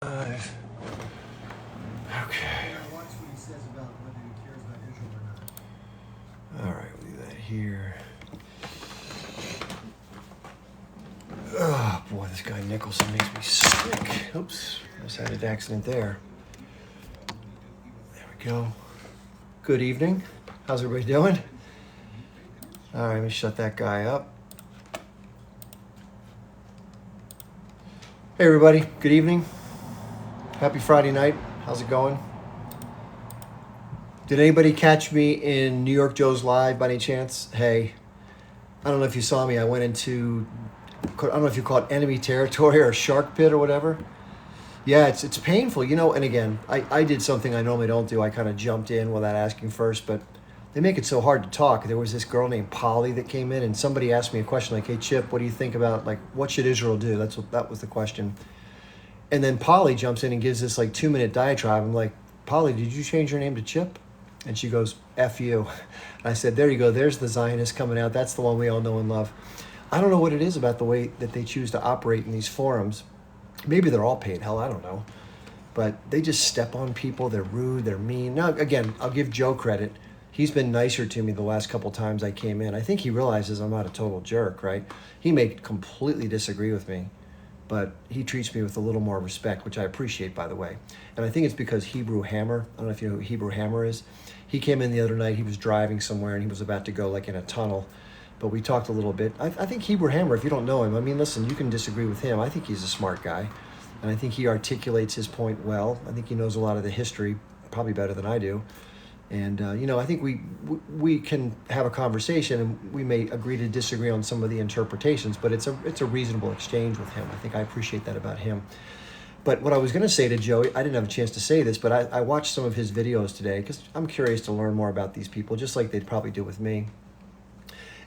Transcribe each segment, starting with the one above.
Okay. Watch what he says about whether he cares about Israel or not. All right, we'll do that here. Oh boy, this guy Nicholson makes me sick. Oops, just had an accident there. There we go. Good evening. How's everybody doing? All right, let me shut that guy up. Hey everybody, good evening. Happy Friday night. How's it going? Did anybody catch me in New York Joe's Live by any chance? Hey, I don't know if you saw me. I went into, I don't know if you call it enemy territory or shark pit or whatever. Yeah, it's painful, you know. And again, I did something I normally don't do. I kind of jumped in without asking first, but they make it so hard to talk. There was this girl named Polly that came in, and somebody asked me a question like, "Hey Chip, what do you think about, like, what should Israel do?" That was the question. And then Polly jumps in and gives this like 2-minute diatribe. I'm like, "Polly, did you change your name to Chip?" And she goes, "F you." And I said, "There you go. There's the Zionist coming out. That's the one we all know and love." I don't know what it is about the way that they choose to operate in these forums. Maybe they're all paid. Hell, I don't know. But they just step on people. They're rude. They're mean. Now, again, I'll give Joe credit. He's been nicer to me the last couple times I came in. I think he realizes I'm not a total jerk, right? He may completely disagree with me, but he treats me with a little more respect, which I appreciate, by the way. And I think it's because Hebrew Hammer, I don't know if you know who Hebrew Hammer is. He came in the other night, he was driving somewhere and he was about to go like in a tunnel, but we talked a little bit. I think Hebrew Hammer, if you don't know him, I mean, listen, you can disagree with him. I think he's a smart guy, and I think he articulates his point well. I think he knows a lot of the history, probably better than I do. And, I think we can have a conversation, and we may agree to disagree on some of the interpretations, but it's a reasonable exchange with him. I think I appreciate that about him. But what I was going to say to Joey, I didn't have a chance to say this, but I watched some of his videos today because I'm curious to learn more about these people, just like they'd probably do with me.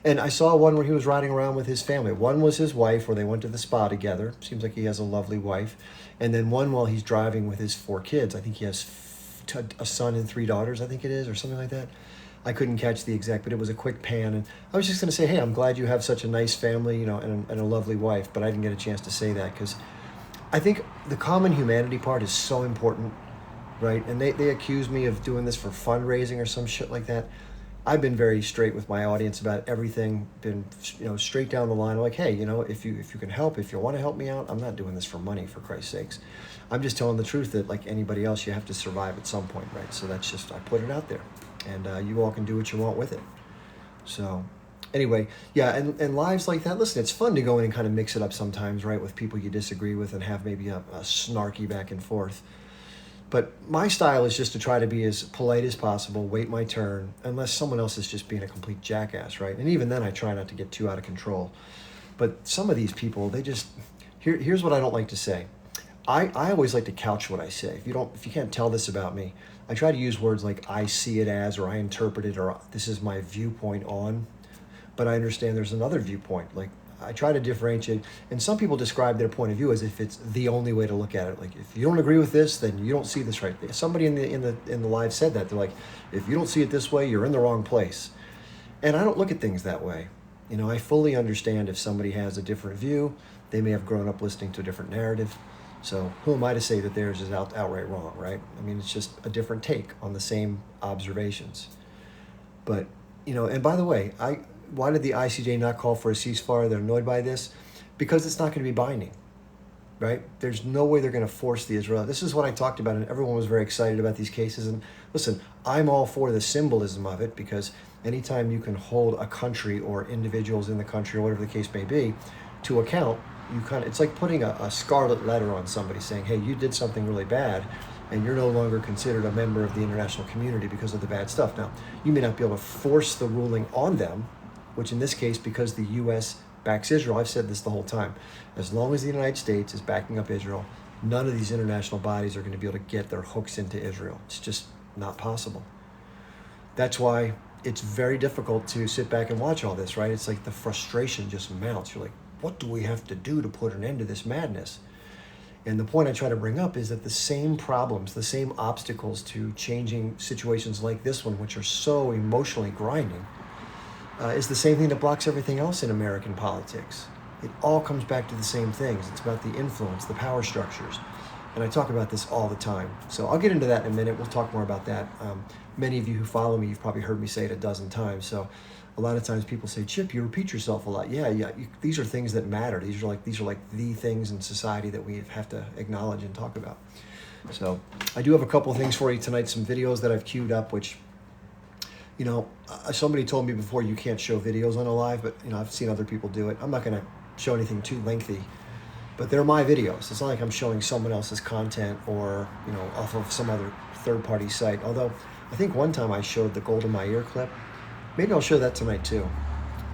And I saw one where he was riding around with his family. One was his wife, where they went to the spa together. Seems like he has a lovely wife. And then one while he's driving with his 4 kids. I think he has a son and 3 daughters, I think it is, or something like that. I couldn't catch the exact, but it was a quick pan. And I was just going to say, hey, I'm glad you have such a nice family, and a lovely wife. But I didn't get a chance to say that because I think the common humanity part is so important, right? And they accuse me of doing this for fundraising or some shit like that. I've been very straight with my audience about everything, been, straight down the line. I'm like, hey, if you can help, if you want to help me out, I'm not doing this for money, for Christ's sakes. I'm just telling the truth that like anybody else, you have to survive at some point, right? So that's just, I put it out there, and you all can do what you want with it. So anyway, yeah, and lives like that, listen, it's fun to go in and kind of mix it up sometimes, right, with people you disagree with and have maybe a snarky back and forth. But my style is just to try to be as polite as possible, wait my turn, unless someone else is just being a complete jackass, right? And even then, I try not to get too out of control. But some of these people, they just, here's what I don't like to say. I always like to couch what I say. If you can't tell this about me, I try to use words like I see it as, or I interpret it, or this is my viewpoint on. But I understand there's another viewpoint. Like, I try to differentiate, and some people describe their point of view as if it's the only way to look at it. Like, if you don't agree with this, then you don't see this right. Somebody in the live said that. They're like, if you don't see it this way, you're in the wrong place. And I don't look at things that way. I fully understand if somebody has a different view. They may have grown up listening to a different narrative. So who am I to say that theirs is outright wrong, right? I mean, it's just a different take on the same observations. But, and by the way, why did the ICJ not call for a ceasefire? They're annoyed by this because it's not going to be binding, right? There's no way they're going to force the Israel. This is what I talked about, and everyone was very excited about these cases. And listen, I'm all for the symbolism of it, because anytime you can hold a country or individuals in the country or whatever the case may be to account, it's like putting a scarlet letter on somebody saying, hey, you did something really bad, and you're no longer considered a member of the international community because of the bad stuff. Now, you may not be able to force the ruling on them, which in this case, because the U.S. backs Israel, I've said this the whole time, as long as the United States is backing up Israel, none of these international bodies are going to be able to get their hooks into Israel. It's just not possible. That's why it's very difficult to sit back and watch all this, right? It's like the frustration just mounts. You're like, what do we have to do to put an end to this madness? And the point I try to bring up is that the same problems, the same obstacles to changing situations like this one, which are so emotionally grinding, is the same thing that blocks everything else in American politics. It all comes back to the same things. It's about the influence, the power structures. And I talk about this all the time. So I'll get into that in a minute. We'll talk more about that. Many of you who follow me, you've probably heard me say it a dozen times. So a lot of times people say, Chip, you repeat yourself a lot. Yeah. These are things that matter. These are like the things in society that we have to acknowledge and talk about. So I do have a couple of things for you tonight, some videos that I've queued up, which, somebody told me before you can't show videos on a live, but, I've seen other people do it. I'm not going to show anything too lengthy, but they're my videos. It's not like I'm showing someone else's content or, off of some other third-party site. Although I think one time I showed the gold in my ear clip. Maybe I'll show that tonight too.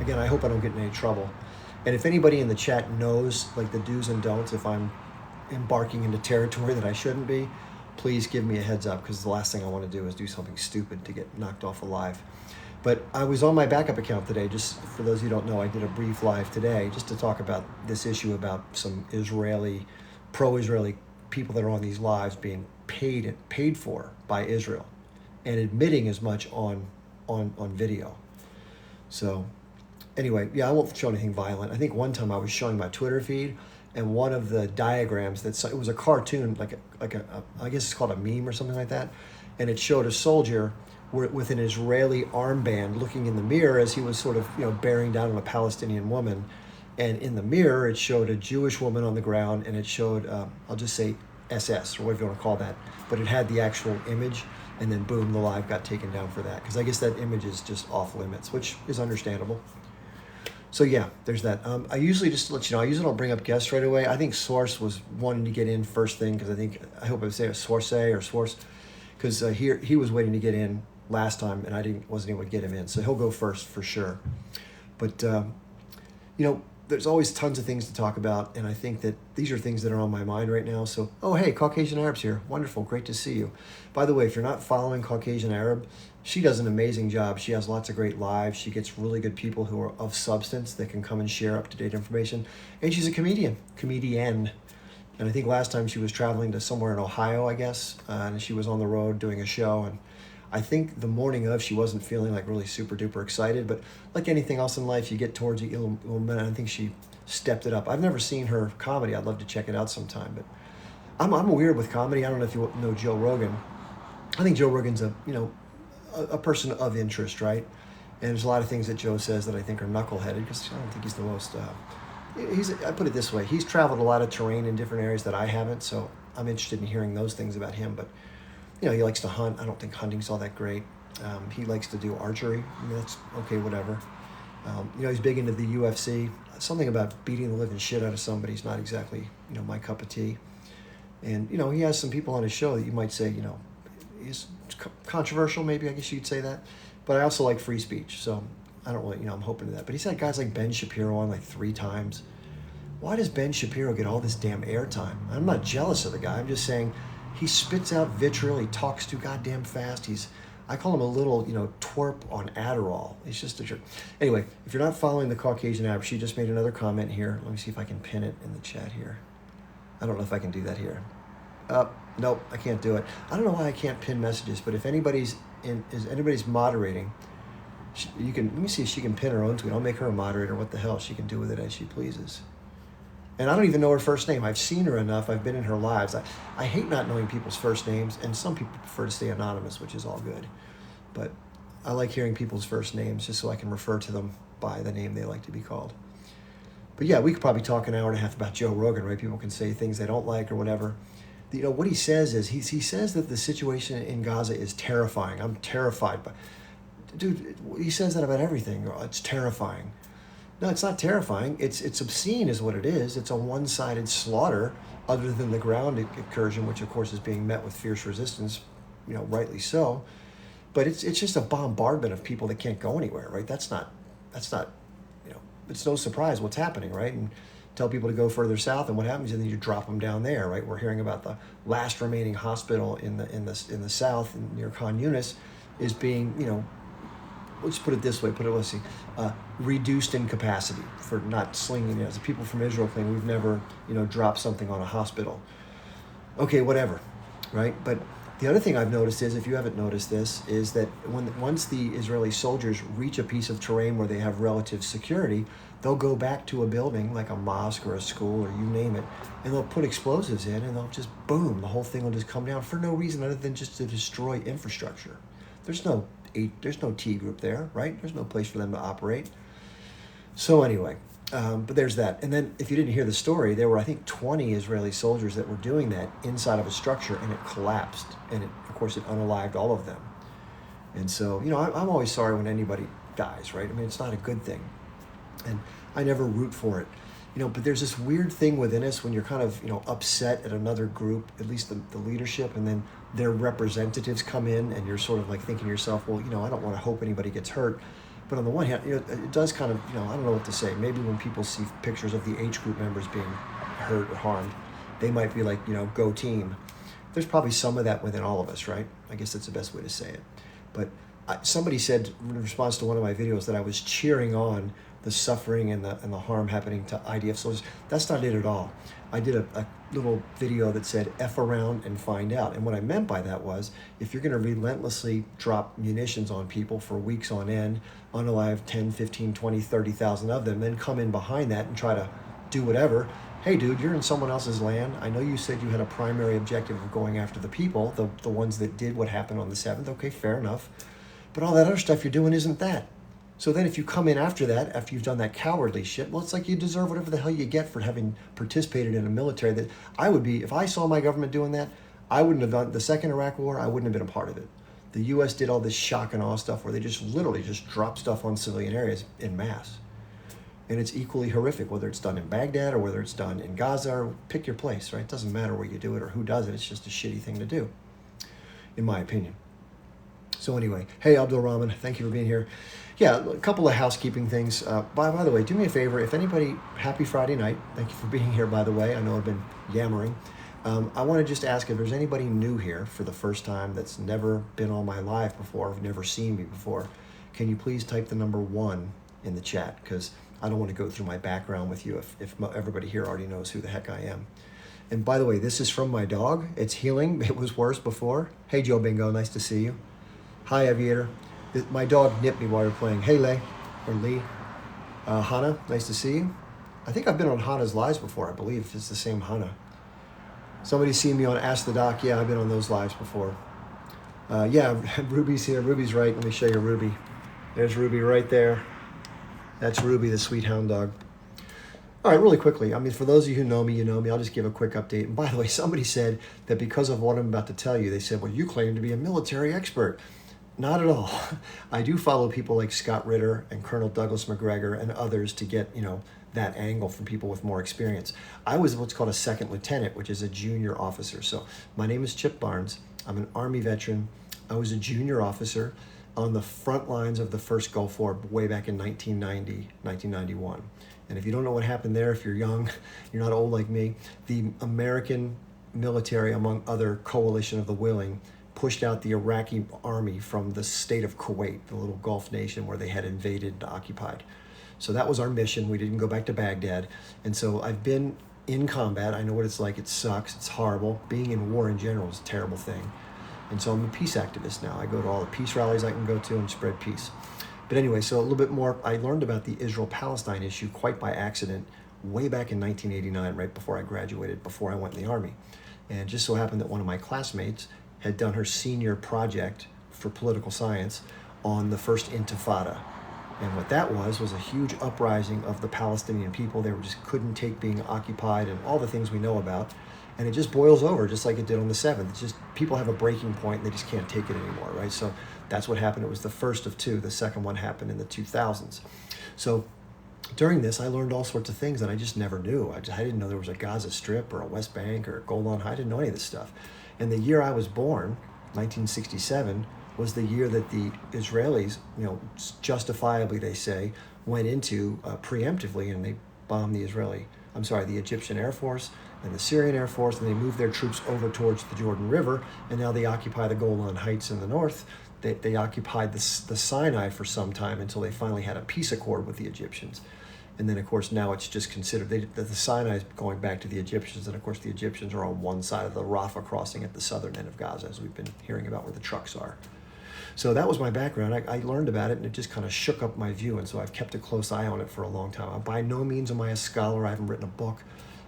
Again, I hope I don't get in any trouble. And if anybody in the chat knows like the do's and don'ts, if I'm embarking into territory that I shouldn't be, please give me a heads up, because the last thing I want to do is do something stupid to get knocked off a live. But I was on my backup account today. Just for those who don't know, I did a brief live today just to talk about this issue about some pro-Israeli people that are on these lives being paid for by Israel and admitting as much on video. So anyway, yeah, I won't show anything violent. I think one time I was showing my Twitter feed, and one of the diagrams it was a cartoon, like a I guess it's called a meme or something like that, and it showed a soldier with an Israeli armband looking in the mirror as he was sort of bearing down on a Palestinian woman, and in the mirror it showed a Jewish woman on the ground, and it showed I'll just say SS or whatever you want to call that, but it had the actual image, and then boom, the live got taken down for that, because I guess that image is just off limits, which is understandable. So yeah, there's that. I usually just let you know, I usually don't bring up guests right away. I think Source was wanting to get in first thing, because I hope I would say Source, because he was waiting to get in last time, and I wasn't able to get him in, so he'll go first for sure. But there's always tons of things to talk about, and I think that these are things that are on my mind right now. So, oh hey, Caucasian Arab's here. Wonderful, great to see you. By the way, if you're not following Caucasian Arab, she does an amazing job. She has lots of great lives. She gets really good people who are of substance that can come and share up-to-date information. And she's a comedian. And I think last time she was traveling to somewhere in Ohio, I guess, and she was on the road doing a show. And I think the morning of, she wasn't feeling like really super duper excited, but like anything else in life, you get towards the ill moment. I think she stepped it up. I've never seen her comedy. I'd love to check it out sometime, but I'm weird with comedy. I don't know if you know Joe Rogan. I think Joe Rogan's a person of interest, right? And there's a lot of things that Joe says that I think are knuckleheaded, because I don't think he's the most, I put it this way, he's traveled a lot of terrain in different areas that I haven't, so I'm interested in hearing those things about him. But he likes to hunt. I don't think hunting's all that great. He likes to do archery. That's okay, whatever. He's big into the UFC. Something about beating the living shit out of somebody's not exactly, my cup of tea. And, he has some people on his show that you might say, he's controversial, maybe, I guess you'd say that. But I also like free speech, so I don't really, I'm hoping to that. But he's had guys like Ben Shapiro on like 3 times. Why does Ben Shapiro get all this damn airtime? I'm not jealous of the guy. I'm just saying, he spits out vitriol. He talks too goddamn fast. I call him a little, twerp on Adderall. He's just a jerk. Anyway, if you're not following the Caucasian Arab, she just made another comment here. Let me see if I can pin it in the chat here. I don't know if I can do that here. Nope, I can't do it. I don't know why I can't pin messages, but if anybody's moderating, you can. Let me see if she can pin her own tweet. I'll make her a moderator. What the hell? She can do with it as she pleases. And I don't even know her first name. I've seen her enough. I've been in her lives. I hate not knowing people's first names, and some people prefer to stay anonymous, which is all good. But I like hearing people's first names just so I can refer to them by the name they like to be called. But yeah, we could probably talk an hour and a half about Joe Rogan, right? People can say things they don't like or whatever. What he says is, he says that the situation in Gaza is terrifying. I'm terrified. Dude, he says that about everything. It's terrifying. No, it's not terrifying. It's obscene is what it is. It's a one-sided slaughter, other than the ground incursion, which of course is being met with fierce resistance, rightly so. But it's just a bombardment of people that can't go anywhere, right? That's not, it's no surprise what's happening, right? And tell people to go further south, and what happens? And then you drop them down there, right? We're hearing about the last remaining hospital in the south near Khan Yunis is being, let's put it this way, reduced in capacity for not slinging it. As the people from Israel claim, we've never, dropped something on a hospital. Okay, whatever, right? But The other thing I've noticed is, if you haven't noticed this, is that once the Israeli soldiers reach a piece of terrain where they have relative security, they'll go back to a building like a mosque or a school or you name it, and they'll put explosives in, and they'll just boom, the whole thing will just come down for no reason other than just to destroy infrastructure. There's no T group there, right? There's no place for them to operate. So anyway, but there's that. And then, if you didn't hear the story, there were, I think, 20 Israeli soldiers that were doing that inside of a structure, and it collapsed. And of course, it unalived all of them. And so, I'm always sorry when anybody dies, right? I mean, it's not a good thing. And I never root for it. But there's this weird thing within us when you're kind of, upset at another group, at least the leadership, and then their representatives come in, and you're sort of like thinking to yourself, well, I don't want to hope anybody gets hurt. But on the one hand, it does kind of, I don't know what to say. Maybe when people see pictures of the H group members being hurt or harmed, they might be like, go team. There's probably some of that within all of us, right? I guess that's the best way to say it. But somebody said in response to one of my videos that I was cheering on the suffering and the harm happening to IDF soldiers. That's not it at all. I did a little video that said F around and find out. And what I meant by that was, if you're going to relentlessly drop munitions on people for weeks on end, unalive 10, 15, 20, 30,000 of them, then come in behind that and try to do whatever. Hey, dude, you're in someone else's land. I know you said you had a primary objective of going after the people, the ones that did what happened on the 7th. Okay, fair enough. But all that other stuff you're doing isn't that. So then if you come in after that, after you've done that cowardly shit, well, it's like you deserve whatever the hell you get for having participated in a military that I would be, if I saw my government doing that, I wouldn't have done the second Iraq war. I wouldn't have been a part of it. The U.S. did all this shock and awe stuff where they just literally just drop stuff on civilian areas in mass. And it's equally horrific, whether it's done in Baghdad or whether it's done in Gaza, or pick your place, right? It doesn't matter where you do it or who does it. It's just a shitty thing to do, in my opinion. So anyway, hey, Abdul Rahman, thank you for being here. Yeah, a couple of housekeeping things. By the way, do me a favor. If anybody, happy Friday night. Thank you for being here, by the way. I know I've been yammering. I want to just ask if there's anybody new here for the first time that's never been on my live before, or never seen me before. Can you please type the number 1 in the chat? Because I don't want to go through my background with you if everybody here already knows who the heck I am. And by the way, this is from my dog. It's healing. It was worse before. Hey, Joe Bingo. Nice to see you. Hi, Aviator. My dog nipped me while we were playing. Hey, Lay, or Lee. Hannah, nice to see you. I think I've been on Hannah's lives before, I believe. It's the same Hannah. Somebody's seen me on Ask the Doc. Yeah, I've been on those lives before. Yeah, Ruby's here. Ruby's right. Let me show you Ruby. There's Ruby right there. That's Ruby, the sweet hound dog. All right, really quickly. I mean, for those of you who know me, you know me. I'll just give a quick update. And by the way, somebody said that because of what I'm about to tell you, they said, well, you claim to be a military expert. Not at all. I do follow people like Scott Ritter and Colonel Douglas McGregor and others to get, that angle from people with more experience. I was what's called a second lieutenant, which is a junior officer. So my name is Chip Barnes. I'm an Army veteran. I was a junior officer on the front lines of the first Gulf War way back in 1990, 1991. And if you don't know what happened there, if you're young, you're not old like me, the American military, among other coalition of the willing, pushed out the Iraqi army from the state of Kuwait, the little Gulf nation where they had invaded and occupied. So that was our mission. We didn't go back to Baghdad. And so I've been in combat. I know what it's like. It sucks. It's horrible. Being in war in general is a terrible thing. And so I'm a peace activist now. I go to all the peace rallies I can go to and spread peace. But anyway, so a little bit more. I learned about the Israel-Palestine issue quite by accident way back in 1989, right before I graduated, before I went in the Army. And it just so happened that one of my classmates had done her senior project for political science on the first Intifada. And what that was a huge uprising of the Palestinian people. They just couldn't take being occupied and all the things we know about. And it just boils over just like it did on the 7th. It's just people have a breaking point and they just can't take it anymore, right? So that's what happened. It was the first of two. The second one happened in the 2000s. So during this, I learned all sorts of things that I just never knew. I didn't know there was a Gaza Strip or a West Bank or a Golan High. I didn't know any of this stuff. And the year I was born, 1967, was the year that the Israelis, justifiably they say, went into preemptively and they bombed the Egyptian Air Force and the Syrian Air Force, and they moved their troops over towards the Jordan River, and now they occupy the Golan Heights in the north. They occupied the Sinai for some time until they finally had a peace accord with the Egyptians. And then, of course, now it's just considered, the Sinai is going back to the Egyptians. And, of course, the Egyptians are on one side of the Rafah crossing at the southern end of Gaza, as we've been hearing about where the trucks are. So that was my background. I learned about it, and it just kind of shook up my view. And so I've kept a close eye on it for a long time. By no means am I a scholar. I haven't written a book.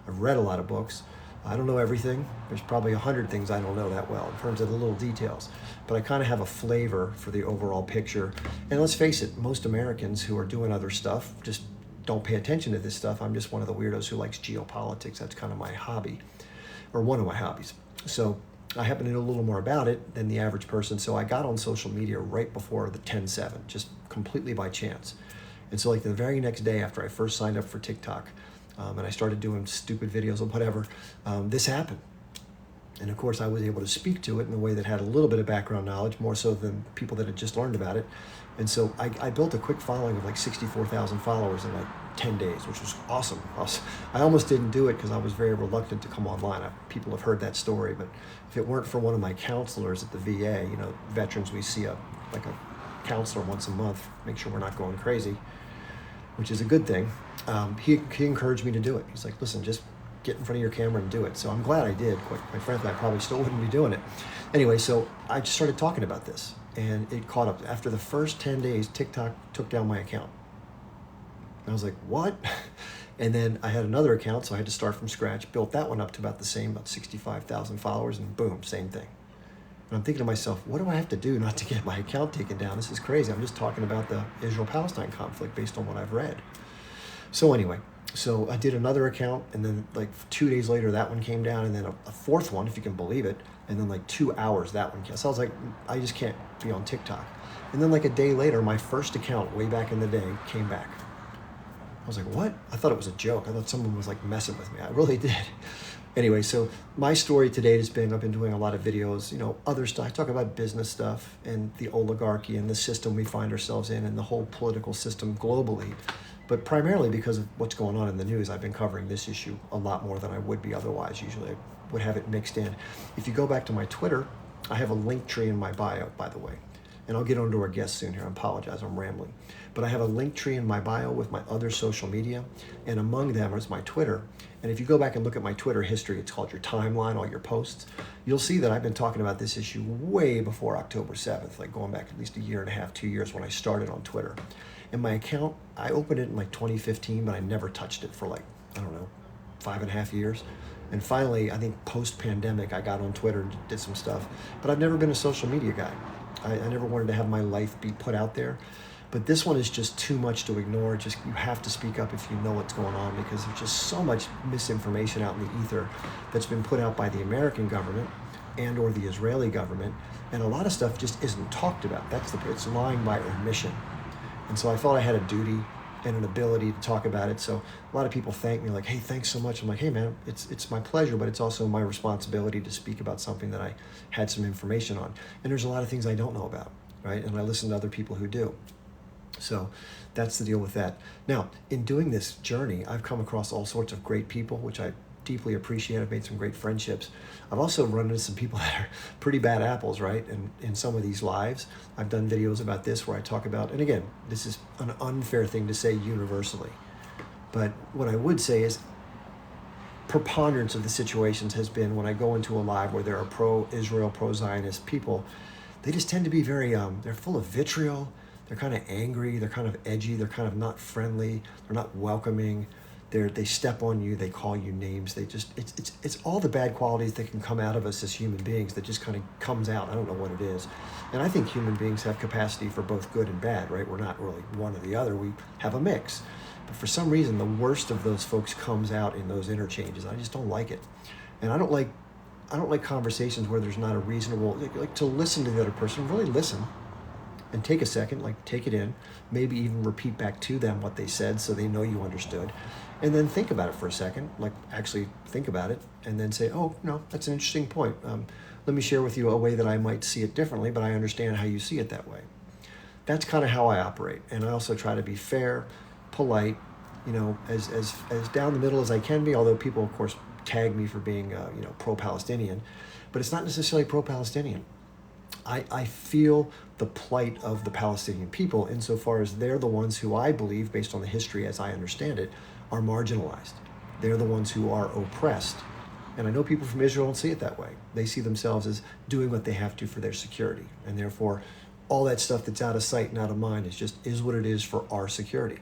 I've read a lot of books. I don't know everything. There's probably 100 things I don't know that well in terms of the little details. But I kind of have a flavor for the overall picture. And let's face it, most Americans who are doing other stuff just don't pay attention to this stuff. I'm just one of the weirdos who likes geopolitics. That's kind of my hobby, or one of my hobbies. So I happen to know a little more about it than the average person. So I got on social media right before the 10/7, just completely by chance. And so like the very next day after I first signed up for TikTok, and I started doing stupid videos or whatever, this happened. And of course I was able to speak to it in a way that had a little bit of background knowledge, more so than people that had just learned about it. And so I built a quick following of like 64,000 followers in like 10 days, which was awesome. I almost didn't do it because I was very reluctant to come online. People have heard that story, but if it weren't for one of my counselors at the VA, you know, veterans, we see a counselor once a month, make sure we're not going crazy, which is a good thing. He encouraged me to do it. He's like, listen, just get in front of your camera and do it. So I'm glad I did. Quite frankly, I probably still wouldn't be doing it. Anyway, so I just started talking about this, and it caught up. After the first 10 days, TikTok took down my account. And I was like, what? And then I had another account, so I had to start from scratch, built that one up to about the same, about 65,000 followers, and boom, same thing. And I'm thinking to myself, what do I have to do not to get my account taken down? This is crazy. I'm just talking about the Israel-Palestine conflict based on what I've read. So anyway, so I did another account, and then like 2 days later, that one came down, and then a fourth one, if you can believe it, and then like 2 hours, that one came. So I was like, I just can't be on TikTok. And then like a day later, my first account way back in the day came back. I was like, what? I thought it was a joke. I thought someone was like messing with me. I really did. Anyway, so my story to date has been, I've been doing a lot of videos, you know, other stuff. I talk about business stuff and the oligarchy and the system we find ourselves in and the whole political system globally. But primarily because of what's going on in the news, I've been covering this issue a lot more than I would be otherwise. Usually I would have it mixed in. If you go back to my Twitter, I have a link tree in my bio, by the way. And I'll get on to our guest soon here. I apologize, I'm rambling. But I have a link tree in my bio with my other social media, and among them is my Twitter. And if you go back and look at my Twitter history, it's called your timeline, all your posts, you'll see that I've been talking about this issue way before October 7th, like going back at least a year and a half, 2 years when I started on Twitter. And my account, I opened it in like 2015, but I never touched it for like, I don't know, 5.5 years. And finally, I think post-pandemic, I got on Twitter and did some stuff. But I've never been a social media guy. I never wanted to have my life be put out there. But this one is just too much to ignore. Just you have to speak up if you know what's going on, because there's just so much misinformation out in the ether that's been put out by the American government and or the Israeli government. And a lot of stuff just isn't talked about. It's lying by omission. And so I felt I had a duty and an ability to talk about it. So a lot of people thank me like, hey, thanks so much. I'm like, hey man, it's my pleasure, but it's also my responsibility to speak about something that I had some information on. And there's a lot of things I don't know about, right? And I listen to other people who do. So that's the deal with that. Now, in doing this journey, I've come across all sorts of great people, which I deeply appreciate. I've made some great friendships. I've also run into some people that are pretty bad apples, right? And in some of these lives, I've done videos about this where I talk about, and again, this is an unfair thing to say universally, but what I would say is preponderance of the situations has been when I go into a live where there are pro-Israel, pro-Zionist people, they just tend to be very, they're full of vitriol. They're kind of angry, they're kind of edgy, they're kind of not friendly, they're not welcoming, they step on you, they call you names, it's all the bad qualities that can come out of us as human beings that just kind of comes out. I don't know what it is. And I think human beings have capacity for both good and bad, right? We're not really one or the other, we have a mix. But for some reason, the worst of those folks comes out in those interchanges. I just don't like it. And I don't like conversations where there's not a reasonable, like to listen to the other person, really listen. And take a second, like take it in, maybe even repeat back to them what they said so they know you understood. And then think about it for a second, like actually think about it, and then say, oh, no, that's an interesting point. Let me share with you a way that I might see it differently, but I understand how you see it that way. That's kind of how I operate. And I also try to be fair, polite, you know, as down the middle as I can be, although people, of course, tag me for being, pro-Palestinian, but it's not necessarily pro-Palestinian. I feel the plight of the Palestinian people insofar as they're the ones who I believe, based on the history as I understand it, are marginalized. They're the ones who are oppressed. And I know people from Israel don't see it that way. They see themselves as doing what they have to for their security. And therefore, all that stuff that's out of sight and out of mind is what it is for our security.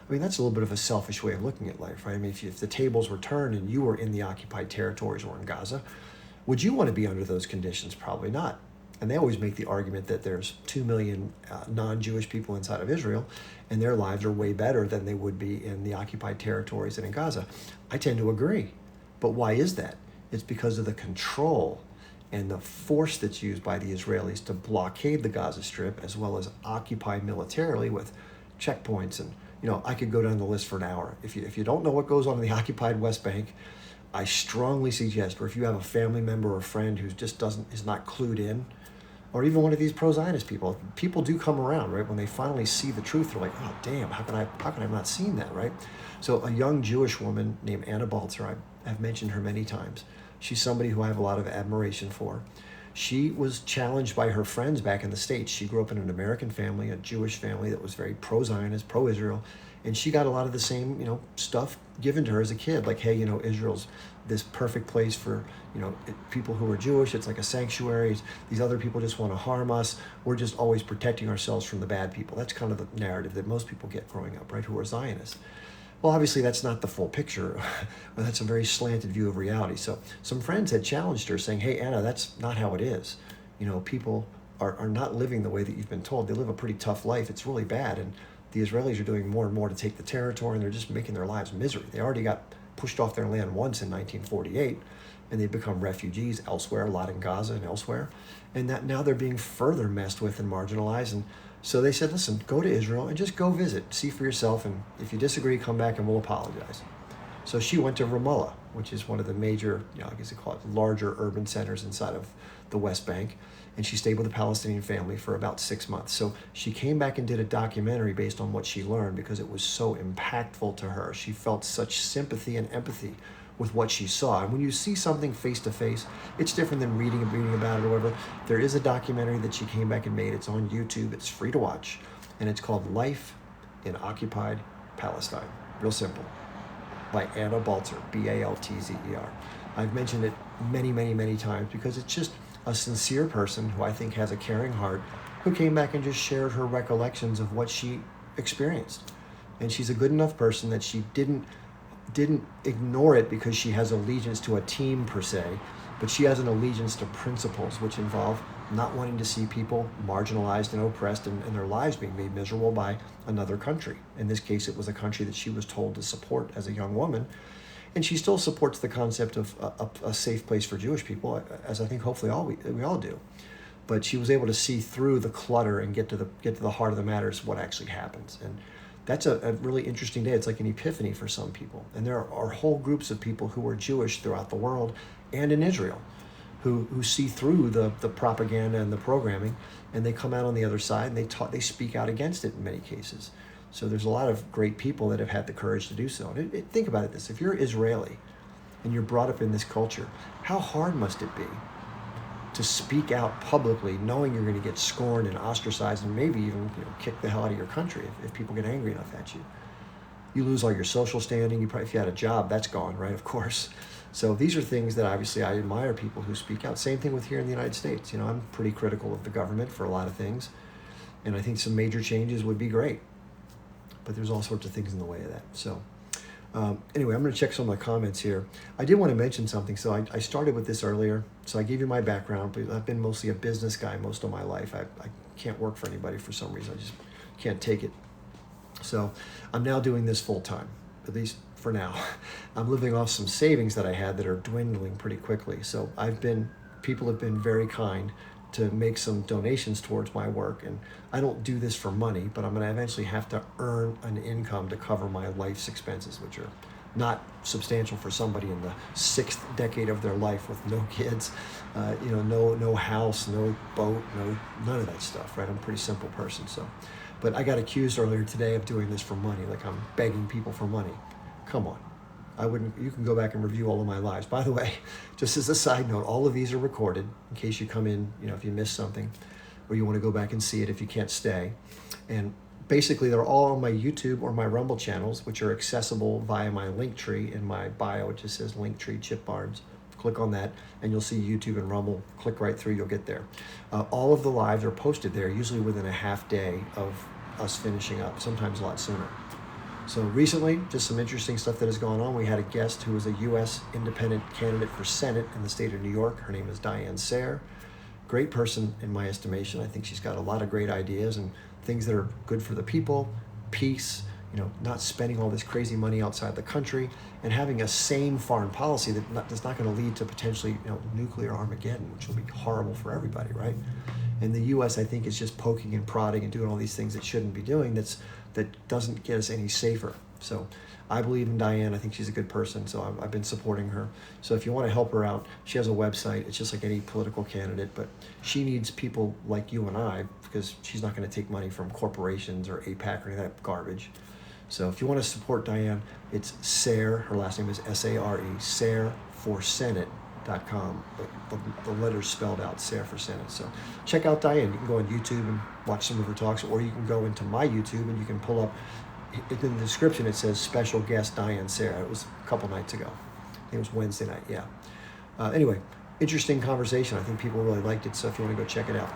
I mean, that's a little bit of a selfish way of looking at life, right? I mean, if the tables were turned and you were in the occupied territories or in Gaza, would you want to be under those conditions? Probably not. And they always make the argument that there's 2 million non-Jewish people inside of Israel, and their lives are way better than they would be in the occupied territories and in Gaza. I tend to agree. But why is that? It's because of the control and the force that's used by the Israelis to blockade the Gaza Strip, as well as occupy militarily with checkpoints. And I could go down the list for an hour. If you don't know what goes on in the occupied West Bank, I strongly suggest, or if you have a family member or friend who just is not clued in, or even one of these pro-Zionist people do come around, right? When they finally see the truth, they're like, oh damn, how can I have not seen that, right? So a young Jewish woman named Anna Balzer, I've mentioned her many times. She's somebody who I have a lot of admiration for. She was challenged by her friends back in the States. She grew up in an American family, a Jewish family that was very pro-Zionist, pro-Israel, and she got a lot of the same, stuff given to her as a kid. Like, hey, Israel's this perfect place for, people who are Jewish. It's like a sanctuary. These other people just want to harm us. We're just always protecting ourselves from the bad people. That's kind of the narrative that most people get growing up, right, who are Zionists. Well, obviously, that's not the full picture. But that's a very slanted view of reality. So some friends had challenged her, saying, hey, Anna, that's not how it is. People are not living the way that you've been told. They live a pretty tough life. It's really bad. And the Israelis are doing more and more to take the territory, and they're just making their lives misery. They already got pushed off their land once in 1948, and they've become refugees elsewhere, a lot in Gaza and elsewhere. And that now they're being further messed with and marginalized. And so they said, listen, go to Israel and just go visit, see for yourself, and if you disagree, come back and we'll apologize. So she went to Ramallah, which is one of the major, I guess they call it larger urban centers inside of the West Bank, and she stayed with a Palestinian family for about 6 months. So she came back and did a documentary based on what she learned because it was so impactful to her. She felt such sympathy and empathy with what she saw. And when you see something face to face, it's different than reading about it or whatever. There is a documentary that she came back and made. It's on YouTube. It's free to watch. And it's called Life in Occupied Palestine. Real simple. By Anna Balzer, Baltzer. I've mentioned it many, many, many times because it's just a sincere person who I think has a caring heart who came back and just shared her recollections of what she experienced. And she's a good enough person that she didn't ignore it because she has allegiance to a team per se, but she has an allegiance to principles which involve not wanting to see people marginalized and oppressed and their lives being made miserable by another country. In this case, it was a country that she was told to support as a young woman. And she still supports the concept of a safe place for Jewish people, as I think hopefully we all do. But she was able to see through the clutter and get to the heart of the matter is what actually happens. And that's a really interesting day. It's like an epiphany for some people. And there are whole groups of people who are Jewish throughout the world and in Israel who see through the propaganda and the programming, and they come out on the other side and they speak out against it in many cases. So there's a lot of great people that have had the courage to do so. And think about this. If you're Israeli and you're brought up in this culture, how hard must it be to speak out publicly knowing you're going to get scorned and ostracized and maybe even kick the hell out of your country if people get angry enough at you? You lose all your social standing. If you had a job, that's gone, right? Of course. So these are things that obviously I admire people who speak out. Same thing with here in the United States. I'm pretty critical of the government for a lot of things. And I think some major changes would be great. But there's all sorts of things in the way of that. So anyway, I'm going to check some of the comments here. I did want to mention something. So I started with this earlier. So I gave you my background, but I've been mostly a business guy most of my life. I can't work for anybody for some reason. I just can't take it. So I'm now doing this full time, at least for now. I'm living off some savings that I had that are dwindling pretty quickly. So people have been very kind to make some donations towards my work. And I don't do this for money, but I'm going to eventually have to earn an income to cover my life's expenses, which are not substantial for somebody in the 6th decade of their life with no kids, no house, no boat, none of that stuff, right? I'm a pretty simple person. So, but I got accused earlier today of doing this for money, like I'm begging people for money. Come on. I wouldn't. You can go back and review all of my lives. By the way, just as a side note, all of these are recorded in case you come in, if you miss something, or you want to go back and see it if you can't stay. And basically, they're all on my YouTube or my Rumble channels, which are accessible via my link tree in my bio. It just says Linktree Chip Barnes. Click on that, and you'll see YouTube and Rumble. Click right through, you'll get there. All of the lives are posted there, usually within a half day of us finishing up, sometimes a lot sooner. So recently, just some interesting stuff that has gone on. We had a guest who was a U.S. independent candidate for Senate in the state of New York. Her name is Diane Sayre. Great person in my estimation. I think she's got a lot of great ideas and things that are good for the people, peace, not spending all this crazy money outside the country, and having a sane foreign policy that's not going to lead to potentially nuclear Armageddon, which will be horrible for everybody, right? And the U.S., I think, is just poking and prodding and doing all these things it shouldn't be doing that doesn't get us any safer. So I believe in Diane. I think she's a good person, so I've been supporting her. So if you want to help her out, she has a website. It's just like any political candidate, but she needs people like you and I, because she's not going to take money from corporations or APAC or any of that garbage. So if you want to support Diane, it's Sayre, her last name is S-A-R-E, SayreForSenate.com. The letters spelled out, Sayre for Senate. So check out Diane. You can go on YouTube and watch some of her talks, or you can go into my YouTube and you can pull up, in the description it says special guest Diane Sayre. It was a couple nights ago. I think it was Wednesday night, yeah. Anyway, interesting conversation. I think people really liked it, so if you want to go check it out.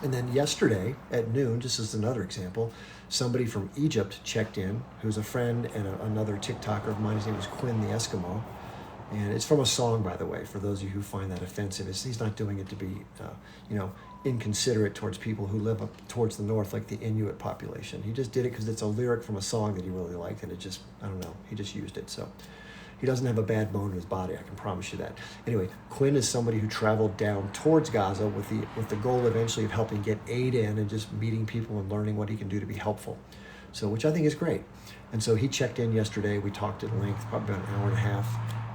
And then yesterday at noon, just as another example, somebody from Egypt checked in, who's a friend and another TikToker of mine. His name is Quinn the Eskimo. And it's from a song, by the way, for those of you who find that offensive. He's not doing it to be, inconsiderate towards people who live up towards the north, like the Inuit population. He just did it because it's a lyric from a song that he really liked, and he just used it. So he doesn't have a bad bone in his body, I can promise you that. Anyway, Quinn is somebody who traveled down towards Gaza with the goal eventually of helping get aid in and just meeting people and learning what he can do to be helpful. So, which I think is great. And so he checked in yesterday. We talked at length, probably about an hour and a half.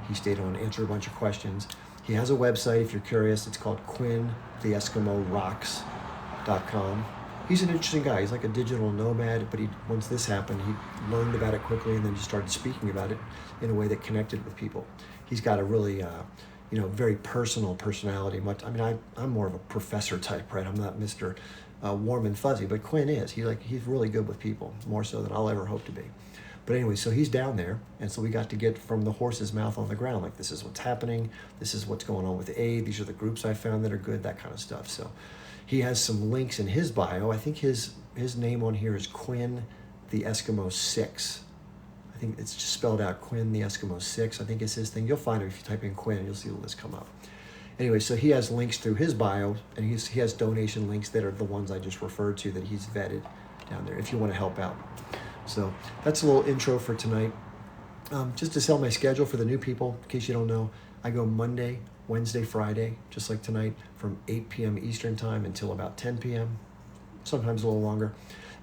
He stayed on, answered a bunch of questions. He has a website, if you're curious. It's called QuinnTheEskimoRocks.com. He's an interesting guy. He's like a digital nomad, but once this happened, he learned about it quickly and then just started speaking about it in a way that connected with people. He's got a really, very personal personality. I'm more of a professor type, right? I'm not Mr. Warm and fuzzy, but Quinn is. He's really good with people, more so than I'll ever hope to be. But anyway, so he's down there, and so we got to get from the horse's mouth on the ground, like this is what's happening, this is what's going on with aid, these are the groups I found that are good, that kind of stuff. So he has some links in his bio. I think his name on here is Quinn the Eskimo 6. I think it's just spelled out Quinn the Eskimo 6. I think it's his thing. You'll find it if you type in Quinn, and you'll see the list come up. Anyway, so he has links through his bio, and he has donation links that are the ones I just referred to that he's vetted down there if you want to help out. So that's a little intro for tonight. Just to sell my schedule for the new people, in case you don't know, I go Monday, Wednesday, Friday, just like tonight, from 8 p.m. Eastern time until about 10 p.m., sometimes a little longer.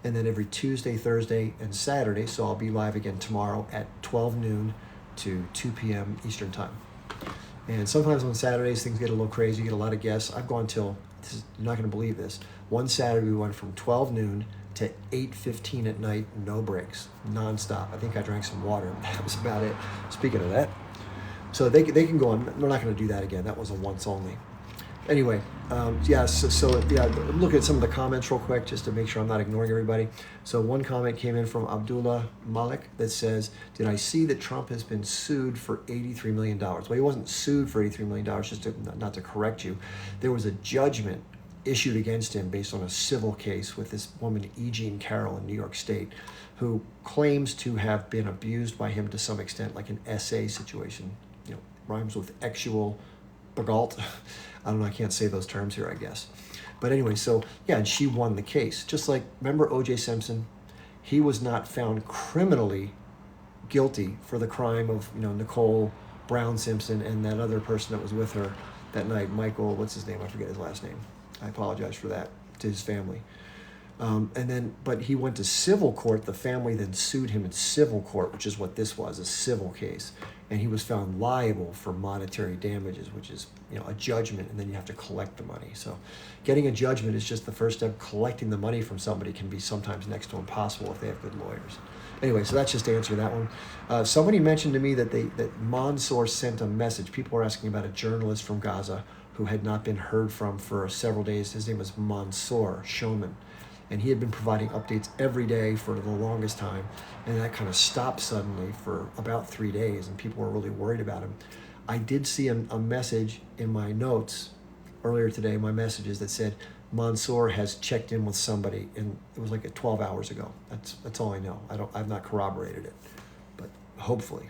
And then every Tuesday, Thursday, and Saturday, so I'll be live again tomorrow at 12 noon to 2 p.m. Eastern time. And sometimes on Saturdays, things get a little crazy, you get a lot of guests. I've gone till, you're not going to believe this, one Saturday we went from 12 noon to 8:15 at night, no breaks, nonstop. I think I drank some water. That was about it. Speaking of that, so they can go on. We're not going to do that again. That was a once only. Anyway, look at some of the comments real quick just to make sure I'm not ignoring everybody. So one comment came in from Abdullah Malik that says, did I see that Trump has been sued for $83 million? Well, he wasn't sued for $83 million, just not to correct you. There was a judgment issued against him based on a civil case with this woman, E. Jean Carroll in New York State, who claims to have been abused by him to some extent, like an SA situation. Rhymes with actual bagalt. I don't know, I can't say those terms here, I guess. But anyway, so yeah, and she won the case. Just like, remember O.J. Simpson? He was not found criminally guilty for the crime of, Nicole Brown Simpson and that other person that was with her that night, Michael, what's his name? I forget his last name. I apologize for that to his family. But he went to civil court. The family then sued him in civil court, which is what this was, a civil case. And he was found liable for monetary damages, which is, a judgment, and then you have to collect the money. So getting a judgment is just the first step. Collecting the money from somebody can be sometimes next to impossible if they have good lawyers. Anyway, so that's just to answer that one. Somebody mentioned to me that Mansour sent a message. People were asking about a journalist from Gaza who had not been heard from for several days. His name was Mansour Shoman, and he had been providing updates every day for the longest time, and that kind of stopped suddenly for about 3 days, and people were really worried about him. I did see a message in my notes earlier today, my messages, that said Mansour has checked in with somebody, and it was like 12 hours ago. That's all I know. I've not corroborated it, but hopefully.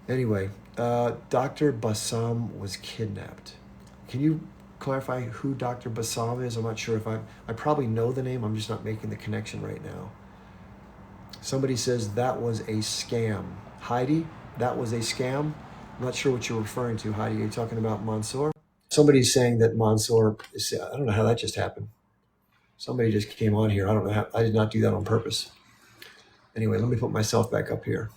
Anyway, Dr. Bassam was kidnapped. Can you clarify who Dr. Bassam is? I'm not sure if I probably know the name. I'm just not making the connection right now. Somebody says that was a scam. Heidi, that was a scam. I'm not sure what you're referring to, Heidi. Are you talking about Mansour? Somebody's saying that Mansour is, I don't know how that just happened. Somebody just came on here. I don't know how, I did not do that on purpose. Anyway, let me put myself back up here.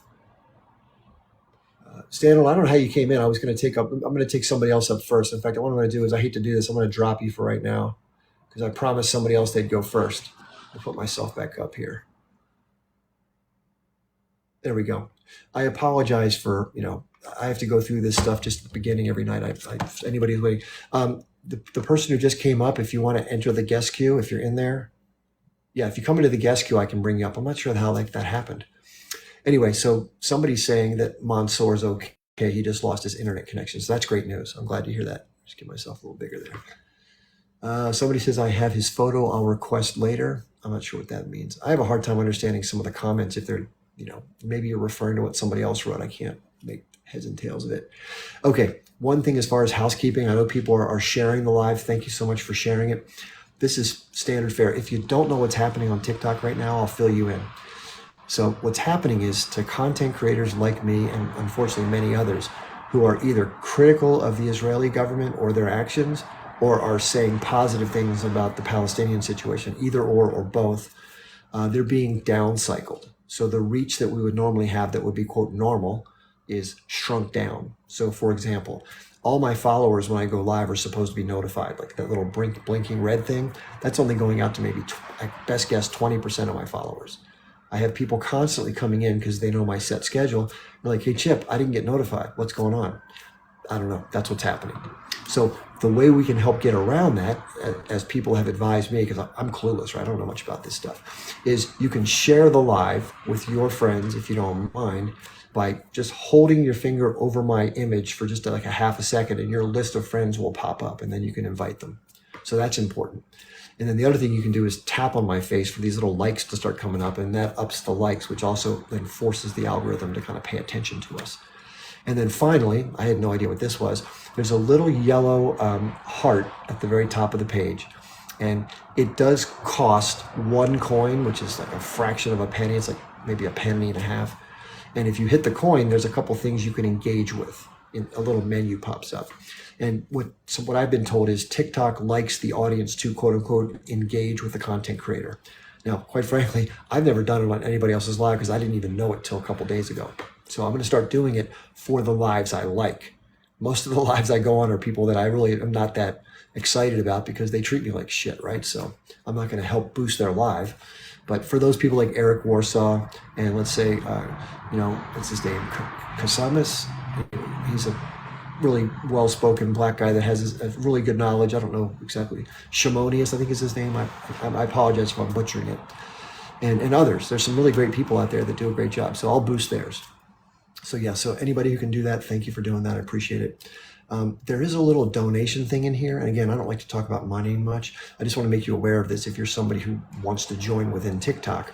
Stanley, I don't know how you came in. I'm going to take somebody else up first. In fact, what I'm going to do is, I hate to do this, I'm going to drop you for right now because I promised somebody else they'd go first. I'll put myself back up here. There we go. I apologize for, I have to go through this stuff just at the beginning every night. Anybody's waiting. The person who just came up, if you want to enter the guest queue, if you're in there, yeah, if you come into the guest queue, I can bring you up. I'm not sure how that happened. Anyway, so somebody's saying that Mansour's okay. He just lost his internet connection. So that's great news. I'm glad to hear that. Just get myself a little bigger there. Somebody says, I have his photo. I'll request later. I'm not sure what that means. I have a hard time understanding some of the comments. If they're, maybe you're referring to what somebody else wrote. I can't make heads and tails of it. Okay. One thing as far as housekeeping, I know people are sharing the live. Thank you so much for sharing it. This is standard fare. If you don't know what's happening on TikTok right now, I'll fill you in. So what's happening is, to content creators like me, and unfortunately many others, who are either critical of the Israeli government or their actions, or are saying positive things about the Palestinian situation, either or both, they're being downcycled. So the reach that we would normally have that would be, quote, normal, is shrunk down. So for example, all my followers when I go live are supposed to be notified, like that little blinking red thing. That's only going out to maybe, at best guess, 20% of my followers. I have people constantly coming in because they know my set schedule. They're like, hey, Chip, I didn't get notified. What's going on? I don't know. That's what's happening. So the way we can help get around that, as people have advised me, because I'm clueless, right? I don't know much about this stuff, is you can share the live with your friends, if you don't mind, by just holding your finger over my image for just like a half a second, and your list of friends will pop up, and then you can invite them. So that's important. And then the other thing you can do is tap on my face for these little likes to start coming up, and that ups the likes, which also then forces the algorithm to kind of pay attention to us. And then finally, I had no idea what this was. There's a little yellow heart at the very top of the page, and it does cost 1 coin, which is like a fraction of a penny. It's like maybe a penny and a half. And if you hit the coin, there's a couple things you can engage with. A little menu pops up. And what I've been told is TikTok likes the audience to, quote unquote, engage with the content creator. Now, quite frankly, I've never done it on anybody else's live because I didn't even know it till a couple days ago. So I'm going to start doing it for the lives I like. Most of the lives I go on are people that I really am not that excited about because they treat me like shit, right? So I'm not going to help boost their live. But for those people like Eric Warsaw and let's say, what's his name? Kasamis. He's a really well-spoken black guy that has a really good knowledge. I don't know exactly. Shimonius, I think is his name. I apologize if I'm butchering it. And others. There's some really great people out there that do a great job. So I'll boost theirs. So yeah, so anybody who can do that, thank you for doing that. I appreciate it. There is a little donation thing in here. And again, I don't like to talk about money much. I just want to make you aware of this if you're somebody who wants to join within TikTok.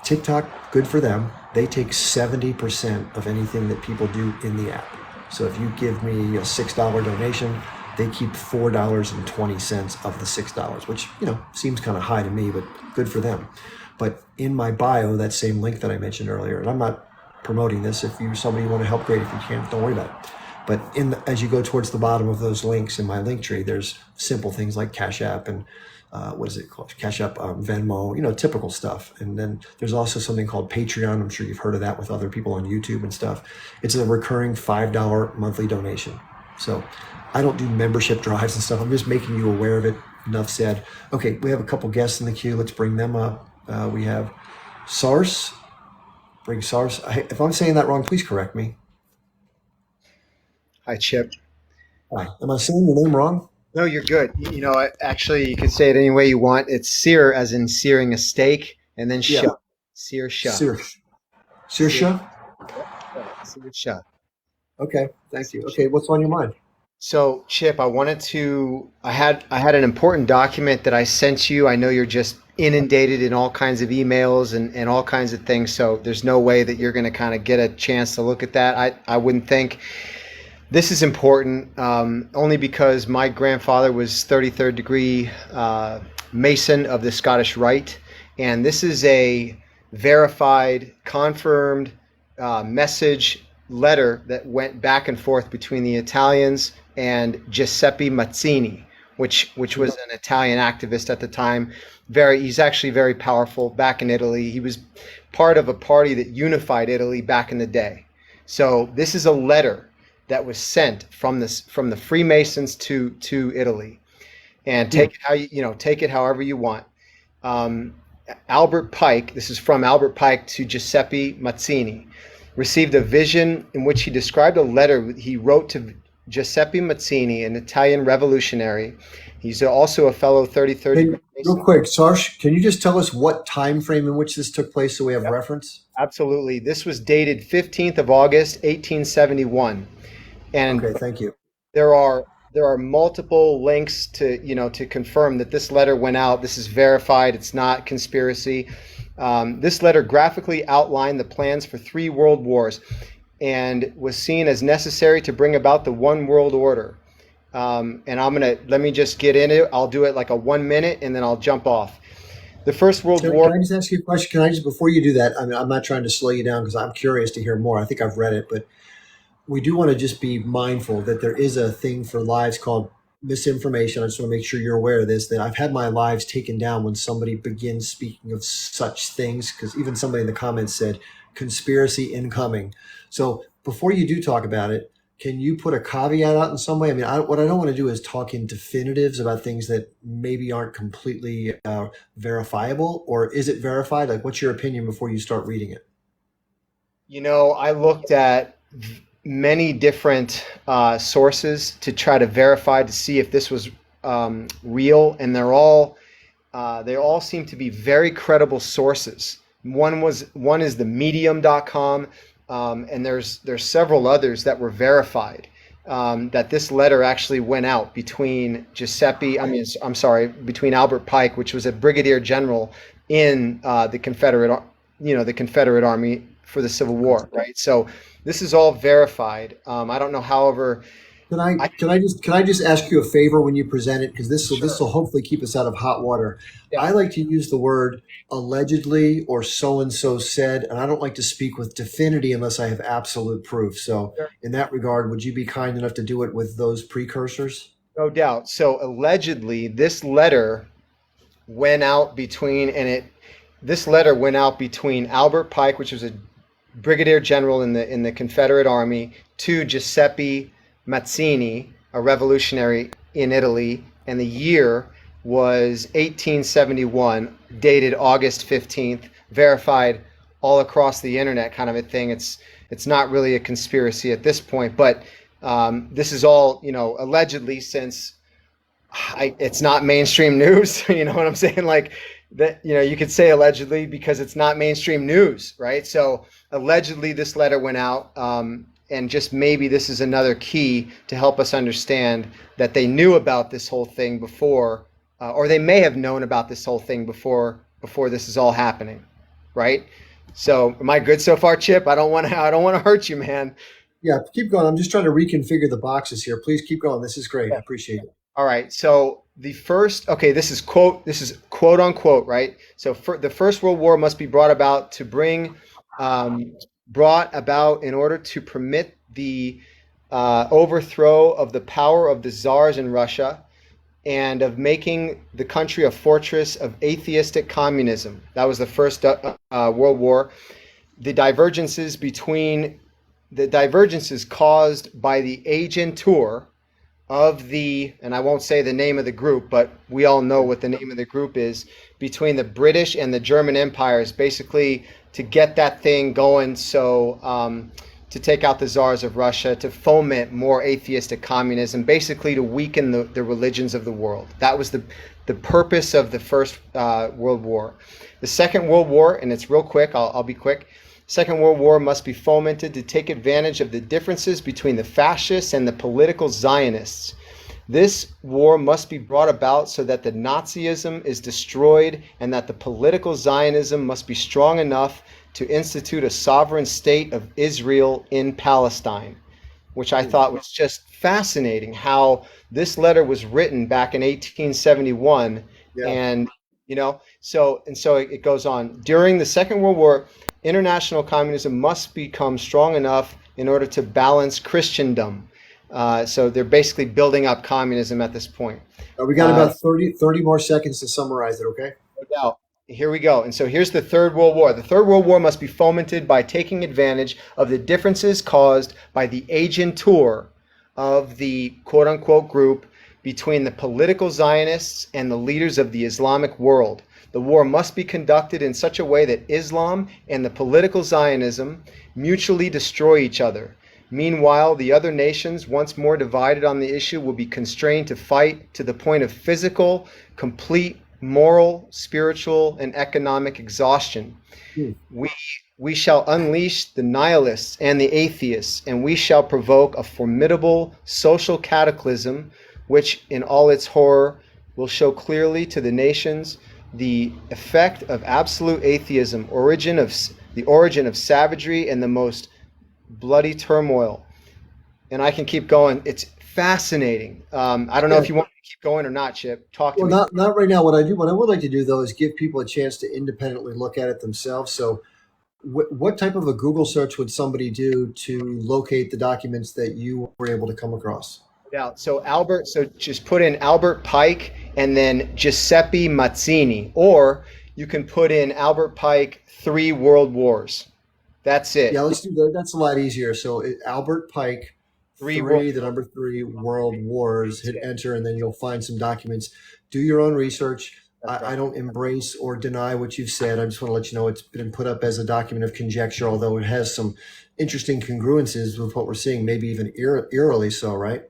TikTok, good for them. They take 70% of anything that people do in the app. So if you give me a $6 donation, they keep $4.20 of the $6, which, seems kind of high to me, but good for them. But in my bio, that same link that I mentioned earlier, and I'm not promoting this. If you're somebody you want to help, great. If you can't, don't worry about it. But as you go towards the bottom of those links in my link tree, there's simple things like Cash App and what is it called? Cash App, Venmo, typical stuff. And then there's also something called Patreon. I'm sure you've heard of that with other people on YouTube and stuff. It's a recurring $5 monthly donation. So I don't do membership drives and stuff. I'm just making you aware of it. Enough said. Okay, we have a couple guests in the queue. Let's bring them up. We have SARS, bring SARS. If I'm saying that wrong, please correct me. Hi, Chip. Hi. Am I saying the name wrong? No, you're good. Actually, you could say it any way you want. It's sear, as in searing a steak, and then Yeah. sha. Sear sha. Sir. Sear. Sirsha? Yep, right. Sear sha. Okay. Thank Sear you. sha. Okay. What's on your mind? So, Chip, I had an important document that I sent you. I know you're just inundated in all kinds of emails and all kinds of things, so there's no way that you're going to kind of get a chance to look at that. I wouldn't think. This is important only because my grandfather was 33rd degree Mason of the Scottish Rite, and this is a verified, confirmed message letter that went back and forth between the Italians and Giuseppe Mazzini, which was an Italian activist at the time. He's actually very powerful back in Italy. He was part of a party that unified Italy back in the day. So this is a letter that was sent from the Freemasons to Italy, and take it how take it however you want. Um, Albert Pike, this is from Albert Pike to Giuseppe Mazzini, received a vision in which he described a letter he wrote to Giuseppe Mazzini, an Italian revolutionary. He's also a fellow 33rd Hey, degree real Mason. quick, Sarsh, can you just tell us what time frame in which this took place so we have Yep, reference? absolutely. This was dated 15th of August, 1871, and Okay. Thank you. there are there are multiple links to confirm that this letter went out. This is verified. It's not conspiracy. This letter graphically outlined the plans for three world wars and was seen as necessary to bring about the one world order. And let me just get into it. I'll do it like a 1 minute and then I'll jump off. The First World Can War. I just ask you a question? Can I just, before you do that, I mean, I'm not trying to slow you down because I'm curious to hear more. I think I've read it, but we do want to just be mindful that there is a thing for lives called misinformation. I just want to make sure you're aware of this, that I've had my lives taken down when somebody begins speaking of such things, because even somebody in the comments said conspiracy incoming. So before you do talk about it, can you put a caveat out in some way? I mean, what I don't want to do is talk in definitives about things that maybe aren't completely verifiable, or is it verified? Like, what's your opinion before you start reading it? I looked at many different sources to try to verify to see if this was real, and they all seem to be very credible sources. One is the medium.com, and there's several others that were verified, that this letter actually went out between between Albert Pike, which was a brigadier general in the Confederate Army for the Civil War, right? So this is all verified. I don't know, however, Can I I can I just ask you a favor when you present it, because this sure, will hopefully keep us out of hot water. yeah, I like to use the word allegedly or so and so said, and I don't like to speak with definity unless I have absolute proof. So sure. in that regard, would you be kind enough to do it with those precursors? No doubt. So allegedly, went out between and it this letter went out between Albert Pike, which was a brigadier general in the Confederate Army, to Giuseppe Mazzini, a revolutionary in Italy, and the year was 1871, dated August 15th, verified all across the internet, kind of a thing. It's not really a conspiracy at this point, but this is all allegedly, since it's not mainstream news. You know what I'm saying? Like that, you could say allegedly because it's not mainstream news, right? So allegedly, this letter went out, and just maybe this is another key to help us understand that they knew about this whole thing before, or they may have known about this whole thing before this is all happening, right? So, am I good so far, Chip? I don't want to hurt you, man. Yeah, keep going. I'm just trying to reconfigure the boxes here. Please keep going. This is great. I appreciate it. All right. So this is quote unquote, right? So the First World War must be brought about in order to permit the overthrow of the power of the czars in Russia and of making the country a fortress of atheistic communism. That was the First World War. The divergences caused by the agentur of the, and I won't say the name of the group, but we all know what the name of the group is, between the British and the German empires, basically to get that thing going. So, to take out the czars of Russia, to foment more atheistic communism, basically to weaken the religions of the world. That was the purpose of the First World War. The Second World War, and it's real quick, I'll be quick. Second World War must be fomented to take advantage of the differences between the fascists and the political Zionists. This war must be brought about so that the Nazism is destroyed and that the political Zionism must be strong enough to institute a sovereign state of Israel in Palestine, which I thought was just fascinating how this letter was written back in 1871. Yeah. And so it goes on. During the Second World War, international communism must become strong enough in order to balance Christendom. So they're basically building up communism at this point. We got about 30 more seconds to summarize it, okay? No doubt. Here we go. And so here's the Third World War. The Third World War must be fomented by taking advantage of the differences caused by the agentur of the quote unquote group between the political Zionists and the leaders of the Islamic world. The war must be conducted in such a way that Islam and the political Zionism mutually destroy each other. Meanwhile, the other nations, once more divided on the issue, will be constrained to fight to the point of physical, complete moral, spiritual, and economic exhaustion. We we shall unleash the nihilists and the atheists, and we shall provoke a formidable social cataclysm, which in all its horror will show clearly to the nations the effect of absolute atheism, the origin of savagery and the most bloody turmoil. And I can keep going. It's fascinating. I don't know if you want me to keep going or not, Chip. Talk to Well, me. not right now. What I would like to do though is give people a chance to independently look at it themselves. So, what type of a Google search would somebody do to locate the documents that you were able to come across? Yeah. So just put in Albert Pike and then Giuseppe Mazzini, or you can put in Albert Pike, Three World Wars. That's Yeah, it. let's do that. That's a lot easier. So, Albert Pike, Three World the number three, World Wars, Wars. hit enter, and then you'll find some documents. Do your own research. That's I right. don't embrace or deny what you've said. I just want to let you know it's been put up as a document of conjecture, although it has some interesting congruences with what we're seeing, maybe even eerily so, right?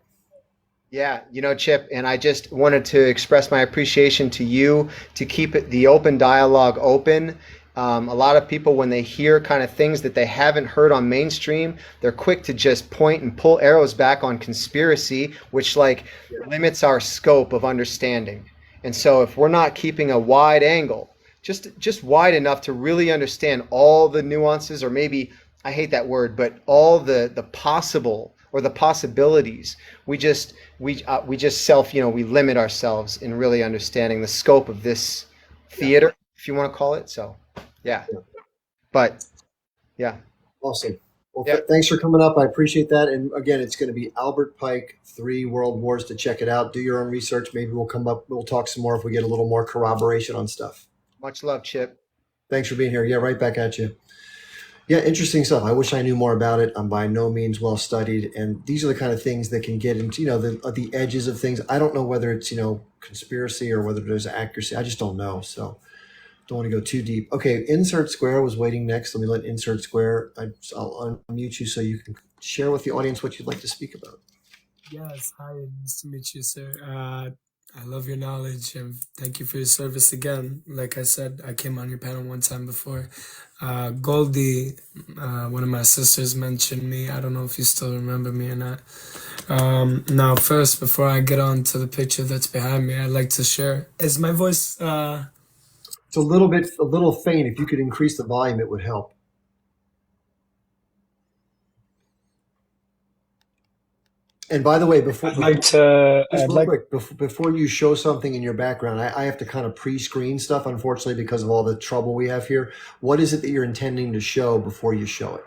Yeah, Chip, and I just wanted to express my appreciation to you to keep the open dialogue open. A lot of people, when they hear kind of things that they haven't heard on mainstream, they're quick to just point and pull arrows back on conspiracy, which limits our scope of understanding. And so, if we're not keeping a wide angle, just wide enough to really understand all the nuances, or maybe I hate that word, but all the possible or the possibilities, we just we limit ourselves in really understanding the scope of this Yeah. theater, if you want to call it. So, yeah, Yeah. but yeah, Awesome. Well, yeah, thanks for coming up. I appreciate that. And again, it's going to be Albert Pike, Three World Wars to check it out. Do your own research. Maybe we'll come up, we'll talk some more if we get a little more corroboration on stuff. much love, Chip. Thanks for being here. Yeah, right back at you. Yeah, interesting stuff. I wish I knew more about it. I'm by no means well studied, and these are the kind of things that can get into the edges of things. I don't know whether it's conspiracy or whether there's accuracy. I just don't know. So don't want to go too deep. Okay, Insert Square was waiting next. Let me let Insert Square. I'll unmute you so you can share with the audience what you'd like to speak about. Yes, hi, nice to meet you, sir. I love your knowledge and thank you for your service again. Like I said, I came on your panel one time before. Goldie, one of my sisters, mentioned me. I don't know if you still remember me or not. Now, first, before I get on to the picture that's behind me, I'd like to share. Is my voice? It's a little faint. If you could increase the volume, it would help. And by the way, just real quick, before you show something in your background, I have to kind of pre-screen stuff, unfortunately, because of all the trouble we have here. What is it that you're intending to show before you show it?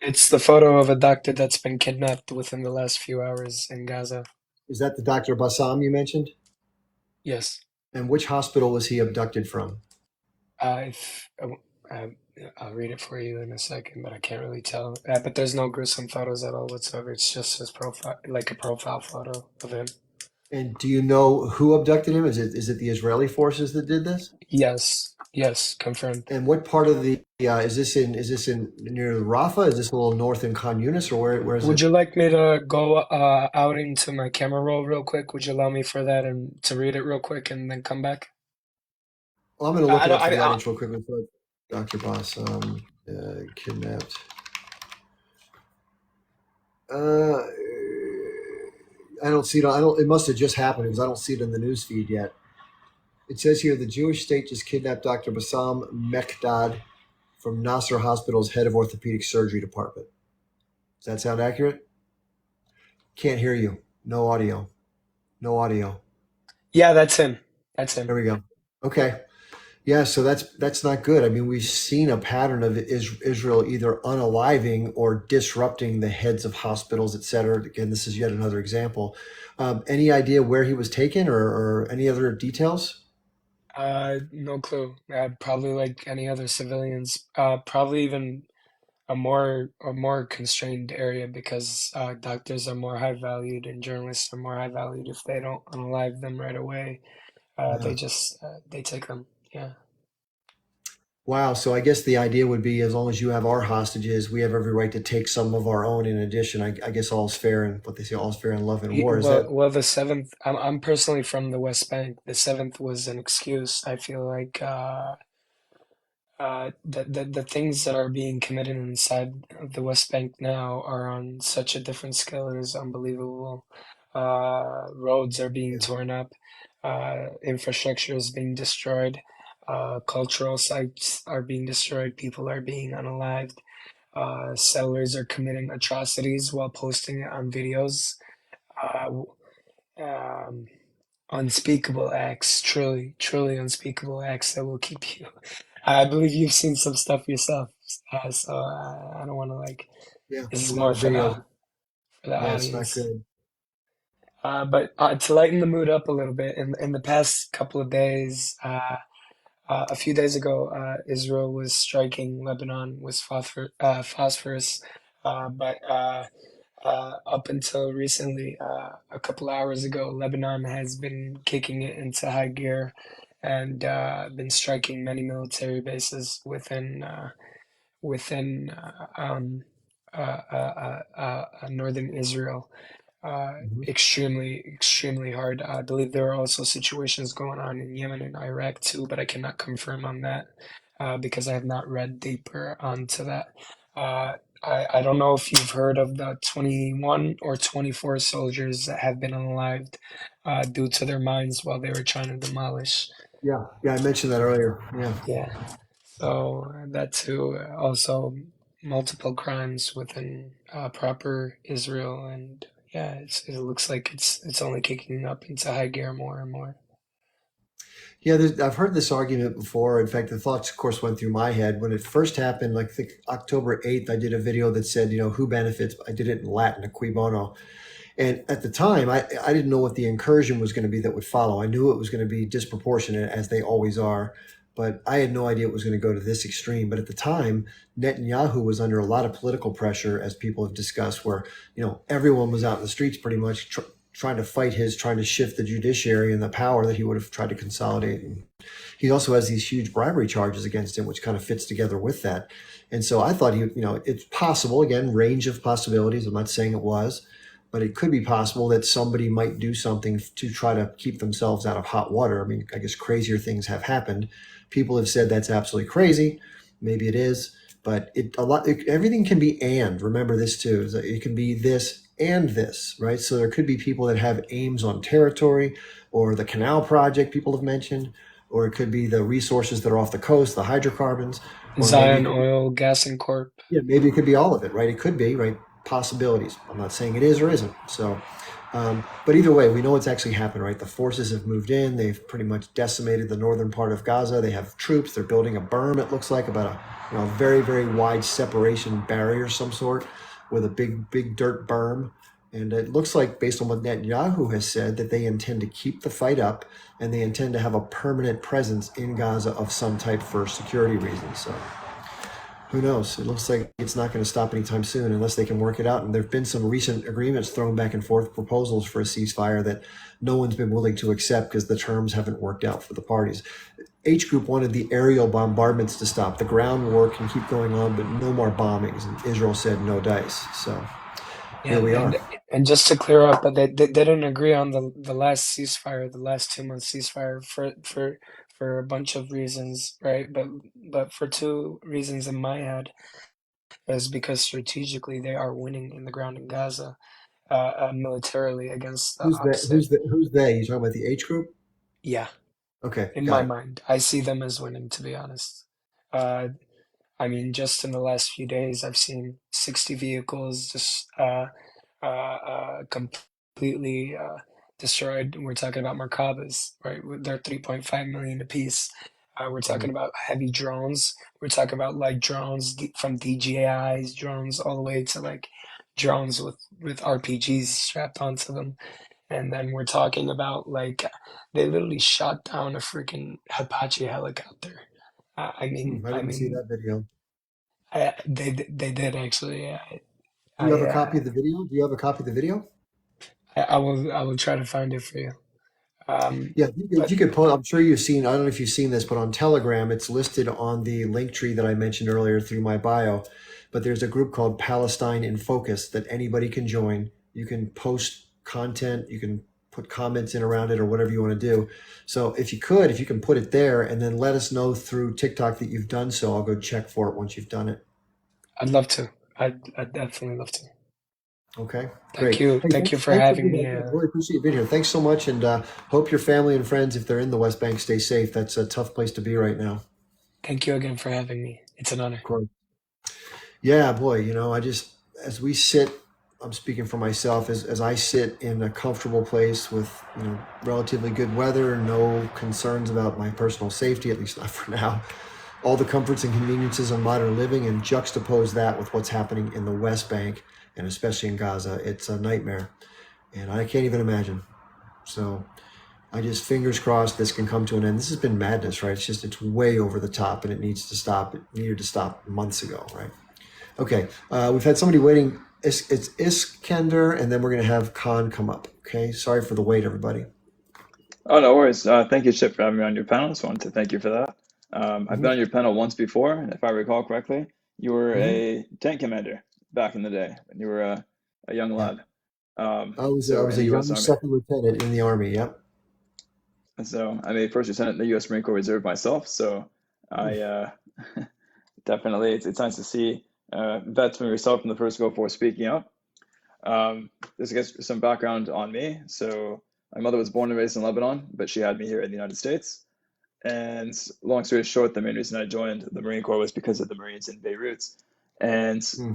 It's the photo of a doctor that's been kidnapped within the last few hours in Gaza. Is that the Dr. Bassam you mentioned? Yes. And which hospital was he abducted from? Uh, if, uh, I'll read it for you in a second, but I can't really tell. But there's no gruesome photos at all whatsoever. It's just his profile, like a profile photo of him. And do you know who abducted him? Is it the Israeli forces that did this? Yes, yes, confirmed. And what part of the is this in near Rafah? Is this a little north in Khan Yunis, or where is Would it? you like me to go out into my camera roll real quick? Would you allow me for that and to read it real quick and then come back? Well, I'm going to look I it don't. up for the I, audience real quick before Dr. Boss kidnapped. Uh, I don't see it. I don't. It must have just happened because I don't see it in the news feed yet. It says here the Jewish state just kidnapped Dr. Bassam Mekdad from Nasser Hospital's head of orthopedic surgery department. Does that sound accurate? Can't hear you. No audio. No audio. yeah, that's him. That's There him. we go. Okay. Yeah, so that's not good. I mean, we've seen a pattern of Israel either unaliving or disrupting the heads of hospitals, et cetera. Again, this is yet another example. Any idea where he was taken or any other details? No clue. Probably like any other civilians. Probably even a more constrained area because doctors are more high valued and journalists are more high valued. If they don't unalive them right away, they Yeah. just they take them. Yeah. Wow. So I guess the idea would be as long as you have our hostages, we have every right to take some of our own in addition. I guess all's fair in what they say, all's fair in love and war. Is that? Well, the seventh. I'm personally from the West Bank. The seventh was an excuse. I feel like the things that are being committed inside of the West Bank now are on such a different scale. It is unbelievable. Roads are being Yeah. torn up. Infrastructure is being destroyed. Cultural sites are being destroyed. People are being unalived. Settlers are committing atrocities while posting it on videos. Uh, um, Unspeakable acts, truly, truly unspeakable acts that will keep you. I believe you've seen some stuff yourself, so I don't want to like. Yeah. This A is lot more of videos. for the Yeah, it's not audience. good. But to lighten the mood up a little bit, in the past couple of days, a few days ago, Israel was striking Lebanon with phosphorus, but up until recently, a couple hours ago, Lebanon has been kicking it into high gear and been striking many military bases within northern Israel. Mhm. Extremely, extremely hard. I believe there are also situations going on in Yemen and Iraq too, but I cannot confirm on that because I have not read deeper onto that. Uh, I don't know if you've heard of the 21 or 24 soldiers that have been unalived due to their mines while they were trying to demolish. Yeah. Yeah, I mentioned that earlier. Yeah. Yeah. So that too, also multiple crimes within proper Israel, and yeah, it looks like it's only kicking up into high gear more and more. Yeah, I've heard this argument before. In fact, the thoughts, of course, went through my head when it first happened. Like, I think October 8th, I did a video that said, who benefits. I did it in Latin, a cui bono. And at the time, I didn't know what the incursion was going to be that would follow. I knew it was going to be disproportionate, as they always are, but I had no idea it was going to go to this extreme. But at the time, Netanyahu was under a lot of political pressure, as people have discussed, where everyone was out in the streets pretty much trying to fight trying to shift the judiciary and the power that he would have tried to consolidate. And he also has these huge bribery charges against him, which kind of fits together with that. And so I thought it's possible, again, range of possibilities. I'm not saying it was, but it could be possible that somebody might do something to try to keep themselves out of hot water. I mean, I guess crazier things have happened. People have said that's absolutely crazy. Maybe it is, but everything can be and. Remember this too, is that it can be this and this, right? So there could be people that have aims on territory or the canal project people have mentioned, or it could be the resources that are off the coast, the hydrocarbons, or maybe it Zion could be, Oil, Gas and Corp. yeah, maybe it could be all of it, right? It could be, right? Possibilities. I'm not saying it is or isn't. So, but either way, we know what's actually happened, right? The forces have moved in. They've pretty much decimated the northern part of Gaza. They have troops. They're building a berm. It looks like about a very, very wide separation barrier of some sort with a big, big dirt berm. And it looks like, based on what Netanyahu has said, that they intend to keep the fight up and they intend to have a permanent presence in Gaza of some type for security reasons. So Who knows? It looks like it's not going to stop anytime soon unless they can work it out. And there have been some recent agreements thrown back and forth, proposals for a ceasefire that no one's been willing to accept because the terms haven't worked out for the parties. H Group wanted the aerial bombardments to stop. The ground war can keep going on, but no more bombings. And Israel said no dice. So Yeah, here we are. and just to clear up, but they didn't agree on the last ceasefire, the last 2 month ceasefire for a bunch of reasons, right? But for two reasons in my head is because strategically they are winning in the ground in Gaza, militarily against the Who's that? opposite. Who's they? You talking about the H Group? Yeah, Okay, in got my it. mind, I see them as winning, to be honest. Uh, I mean, just in the last few days, I've seen 60 vehicles just completely destroyed. We're talking about Merkabas, right? They're 3.5 million apiece. We're talking Mhm. about heavy drones. We're talking about like drones from DJI's drones all the way to like drones with RPGs strapped onto them. And then we're talking about like they literally shot down a freaking Apache helicopter. I I didn't see mean, that video. they did actually. Do you I have a uh, copy of the video? Do you have a copy of the video? I will try to find it for you. Um, Yeah, but you could pull. I'm sure you've seen. I don't know if you've seen this, but on Telegram, it's listed on the link tree that I mentioned earlier through my bio. But there's a group called Palestine in Focus that anybody can join. You can post content. You can put comments in around it or whatever you want to do. So if you can put it there and then let us know through TikTok that you've done so, I'll go check for it once you've done it. I'd love to. I'd definitely love to. Okay, great. Hey, Thank you for thanks for having being me. here. Yeah, really appreciate you being here. Thanks so much, and hope your family and friends, if they're in the West Bank, stay safe. That's a tough place to be right now. Thank you again for having me. It's an honor. Of course. Yeah, boy. I just as we sit, I'm speaking for myself. As I sit in a comfortable place with relatively good weather, no concerns about my personal safety, at least not for now. All the comforts and conveniences of modern living, and juxtapose that with what's happening in the West Bank and especially in Gaza. It's a nightmare, and I can't even imagine. So I just fingers crossed this can come to an end. This has been madness, right? It's way over the top, and it needs to stop. It needed to stop months ago, right? Okay, we've had somebody waiting. It's Iskender, and then we're gonna have Khan come up. Okay, sorry for the wait, everybody. Oh, no worries. Thank you, Chip, for having me on your panel. Just wanted to thank you for that. I've Hmm. been on your panel once before, and if I recall correctly, you were Hmm. a tank commander back in the day when you were a young Yeah, lad. I So was in a the U.S. young Army. second lieutenant in the army. Yep. So I'm a first lieutenant in the U.S. Marine Corps Reserve myself. So I definitely, it's nice to see vets from yourself from the first Gulf War speaking up. Just to get some background on me. So my mother was born and raised in Lebanon, but she had me here in the United States. And long story short, the main reason I joined the Marine Corps was because of the Marines in Beirut. And Hmm.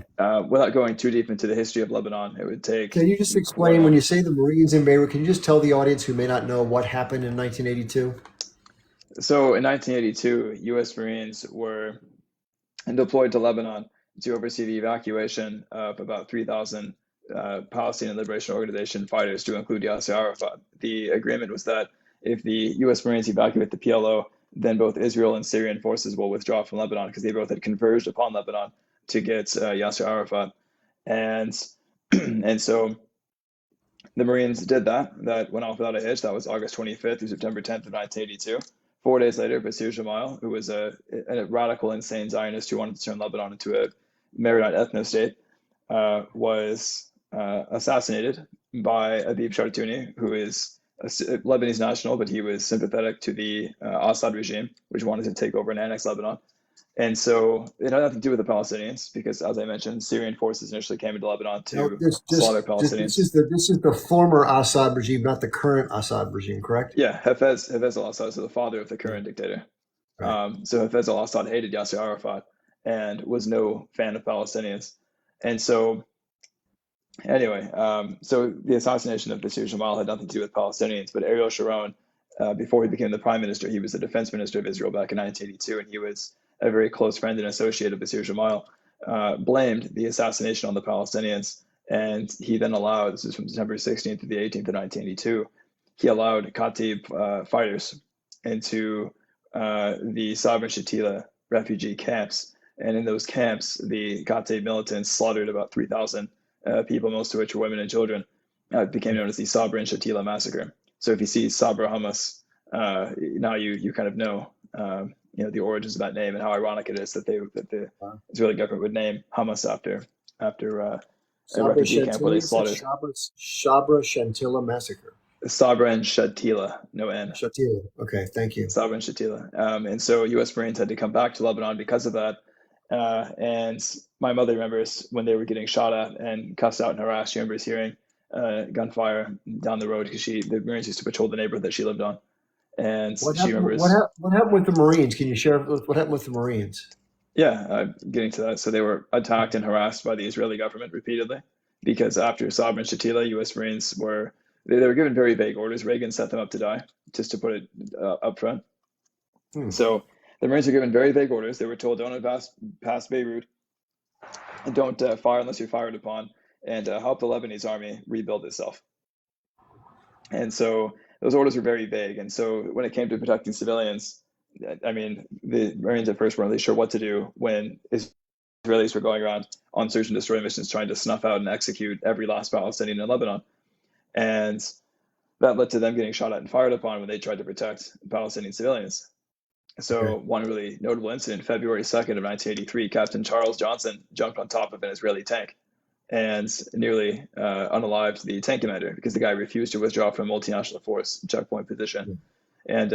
without going too deep into the history of Lebanon, it would take Can you just quite explain when a. you say the Marines in Beirut? Can you just tell the audience who may not know what happened in 1982? So in 1982, U.S. Marines were deployed to Lebanon to oversee the evacuation of about 3,000 Palestinian Liberation Organization fighters, to include Yasser Arafat. The agreement was that if the U.S. Marines evacuate the PLO, then both Israel and Syrian forces will withdraw from Lebanon because they both had converged upon Lebanon to get Yasser Arafat. And and so the Marines did that. That went off without a hitch. That was August 25th through September 10th of 1982. 4 days later, Basir Jamal, who was a radical, insane Zionist who wanted to turn Lebanon into a Maronite ethno state, was assassinated by Abiy Shartouni, who is a Lebanese national, but he was sympathetic to the Assad regime, which wanted to take over and annex Lebanon. And so it had nothing to do with the Palestinians, because, as I mentioned, Syrian forces initially came into Lebanon No, to slaughter just Palestinians. this is the former Assad regime, not the current Assad regime, correct? Yeah, Hafez al-Assad, so the father of the Yeah, current dictator. right. So Hafez al-Assad hated Yasser Arafat and was no fan of Palestinians. And so, anyway, so the assassination of Bashir Jamal had nothing to do with Palestinians, but Ariel Sharon, before he became the prime minister, he was the defense minister of Israel back in 1982, and he was a very close friend and associate of Bashir Jamal, blamed the assassination on the Palestinians. And he then allowed, this is from September 16th to the 18th of 1982, he allowed Khatib fighters into the Sovereign Shatila refugee camps And in those camps, the Kate militants slaughtered about 3,000 people, most of which were women and children. It became known as the Sabra and Shatila massacre. So if you see Sabra Hamas, now you kind of know the origins of that name and how ironic it is that the Wow. Israeli government would name Hamas after a Sabra refugee camp where Shatila, they you said slaughtered Sabra Shantila massacre. Sabra and Shatila, no N. Shatila. Okay, thank you. Sabra and Shatila. And so U.S. Marines had to come back to Lebanon because of that. And my mother remembers when they were getting shot at and cussed out and harassed. She remembers hearing gunfire down the road because the Marines used to patrol the neighborhood that she lived on. And What she happened? remembers, What happened with the Marines? Can you share what happened with the Marines? yeah, getting to that. So they were attacked and harassed by the Israeli government repeatedly because after Sabra and Shatila, U.S. Marines they were given very vague orders. Reagan set them up to die, just to put it up front. Hmm. So the Marines were given very vague orders. They were told, don't advance past Beirut and don't fire unless you're fired upon, and help the Lebanese army rebuild itself. And so those orders were very vague. And so when it came to protecting civilians, I mean, the Marines at first weren't really sure what to do when Israelis were going around on search and destroy missions trying to snuff out and execute every last Palestinian in Lebanon. And that led to them getting shot at and fired upon when they tried to protect Palestinian civilians. So Okay. one really notable incident, February 2nd of 1983, Captain Charles Johnson jumped on top of an Israeli tank and nearly unalived the tank commander because the guy refused to withdraw from a multinational force checkpoint position. And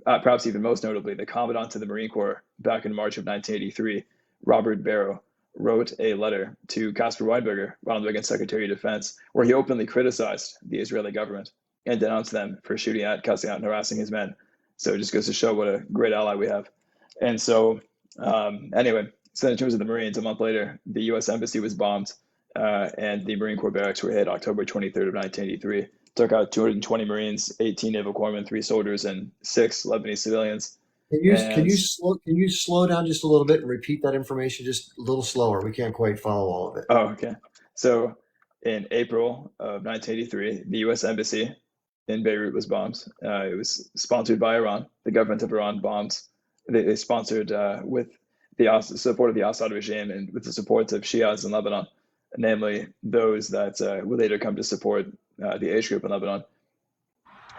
perhaps even most notably, the commandant of the Marine Corps back in March of 1983, Robert Barrow, wrote a letter to Caspar Weinberger, Ronald Reagan's Secretary of Defense, where he openly criticized the Israeli government and denounced them for shooting at, cussing out, and harassing his men. So it just goes to show what a great ally we have. And so, anyway, so in terms of the Marines, a month later, the U.S. Embassy was bombed, and the Marine Corps barracks were hit October 23rd of 1983. Took out 220 Marines, 18 naval corpsmen, 3 soldiers, and 6 Lebanese civilians. Can And you slow down just a little bit and repeat that information just a little slower? We can't quite follow all of it. oh, okay. So in April of 1983, the U.S. Embassy in Beirut was bombed. It was sponsored by Iran. The government of Iran bombed. They sponsored with the support of the Assad regime and with the support of Shias in Lebanon, namely those that would later come to support the H group in Lebanon.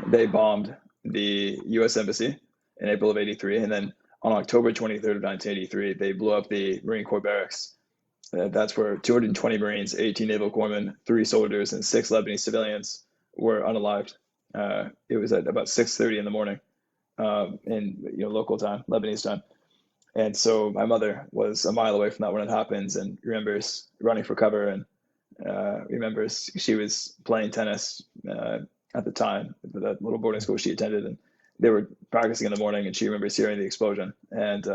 They bombed the U.S. Embassy in April of 83, and then on October 23rd of 1983, they blew up the Marine Corps barracks. That's where 220 Marines, 18 naval corpsmen, 3 soldiers, and 6 Lebanese civilians were unalived. It was at about 6:30 in the morning in local time, Lebanese time. And so my mother was a mile away from that when it happens and remembers running for cover and remembers she was playing tennis at the time at that little boarding school she attended, and they were practicing in the morning, and she remembers hearing the explosion and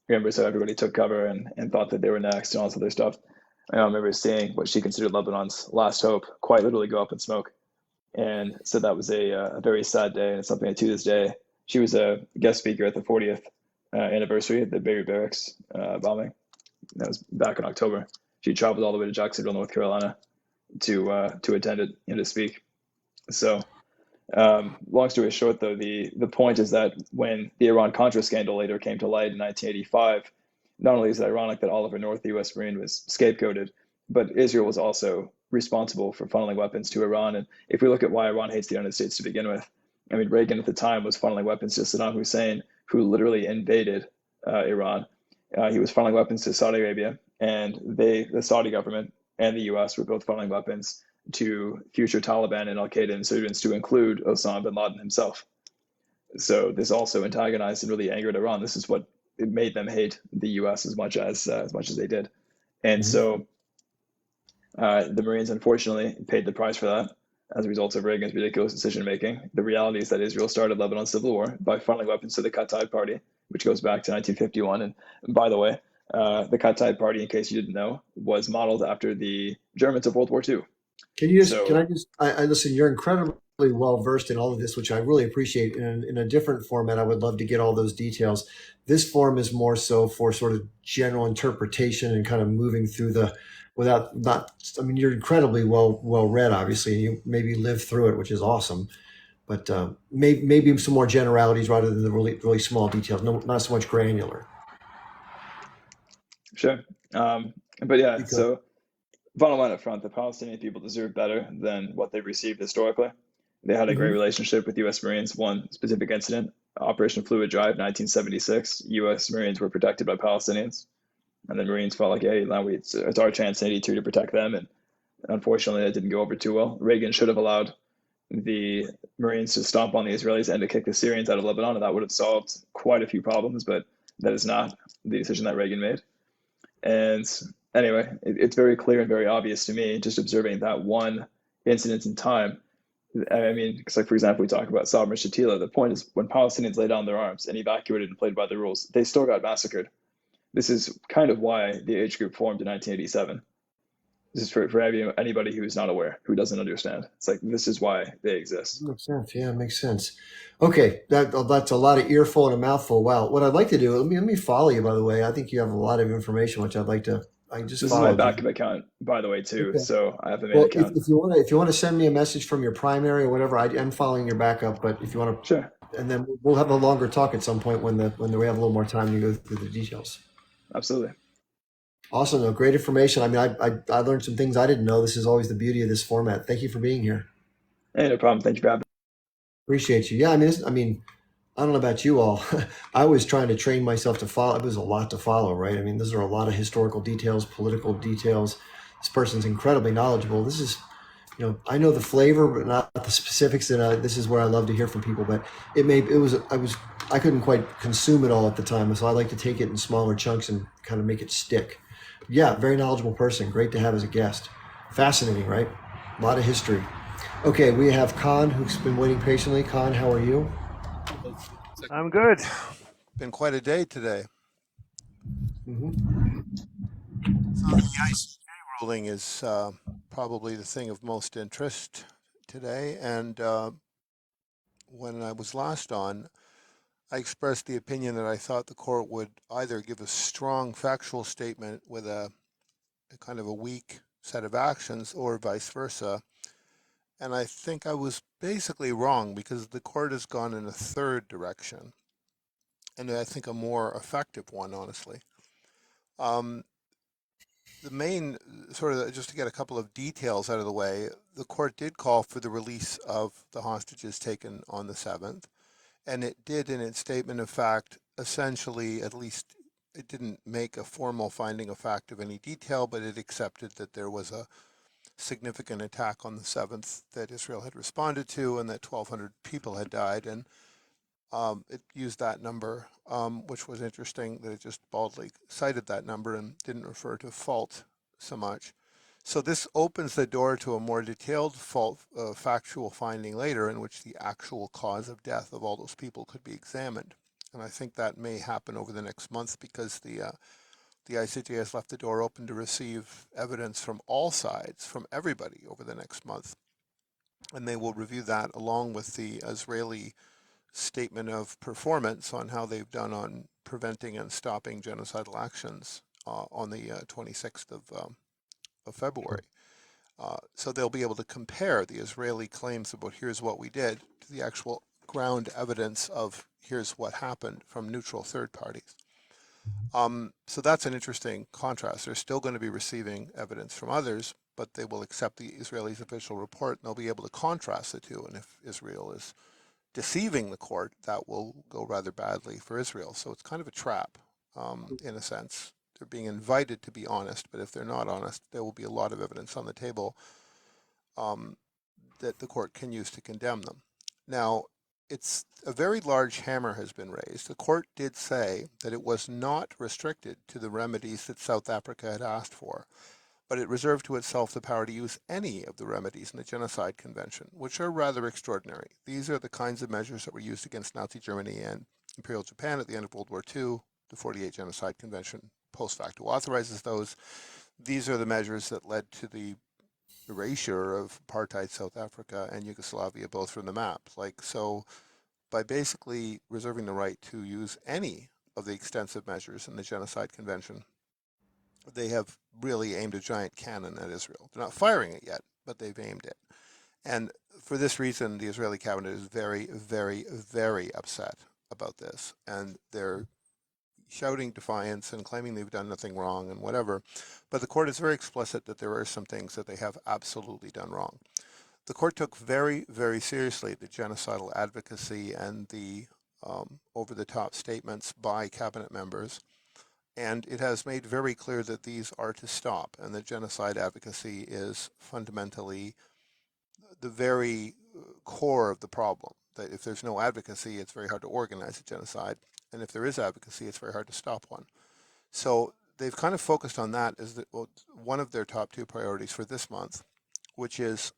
remembers how everybody took cover and thought that they were next and all this other stuff. I remember seeing what she considered Lebanon's last hope quite literally go up in smoke, and so that was a very sad day, and it's something that to this day. She was a guest speaker at the 40th anniversary of the Beirut barracks bombing. That was back in October. She traveled all the way to Jacksonville, North Carolina, to attend it and to speak. So, long story short, though, the point is that when the Iran-Contra scandal later came to light in 1985, not only is it ironic that Oliver North, the U.S. Marine, was scapegoated, but Israel was also responsible for funneling weapons to Iran. And if we look at why Iran hates the United States to begin with, I mean, Reagan at the time was funneling weapons to Saddam Hussein, who literally invaded Iran. He was funneling weapons to Saudi Arabia, and the Saudi government and the U.S. were both funneling weapons to future Taliban and Al-Qaeda insurgents, to include Osama bin Laden himself. So this also antagonized and really angered Iran. This is what it made them hate the U.S. as much as they did. And so the Marines, unfortunately, paid the price for that as a result of Reagan's ridiculous decision making. The reality is that Israel started Lebanon's civil war by funneling weapons to the Kataib Party, which goes back to 1951. And by the way, the Kataib Party, in case you didn't know, was modeled after the Germans of World War II. I listen, you're incredibly well versed in all of this, which I really appreciate. In a different format, I would love to get all those details. This forum is more so for sort of general interpretation and kind of moving through you're incredibly well read, obviously, and you maybe lived through it, which is awesome. But maybe some more generalities rather than the really, really small details, not so much granular. Sure. But yeah, You go. so bottom line up front, the Palestinian people deserve better than what they've received historically. They had a great Hmm. relationship with U.S. Marines. One specific incident, Operation Fluid Drive, 1976, U.S. Marines were protected by Palestinians, and the Marines felt like, hey, now it's our chance in '82 to protect them, and unfortunately, that didn't go over too well. Reagan should have allowed the Marines to stomp on the Israelis and to kick the Syrians out of Lebanon, and that would have solved quite a few problems, but that is not the decision that Reagan made. And anyway, it's very clear and very obvious to me, just observing that one incident in time. I mean, because like for example, we talk about Sabra and Shatila. The point is, when Palestinians laid down their arms and evacuated and played by the rules, they still got massacred. This is kind of why the age group formed in 1987. This is for anybody who's not aware, who doesn't understand. It's like this is why they exist. Makes sense. Yeah, it makes sense. Okay, that's a lot of earful and a mouthful. Wow. What I'd like to do, let me follow you. By the way, I think you have a lot of information, which I'd like to. I just This is my followed you. backup account, by the way, too. Okay. So I have the main Well, account. if you want to send me a message from your primary or whatever, I am following your backup. But if you want Sure, to, and then we'll have a longer talk at some point when we have a little more time to go through the details. absolutely. Awesome, though. Great information. I mean, I learned some things I didn't know. This is always the beauty of this format. Thank you for being here. Hey, no problem. Thank you for having me. Appreciate you. Yeah, I mean, I don't know about you all. I was trying to train myself to follow. It was a lot to follow, right? I mean, those are a lot of historical details, political details. This person's incredibly knowledgeable. This is, I know the flavor, but not the specifics. And this is where I love to hear from people. But I couldn't quite consume it all at the time. So I like to take it in smaller chunks and kind of make it stick. Yeah, very knowledgeable person. Great to have as a guest. Fascinating, right? A lot of history. Okay, we have Khan, who's been waiting patiently. Khan, how are you? I'm good. Been quite a day today. Hmm. So the ICJ ruling is probably the thing of most interest today. And when I was last on, I expressed the opinion that I thought the court would either give a strong factual statement with a kind of a weak set of actions, or vice versa. And I think I was basically wrong, because the court has gone in a third direction, and I think a more effective one, honestly. Um, the main sort of, just to get a couple of details out of the way, the court did call for the release of the hostages taken on the 7th, and it did, in its statement of fact, essentially, at least it didn't make a formal finding of fact of any detail, but it accepted that there was a significant attack on the 7th that Israel had responded to, and that 1,200 people had died. And it used that number, which was interesting that it just baldly cited that number and didn't refer to fault so much. So this opens the door to a more detailed factual finding later, in which the actual cause of death of all those people could be examined. And I think that may happen over the next month, because the ICJ has left the door open to receive evidence from all sides, from everybody, over the next month. And they will review that along with the Israeli statement of performance on how they've done on preventing and stopping genocidal actions on the 26th of February. So they'll be able to compare the Israeli claims about here's what we did to the actual ground evidence of here's what happened from neutral third parties. So that's an interesting contrast. They're still going to be receiving evidence from others, but they will accept the Israelis' official report, and they'll be able to contrast the two. And if Israel is deceiving the court, that will go rather badly for Israel. So it's kind of a trap, in a sense. They're being invited to be honest, but if they're not honest, there will be a lot of evidence on the table that the court can use to condemn them. Now, it's a very large hammer has been raised. The court did say that it was not restricted to the remedies that South Africa had asked for, but it reserved to itself the power to use any of the remedies in the Genocide Convention, which are rather extraordinary. These are the kinds of measures that were used against Nazi Germany and Imperial Japan at the end of World War II. The 48 Genocide Convention post facto authorizes those. These are the measures that led to the erasure of apartheid South Africa and Yugoslavia, both from the map. So by basically reserving the right to use any of the extensive measures in the Genocide Convention, they have really aimed a giant cannon at Israel. They're not firing it yet, but they've aimed it. And for this reason, the Israeli cabinet is very, very, very upset about this. And they're shouting defiance and claiming they've done nothing wrong and whatever. But the court is very explicit that there are some things that they have absolutely done wrong. The court took very, very seriously the genocidal advocacy and the over-the-top statements by cabinet members, and it has made very clear that these are to stop, and that genocide advocacy is fundamentally the very core of the problem. That if there's no advocacy, it's very hard to organize a genocide, and if there is advocacy, it's very hard to stop one. So they've kind of focused on that as one of their top two priorities for this month, which is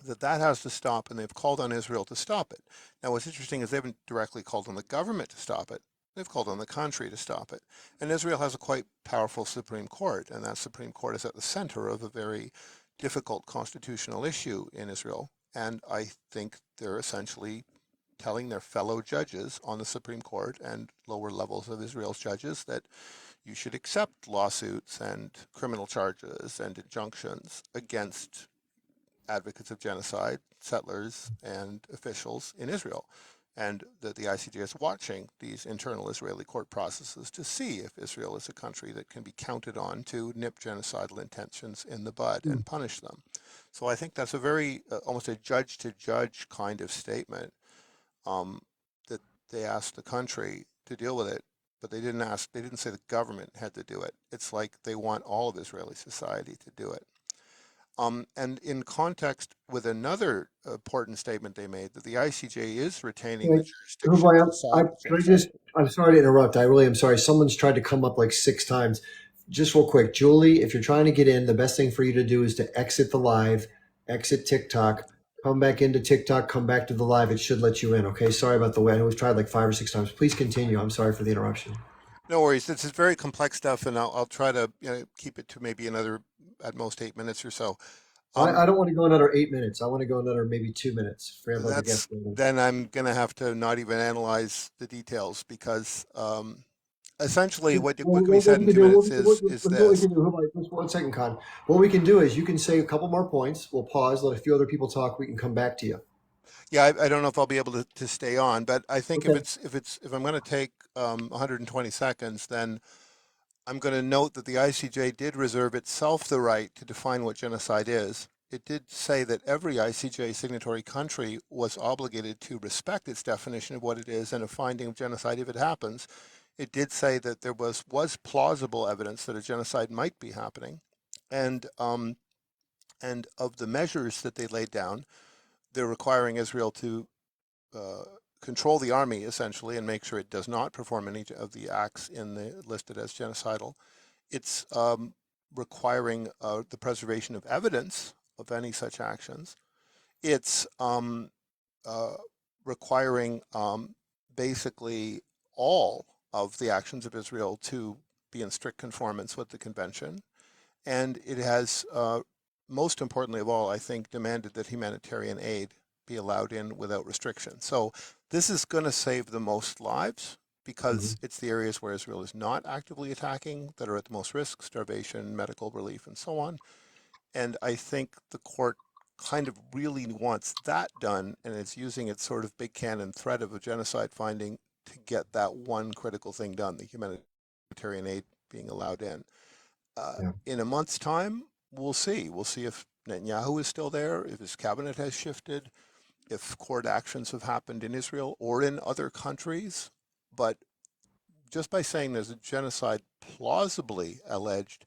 that has to stop, and they've called on Israel to stop it. Now, what's interesting is they haven't directly called on the government to stop it. They've called on the country to stop it. And Israel has a quite powerful Supreme Court, and that Supreme Court is at the center of a very difficult constitutional issue in Israel. And I think they're essentially telling their fellow judges on the Supreme Court and lower levels of Israel's judges that you should accept lawsuits and criminal charges and injunctions against advocates of genocide, settlers, and officials in Israel, and that the ICJ is watching these internal Israeli court processes to see if Israel is a country that can be counted on to nip genocidal intentions in the bud and punish them. So I think that's a very, almost a judge-to-judge kind of statement, that they asked the country to deal with it, but they didn't say the government had to do it. It's like they want all of Israeli society to do it. And in context with another important statement they made, that the ICJ is retaining the Wait, jurisdiction to decide can I genocide. just, I'm sorry to interrupt. I really am sorry. Someone's tried to come up like 6 times. Just real quick, Julie, if you're trying to get in, the best thing for you to do is to exit the live, exit TikTok, come back into TikTok, come back to the live. It should let you in. Okay. Sorry about the way. I know it was tried like 5 or 6 times. Please continue. I'm sorry for the interruption. No worries. This is very complex stuff, and I'll try to keep it to maybe another, at most, 8 minutes or so. I don't want to go another 8 minutes. I want to go another maybe 2 minutes. Forget about the guest. Then I'm going to have to not even analyze the details, because essentially what can be What said we in can two do, minutes is what we this. can do, hold on, just 1 second, Con. What we can do is you can say a couple more points. We'll pause, let a few other people talk. We can come back to you. Yeah, I don't know if I'll be able to stay on, but I think Okay. if I'm going to take 120 seconds, then I'm going to note that the ICJ did reserve itself the right to define what genocide is. It did say that every ICJ signatory country was obligated to respect its definition of what it is and a finding of genocide if it happens. It did say that there was plausible evidence that a genocide might be happening, and of the measures that they laid down, they're requiring Israel to uh, control the army essentially and make sure it does not perform any of the acts in the listed as genocidal. It's requiring the preservation of evidence of any such actions. It's uh, requiring basically all of the actions of Israel to be in strict conformance with the convention. And it has, most importantly of all, I think, demanded that humanitarian aid be allowed in without restriction. So this is going to save the most lives, because it's the areas where Israel is not actively attacking that are at the most risk: starvation, medical relief, and so on. And I think the court kind of really wants that done, and it's using its sort of big cannon threat of a genocide finding to get that one critical thing done: the humanitarian aid being allowed in. Yeah. In a month's time, we'll see. We'll see if Netanyahu is still there, if his cabinet has shifted, if court actions have happened in Israel or in other countries. But just by saying there's a genocide plausibly alleged,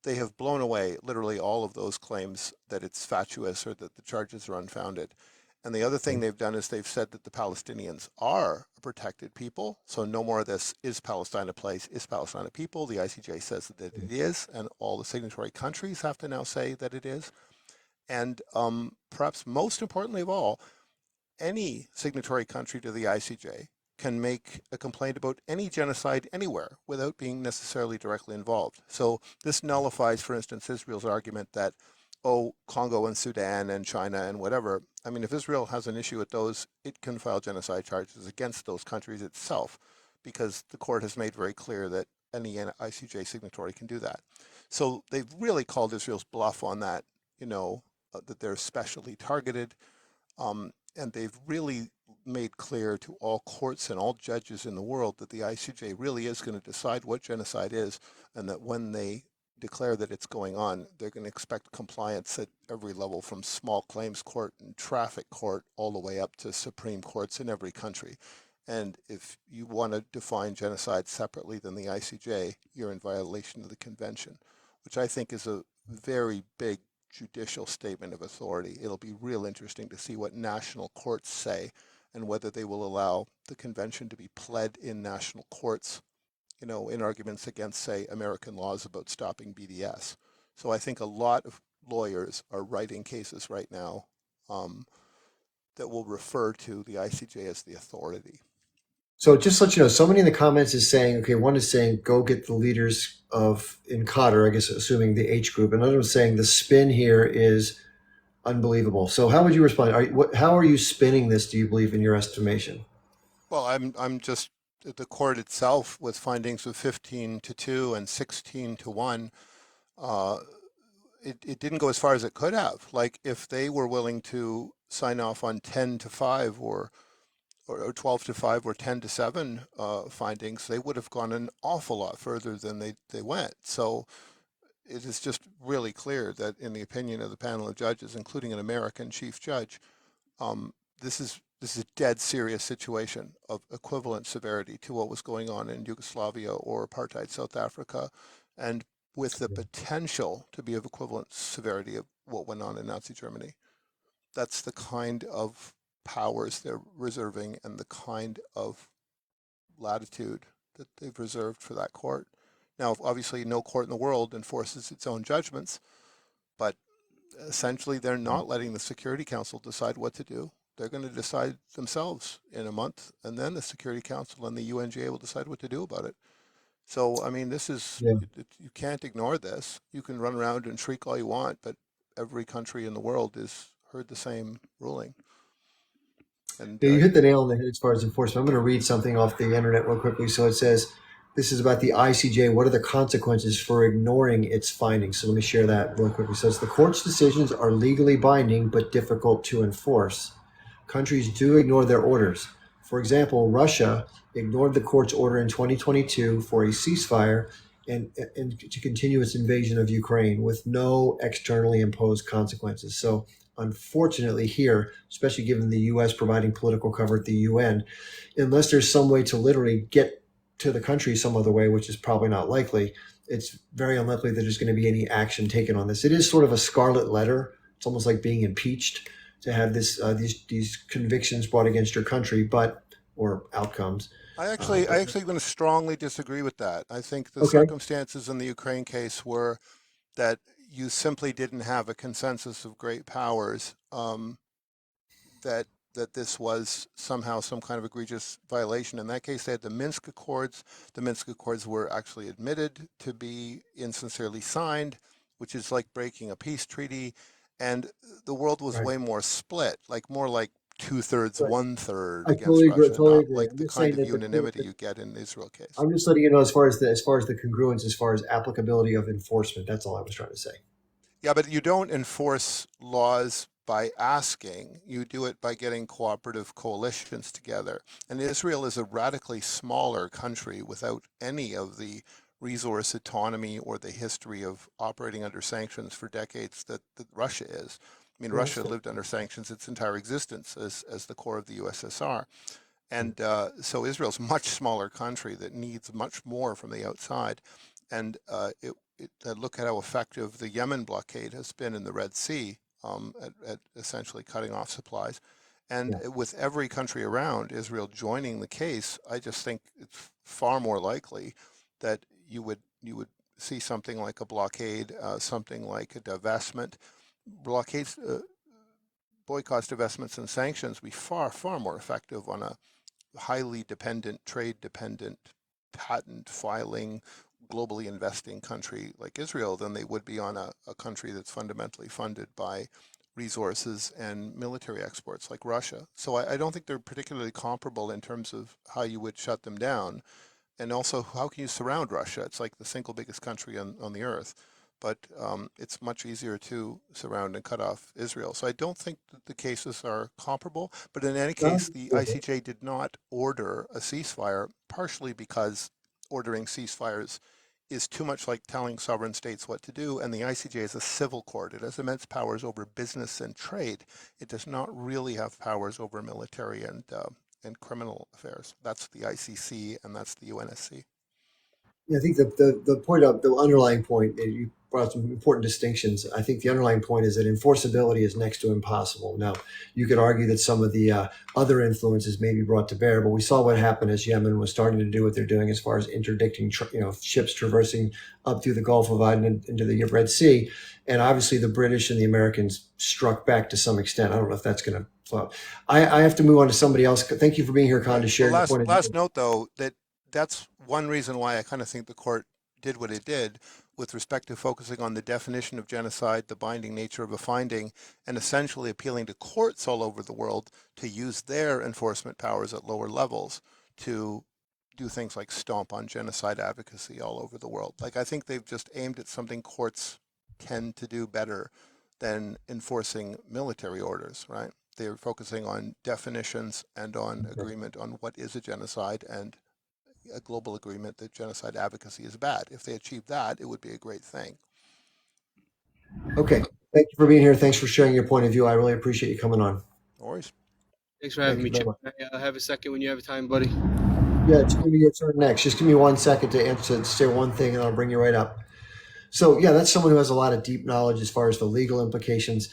they have blown away literally all of those claims that it's fatuous or that the charges are unfounded. And the other thing they've done is they've said that the Palestinians are a protected people. So no more of this, is Palestine a place, is Palestine a people? The ICJ says that it is, and all the signatory countries have to now say that it is. And perhaps most importantly of all, any signatory country to the ICJ can make a complaint about any genocide anywhere without being necessarily directly involved. So this nullifies, for instance, Israel's argument that, oh, Congo and Sudan and China and whatever. I mean, if Israel has an issue with those, it can file genocide charges against those countries itself, because the court has made very clear that any ICJ signatory can do that. So they've really called Israel's bluff on that, that they're specially targeted. And they've really made clear to all courts and all judges in the world that the ICJ really is going to decide what genocide is, and that when they declare that it's going on, they're going to expect compliance at every level, from small claims court and traffic court all the way up to Supreme Courts in every country. And if you want to define genocide separately than the ICJ, you're in violation of the convention, which I think is a very big judicial statement of authority. It'll be real interesting to see what national courts say and whether they will allow the convention to be pled in national courts, in arguments against, say, American laws about stopping BDS. So I think a lot of lawyers are writing cases right now that will refer to the ICJ as the authority. So just to let you know, somebody in the comments is saying, okay, one is saying go get the leaders of in Qatar, I guess assuming the H group. Another is saying the spin here is unbelievable. So how would you respond? How are you spinning this? Do you believe in your estimation? Well, I'm just the court itself with findings of 15-2 and 16-1. Uh, it didn't go as far as it could have. Like if they were willing to sign off on 10-5 or 12-5 or 10-7 findings, they would have gone an awful lot further than they went. So it is just really clear that, in the opinion of the panel of judges, including an American chief judge, um, this is a dead serious situation of equivalent severity to what was going on in Yugoslavia or apartheid South Africa, and with the potential to be of equivalent severity of what went on in Nazi Germany. That's the kind of powers they're reserving and the kind of latitude that they've reserved for that court. Now, obviously, no court in the world enforces its own judgments, but essentially they're not letting the Security Council decide what to do. They're going to decide themselves in a month, and then the Security Council and the UNGA will decide what to do about it. So, I mean, this is, Yeah. you can't ignore this. You can run around and shriek all you want, but every country in the world has heard the same ruling. And Yeah, you hit the nail on the head as far as enforcement. I'm going to read something off the internet real quickly. So it says, this is about the ICJ. What are the consequences for ignoring its findings? So let me share that real quickly. It says the court's decisions are legally binding but difficult to enforce. Countries do ignore their orders. For example, Russia ignored the court's order in 2022 for a ceasefire and to continue its invasion of Ukraine with no externally imposed consequences. So unfortunately here, especially given the US providing political cover at the UN, unless there's some way to literally get to the country some other way, which is probably not likely, it's very unlikely that there's going to be any action taken on this. It is sort of a scarlet letter. It's almost like being impeached to have these convictions brought against your country, but or outcomes. I But actually going to strongly disagree with that. I think the okay, circumstances in the Ukraine case were that you simply didn't have a consensus of great powers, that this was somehow some kind of egregious violation. In that case, they had the Minsk Accords. The Minsk Accords were actually admitted to be insincerely signed, which is like breaking a peace treaty. And the world was right, way more split, like more like two-thirds, right. one-third I against totally agree. Russia, Totally not agree. like I'm the just kind saying of that unanimity you get in the Israel case. I'm just letting you know as far as the congruence, as far as applicability of enforcement. That's all I was trying to say. Yeah, but you don't enforce laws by asking. You do it by getting cooperative coalitions together. And Israel is a radically smaller country without any of the resource autonomy or the history of operating under sanctions for decades that Russia is. I mean, Yeah, that's Russia fair. lived under sanctions its entire existence as the core of the USSR. Yeah, And so Israel's a much smaller country that needs much more from the outside. And look at how effective the Yemen blockade has been in the Red Sea, at essentially cutting off supplies. And yeah. with every country around Israel joining the case, I just think it's far more likely that you would see something like a blockade, something like a divestment. Blockades, boycotts, divestments, and sanctions be far more effective on a highly dependent, trade dependent, patent filing, globally investing country like Israel than they would be on a country that's fundamentally funded by resources and military exports like Russia. So I don't think they're particularly comparable in terms of how you would shut them down. And also, how can you surround Russia? It's like the single biggest country on the earth. but it's much easier to surround and cut off Israel. So I don't think that the cases are comparable. But in any case, the ICJ did not order a ceasefire, partially because ordering ceasefires is too much like telling sovereign states what to do, and the ICJ is a civil court. It has immense powers over business and trade. It does not really have powers over military and criminal affairs. That's the ICC and that's the UNSC. Yeah, I think the point of the underlying point, and you brought up some important distinctions. I think the underlying point is that enforceability is next to impossible. Now, you could argue that some of the other influences may be brought to bear, but we saw what happened as Yemen was starting to do what they're doing as far as interdicting, ships traversing up through the Gulf of Aden into the Red Sea, and obviously the British and the Americans struck back to some extent. I don't know if that's going to flop. I have to move on to somebody else. Thank you for being here, Khan, to share your point of Last view. note, though, that's one reason why I kind of think the court did what it did with respect to focusing on the definition of genocide, the binding nature of a finding, and essentially appealing to courts all over the world to use their enforcement powers at lower levels to do things like stomp on genocide advocacy all over the world. Like, I think they've just aimed at something courts tend to do better than enforcing military orders, right? They're focusing on definitions and on agreement on what is a genocide and a global agreement that genocide advocacy is bad. If they achieve that, it would be a great thing. Okay. Thank you for being here. Thanks for sharing your point of view. I really appreciate you coming on. No worries. Thanks for Thank having you me, very Chip. much. Can I have a second when you have time, buddy? Yeah, it's going to be your turn next. Just give me 1 second to answer, to say one thing, and I'll bring you right up. So, yeah, that's someone who has a lot of deep knowledge as far as the legal implications.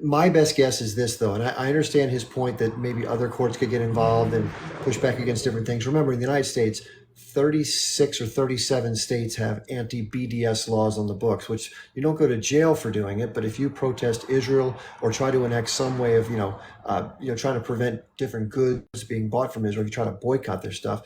My best guess is this, though, and I understand his point that maybe other courts could get involved and push back against different things. Remember, in the United States, 36 or 37 states have anti-BDS laws on the books, which you don't go to jail for doing it. But if you protest Israel or try to enact some way of, trying to prevent different goods being bought from Israel, if you try to boycott their stuff,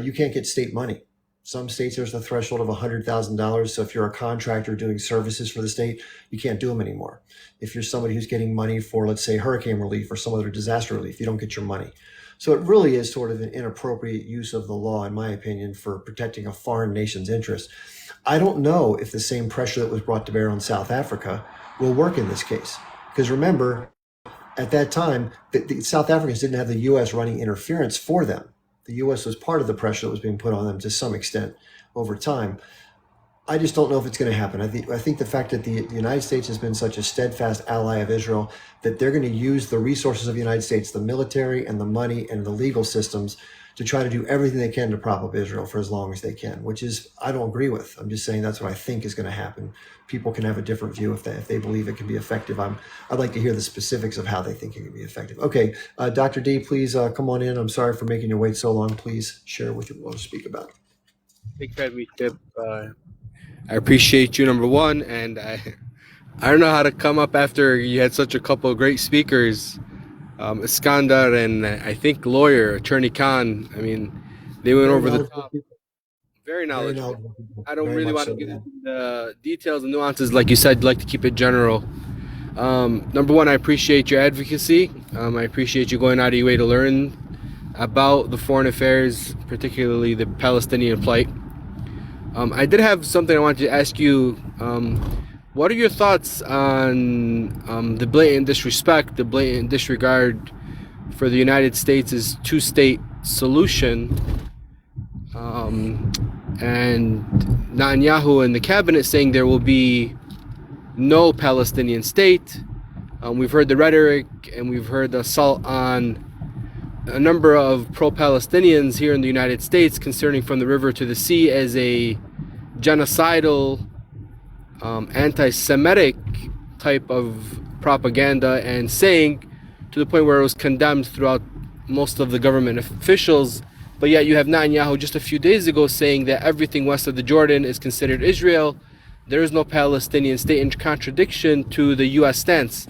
you can't get state money. Some states, there's a threshold of $100,000. So if you're a contractor doing services for the state, you can't do them anymore. If you're somebody who's getting money for, let's say, hurricane relief or some other disaster relief, you don't get your money. So it really is sort of an inappropriate use of the law, in my opinion, for protecting a foreign nation's interest. I don't know if the same pressure that was brought to bear on South Africa will work in this case. Because remember, at that time, the South Africans didn't have the U.S. running interference for them. The U.S. was part of the pressure that was being put on them to some extent over time. I just don't know if it's going to happen. I think the fact that the United States has been such a steadfast ally of Israel, that they're going to use the resources of the United States, the military and the money and the legal systems, to try to do everything they can to prop up Israel for as long as they can, which is, I don't agree with. I'm just saying that's what I think is going to happen. People can have a different view if they believe it can be effective. I'd like to hear the specifics of how they think it can be effective. Okay, Dr. D, please come on in. I'm sorry for making you wait so long. Please share what you want to speak about. Thanks for having me, Chip. I appreciate you, number one, and I don't know how to come up after you had such a couple of great speakers, Iskandar and I think lawyer, Attorney Khan. I mean, they went Very over the knowledgeable top. people. Very Very knowledgeable. knowledgeable people. I don't Very really much want to so, get yeah. into the details and nuances, like you said. I'd like to keep it general. Number one, I appreciate your advocacy. I appreciate you going out of your way to learn about the foreign affairs, particularly the Palestinian plight. I did have something I wanted to ask you. What are your thoughts on the blatant disrespect, the blatant disregard for the United States' two-state solution, and Netanyahu and the cabinet saying there will be no Palestinian state? We've heard the rhetoric and we've heard the assault on a number of pro-Palestinians here in the United States concerning from the river to the sea as a genocidal, anti-Semitic type of propaganda, and saying to the point where it was condemned throughout most of the government officials. But yet you have Netanyahu just a few days ago saying that everything west of the Jordan is considered Israel. There is no Palestinian state, in contradiction to the U.S. stance.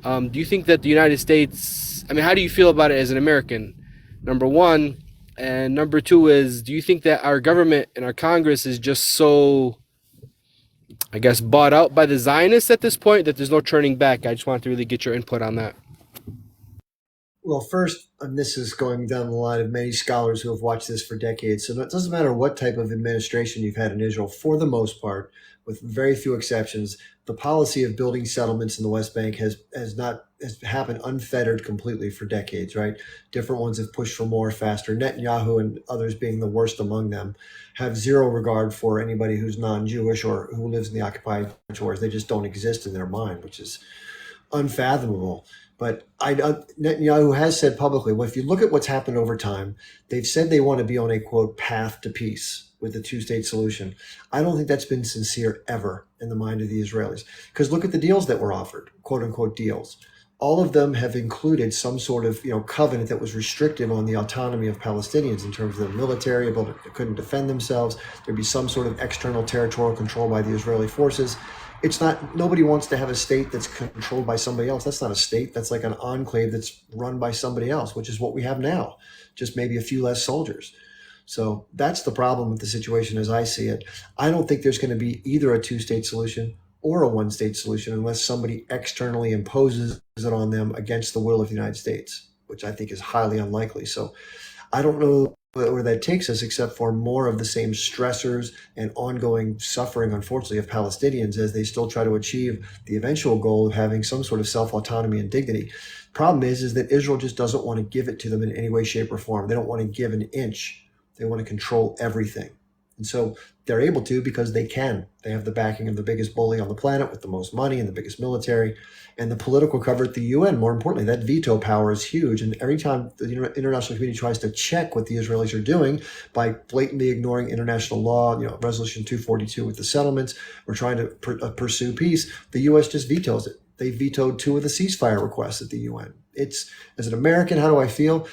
Do you think that the United States, I mean, how do you feel about it as an American? Number one. And number two is, do you think that our government and our Congress is just so, I guess, bought out by the Zionists at this point that there's no turning back? I just wanted to really get your input on that. Well, first, and this is going down the line of many scholars who have watched this for decades. So it doesn't matter what type of administration you've had in Israel, for the most part, with very few exceptions, the policy of building settlements in the West Bank has happened unfettered completely for decades, right? Different ones have pushed for more faster. Netanyahu and others being the worst among them have zero regard for anybody who's non-Jewish or who lives in the occupied territories. They just don't exist in their mind, which is unfathomable. But Netanyahu has said publicly, well, if you look at what's happened over time, they've said they want to be on a quote path to peace with the two-state solution. I don't think that's been sincere ever in the mind of the Israelis. Because look at the deals that were offered, quote unquote deals. All of them have included some sort of covenant that was restrictive on the autonomy of Palestinians in terms of the military, ability they couldn't defend themselves. There'd be some sort of external territorial control by the Israeli forces. It's not, nobody wants to have a state that's controlled by somebody else. That's not a state. That's like an enclave that's run by somebody else, which is what we have now, just maybe a few less soldiers. So that's the problem with the situation as I see it. I don't think there's going to be either a two-state solution or a one-state solution unless somebody externally imposes it on them against the will of the United States, which I think is highly unlikely. So I don't know where that takes us, except for more of the same stressors and ongoing suffering, unfortunately, of Palestinians as they still try to achieve the eventual goal of having some sort of self-autonomy and dignity. Problem is that Israel just doesn't want to give it to them in any way, shape, or form. They don't want to give an inch. They want to control everything. And so they're able to because they can. They have the backing of the biggest bully on the planet with the most money and the biggest military and the political cover at the UN. More importantly, that veto power is huge. And every time the international community tries to check what the Israelis are doing by blatantly ignoring international law, Resolution 242 with the settlements, we're trying to pursue peace, the U.S. just vetoes it. They vetoed 2 of the ceasefire requests at the UN. It's, as an American, how do I feel?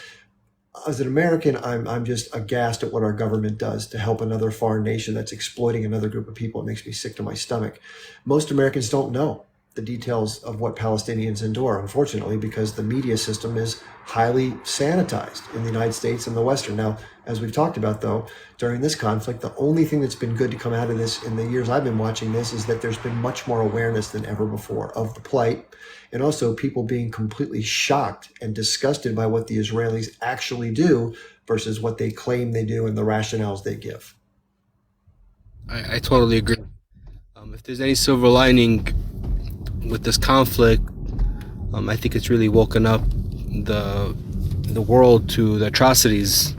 As an American, I'm just aghast at what our government does to help another foreign nation that's exploiting another group of people. It makes me sick to my stomach. Most Americans don't know the details of what Palestinians endure, unfortunately, because the media system is highly sanitized in the United States and the Western. Now, as we've talked about, though, during this conflict, the only thing that's been good to come out of this in the years I've been watching this is that there's been much more awareness than ever before of the plight, and also people being completely shocked and disgusted by what the Israelis actually do versus what they claim they do and the rationales they give. I totally agree. If there's any silver lining with this conflict, I think it's really woken up the world to the atrocities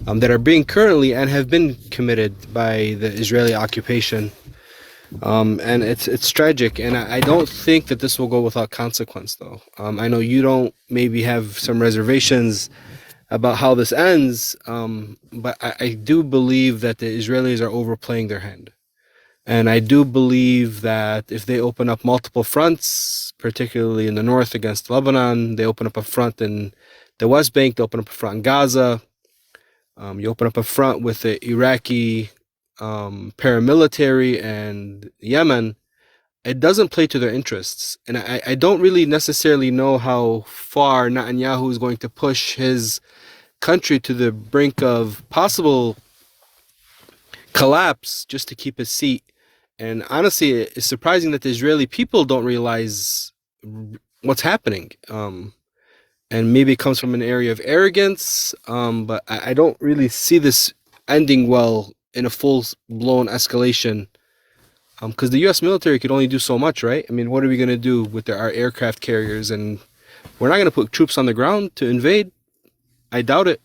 that are being currently and have been committed by the Israeli occupation. And it's tragic, and I don't think that this will go without consequence, though. I know you don't maybe have some reservations about how this ends, but I do believe that the Israelis are overplaying their hand. And I do believe that if they open up multiple fronts, particularly in the north against Lebanon, they open up a front in the West Bank, they open up a front in Gaza, you open up a front with the Iraqi paramilitary and Yemen, it doesn't play to their interests. And I don't really necessarily know how far Netanyahu is going to push his country to the brink of possible collapse just to keep his seat. And honestly, it's surprising that the Israeli people don't realize what's happening. And maybe it comes from an area of arrogance, but I don't really see this ending well in a full-blown escalation. Because the U.S. military could only do so much, right? I mean, what are we going to do with our aircraft carriers? And we're not going to put troops on the ground to invade. I doubt it.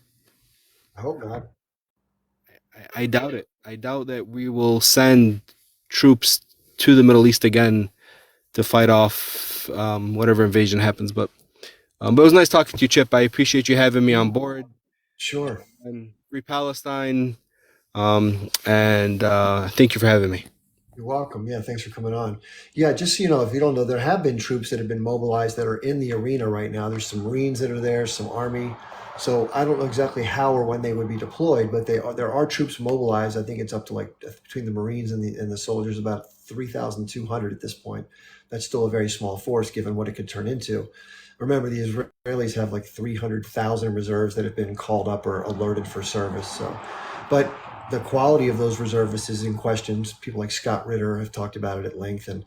I hope not. I doubt it. I doubt that we will send troops to the Middle East again to fight off whatever invasion happens. But it was nice talking to you, Chip. I appreciate you having me on board. Sure. And Free Palestine. And thank you for having me. You're welcome. Yeah, thanks for coming on. Yeah, just so you know, if you don't know, there have been troops that have been mobilized that are in the arena right now. There's some Marines that are there, some Army. So I don't know exactly how or when they would be deployed, but there are troops mobilized. I think it's up to like between the Marines and the soldiers about 3,200 at this point. That's still a very small force given what it could turn into. Remember, the Israelis have like 300,000 reserves that have been called up or alerted for service. So, but the quality of those reservists is in question. People like Scott Ritter have talked about it at length and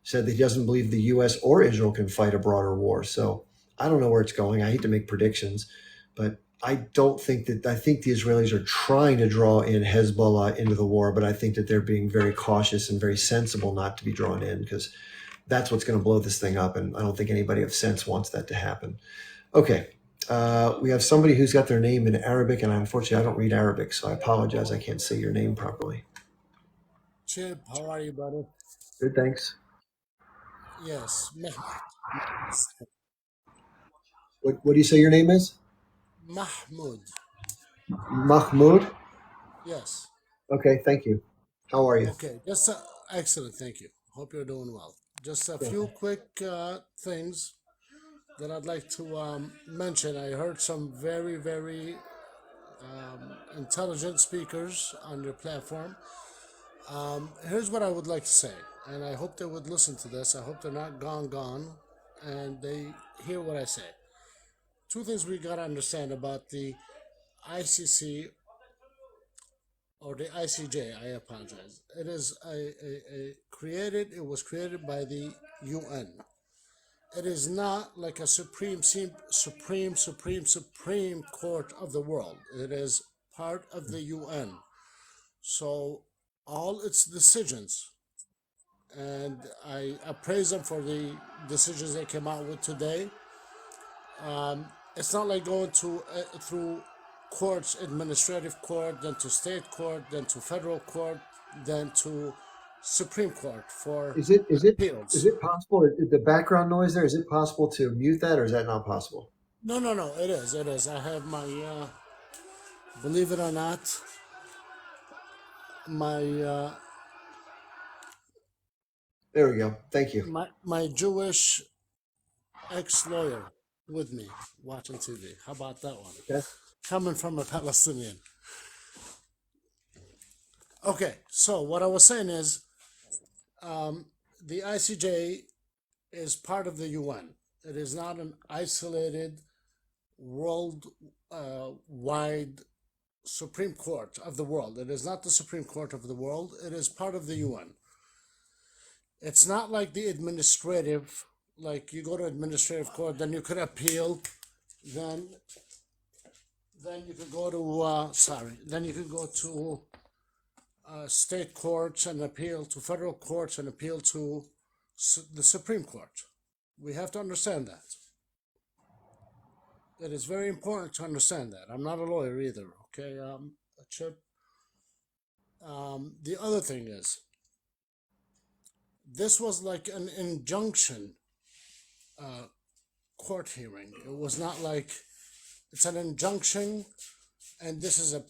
said that he doesn't believe the U.S. or Israel can fight a broader war. So I don't know where it's going. I hate to make predictions, but I don't think that I think the Israelis are trying to draw in Hezbollah into the war, but I think that they're being very cautious and very sensible not to be drawn in because that's what's going to blow this thing up, and I don't think anybody of sense wants that to happen. Okay. We have somebody who's got their name in Arabic, and unfortunately, I don't read Arabic, so I apologize. I can't say your name properly. Chip, how are you, buddy? Good, thanks. Yes, Mehmet. What do you say your name is? Mahmoud. Mahmoud? Yes. Okay, thank you. How are you? Okay, just excellent. Thank you. Hope you're doing well. Just a Good. few quick things that I'd like to mention. I heard some very, very intelligent speakers on your platform. Here's what I would like to say, and I hope they would listen to this. I hope they're not gone, and they hear what I say. Two things we got to understand about the ICC or the ICJ. I apologize. It is it was created by the UN. It is not like a supreme court of the world. It is part of the UN. So all its decisions, and I praise them for the decisions they came out with today. It's not like going to through courts, administrative court, then to state court, then to federal court, then to Supreme Court for Is appeals. it possible the background noise there? Is it possible to mute that, or is that not possible? No, no, no. It is. It is. I have my, believe it or not, my There we go. Thank you. my Jewish ex-lawyer with me watching TV. How about that one? Okay. Coming from a Palestinian. Okay, so what I was saying is, the ICJ is part of the UN. It is not an isolated world wide Supreme Court of the world. It is not the Supreme Court of the world. It is part of the UN. It's not like the administrative, like you go to administrative court, then you could appeal, then you could go to then you could go to state courts and appeal to federal courts and appeal to the Supreme Court. We have to understand that. It is very important to understand that. I'm not a lawyer either, okay, Chip? The other thing is, this was like an injunction court hearing. It was not like, it's an injunction, and this is a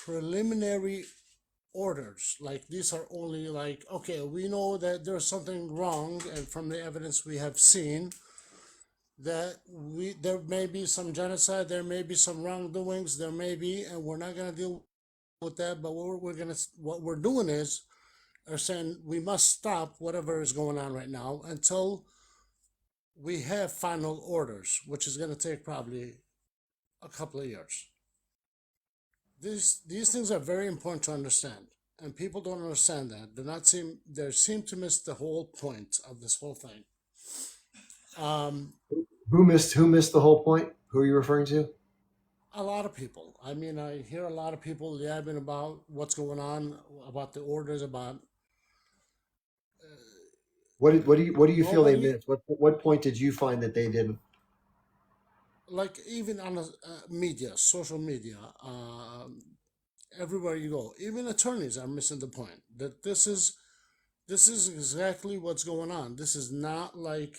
preliminary orders. Like, these are only like, okay, we know that there's something wrong, and from the evidence we have seen, that there may be some genocide, there may be some wrongdoings, there may be, and we're not going to deal with that. But what we're doing is, are saying we must stop whatever is going on right now until we have final orders, which is going to take probably a couple of years. These things are very important to understand, and people don't understand that. They seem to miss the whole point of this whole thing. Who missed the whole point? Who are you referring to? A lot of people. I mean, I hear a lot of people yabbing about what's going on, about the orders, about What do you feel they nobody, missed? What point did you find that they didn't? like even on media, social media, everywhere you go, even attorneys are missing the point that this is exactly what's going on. This is not like,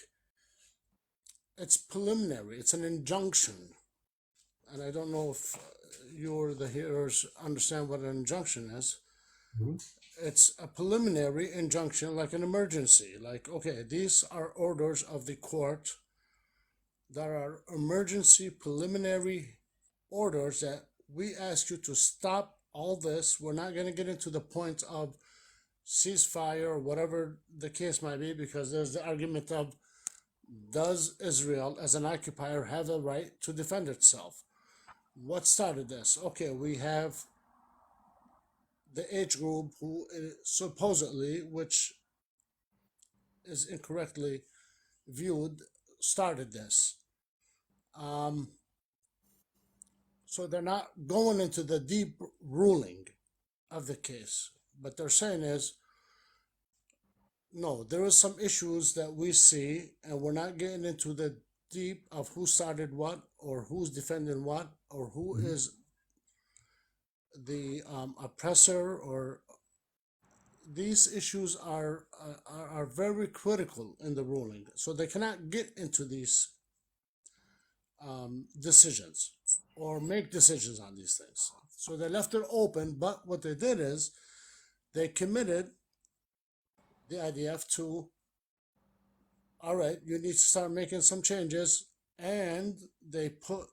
it's preliminary. It's an injunction, and I don't know if you or the hearers understand what an injunction is. Mhm. It's a preliminary injunction, like an emergency. Like, okay, these are orders of the court. There are emergency preliminary orders that we ask you to stop all this. We're not going to get into the point of ceasefire or whatever the case might be, because there's the argument of, does Israel as an occupier have a right to defend itself? What started this? Okay, we have the age group who supposedly, which is incorrectly viewed, started this. Um, so they're not going into the deep ruling of the case. But they're saying is, no, there is some issues that we see, and we're not getting into the deep of who started what, or who's defending what, or who Mhm. is the oppressor, or these issues are very critical in the ruling, so they cannot get into these decisions or make decisions on these things. So they left it open, but what they did is they committed the IDF to, all right, you need to start making some changes, and they put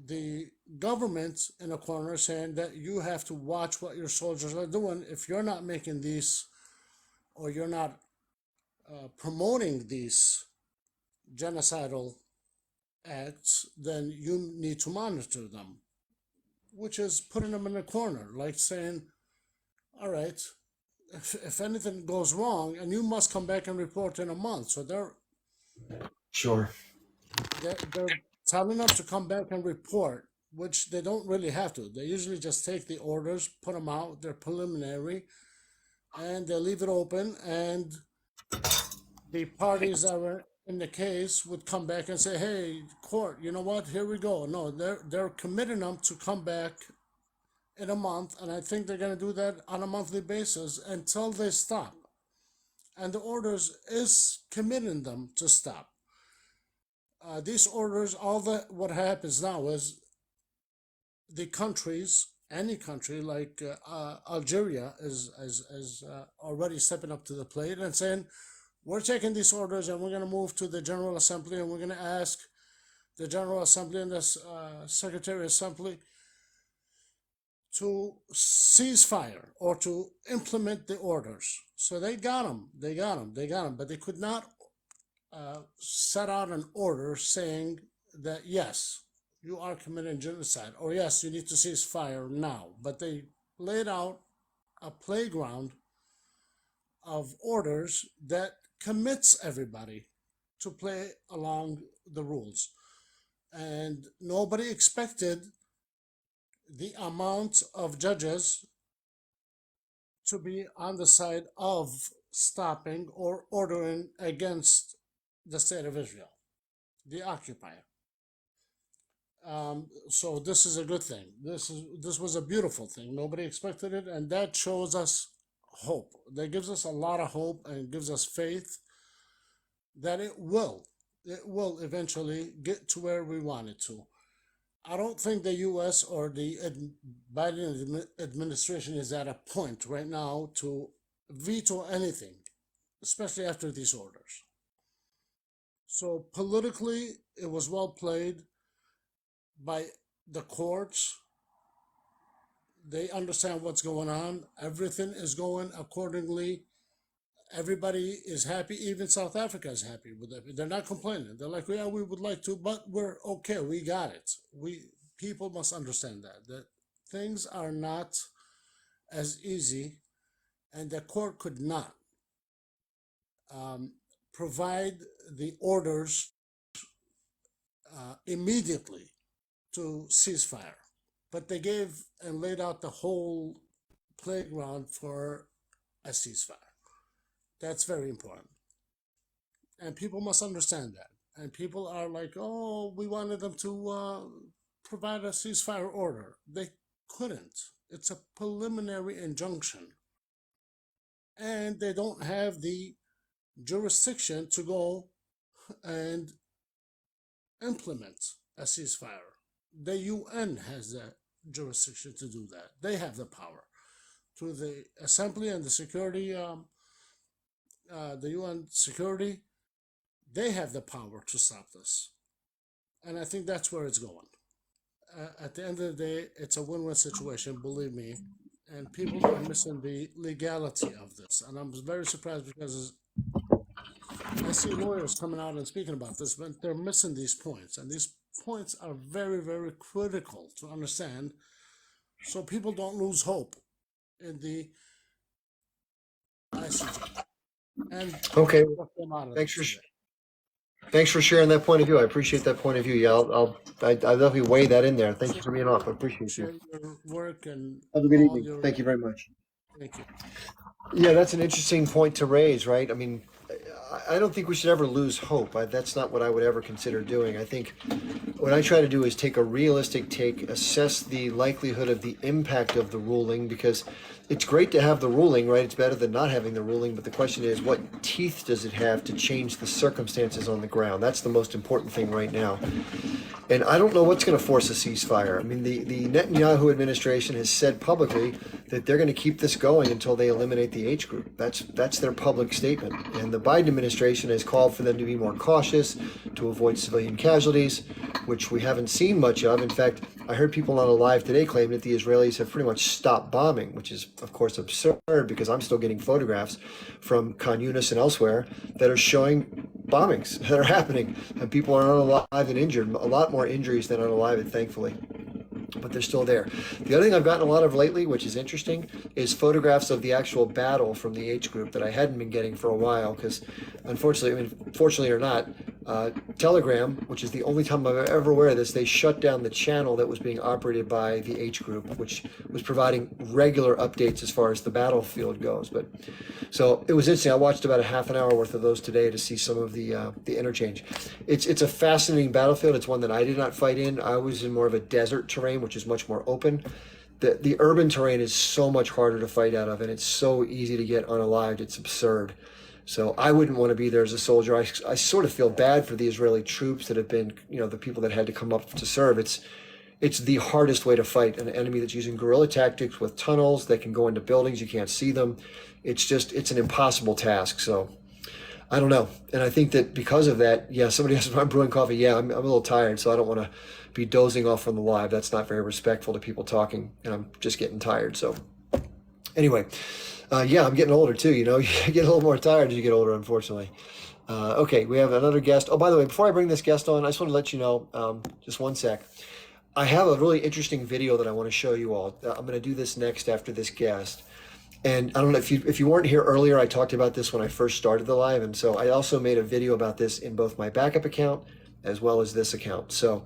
the government in a corner saying that you have to watch what your soldiers are doing. If you're not making these, or you're not promoting these genocidal acts, then you need to monitor them, which is putting them in a corner, like saying, all right, if anything goes wrong, and you must come back and report in a month. So Sure. they're telling them to come back and report, which they don't really have to. They usually just take the orders, put them out, they're preliminary, and they leave it open, and the parties that were in the case would come back and say, "Hey, court, you know what? Here we go." No, they're committing them to come back in a month, and I think they're going to do that on a monthly basis until they stop. And the orders is committing them to stop. These orders, all that what happens now is the countries, any country like Algeria, is already stepping up to the plate and saying, we're taking these orders and we're going to move to the General Assembly, and we're going to ask the General Assembly and the Secretary Assembly to cease fire or to implement the orders. So they got them, but they could not set out an order saying that, yes, you are committing genocide, or yes, you need to cease fire now. But they laid out a playground of orders that commits everybody to play along the rules. And nobody expected the amount of judges to be on the side of stopping or ordering against the state of Israel, the occupier. So this is a good thing. This was a beautiful thing. Nobody expected it, and that shows us hope. That gives us a lot of hope and gives us faith that it will eventually get to where we want it to. I don't think the U.S. or the Biden administration is at a point right now to veto anything, especially after these orders. So politically, it was well played by the courts. They understand what's going on. Everything is going accordingly. Everybody is happy. Even South Africa is happy with it. They're not complaining. They're like, yeah, we would like to, but we're okay. We got it. People must understand that things are not as easy, and the court could not provide the orders immediately to ceasefire. But they gave and laid out the whole playground for a ceasefire. That's very important. And people must understand that. And people are like, oh, we wanted them to provide a ceasefire order. They couldn't. It's a preliminary injunction. And they don't have the jurisdiction to go and implement a ceasefire. The UN has the jurisdiction to do that. They have the power. Through the Assembly and the Security, the UN Security, they have the power to stop this. And I think that's where it's going. At the end of the day, it's a win-win situation, believe me. And people are missing the legality of this. And I'm very surprised because I see lawyers coming out and speaking about this, but they're missing these points. And these points are very, very critical to understand so people don't lose hope in the ICJ. And Okay. what came out of Thanks this for today. Thanks for sharing that point of view. I appreciate that point of view. Yeah, I'll definitely weigh that in there. Thank you for being off. I appreciate you. Share your work and Have a good all evening. your. Thank you very much. Thank you. Yeah, that's an interesting point to raise, right? I mean, I don't think we should ever lose hope. That's not what I would ever consider doing. I think what I try to do is take a realistic take, assess the likelihood of the impact of the ruling, because it's great to have the ruling, right? It's better than not having the ruling, but the question is, what teeth does it have to change the circumstances on the ground? That's the most important thing right now. And I don't know what's going to force a ceasefire. I mean, the Netanyahu administration has said publicly that they're going to keep this going until they eliminate the H group. That's their public statement. And the Biden administration has called for them to be more cautious, to avoid civilian casualties, which we haven't seen much of. In fact, I heard people on a live today claim that the Israelis have pretty much stopped bombing, which is, of course, absurd because I'm still getting photographs from Khan Yunis and elsewhere that are showing bombings that are happening, and people are unalive and injured. A lot more injuries than unalive, thankfully, but they're still there. The other thing I've gotten a lot of lately, which is interesting, is photographs of the actual battle from the H group that I hadn't been getting for a while because, unfortunately, I mean, fortunately or not, Telegram, which is the only time I've ever aware of this, they shut down the channel that was being operated by the H group, which was providing regular updates as far as the battlefield goes. But so it was interesting. I watched about a half an hour worth of those today to see some of the interchange. It's a fascinating battlefield. It's one that I did not fight in. I was in more of a desert terrain, which is much more open. The urban terrain is so much harder to fight out of, and it's so easy to get unalived. It's absurd. So I wouldn't want to be there as a soldier. I sort of feel bad for the Israeli troops that have been, the people that had to come up to serve. It's the hardest way to fight an enemy that's using guerrilla tactics with tunnels. They can go into buildings. You can't see them. It's an impossible task. So I don't know. And I think that because of that, yeah, somebody asked if I'm brewing coffee. Yeah, I'm a little tired, so I don't want to be dozing off from the live. That's not very respectful to people talking, and I'm just getting tired. So anyway, yeah, I'm getting older too. You get a little more tired as you get older, unfortunately. Okay, we have another guest. Oh, by the way, before I bring this guest on, I just want to let you know, just one sec. I have a really interesting video that I want to show you all. I'm going to do this next after this guest. And I don't know if you weren't here earlier, I talked about this when I first started the live. And so I also made a video about this in both my backup account as well as this account. So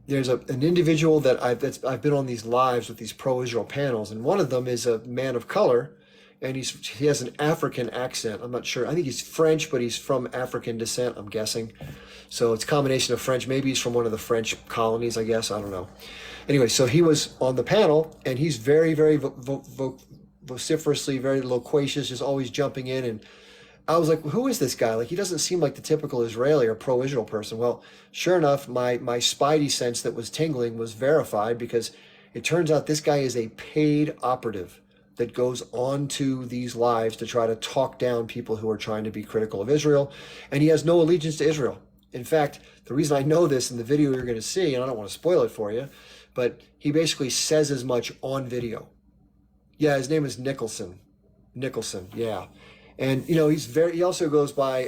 there's an individual that I've been on these lives with these pro-Israel panels, and one of them is a man of color, and he has an African accent. I'm not sure. I think he's French, but he's from African descent, I'm guessing. So it's a combination of French. Maybe he's from one of the French colonies, I guess. I don't know. Anyway, so he was on the panel, and he's very, very vociferously, very loquacious, just always jumping in. And I was like, who is this guy? Like, he doesn't seem like the typical Israeli or pro-Israel person. Well, sure enough, my spidey sense that was tingling was verified, because it turns out this guy is a paid operative that goes on to these lives to try to talk down people who are trying to be critical of Israel. And he has no allegiance to Israel. In fact, the reason I know this in the video you're going to see, and I don't want to spoil it for you, but he basically says as much on video. Yeah, his name is Nicholson. Yeah. And, he also goes by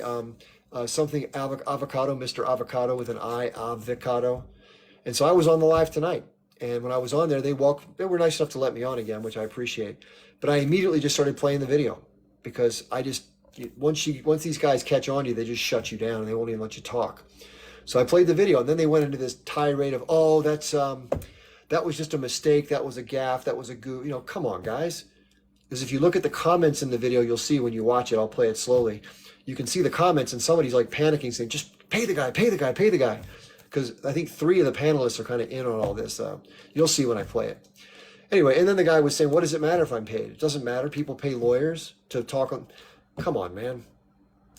something avocado, Mr. Avocado with an I, avocado. And so I was on the live tonight. And when I was on there, they were nice enough to let me on again, which I appreciate. But I immediately just started playing the video, because once these guys catch on to you, they just shut you down and they won't even let you talk. So I played the video, and then they went into this tirade of, oh, that was just a mistake. That was a gaffe. That was a goof. Come on, guys. Because if you look at the comments in the video, you'll see when you watch it, I'll play it slowly. You can see the comments, and somebody's like panicking, saying, just pay the guy, pay the guy, pay the guy. Because I think 3 of the panelists are kind of in on all this. You'll see when I play it. Anyway, and then the guy was saying, what does it matter if I'm paid? It doesn't matter. People pay lawyers to talk on. Come on, man.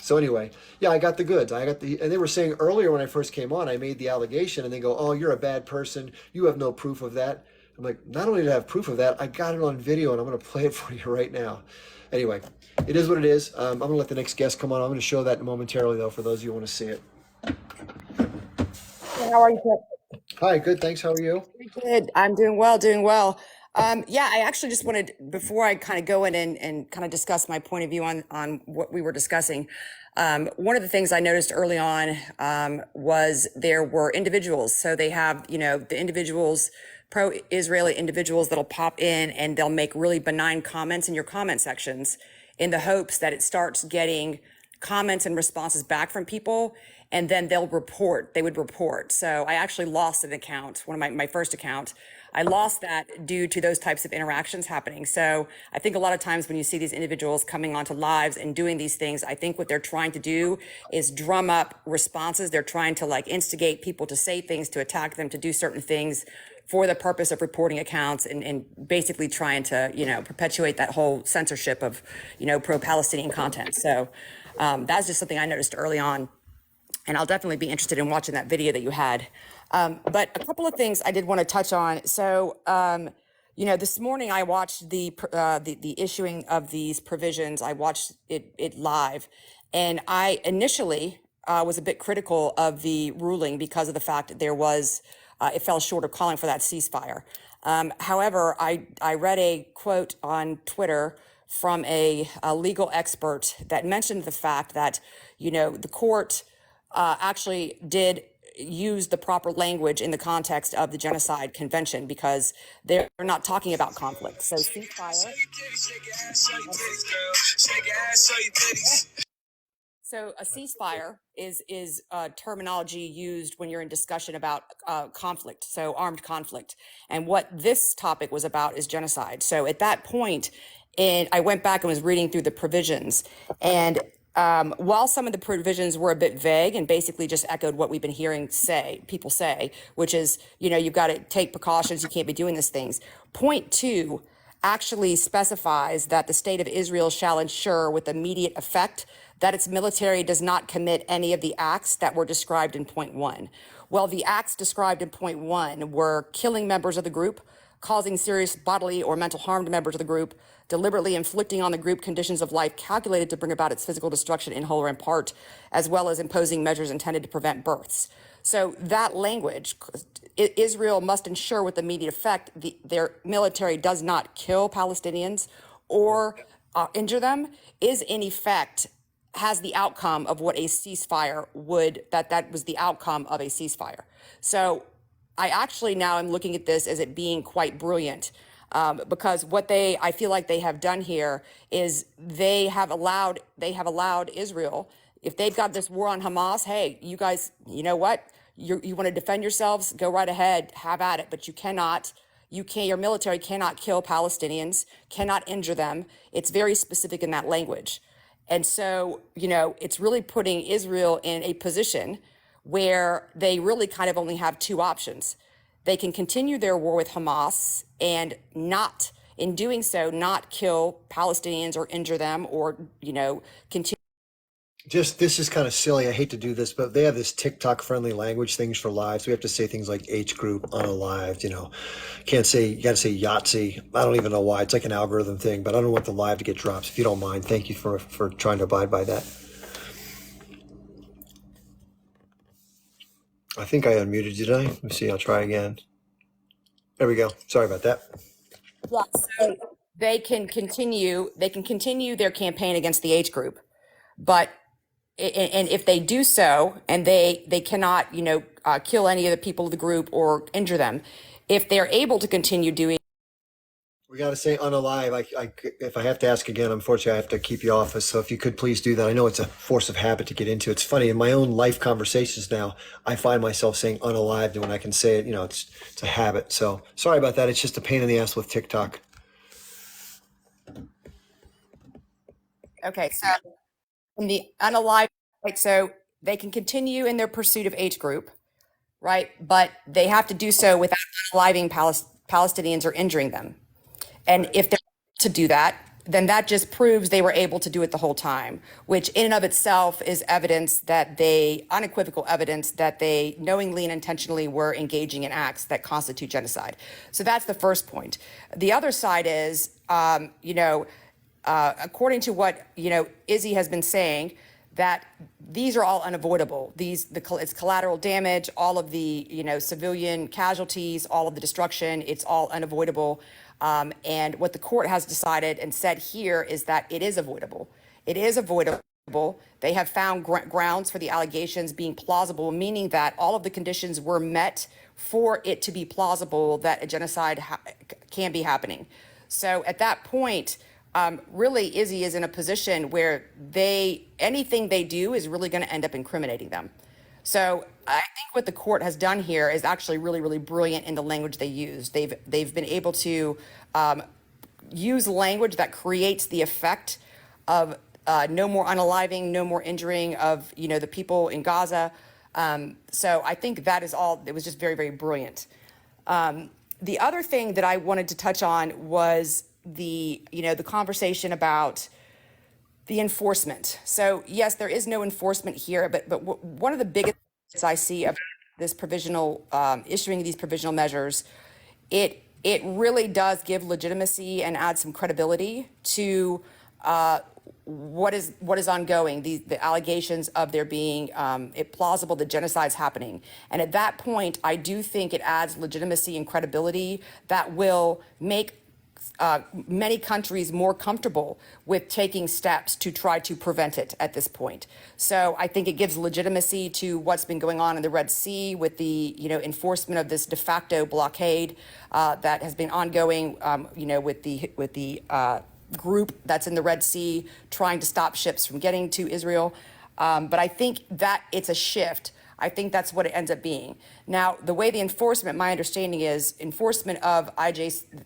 So anyway, yeah, I got the goods. And they were saying earlier when I first came on, I made the allegation, and they go, oh, you're a bad person. You have no proof of that. I'm like, not only did I have proof of that, I got it on video, and I'm going to play it for you right now. Anyway, it is what it is. I'm going to let the next guest come on. I'm going to show that momentarily, though, for those of you who want to see it. How are you, Chris? Hi, good. Thanks. How are you? Good. I'm doing well, doing well. Yeah, I actually just wanted, before I kind of go in and kind of discuss my point of view on what we were discussing, one of the things I noticed early on was there were individuals. So they have, the individuals, pro-Israeli individuals that'll pop in and they'll make really benign comments in your comment sections in the hopes that it starts getting comments and responses back from people, and then they would report. So I actually lost an account, one of my first account. I lost that due to those types of interactions happening. So I think a lot of times when you see these individuals coming onto lives and doing these things, I think what they're trying to do is drum up responses. They're trying to like instigate people to say things, to attack them, to do certain things for the purpose of reporting accounts and basically trying to, perpetuate that whole censorship of, pro-Palestinian content. So that's just something I noticed early on. And I'll definitely be interested in watching that video that you had. But a couple of things I did want to touch on. So, this morning I watched the issuing of these provisions. I watched it live, and I initially was a bit critical of the ruling because of the fact that it fell short of calling for that ceasefire. However, I read a quote on Twitter from a legal expert that mentioned the fact that, the court actually did use the proper language in the context of the Genocide Convention because they're not talking about conflict. So ceasefire. So a ceasefire is terminology used when you're in discussion about conflict, so armed conflict. And what this topic was about is genocide. So at that point, I went back and was reading through the provisions. And while some of the provisions were a bit vague and basically just echoed what we've been hearing people say, which is, you've got to take precautions, you can't be doing these things. Point 2 actually specifies that the state of Israel shall ensure with immediate effect that its military does not commit any of the acts that were described in point 1. Well, the acts described in point 1 were killing members of the group, causing serious bodily or mental harm to members of the group, deliberately inflicting on the group conditions of life calculated to bring about its physical destruction in whole or in part, as well as imposing measures intended to prevent births. So that language, Israel must ensure with immediate effect their military does not kill Palestinians or injure them, is in effect has the outcome of what a ceasefire that was the outcome of a ceasefire. So I actually now am looking at this as it being quite brilliant because what I feel like they have done here is they have allowed Israel, if they've got this war on Hamas, hey, you guys, you know what? You want to defend yourselves, go right ahead, have at it, but your military cannot kill Palestinians, cannot injure them. It's very specific in that language. And so, it's really putting Israel in a position where they really kind of only have two options. They can continue their war with Hamas and in doing so, not kill Palestinians or injure them or, continue. This is kind of silly. I hate to do this, but they have this TikTok friendly language things for lives. We have to say things like H group, unalived, can't say, you got to say Yahtzee. I don't even know why. It's like an algorithm thing, but I don't want the live to get drops. If you don't mind, thank you for trying to abide by that. I think I unmuted, did I? Let me see. I'll try again. There we go. Sorry about that. Yeah, so they can continue their campaign against the H group, but and if they do so, and they cannot, kill any of the people of the group or injure them, if they're able to continue doing. We got to say unalive. If I have to ask again, unfortunately, I have to keep you off. So if you could please do that. I know it's a force of habit to get into. It's funny in my own life conversations now. I find myself saying unalived, and when I can say it, it's a habit. So sorry about that. It's just a pain in the ass with TikTok. Okay, so in the unalive, right? So they can continue in their pursuit of H group, right? But they have to do so without unaliving Palestinians or injuring them. And if they're to do that, then that just proves they were able to do it the whole time, which in and of itself is unequivocal evidence that they knowingly and intentionally were engaging in acts that constitute genocide. So that's the first point. The other side is, according to what, Izzy has been saying, that these are all unavoidable. It's collateral damage, all of the, civilian casualties, all of the destruction, it's all unavoidable. And what the court has decided and said here is that it is avoidable. It is avoidable. They have found grounds for the allegations being plausible, meaning that all of the conditions were met for it to be plausible that a genocide can be happening. So at that point, really Izzy is in a position where anything they do is really going to end up incriminating them. So I think what the court has done here is actually really, really brilliant in the language they use. They've been able to use language that creates the effect of no more unaliving, no more injuring of the people in Gaza. So I think that is all. It was just very, very brilliant. The other thing that I wanted to touch on was the conversation about the enforcement. So yes, there is no enforcement here, but one of the biggest things I see about this provisional issuing these provisional measures, it really does give legitimacy and add some credibility to what is ongoing, the allegations of there being plausible that genocide's happening. And at that point, I do think it adds legitimacy and credibility that will make many countries more comfortable with taking steps to try to prevent it at this point. So I think it gives legitimacy to what's been going on in the Red Sea with the enforcement of this de facto blockade that has been ongoing, with the group that's in the Red Sea trying to stop ships from getting to Israel. But I think that it's a shift. I think that's what it ends up being. Now, the way the enforcement, my understanding is enforcement of the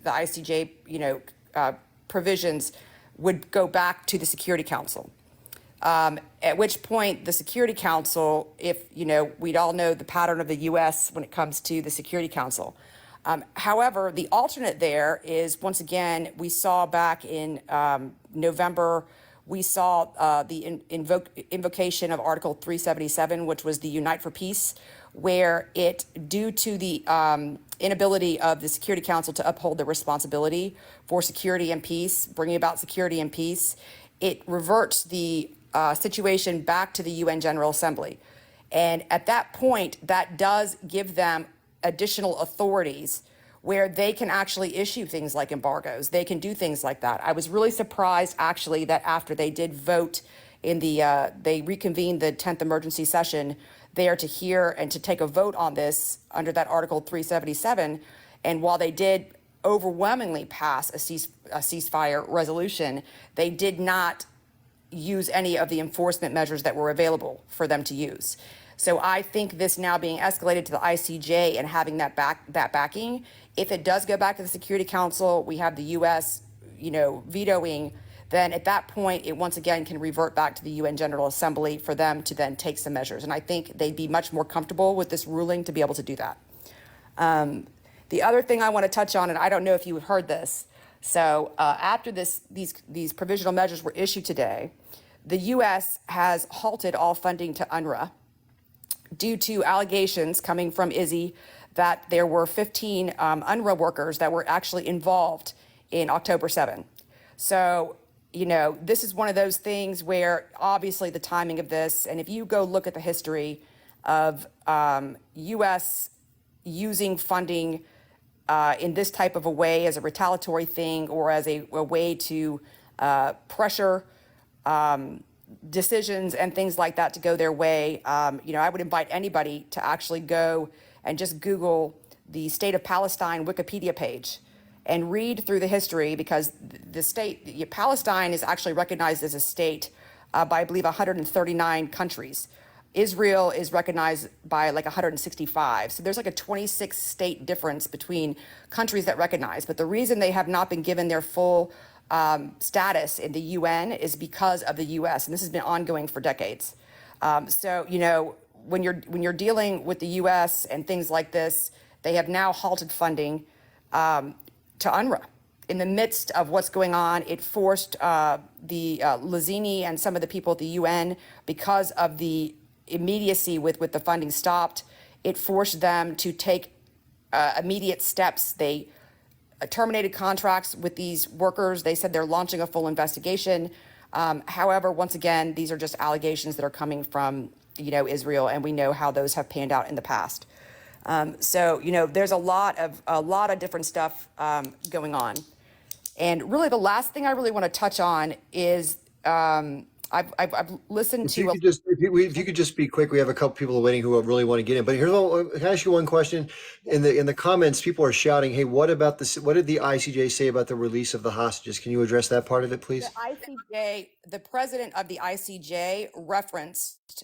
ICJ, provisions would go back to the Security Council. At which point the Security Council, if, we'd all know the pattern of the U.S. when it comes to the Security Council. However, the alternate there is, once again, we saw back in November, we saw the invocation of Article 377, which was the Unite for Peace, where due to the inability of the Security Council to uphold their responsibility for security and peace, bringing about security and peace, it reverts the situation back to the UN General Assembly. And at that point, that does give them additional authorities where they can actually issue things like embargoes. They can do things like that. I was really surprised, actually, that after they did vote they reconvened the 10th emergency session there to hear and to take a vote on this under that Article 377. And while they did overwhelmingly pass a ceasefire resolution, they did not use any of the enforcement measures that were available for them to use. So I think this now being escalated to the ICJ and having that backing, if it does go back to the Security Council, we have the U.S., vetoing, then at that point, it once again can revert back to the UN General Assembly for them to then take some measures. And I think they'd be much more comfortable with this ruling to be able to do that. The other thing I want to touch on, and I don't know if you heard this, so after these provisional measures were issued today, the U.S. has halted all funding to UNRWA due to allegations coming from Izzy that there were 15 UNRWA workers that were actually involved in October 7. So, this is one of those things where obviously the timing of this, and if you go look at the history of U.S. using funding in this type of a way as a retaliatory thing or as a way to pressure decisions and things like that to go their way, I would invite anybody to actually go and just Google the State of Palestine Wikipedia page and read through the history, because Palestine is actually recognized as a state by, I believe, 139 countries. Israel is recognized by like 165. So there's like a 26 state difference between countries that recognize. But the reason they have not been given their full status in the UN is because of the U.S. And this has been ongoing for decades. So, when you're dealing with the U.S. and things like this, they have now halted funding to UNRWA. In the midst of what's going on, it forced the Lazini and some of the people at the UN, because of the immediacy with the funding stopped, it forced them to take immediate steps. They terminated contracts with these workers. They said they're launching a full investigation. However, once again, these are just allegations that are coming from Israel, and we know how those have panned out in the past. So there's a lot of different stuff going on. And really the last thing I really want to touch on is I've listened If you to. could just, if you could just be quick, we have a couple people waiting who really want to get in. But here's can I ask you one question? In the comments, people are shouting, "Hey, what about this? What did the ICJ say about the release of the hostages? Can you address that part of it, The please?" ICJ, the president of the ICJ referenced,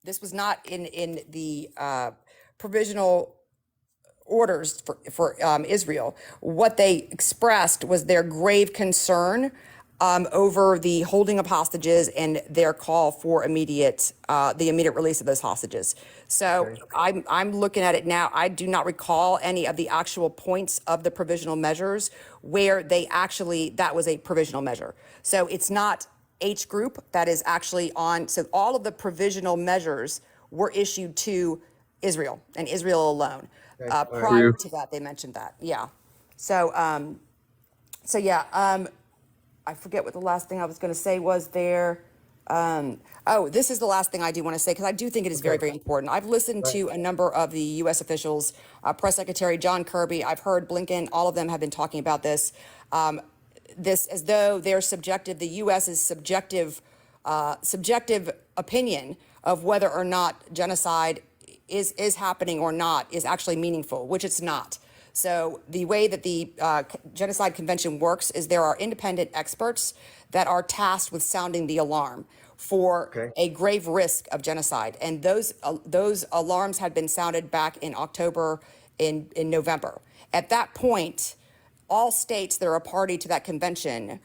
this was not in the provisional orders for Israel. What they expressed was their grave concern over the holding of hostages and their call for the immediate release of those hostages. So Okay. I'm looking at it now. I do not recall any of the actual points of the provisional measures where that was a provisional measure. So it's not H group that is actually on. So all of the provisional measures were issued to Israel and Israel alone. Okay. All right. Prior to that, they mentioned that. Yeah. So, I forget what the last thing I was going to say was there. This is the last thing I do want to say because I do think it is very, Okay. very important. I've listened Right. to a number of the U.S. officials, Press Secretary John Kirby. I've heard Blinken. All of them have been talking about this. This as though their subjective, the U.S.'s subjective opinion of whether or not genocide is happening or not is actually meaningful, which it's not. So the way that the Genocide Convention works is there are independent experts that are tasked with sounding the alarm for Okay. a grave risk of genocide, and those alarms had been sounded back in October, in November. At that point, all states that are a party to that convention,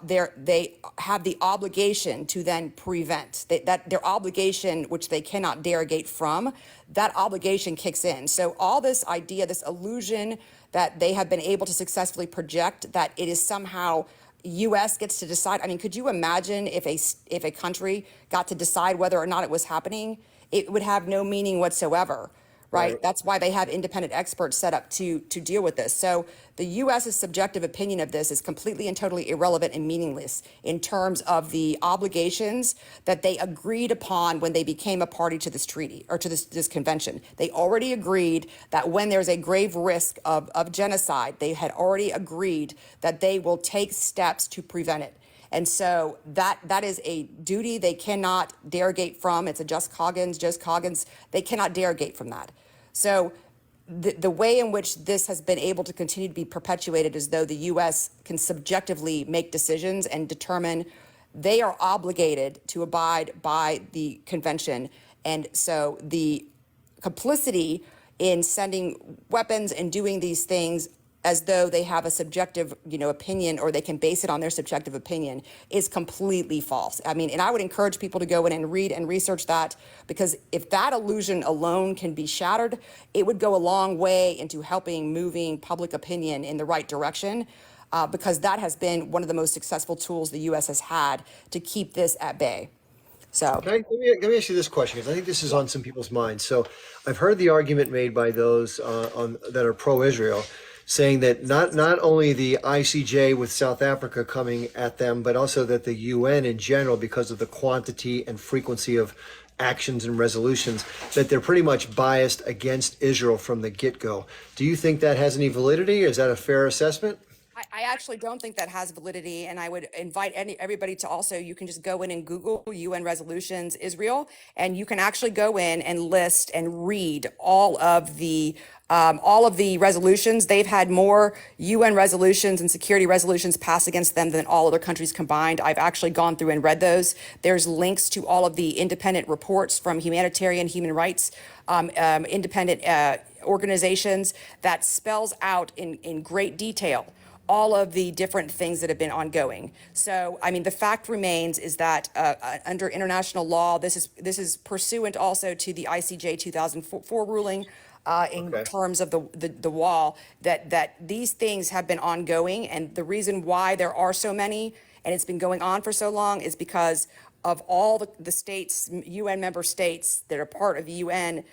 they have the obligation to then prevent that their obligation, which they cannot derogate from, that obligation kicks in. So all this idea, this illusion that they have been able to successfully project that it is somehow U.S. gets to decide. I mean, could you imagine if a country got to decide whether or not it was happening? It would have no meaning whatsoever. Right? Right. That's why they have independent experts set up to deal with this. So the U.S.'s subjective opinion of this is completely and totally irrelevant and meaningless in terms of the obligations that they agreed upon when they became a party to this treaty or to this convention. They already agreed that when there's a grave risk of genocide, they had already agreed that they will take steps to prevent it. And so that is a duty they cannot derogate from. It's a just cause. They cannot derogate from that. So the way in which this has been able to continue to be perpetuated is though the U.S. can subjectively make decisions and determine they are obligated to abide by the convention. And so the complicity in sending weapons and doing these things as though they have a subjective, opinion, or they can base it on their subjective opinion is completely false. I mean, and I would encourage people to go in and read and research that, because if that illusion alone can be shattered, it would go a long way into moving public opinion in the right direction, because that has been one of the most successful tools the U.S. has had to keep this at bay. So, Let me ask you this question because I think this is on some people's minds. So I've heard the argument made by those that are pro-Israel, saying that not only the ICJ with South Africa coming at them, but also that the UN in general, because of the quantity and frequency of actions and resolutions, that they're pretty much biased against Israel from the get-go. Do you think that has any validity? Is that a fair assessment? I actually don't think that has validity, and I would invite everybody to also, you can just go in and Google UN resolutions Israel, and you can actually go in and list and read all of the resolutions. They've had more UN resolutions and security resolutions passed against them than all other countries combined. I've actually gone through and read those. There's links to all of the independent reports from humanitarian, human rights, independent organizations that spells out in great detail all of the different things that have been ongoing. So, I mean, the fact remains is that under international law, this is pursuant also to the ICJ 2004 ruling in terms of the wall, that these things have been ongoing. And the reason why there are so many and it's been going on for so long is because of all the states, UN member states that are part of the UN.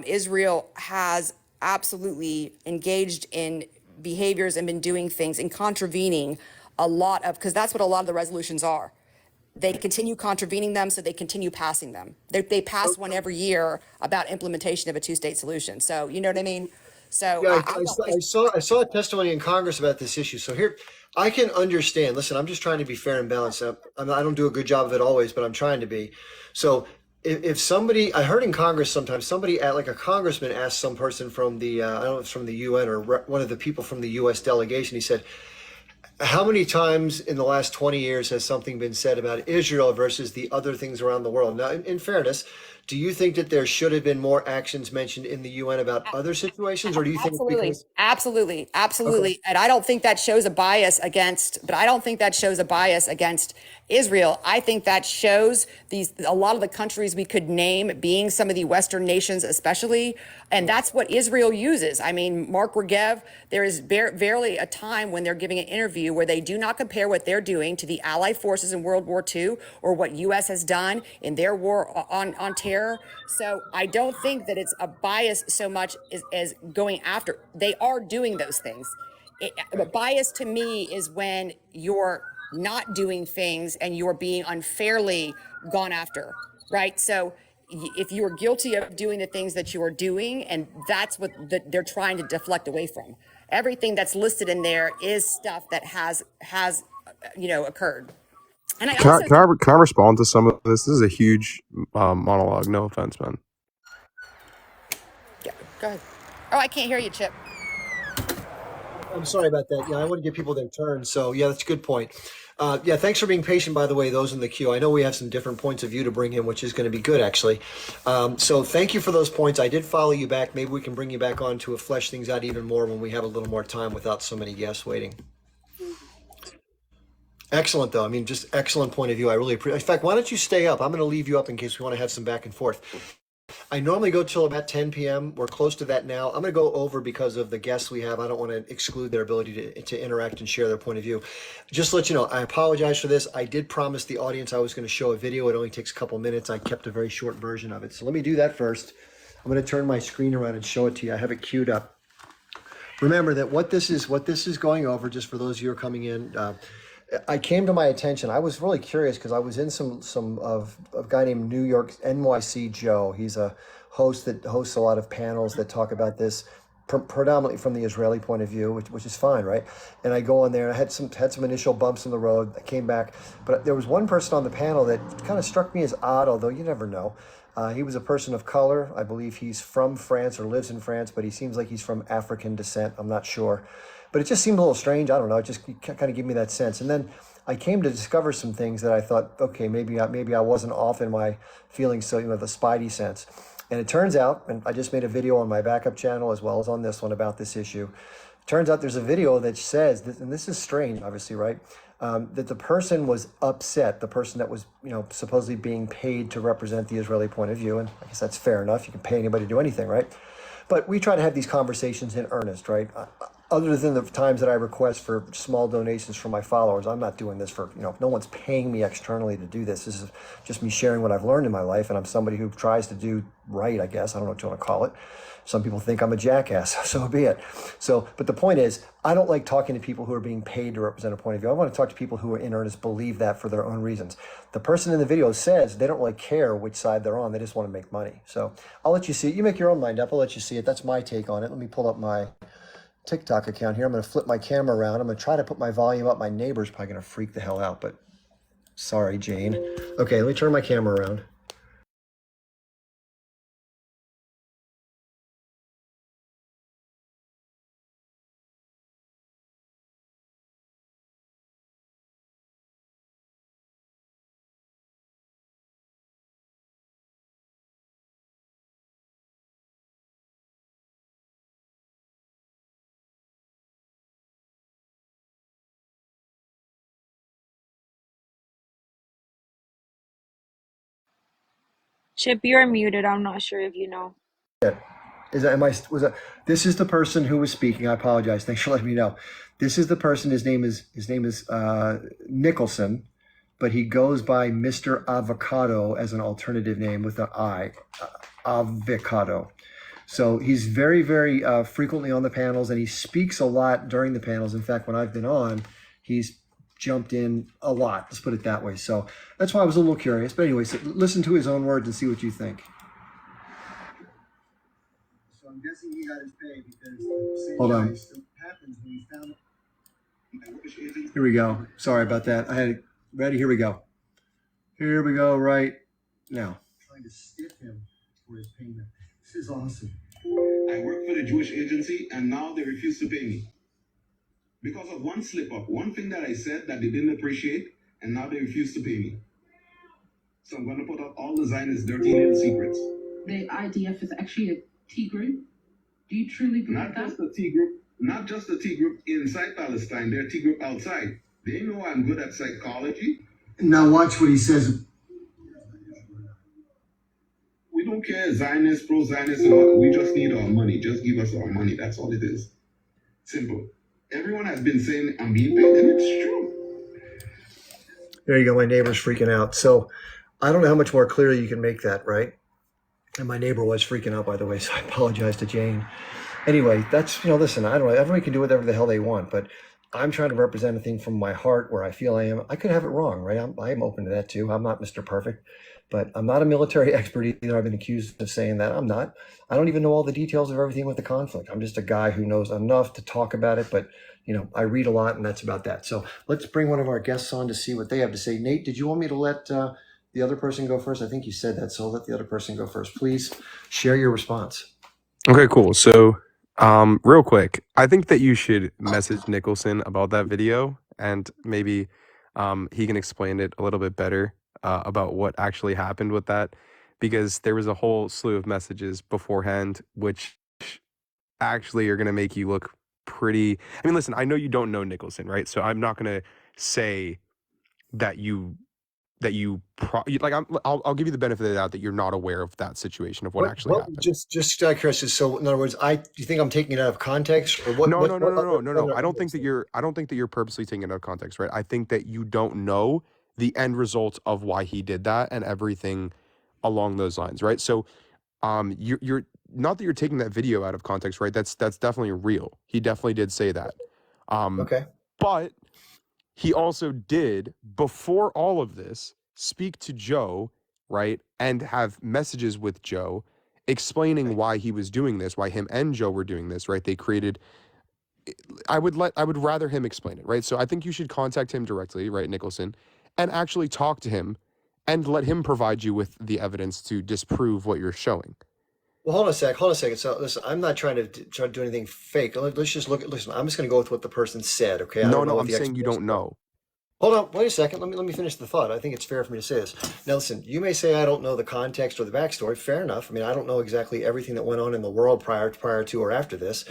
Israel has absolutely engaged in behaviors and been doing things and contravening a lot of, because that's what a lot of the resolutions are. They continue contravening them, so they continue passing them. They pass one every year about implementation of a two-state solution. So, you know what I mean? So Yeah, I don't think. I saw a testimony in Congress about this issue. So here, I can understand. Listen, I'm just trying to be fair and balanced. I don't do a good job of it always, but I'm trying to be. So if somebody, I heard in Congress sometimes somebody at like a congressman asked some person from the I don't know if it's from the UN or one of the people from the U.S. delegation. He said, how many times in the last 20 years has something been said about Israel versus the other things around the world? Now, in fairness, do you think that there should have been more actions mentioned in the UN about other situations, or do you think it's Absolutely, because? absolutely, Okay. absolutely. And I don't think that shows a bias against, but I don't think that shows a bias against Israel. I think that shows a lot of the countries we could name being some of the Western nations, especially. And that's what Israel uses. I mean, Mark Regev, there is barely a time when they're giving an interview where they do not compare what they're doing to the Allied forces in World War II or what U.S. has done in their war on terror. So I don't think that it's a bias so much as going after. They are doing those things. A bias to me is when you're not doing things and you're being unfairly gone after, right? So if you are guilty of doing the things that you are doing, and that's what they're trying to deflect away from. Everything that's listed in there is stuff that has occurred. And I also think, Can I respond to some of this? This is a huge monologue. No offense, man. yeah, go ahead. Oh, I can't hear you, Chip. I'm sorry about that. Yeah, I want to give people their turn. So yeah, that's a good point. Yeah, thanks for being patient, by the way, those in the queue. I know we have some different points of view to bring in, which is going to be good, actually. So thank you for those points. I did follow you back. Maybe we can bring you back on to flesh things out even more when we have a little more time without so many guests waiting. Excellent, though. I mean, just excellent point of view. I really appreciate. In fact, why don't you stay up? I'm going to leave you up in case we want to have some back and forth. I normally go till about 10 p.m. We're close to that now. I'm going to go over because of the guests we have. I don't want to exclude their ability to interact and share their point of view. Just to let you know, I apologize for this. I did promise the audience I was going to show a video. It only takes a couple minutes. I kept a very short version of it. So let me do that first. I'm going to turn my screen around and show it to you. I have it queued up. Remember that what this is going over, just for those of you who are coming in, I came to my attention. I was really curious because I was in some of a guy named New York NYC Joe. He's a host that hosts a lot of panels that talk about this predominantly from the Israeli point of view, which is fine, right? And I go on there. And I had some initial bumps in the road. I came back, but there was one person on the panel that kind of struck me as odd, although you never know. He was a person of color. I believe he's from France or lives in France, but he seems like he's from African descent. I'm not sure. But it just seemed a little strange. I don't know. It just kind of gave me that sense. And then I came to discover some things that I thought, okay, maybe I wasn't off in my feelings. So, the spidey sense. And it turns out, and I just made a video on my backup channel as well as on this one about this issue. It turns out there's a video that says, and this is strange, obviously, right? That the person was upset, the person that was, supposedly being paid to represent the Israeli point of view. And I guess that's fair enough. You can pay anybody to do anything, right? But we try to have these conversations in earnest, right? Other than the times that I request for small donations from my followers, I'm not doing this for, no one's paying me externally to do this. This is just me sharing what I've learned in my life. And I'm somebody who tries to do right, I guess. I don't know what you want to call it. Some people think I'm a jackass, so be it. So, but the point is, I don't like talking to people who are being paid to represent a point of view. I want to talk to people who are in earnest, believe that for their own reasons. The person in the video says they don't really care which side they're on. They just want to make money. So I'll let you see it. You make your own mind up. I'll let you see it. That's my take on it. Let me pull up my TikTok account here. I'm going to flip my camera around. I'm going to try to put my volume up. My neighbor's probably going to freak the hell out, but sorry, Jane. Okay, let me turn my camera around. Chip, you're muted. I'm not sure if you know. This is the person who was speaking. I apologize. Thanks for letting me know. This is the person. His name is Nicholson, but he goes by Mr. Avocado as an alternative name with an I, Avocado. So he's very, very frequently on the panels, and he speaks a lot during the panels. In fact, when I've been on, he's jumped in a lot. Let's put it that way. So that's why I was a little curious. But anyway, so listen to his own words and see what you think. So I'm guessing he got his pay because the same Hold on. guy still happens when he found. Here we go. Sorry about that. I had it ready. Here we go. Here we go right now. Trying to stiff him for his payment. This is awesome. I work for the Jewish agency and now they refuse to pay me. Because of one slip up, one thing that I said that they didn't appreciate, and now they refuse to pay me. So I'm going to put out all the Zionist dirty little secrets. The IDF is actually a T group? Do you truly believe Not that? just the T group, not just the T group inside Palestine, they're a T group outside. They know I'm good at psychology. Now watch what he says. We don't care Zionist, pro-Zionist, and all. We just need our money. Just give us our money. That's all it is. Simple. Everyone has been saying I'm being paid, and it's true. There you go. My neighbor's freaking out. So I don't know how much more clearly you can make that, right? And my neighbor was freaking out, by the way, so I apologize to Jane. Anyway, that's, listen, I don't know. Everybody can do whatever the hell they want, but I'm trying to represent a thing from my heart where I feel I am. I could have it wrong, right? I'm open to that too. I'm not Mr. Perfect, but I'm not a military expert either. I've been accused of saying that. I'm not. I don't even know all the details of everything with the conflict. I'm just a guy who knows enough to talk about it, but I read a lot and that's about that. So let's bring one of our guests on to see what they have to say. Nate, did you want me to let the other person go first? I think you said that, so I'll let the other person go first. Please share your response. Okay, cool. So, real quick, I think that you should message Nicholson about that video and maybe he can explain it a little bit better about what actually happened with that, because there was a whole slew of messages beforehand which actually are going to make you look pretty. I mean, listen, I know you don't know Nicholson, right? So I'm not going to say that I'll give you the benefit of the doubt that you're not aware of that situation of what actually happened. Just Chris, so in other words, do you think I'm taking it out of context or what? No. I don't think that you're purposely taking it out of context, right? I think that you don't know the end result of why he did that and everything along those lines, right? So, you're not that you're taking that video out of context, right? That's definitely real. He definitely did say that. Okay. But he also did, before all of this, speak to Joe, right? And have messages with Joe explaining why he was doing this, why him and Joe were doing this, right? They created, I would rather him explain it, right? So I think you should contact him directly, right, Nicholson, and actually talk to him and let him provide you with the evidence to disprove what you're showing. Well, hold on a second. So listen, I'm not trying to do anything fake. Let's just listen, I'm just going to go with what the person said. Okay. I don't know what I'm the saying you don't know. Hold on, wait a second. Let me finish the thought. I think it's fair for me to say this. Now, listen, you may say I don't know the context or the backstory. Fair enough. I mean, I don't know exactly everything that went on in the world prior to or after this.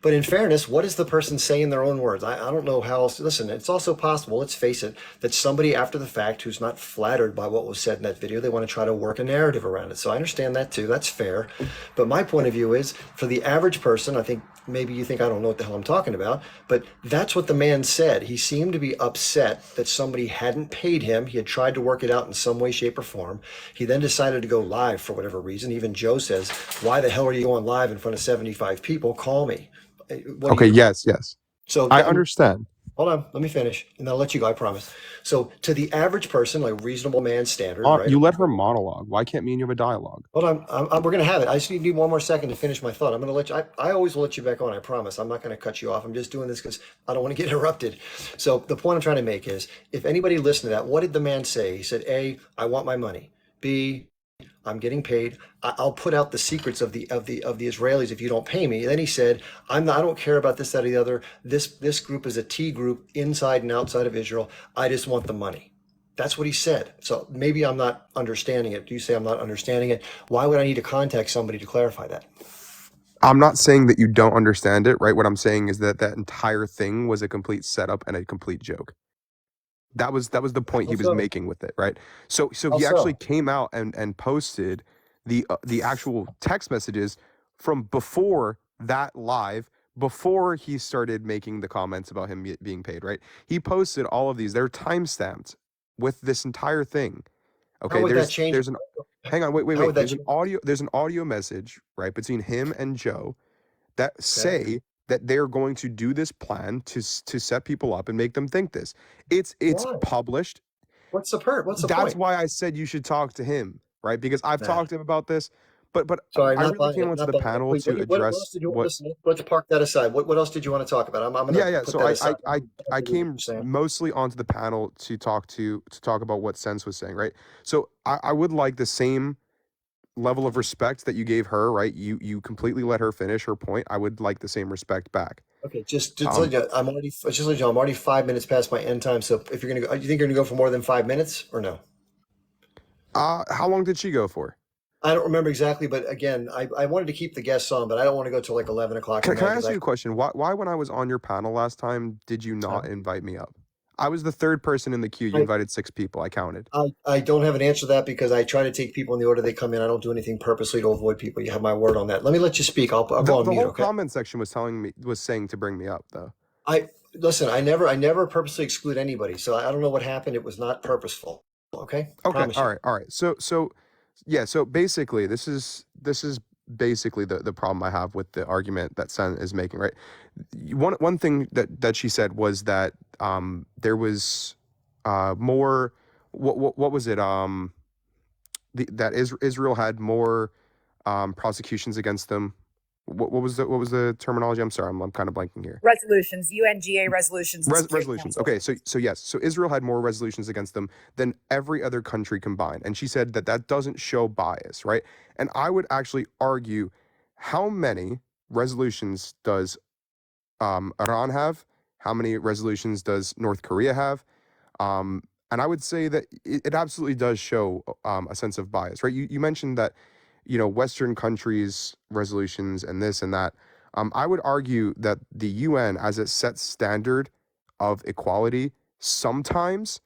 But in fairness, what does the person say in their own words? I don't know how else. Listen, it's also possible, let's face it, that somebody after the fact who's not flattered by what was said in that video, they want to try to work a narrative around it. So I understand that too. That's fair. But my point of view is, for the average person, I think maybe you think I don't know what the hell I'm talking about, but that's what the man said. He seemed to be upset that somebody hadn't paid him. He had tried to work it out in some way, shape, or form. He then decided to go live for whatever reason. Even Joe says, why the hell are you going live in front of 75 people? Call me. Okay, yes. So I understand. Hold on, let me finish, and I'll let you go, I promise. So to the average person, like reasonable man standard, right? You let her monologue. Why can't me and you have a dialogue? Hold on, we're going to have it. I just need one more second to finish my thought. I'm going to let you, I always will let you back on, I promise. I'm not going to cut you off. I'm just doing this because I don't want to get interrupted. So the point I'm trying to make is, if anybody listened to that, what did the man say? He said, A, I want my money. B, I'm getting paid. I'll put out the secrets of the Israelis if you don't pay me. And then he said, I don't care about this, that, or the other. This group is a T group inside and outside of Israel. I just want the money. That's what he said. So maybe I'm not understanding it. Do you say I'm not understanding it? Why would I need to contact somebody to clarify that? I'm not saying that you don't understand it, right? What I'm saying is that entire thing was a complete setup and a complete joke. That was the point he was making with it, right? So he actually came out and posted the actual text messages from before that live, before he started making the comments about him being paid, right? He posted all of these. They're time-stamped with this entire thing. Okay, there's an hang on, wait. There's an audio message, right, between him and Joe that say that they're going to do this plan to set people up and make them think this. It's published. What's the point? That's why I said you should talk to him, right? Because I've talked to him about this, but Sorry, I not really buying came it. onto Not the buying it. panel Wait, to what else address did you what. listen? Let's park that aside. What else did you want to talk about? I'm going Yeah, to yeah. put So that I, I, aside. I, I What you're came saying. mostly onto the panel to talk about what Sense was saying, right? So I would like the same level of respect that you gave her, right? You completely let her finish her point. I would like the same respect back. Okay, just Um, let you know, I'm already 5 minutes past my end time. So if you're gonna go, you think you're gonna go for more than 5 minutes or no? how long did she go for? I don't remember exactly, but again, I wanted to keep the guests on, but I don't want to go till like 11 o'clock at Can night I because ask I. you a question? Why when I was on your panel last time did you not invite me up? I was the third person in the queue. You I, invited 6 people. I counted. I don't have an answer to that because I try to take people in the order they come in. I don't do anything purposely to avoid people. You have my word on that. Let me let you speak. I'll The go on the mute. whole Okay. comment section was saying to bring me up though. I listen. I never purposely exclude anybody. So I don't know what happened. It was not purposeful. Okay. Okay, Promise all you. right, all right. So yeah, so basically this is basically the problem I have with the argument that Sen is making, right? One thing that she said was that there was more what was it that Israel had more prosecutions against them. What was the terminology? I'm sorry, I'm kind of blanking here. Resolutions, UNGA resolutions and Security Resolutions. Council. Okay, so yes, so Israel had more resolutions against them than every other country combined, and she said that doesn't show bias, right? And I would actually argue, how many resolutions does Iran have? How many resolutions does North Korea have? Um, and I would say that it absolutely does show a sense of bias, right? You mentioned that, Western countries' resolutions and this and that. I would argue that the UN, as it sets standard of equality, sometimes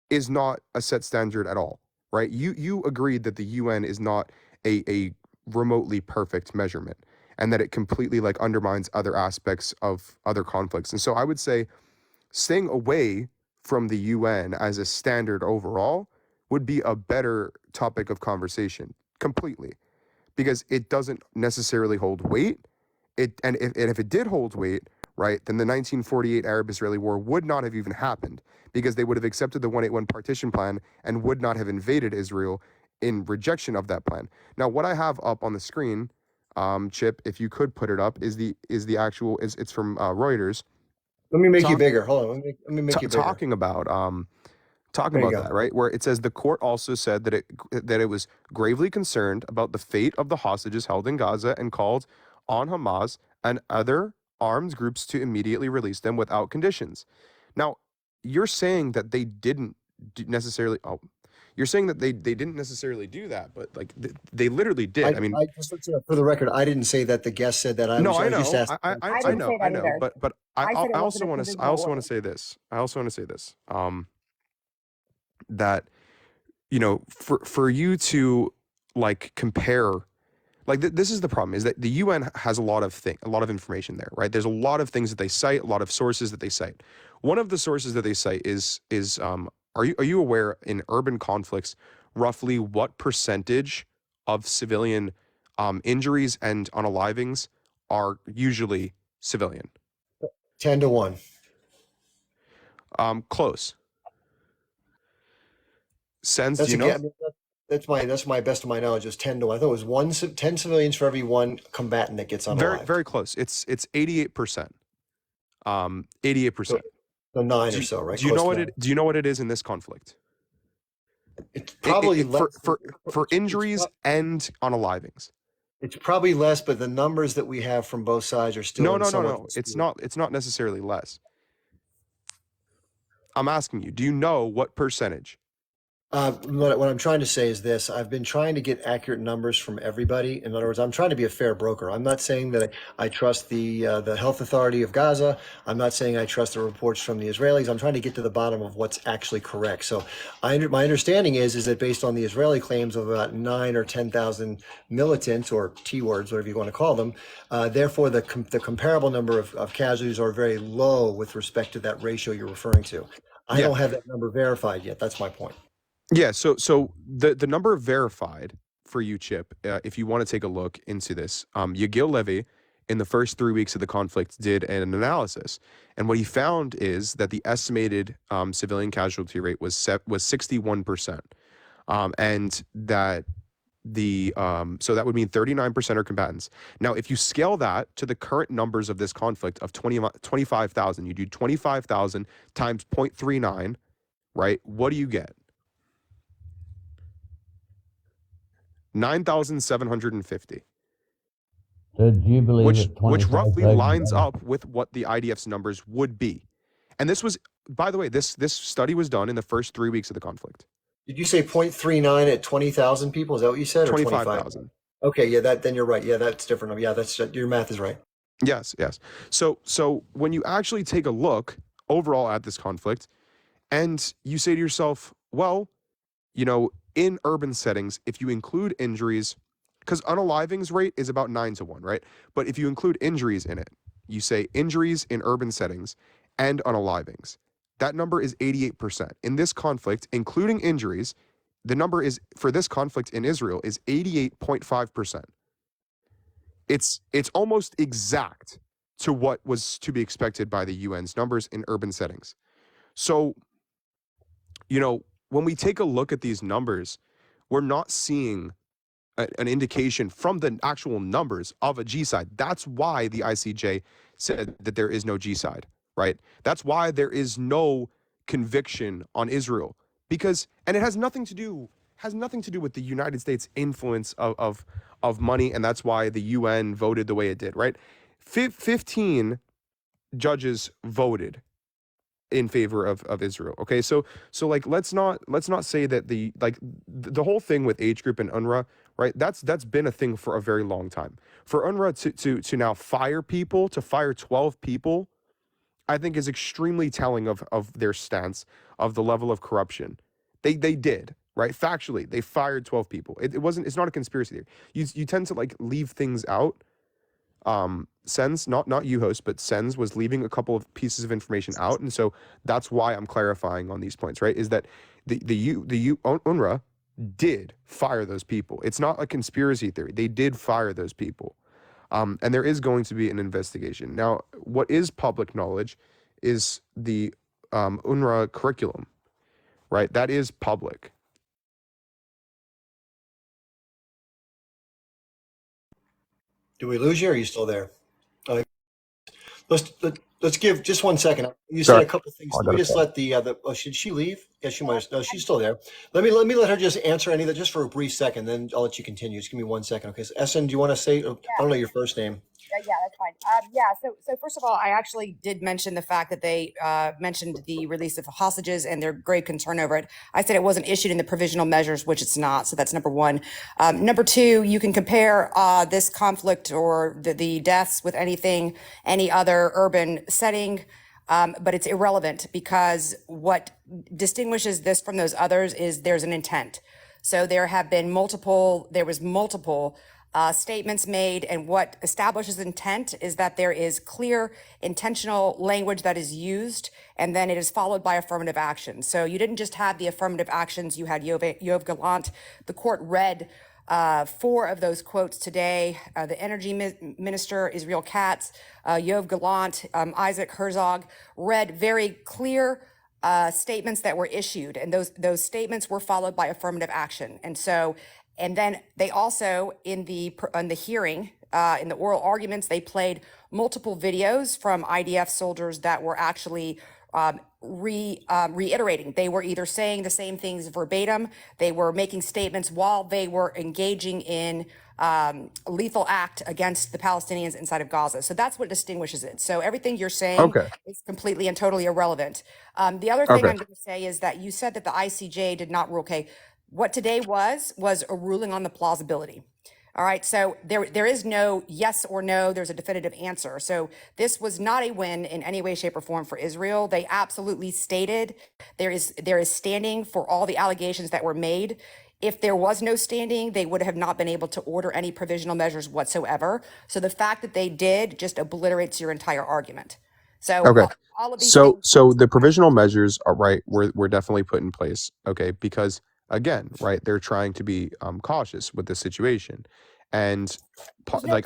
is not a set standard at all, right? You agreed that the UN is not a remotely perfect measurement, and that it completely like undermines other aspects of other conflicts. And so I would say staying away from the UN as a standard overall would be a better topic of conversation completely, because it doesn't necessarily hold weight. And if it did hold weight, right, then the 1948 Arab-Israeli War would not have even happened, because they would have accepted the 181 partition plan and would not have invaded Israel in rejection of that plan. Now, what I have up on the screen, Chip, if you could put it up, is the actual it's from Reuters Let me make you talk, bigger. Hold on. Let me make you bigger. talking There you about go. that, right? Where it says the court also said that it was gravely concerned about the fate of the hostages held in Gaza and called on Hamas and other armed groups to immediately release them without conditions. Now, you're saying that they didn't necessarily. Oh, you're saying that they didn't necessarily do that, but like they literally did. I mean, I just let you know, for the record, I didn't say that. The guest said that. I no, was I I was just know, asking. I I didn't know, say I that know, either. but I I said it I wasn't also a want to I provisional also want order. to say this. I also want to say this. That for you to like compare, like this is the problem, is that the UN has a lot of information there, right? There's a lot of things that they cite, a lot of sources that they cite. One of the sources that they cite is are you aware, in urban conflicts, roughly what percentage of civilian injuries and unalivings are usually civilian? 10 to 1. Close. Sense, do That's you a know? I mean, that's my best of my knowledge is 10 to 1. I thought it was 10 civilians for every one combatant that gets Very, unalived. very close. It's 88%. So 88%. so nine Do or you, so, right? do you Close know to what nine. it do you know what it is in this conflict? It's It, probably it, for less. for for It's injuries and unalivings. it's probably less, but the numbers that we have from both sides are still No, in no, no, somewhat no. It's dispute. not. It's not necessarily less. I'm asking you. Do you know what percentage? What I'm trying to say is this: I've been trying to get accurate numbers from everybody. In other words, I'm trying to be a fair broker. I'm not saying that I trust the health authority of Gaza. I'm not saying I trust the reports from the Israelis. I'm trying to get to the bottom of what's actually correct. So, my understanding is that based on the Israeli claims of about 9 or 10,000 militants or T words, whatever you want to call them, therefore the comparable number of casualties are very low with respect to that ratio you're referring to. I Yeah, don't have that number verified yet. That's my point. yeah. So the number verified for you, Chip, if you want to take a look into this, Yagil Levy, in the first 3 weeks of the conflict, did an analysis, and what he found is that the estimated civilian casualty rate was 61%, and that so that would mean 39% are combatants. Now, if you scale that to the current numbers of this conflict of 25,000, you do 25,000 times 0.39, right? What do you get? 9,750. So do you believe which that which roughly 25,000 lines up with what the IDF's numbers would be. And this was, by the way, this study was done in the first 3 weeks of the conflict. Did you say 0.39 at 20,000 people? Is that what you said, or 25,000. Okay, yeah, then you're right. Yeah, that's different. Yeah, your math is right. Yes. So when you actually take a look overall at this conflict, and you say to yourself, well, in urban settings, if you include injuries, because unalivings rate is about 9-1, right? But if you include injuries in it, you say injuries in urban settings and unalivings, that number is 88%. In this conflict, including injuries, the number is, for this conflict in Israel, is 88.5%. It's almost exact to what was to be expected by the UN's numbers in urban settings. So, when we take a look at these numbers, we're not seeing an indication from the actual numbers of a G side. That's why the ICJ said that there is no G side, right? That's why there is no conviction on Israel, and it has nothing to do with the United States influence of money, and that's why the UN voted the way it did, right? 15 judges voted in favor of Israel. Okay, so like let's not say that the whole thing with age group and UNRWA, right? That's been a thing for a very long time. For UNRWA to now fire 12 people, I think is extremely telling of their stance, of the level of corruption. They did, right? Factually, they fired 12 people. It's not a conspiracy theory. You tend to leave things out. Sens, not you host, but Sens was leaving a couple of pieces of information out, and so that's why I'm clarifying on these points, right? Is that the UNRWA did fire those people. It's not a conspiracy theory. They did fire those people, and there is going to be an investigation. Now, what is public knowledge is the UNRWA curriculum, right? That is public. Do we lose you, or are you still there? Let's give just 1 second. You said a couple things. Let me just let should she leave? Yeah, she might. No, she's still there. Let me let her just answer any of that just for a brief second. Then I'll let you continue. Just give me 1 second. Okay. So Essen, do you want to say? I don't know your first name. Yeah, that's fine. So first of all, I actually did mention the fact that they mentioned the release of hostages and their grave concern over it. I said it wasn't issued in the provisional measures, which it's not. So that's number one. Number two, you can compare this conflict or the deaths with any other urban setting. But it's irrelevant because what distinguishes this from those others is there's an intent. So there was multiple statements made, and what establishes intent is that there is clear intentional language that is used, and then it is followed by affirmative action. So you didn't just have the affirmative actions, you had Yoav Gallant. The court read 4 of those quotes today. The energy minister, Israel Katz, Yoav Gallant, Isaac Herzog, read very clear statements that were issued, and those statements were followed by affirmative action. And then they also, in the hearing, in the oral arguments, they played multiple videos from IDF soldiers that were actually reiterating. They were either saying the same things verbatim, they were making statements while they were engaging in lethal act against the Palestinians inside of Gaza. So that's what distinguishes it. So everything you're saying is completely and totally irrelevant. The other thing I'm going to say is that you said that the ICJ did not rule. Okay, what today was a ruling on the plausibility. All right, so there is no yes or no, there's a definitive answer. So this was not a win in any way, shape, or form for Israel. They absolutely stated there is standing for all the allegations that were made. If there was no standing, they would have not been able to order any provisional measures whatsoever. So the fact that they did just obliterates your entire argument. So all of these things. So the provisional measures are right. Were definitely put in place. Okay, because again, right, they're trying to be cautious with this situation, and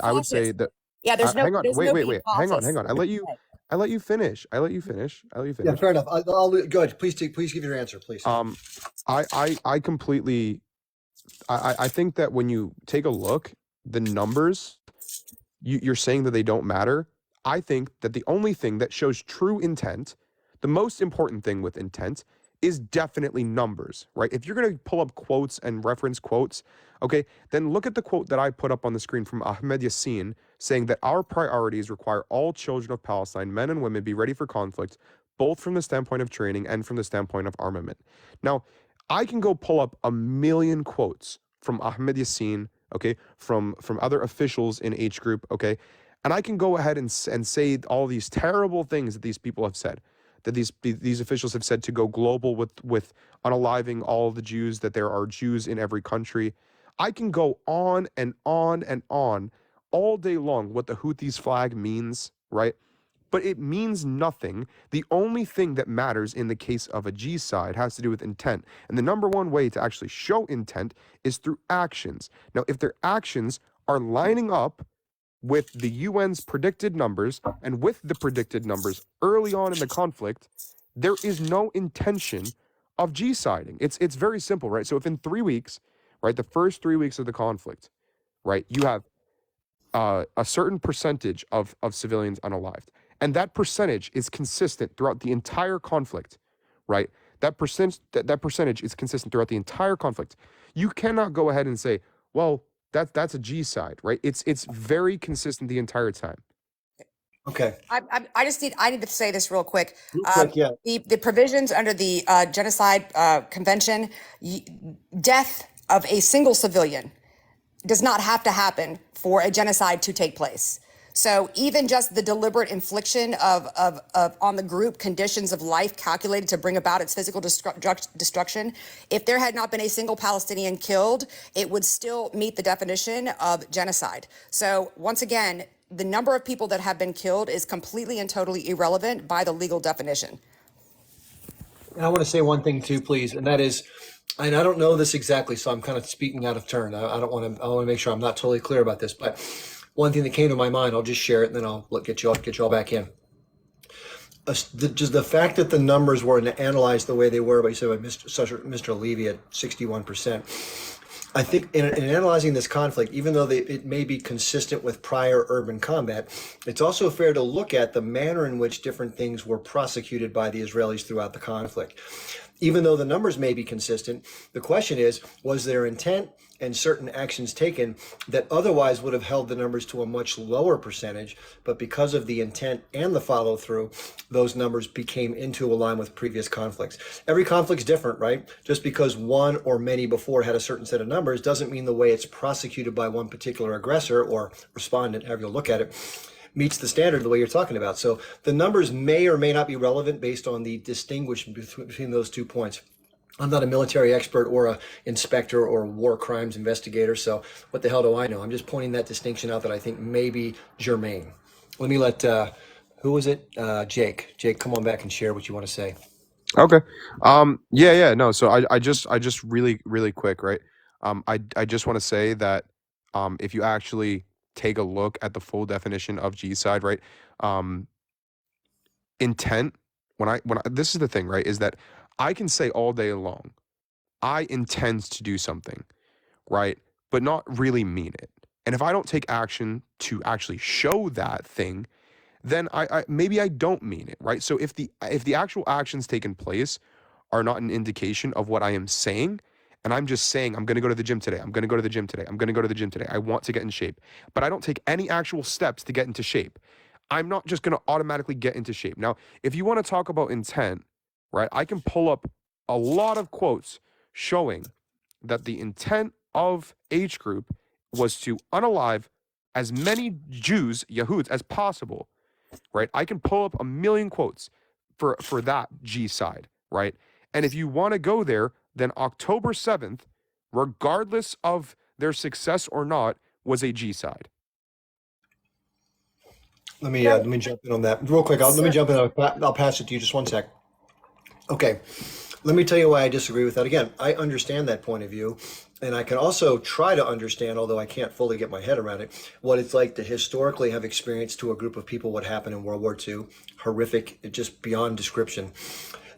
I would say that. Yeah, there's no. Hang on, wait. Hang on. I let you finish. Yeah, fair enough. I'll go ahead. Please give your answer, please. I completely I think that when you take a look, the numbers, you're saying that they don't matter. I think that the only thing that shows true intent, the most important thing with intent, is definitely numbers, right? If you're going to pull up quotes and reference quotes, okay, then look at the quote that I put up on the screen from Ahmed Yassin saying that our priorities require all children of Palestine, men and women, be ready for conflict, both from the standpoint of training and from the standpoint of armament. Now, I can go pull up a million quotes from Ahmed Yassin, okay, from other officials in H group, okay, and I can go ahead and say all these terrible things that these people have said, that these officials have said, to go global with unaliving all of the Jews, that there are Jews in every country. I can go on and on and on all day long what the Houthis flag means, right? But it means nothing. The only thing that matters in the case of a G side has to do with intent. And the number one way to actually show intent is through actions. Now, if their actions are lining up with the UN's predicted numbers and with the predicted numbers early on in the conflict, there is no intention of G-siding. It's very simple, right? So if in 3 weeks, right, the first 3 weeks of the conflict, right, you have a certain percentage of civilians unalived, and that percentage is consistent throughout the entire conflict, right? That percentage is consistent throughout the entire conflict. You cannot go ahead and say, well, that's a G side, right? It's very consistent the entire time. Okay. I need to say this real quick. Real quick, yeah. The provisions under the Genocide Convention, death of a single civilian does not have to happen for a genocide to take place. So even just the deliberate infliction of on the group conditions of life calculated to bring about its physical destruction, if there had not been a single Palestinian killed, it would still meet the definition of genocide. So once again, the number of people that have been killed is completely and totally irrelevant by the legal definition. And I want to say one thing too, please, and that is, and I don't know this exactly, so I'm kind of speaking out of turn. I want to make sure I'm not totally clear about this, but one thing that came to my mind, I'll just share it, and then I'll get you all back in. Just the fact that the numbers were analyzed the way they were, by Mr. Levy at 61%. I think in analyzing this conflict, even though it may be consistent with prior urban combat, it's also fair to look at the manner in which different things were prosecuted by the Israelis throughout the conflict. Even though the numbers may be consistent, the question is, was there intent and certain actions taken that otherwise would have held the numbers to a much lower percentage, but because of the intent and the follow through, those numbers became into a line with previous conflicts. Every conflict's different, right? Just because one or many before had a certain set of numbers doesn't mean the way it's prosecuted by one particular aggressor or respondent, however you look at it, meets the standard the way you're talking about. So the numbers may or may not be relevant based on the distinguishing between those 2 points. I'm not a military expert or a inspector or war crimes investigator, so what the hell do I know? I'm just pointing that distinction out that I think may be germane. Let me let, who was it? Jake. Jake, come on back and share what you want to say. Okay. No. So I just really quick, right? I just want to say that if you actually take a look at the full definition of G-side, right? Intent, this is the thing, right? Is that I can say all day long, I intend to do something, right? But not really mean it. And if I don't take action to actually show that thing, then I maybe I don't mean it, right? So if the actual actions taken place are not an indication of what I am saying, and I'm just saying I'm going to go to the gym today, I'm going to go to the gym today, I'm going to go to the gym today, I want to get in shape, but I don't take any actual steps to get into shape, I'm not just going to automatically get into shape. Now, if you want to talk about intent, right, I can pull up a lot of quotes showing that the intent of H group was to unalive as many Jews, Yahuds, as possible, right? I can pull up a million quotes for that G side, right? And if you want to go there, then October 7th, regardless of their success or not, was a G side. Let me jump in on that real quick. Let me jump in. I'll pass it to you. Just one sec. Okay. Let me tell you why I disagree with that. Again, I understand that point of view, and I can also try to understand, although I can't fully get my head around it, what it's like to historically have experienced to a group of people what happened in World War II. Horrific, just beyond description.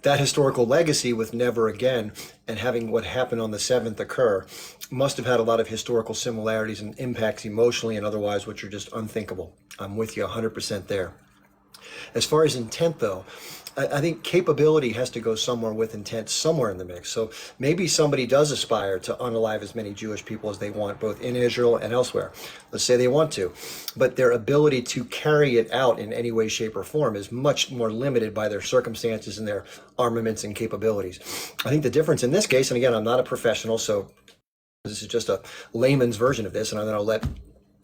that historical legacy with never again and having what happened on the 7th occur must have had a lot of historical similarities and impacts emotionally and otherwise, which are just unthinkable. I'm with you 100% there. As far as intent, though, I think capability has to go somewhere with intent, somewhere in the mix. So maybe somebody does aspire to unalive as many Jewish people as they want, both in Israel and elsewhere. Let's say they want to, but their ability to carry it out in any way, shape, or form is much more limited by their circumstances and their armaments and capabilities. I think the difference in this case, and again, I'm not a professional, so this is just a layman's version of this, and then I'll let, I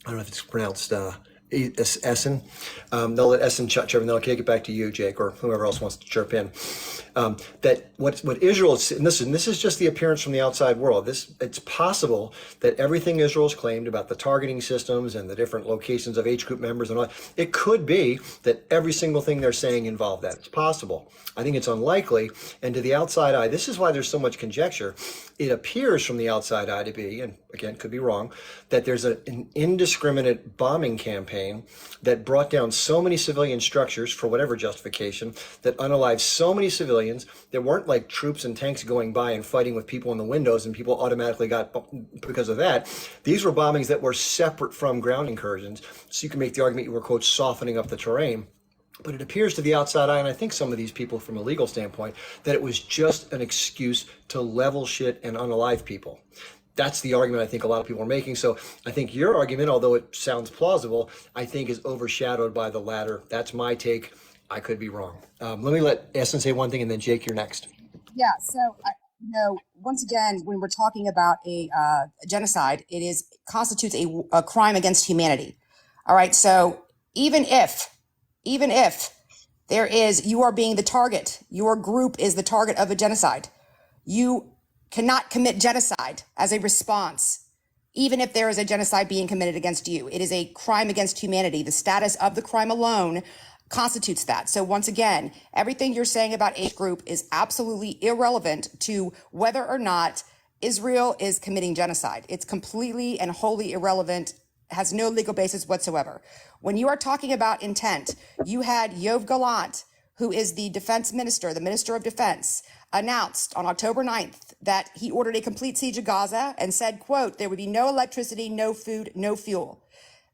don't know if it's pronounced Essen. They'll let Essen chirp, and then I'll kick it back to you, Jake, or whoever else wants to chirp in. That what Israel is, and this is just the appearance from the outside world. It's possible that everything Israel's claimed about the targeting systems and the different locations of H group members and all, it could be that every single thing they're saying involved that. It's possible. I think it's unlikely. And to the outside eye, this is why there's so much conjecture. It appears from the outside eye to be, and again, could be wrong, that there's an indiscriminate bombing campaign that brought down so many civilian structures for whatever justification, that unalived so many civilians. There weren't like troops and tanks going by and fighting with people in the windows and people automatically got, because of that. These were bombings that were separate from ground incursions. So you can make the argument you were, quote, softening up the terrain. But it appears to the outside eye, and I think some of these people from a legal standpoint, that it was just an excuse to level shit and unalive people. That's the argument I think a lot of people are making. So I think your argument, although it sounds plausible, I think is overshadowed by the latter. That's my take. I could be wrong. Let me let Essen say one thing, and then Jake, you're next. Yeah. So, once again, when we're talking about a genocide, constitutes a crime against humanity. All right. So even if you are being the target, your group is the target of a genocide, you cannot commit genocide as a response, even if there is a genocide being committed against you. It is a crime against humanity. The status of the crime alone constitutes that. So once again, everything you're saying about H group is absolutely irrelevant to whether or not Israel is committing genocide. It's completely and wholly irrelevant, has no legal basis whatsoever. When you are talking about intent, you had Yoav Gallant, who is the defense minister, the minister of defense, announced on October 9th that he ordered a complete siege of Gaza and said, quote, there would be no electricity, no food, no fuel.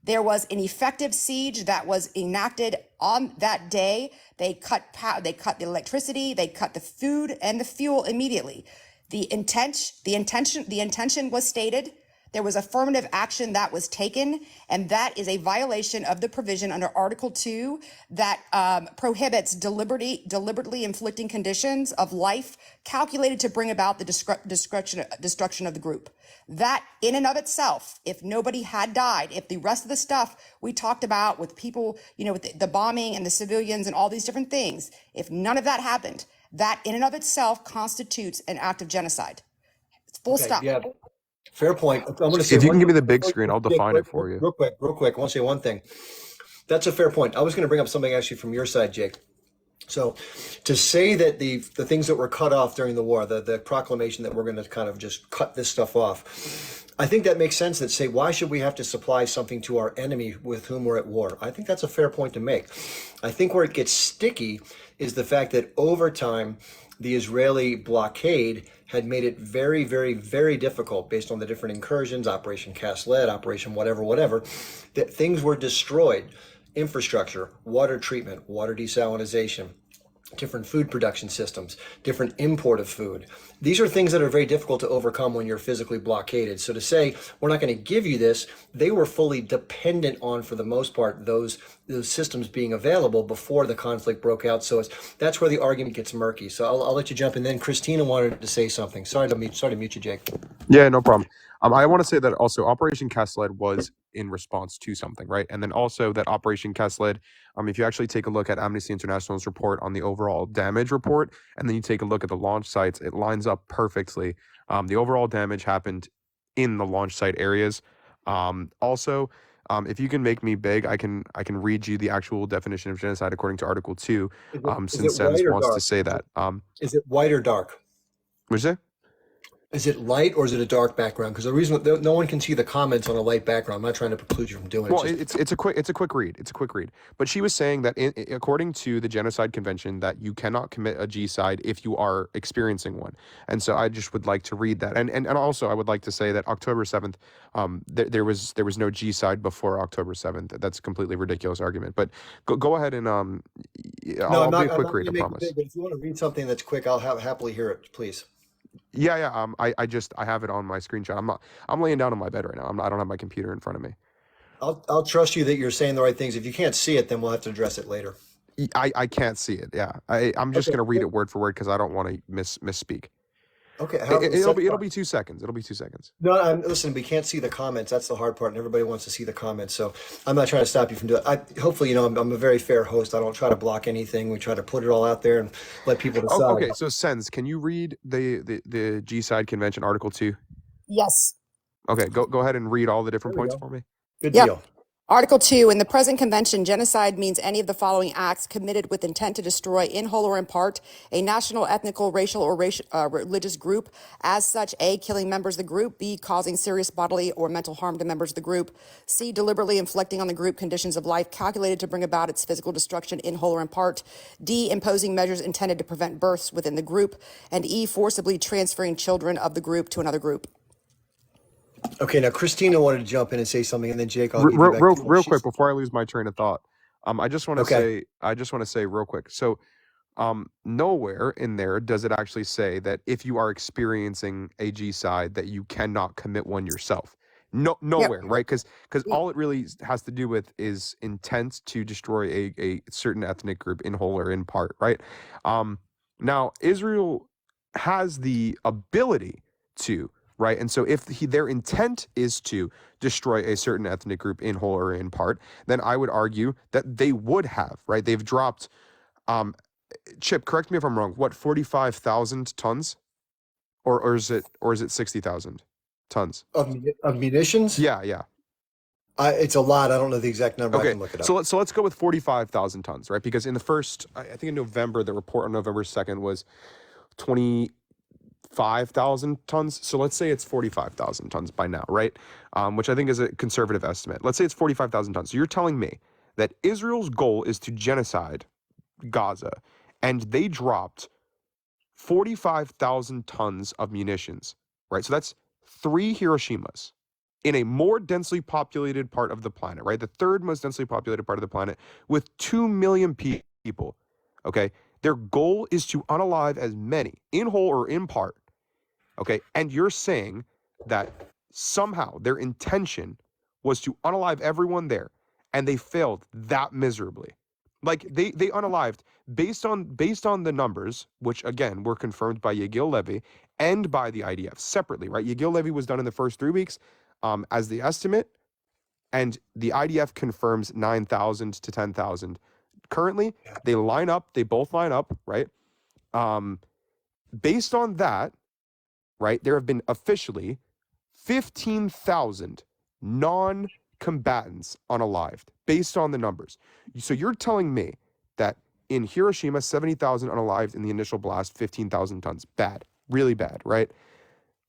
There was an effective siege that was enacted on that day. They cut the electricity, they cut the food and the fuel immediately. The intention was stated. There was affirmative action that was taken, and that is a violation of the provision under Article 2 that prohibits deliberately inflicting conditions of life calculated to bring about the destruction of the group. That in and of itself, if nobody had died, if the rest of the stuff we talked about with people, with the bombing and the civilians and all these different things, if none of that happened, that in and of itself constitutes an act of genocide. Full stop. Yeah. Fair point. I'm going to say If you can give me the big screen, I'll define it for you. Real quick. I want to say one thing. That's a fair point. I was going to bring up something actually from your side, Jake. So to say that the things that were cut off during the war, the proclamation that we're going to kind of just cut this stuff off, I think that makes sense. That say, why should we have to supply something to our enemy with whom we're at war? I think that's a fair point to make. I think where it gets sticky is the fact that over time, the Israeli blockade had made it very, very, very difficult, based on the different incursions, Operation Cast Lead, Operation whatever, that things were destroyed. Infrastructure, water treatment, water desalination, different food production systems, different import of food. These are things that are very difficult to overcome when you're physically blockaded. So to say, we're not going to give you this, they were fully dependent on, for the most part, those systems being available before the conflict broke out. So that's where the argument gets murky. So I'll let you jump in. Then Christina wanted to say something. Sorry to mute you, Jake. Yeah, no problem. I want to say that also Operation Cast Lead was in response to something, right? And then also that Operation Cast Lead, if you actually take a look at Amnesty International's report on the overall damage report, and then you take a look at the launch sites, it lines up perfectly. The overall damage happened in the launch site areas. Also, if you can make me big, I can read you the actual definition of genocide according to Article 2, since Sens wants to say that. Is it white or dark? What'd you say? Is it light or is it a dark background? Because the reason no one can see the comments on a light background. I'm not trying to preclude you from doing it. Well, Just it's a quick read. It's a quick read. But she was saying that according to the Genocide Convention, that you cannot commit a G-side if you are experiencing one. And so I just would like to read that. And also I would like to say that October 7th, there was no G-side before October 7th. That's a completely ridiculous argument. But go ahead and no, I'll be a I'm quick not read. going to I make it promise. big. But if you want to read something that's quick, I'll happily hear it. Please. Yeah. I have it on my screenshot. I'm laying down on my bed right now. I don't have my computer in front of me. I'll trust you that you're saying the right things. If you can't see it, then we'll have to address it later. I can't see it. Yeah. I'm just Okay. gonna read it word for word because I don't want to misspeak. Okay. It'll be 2 seconds. It'll be 2 seconds. No, listen. We can't see the comments. That's the hard part, and everybody wants to see the comments. So I'm not trying to stop you from doing it. Hopefully, I'm a very fair host. I don't try to block anything. We try to put it all out there and let people decide. Okay. So Sens, can you read the G-side convention article 2? Yes. Okay. Go ahead and read all the different points for me. Good Yep. deal. Article 2, in the present convention, genocide means any of the following acts committed with intent to destroy, in whole or in part, a national, ethnical, racial, or religious group. As such, A, killing members of the group, B, causing serious bodily or mental harm to members of the group, C, deliberately inflicting on the group conditions of life calculated to bring about its physical destruction in whole or in part, D, imposing measures intended to prevent births within the group, and E, forcibly transferring children of the group to another group. Okay, now Christina wanted to jump in and say something, and then Jake, I'll give you back. Real quick before I lose my train of thought, I just want to say real quick. So, nowhere in there does it actually say that if you are experiencing a G-side that you cannot commit one yourself. Nowhere, right? Because all it really has to do with is intent to destroy a certain ethnic group in whole or in part, right? Now Israel has the ability to. Right. And so if their intent is to destroy a certain ethnic group in whole or in part, then I would argue that they would have. Right. They've dropped, Chip, correct me if I'm wrong. What, 45,000 tons? Or is it 60,000 tons of munitions? Yeah. It's a lot. I don't know the exact number. Okay. I can look it up. So let's go with 45,000 tons. Right. Because in the first, I think in November, the report on November 2nd was 25,000 tons. So let's say it's 45,000 tons by now, right? Which I think is a conservative estimate. Let's say it's 45,000 tons. So you're telling me that Israel's goal is to genocide Gaza, and they dropped 45,000 tons of munitions, right? So that's 3 Hiroshimas in a more densely populated part of the planet, right? The third most densely populated part of the planet with 2 million people, okay? Their goal is to unalive as many, in whole or in part, okay? And you're saying that somehow their intention was to unalive everyone there, and they failed that miserably. Like they unalived based on the numbers, which again were confirmed by Yagil Levy and by the IDF separately, right? Yagil Levy was done in the first 3 weeks as the estimate, and the IDF confirms 9,000 to 10,000. Currently, they both line up, right? Based on that, right, there have been officially 15,000 non-combatants unalived based on the numbers. So you're telling me that in Hiroshima, 70,000 unalived in the initial blast, 15,000 tons. Bad, really bad, right?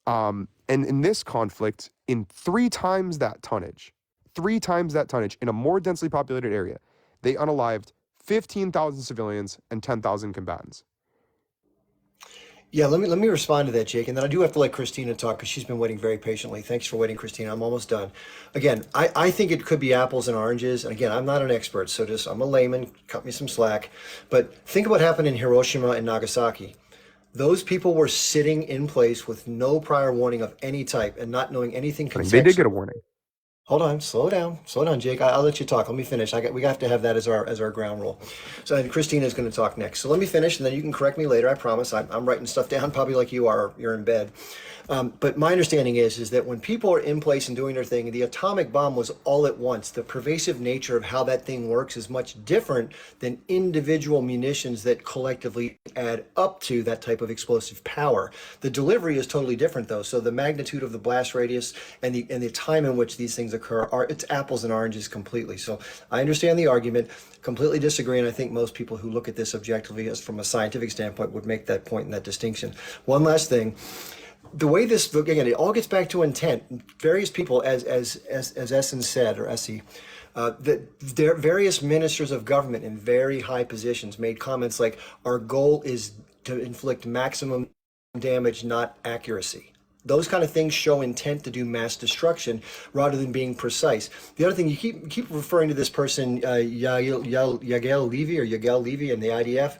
And in this conflict, in 3 times that tonnage, in a more densely populated area, they unalived 15,000 civilians and 10,000 combatants. Yeah, let me respond to that, Jake, and then I do have to let Christina talk because she's been waiting very patiently. Thanks for waiting, Christina. I'm almost done. Again, I think it could be apples and oranges. And again, I'm not an expert, so I'm a layman. Cut me some slack. But think of what happened in Hiroshima and Nagasaki. Those people were sitting in place with no prior warning of any type and not knowing anything contextual. They did get a warning. Hold on, slow down, Jake. I'll let you talk. Let me finish. We have to have that as our ground rule. So, and Christina's going to talk next. So let me finish, and then you can correct me later. I promise. I'm writing stuff down, probably like you are. You're in bed. But my understanding is that when people are in place and doing their thing, the atomic bomb was all at once. The pervasive nature of how that thing works is much different than individual munitions that collectively add up to that type of explosive power. The delivery is totally different, though. So the magnitude of the blast radius and the time in which these things occur it's apples and oranges completely. So I understand the argument, completely disagree, and I think most people who look at this objectively as from a scientific standpoint would make that point and that distinction. One last thing. The way this, again, it all gets back to intent. Various people, as Essen said, or Essie, that there various ministers of government in very high positions made comments like, "Our goal is to inflict maximum damage, not accuracy." Those kind of things show intent to do mass destruction rather than being precise. The other thing, you keep referring to this person, Yagel Levy or Yagel Levy in the IDF.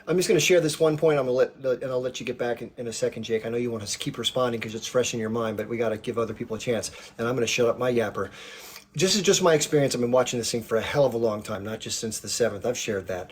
I'm just going to share this one point. And I'll let you get back in a second, Jake. I know you want to keep responding because it's fresh in your mind, but we got to give other people a chance. And I'm going to shut up my yapper. This is just my experience. I've been watching this thing for a hell of a long time, not just since the 7th. I've shared that.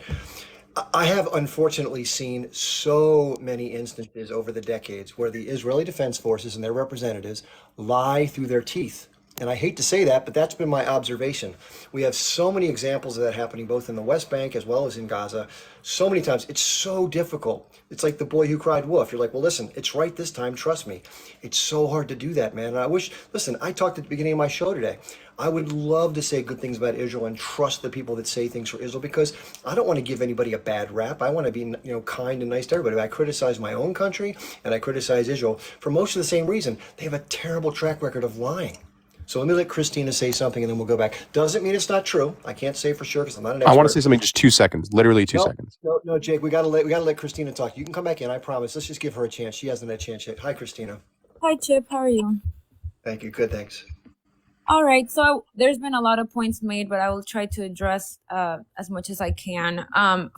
I have unfortunately seen so many instances over the decades where the Israeli Defense Forces and their representatives lie through their teeth. And I hate to say that, but that's been my observation. We have so many examples of that happening both in the West Bank as well as in Gaza. So many times. It's so difficult. It's like the boy who cried wolf. You're like, well, listen, it's right this time. Trust me. It's so hard to do that, man. And I wish, listen, I talked at the beginning of my show today. I would love to say good things about Israel and trust the people that say things for Israel, because I don't want to give anybody a bad rap. I want to be, kind and nice to everybody. I criticize my own country and I criticize Israel for most of the same reason. They have a terrible track record of lying. So let me let Christina say something and then we'll go back. Doesn't mean it's not true. I can't say for sure because I'm not an expert. I want to say something just 2 seconds, literally 2 seconds. No, Jake, we gotta let Christina talk. You can come back in, I promise. Let's just give her a chance. She hasn't had a chance yet. Hi, Christina. Hi, Chip. How are you? Thank you. Good, thanks. All right. So there's been a lot of points made, but I will try to address as much as I can.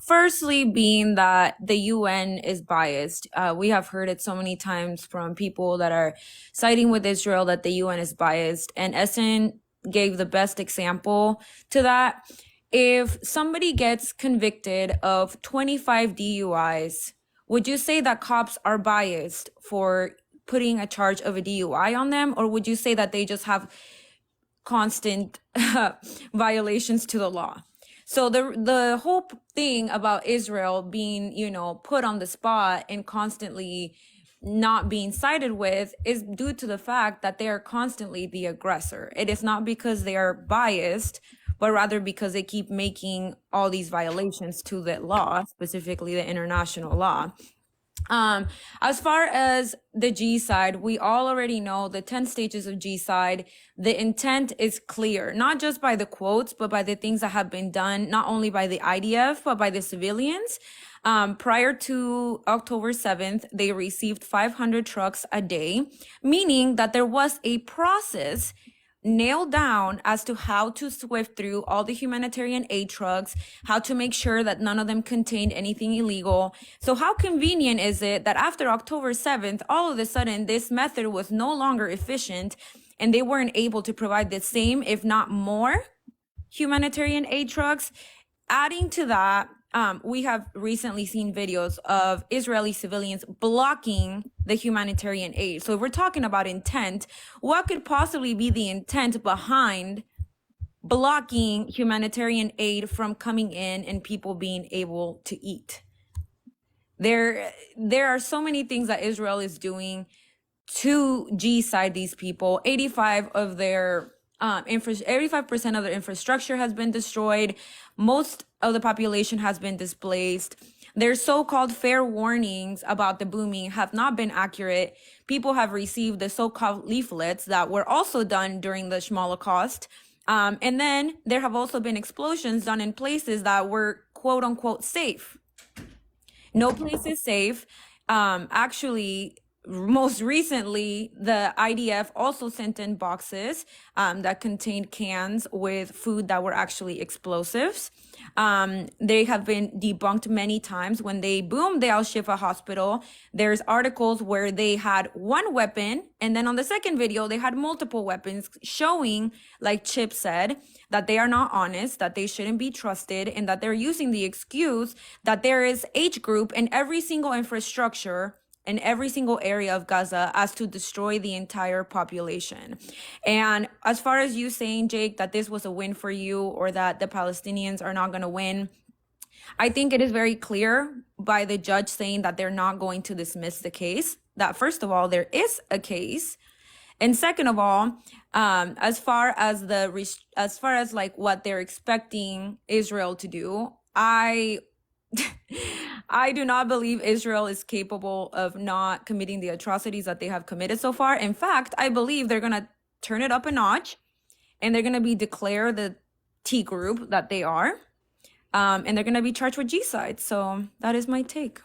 Firstly, being that the UN is biased. We have heard it so many times from people that are siding with Israel that the UN is biased. And Essen gave the best example to that. If somebody gets convicted of 25 DUIs, would you say that cops are biased for putting a charge of a DUI on them? Or would you say that they just have constant violations to the law? So the whole thing about Israel being, put on the spot and constantly not being sided with is due to the fact that they are constantly the aggressor. It is not because they are biased, but rather because they keep making all these violations to the law, specifically the international law. As far as the G-side, we all already know the 10 stages of G-side. The intent is clear, not just by the quotes, but by the things that have been done, not only by the IDF, but by the civilians. Prior to October 7th, they received 500 trucks a day, meaning that there was a process nailed down as to how to swift through all the humanitarian aid trucks, how to make sure that none of them contained anything illegal. So how convenient is it that after October 7th, all of a sudden this method was no longer efficient and they weren't able to provide the same, if not more, humanitarian aid trucks? Adding to that, we have recently seen videos of Israeli civilians blocking the humanitarian aid. So if we're talking about intent, what could possibly be the intent behind blocking humanitarian aid from coming in and people being able to eat? There are so many things that Israel is doing to G-side these people. 85% of their infrastructure has been destroyed. Most of the population has been displaced. Their so-called fair warnings about the booming have not been accurate. People have received the so-called leaflets that were also done during the Holocaust. And then there have also been explosions done in places that were quote unquote safe. No place is safe. Actually, most recently, the IDF also sent in boxes that contained cans with food that were actually explosives. They have been debunked many times. When they boomed the Al-Shifa hospital, there's articles where they had one weapon, and then on the second video, they had multiple weapons, showing, like Chip said, that they are not honest, that they shouldn't be trusted, and that they're using the excuse that there is age group in every single infrastructure in every single area of Gaza as to destroy the entire population. And as far as you saying, Jake, that this was a win for you or that the Palestinians are not going to win, I think it is very clear by the judge saying that they're not going to dismiss the case, that first of all, there is a case. And second of all, as far as like what they're expecting Israel to do, I do not believe Israel is capable of not committing the atrocities that they have committed so far. In fact, I believe they're going to turn it up a notch and they're going to be declared the T group that they are. And they're going to be charged with G-side. So that is my take.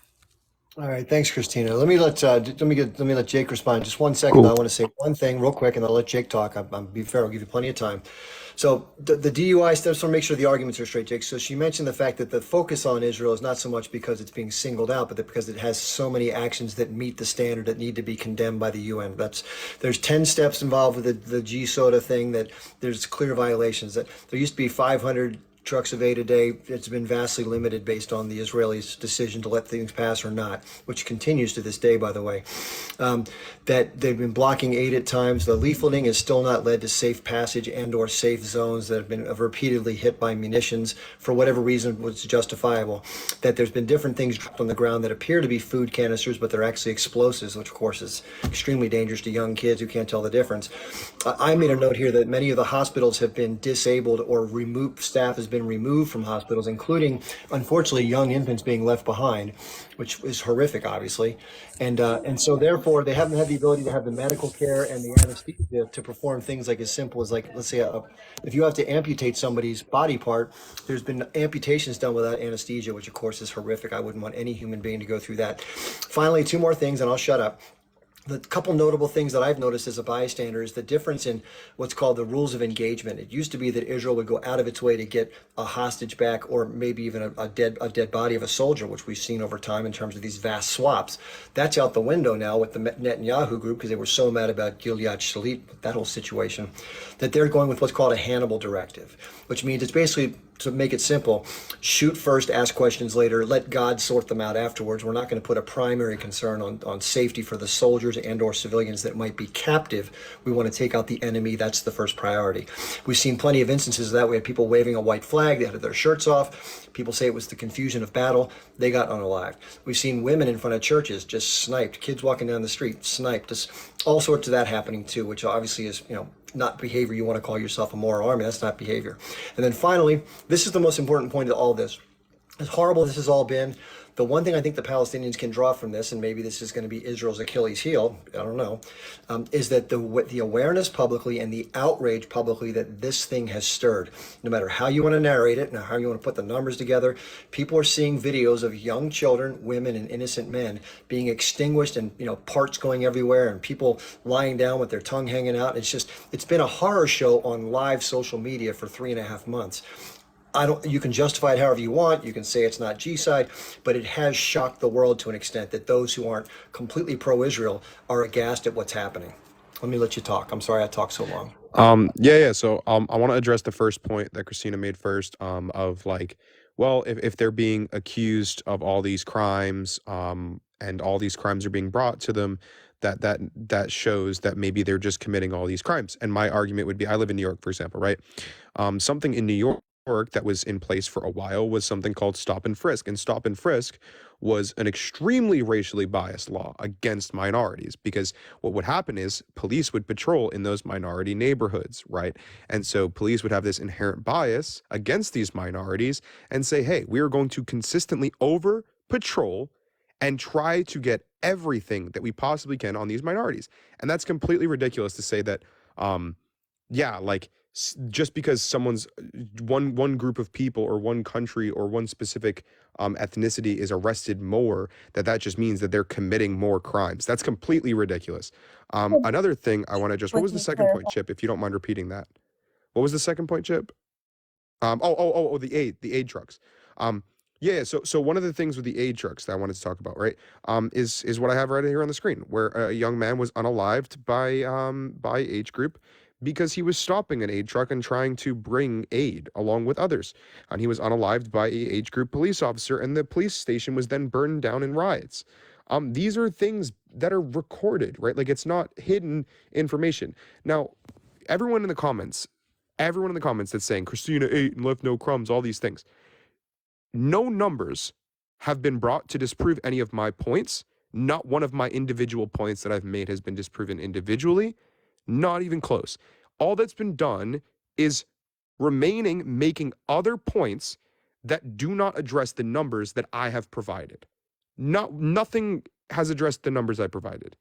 All right, thanks, Christina. Let me let Jake respond. Just 1 second. I want to say one thing real quick, and I'll let Jake talk. I'm be fair. I'll give you plenty of time. So the DUI stuff. Just want to make sure the arguments are straight, Jake. So she mentioned the fact that the focus on Israel is not so much because it's being singled out, but because it has so many actions that meet the standard that need to be condemned by the UN. There's 10 steps involved with the G soda thing. That there's clear violations. That there used to be 500 trucks of aid a day. It's been vastly limited based on the Israelis' decision to let things pass or not, which continues to this day, by the way. That they've been blocking aid at times. The leafleting has still not led to safe passage and or safe zones that have been repeatedly hit by munitions for whatever reason was justifiable. That there's been different things dropped on the ground that appear to be food canisters, but they're actually explosives, which of course is extremely dangerous to young kids who can't tell the difference. I made a note here that many of the hospitals have been disabled or removed. Staff has been removed from hospitals, including, unfortunately, young infants being left behind, which is horrific, obviously. And so therefore they haven't had the ability to have the medical care and the anesthesia to perform things like as simple as, like, let's say if you have to amputate somebody's body part, there's been amputations done without anesthesia, which of course is horrific. I wouldn't want any human being to go through that. Finally, 2 more things and I'll shut up. The couple notable things that I've noticed as a bystander is the difference in what's called the rules of engagement. It used to be that Israel would go out of its way to get a hostage back, or maybe even a dead body of a soldier, which we've seen over time in terms of these vast swaps. That's out the window now with the Netanyahu group, because they were so mad about Gilead Shalit, that whole situation, that they're going with what's called a Hannibal directive, which means it's basically, to make it simple, shoot first, ask questions later, let God sort them out afterwards. We're not going to put a primary concern on safety for the soldiers and or civilians that might be captive. We want to take out the enemy. That's the first priority. We've seen plenty of instances of that. We had people waving a white flag. They had their shirts off. People say it was the confusion of battle. They got unalived. We've seen women in front of churches just sniped. Kids walking down the street sniped. Just all sorts of that happening too, which obviously is, not behavior you want to call yourself a moral army. That's not behavior. And then finally, this is the most important point of all this. As horrible as this has all been, the one thing I think the Palestinians can draw from this, and maybe this is going to be Israel's Achilles heel, I don't know, is that the awareness publicly and the outrage publicly that this thing has stirred. No matter how you want to narrate it and how you want to put the numbers together, people are seeing videos of young children, women, and innocent men being extinguished, and parts going everywhere, and people lying down with their tongue hanging out. It's been a horror show on live social media for 3.5 months. You can justify it however you want. You can say it's not G-side, but it has shocked the world to an extent that those who aren't completely pro-Israel are aghast at what's happening. Let me let you talk. I'm sorry I talked so long. Yeah. So I want to address the first point that Christina made first, of like, well, if they're being accused of all these crimes, and all these crimes are being brought to them, that shows that maybe they're just committing all these crimes. And my argument would be, I live in New York, for example, right? Something in New York that was in place for a while was something called stop and frisk. And stop and frisk was an extremely racially biased law against minorities, because what would happen is police would patrol in those minority neighborhoods, right? And so police would have this inherent bias against these minorities and say, hey, we are going to consistently over patrol and try to get everything that we possibly can on these minorities. And that's completely ridiculous to say that, just because someone's one group of people or one country or one specific ethnicity is arrested more, that just means that they're committing more crimes. That's completely ridiculous. Another thing I want to just, what was the second point, Chip, if you don't mind repeating that? What was the second point, Chip? The aid trucks. So one of the things with the aid trucks that I wanted to talk about, right, is what I have right here on the screen, where a young man was unalived by age group because he was stopping an aid truck and trying to bring aid along with others. And he was unalived by a age group police officer, and the police station was then burned down in riots. These are things that are recorded, right? Like, it's not hidden information. Now, everyone in the comments that's saying Christina ate and left no crumbs, all these things, no numbers have been brought to disprove any of my points. Not one of my individual points that I've made has been disproven individually. Not even close. All that's been done is making other points that do not address the numbers that I have provided. Nothing has addressed the numbers I provided,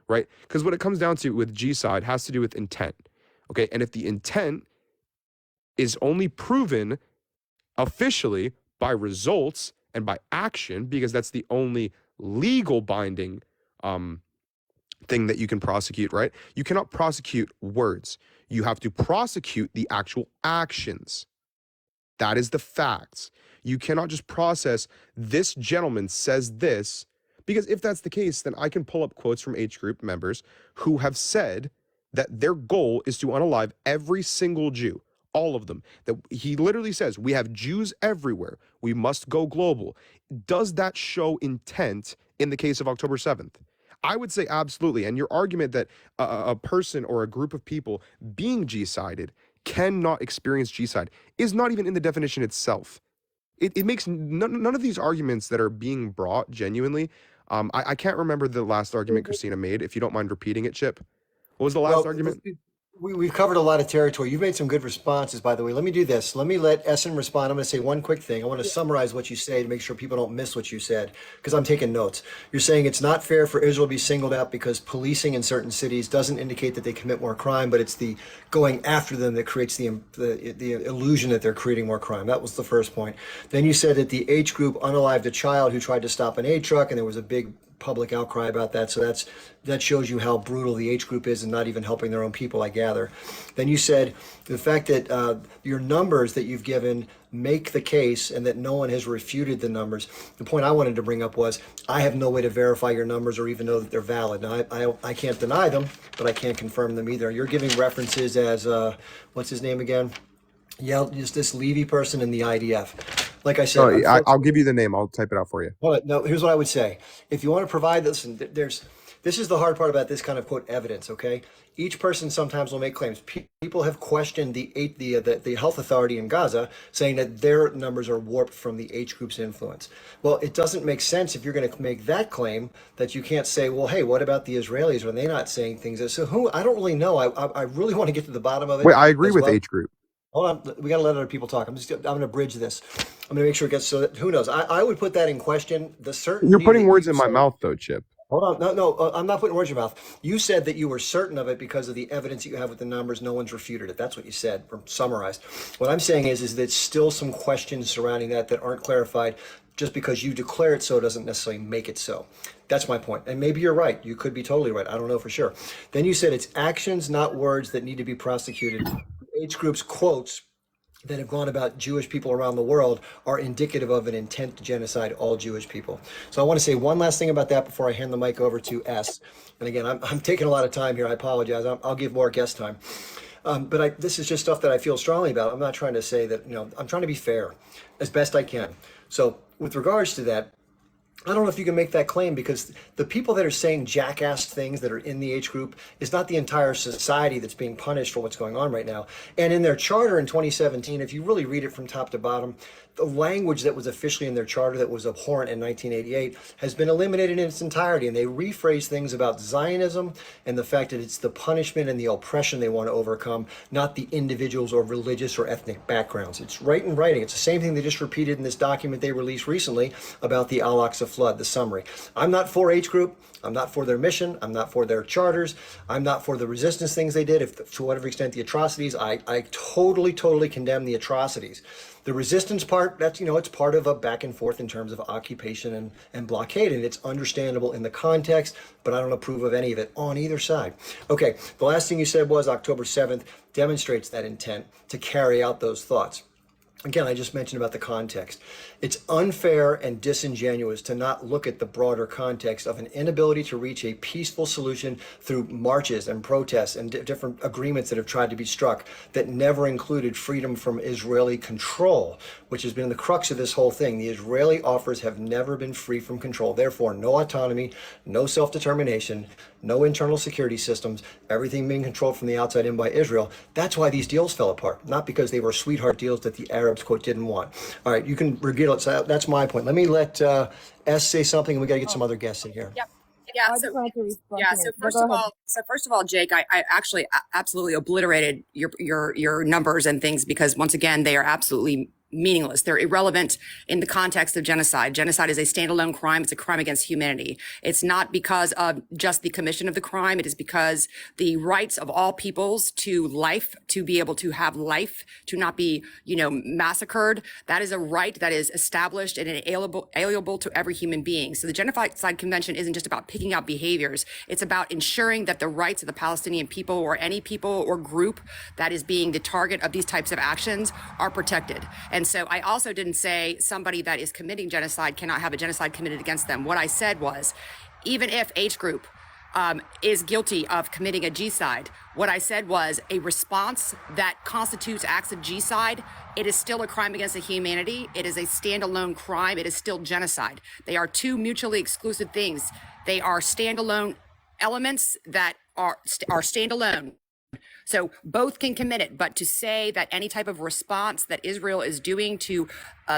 right? Because what it comes down to with G-side has to do with intent, okay? And if the intent is only proven officially by results and by action, because that's the only legal binding thing that you can prosecute, right? You cannot prosecute words. You have to prosecute the actual actions. That is the facts. You cannot just process this gentleman says this, because if that's the case, then I can pull up quotes from H group members who have said that their goal is to unalive every single Jew, all of them. That he literally says, we have Jews everywhere. We must go global. Does that show intent in the case of October 7th? I would say absolutely. And your argument that a person or a group of people being G-sided cannot experience G-side is not even in the definition itself. It makes none of these arguments that are being brought genuinely. I can't remember the last argument Christina made. If you don't mind repeating it, Chip. What was the last argument? We've covered a lot of territory. You've made some good responses, by the way. Let me do this. Let me let Essen respond. I'm going to say one quick thing. I want to summarize what you say to make sure people don't miss what you said, because I'm taking notes. You're saying it's not fair for Israel to be singled out because policing in certain cities doesn't indicate that they commit more crime, but it's the going after them that creates the illusion that they're creating more crime. That was the first point. Then you said that the H group unalived a child who tried to stop an aid truck, and there was a big public outcry about that. So that shows you how brutal the H group is and not even helping their own people, I gather. Then you said the fact that your numbers that you've given make the case and that no one has refuted the numbers. The point I wanted to bring up was I have no way to verify your numbers or even know that they're valid. Now, I can't deny them, but I can't confirm them either. You're giving references as, what's his name again? Yeah, just this Levy person in the IDF. Like I said, I'll give you the name. I'll type it out for you. Well, no, here's what I would say. If you want to provide this, and this is the hard part about this kind of quote evidence, okay? Each person sometimes will make claims. People have questioned the health authority in Gaza, saying that their numbers are warped from the H group's influence. Well, it doesn't make sense if you're going to make that claim that you can't say, well, hey, what about the Israelis? Are they not saying things? So who? I don't really know. I really want to get to the bottom of it. Wait, I agree with H group. Hold on, we got to let other people talk. I'm going to bridge this. I'm going to make sure it gets so that who knows. I would put that in question. The certainty. You're putting words in my mouth, though, Chip. Hold on, no, I'm not putting words in your mouth. You said that you were certain of it because of the evidence that you have with the numbers. No one's refuted it. That's what you said, summarized. What I'm saying is that still some questions surrounding that aren't clarified. Just because you declare it so doesn't necessarily make it so. That's my point. And maybe you're right. You could be totally right. I don't know for sure. Then you said it's actions, not words, that need to be prosecuted. H group's quotes that have gone about Jewish people around the world are indicative of an intent to genocide all Jewish people. So I want to say one last thing about that before I hand the mic over to S. And again, I'm taking a lot of time here. I apologize. I'll give more guest time. But this is just stuff that I feel strongly about. I'm not trying to say that, I'm trying to be fair as best I can. So with regards to that, I don't know if you can make that claim, because the people that are saying jackass things that are in the H group is not the entire society that's being punished for what's going on right now. And in their charter in 2017, if you really read it from top to bottom, the language that was officially in their charter that was abhorrent in 1988 has been eliminated in its entirety. And they rephrase things about Zionism and the fact that it's the punishment and the oppression they want to overcome, not the individuals or religious or ethnic backgrounds. It's right in writing. It's the same thing they just repeated in this document they released recently about the Al-Aqsa flood, the summary. I'm not for H group. I'm not for their mission. I'm not for their charters. I'm not for the resistance things they did. If to whatever extent the atrocities, I totally condemn the atrocities. The resistance part, that's, it's part of a back and forth in terms of occupation and blockade, and it's understandable in the context, but I don't approve of any of it on either side. Okay, the last thing you said was October 7th demonstrates that intent to carry out those thoughts. Again, I just mentioned about the context. It's unfair and disingenuous to not look at the broader context of an inability to reach a peaceful solution through marches and protests and different agreements that have tried to be struck that never included freedom from Israeli control, which has been the crux of this whole thing. The Israeli offers have never been free from control. Therefore, no autonomy, no self-determination, no internal security systems, everything being controlled from the outside in by Israel. That's why these deals fell apart, not because they were sweetheart deals that the Arabs, quote, didn't want. All right, you can regale it. So that's my point. Let me let S say something, and we got to get some other guests in here. Yep. First of all, Jake, I actually absolutely obliterated your numbers and things, because once again, they are absolutely meaningless. They're irrelevant in the context of genocide. Genocide is a standalone crime. It's a crime against humanity. It's not because of just the commission of the crime. It is because the rights of all peoples to life, to be able to have life, to not be, massacred. That is a right that is established and inalienable to every human being. So the Genocide Convention isn't just about picking out behaviors. It's about ensuring that the rights of the Palestinian people or any people or group that is being the target of these types of actions are protected. And so I also didn't say somebody that is committing genocide cannot have a genocide committed against them. What I said was, even if H group is guilty of committing a G-side, what I said was a response that constitutes acts of G-side, it is still a crime against the humanity. It is a standalone crime. It is still genocide. They are two mutually exclusive things. They are standalone elements that are standalone. So both can commit it, but to say that any type of response that Israel is doing to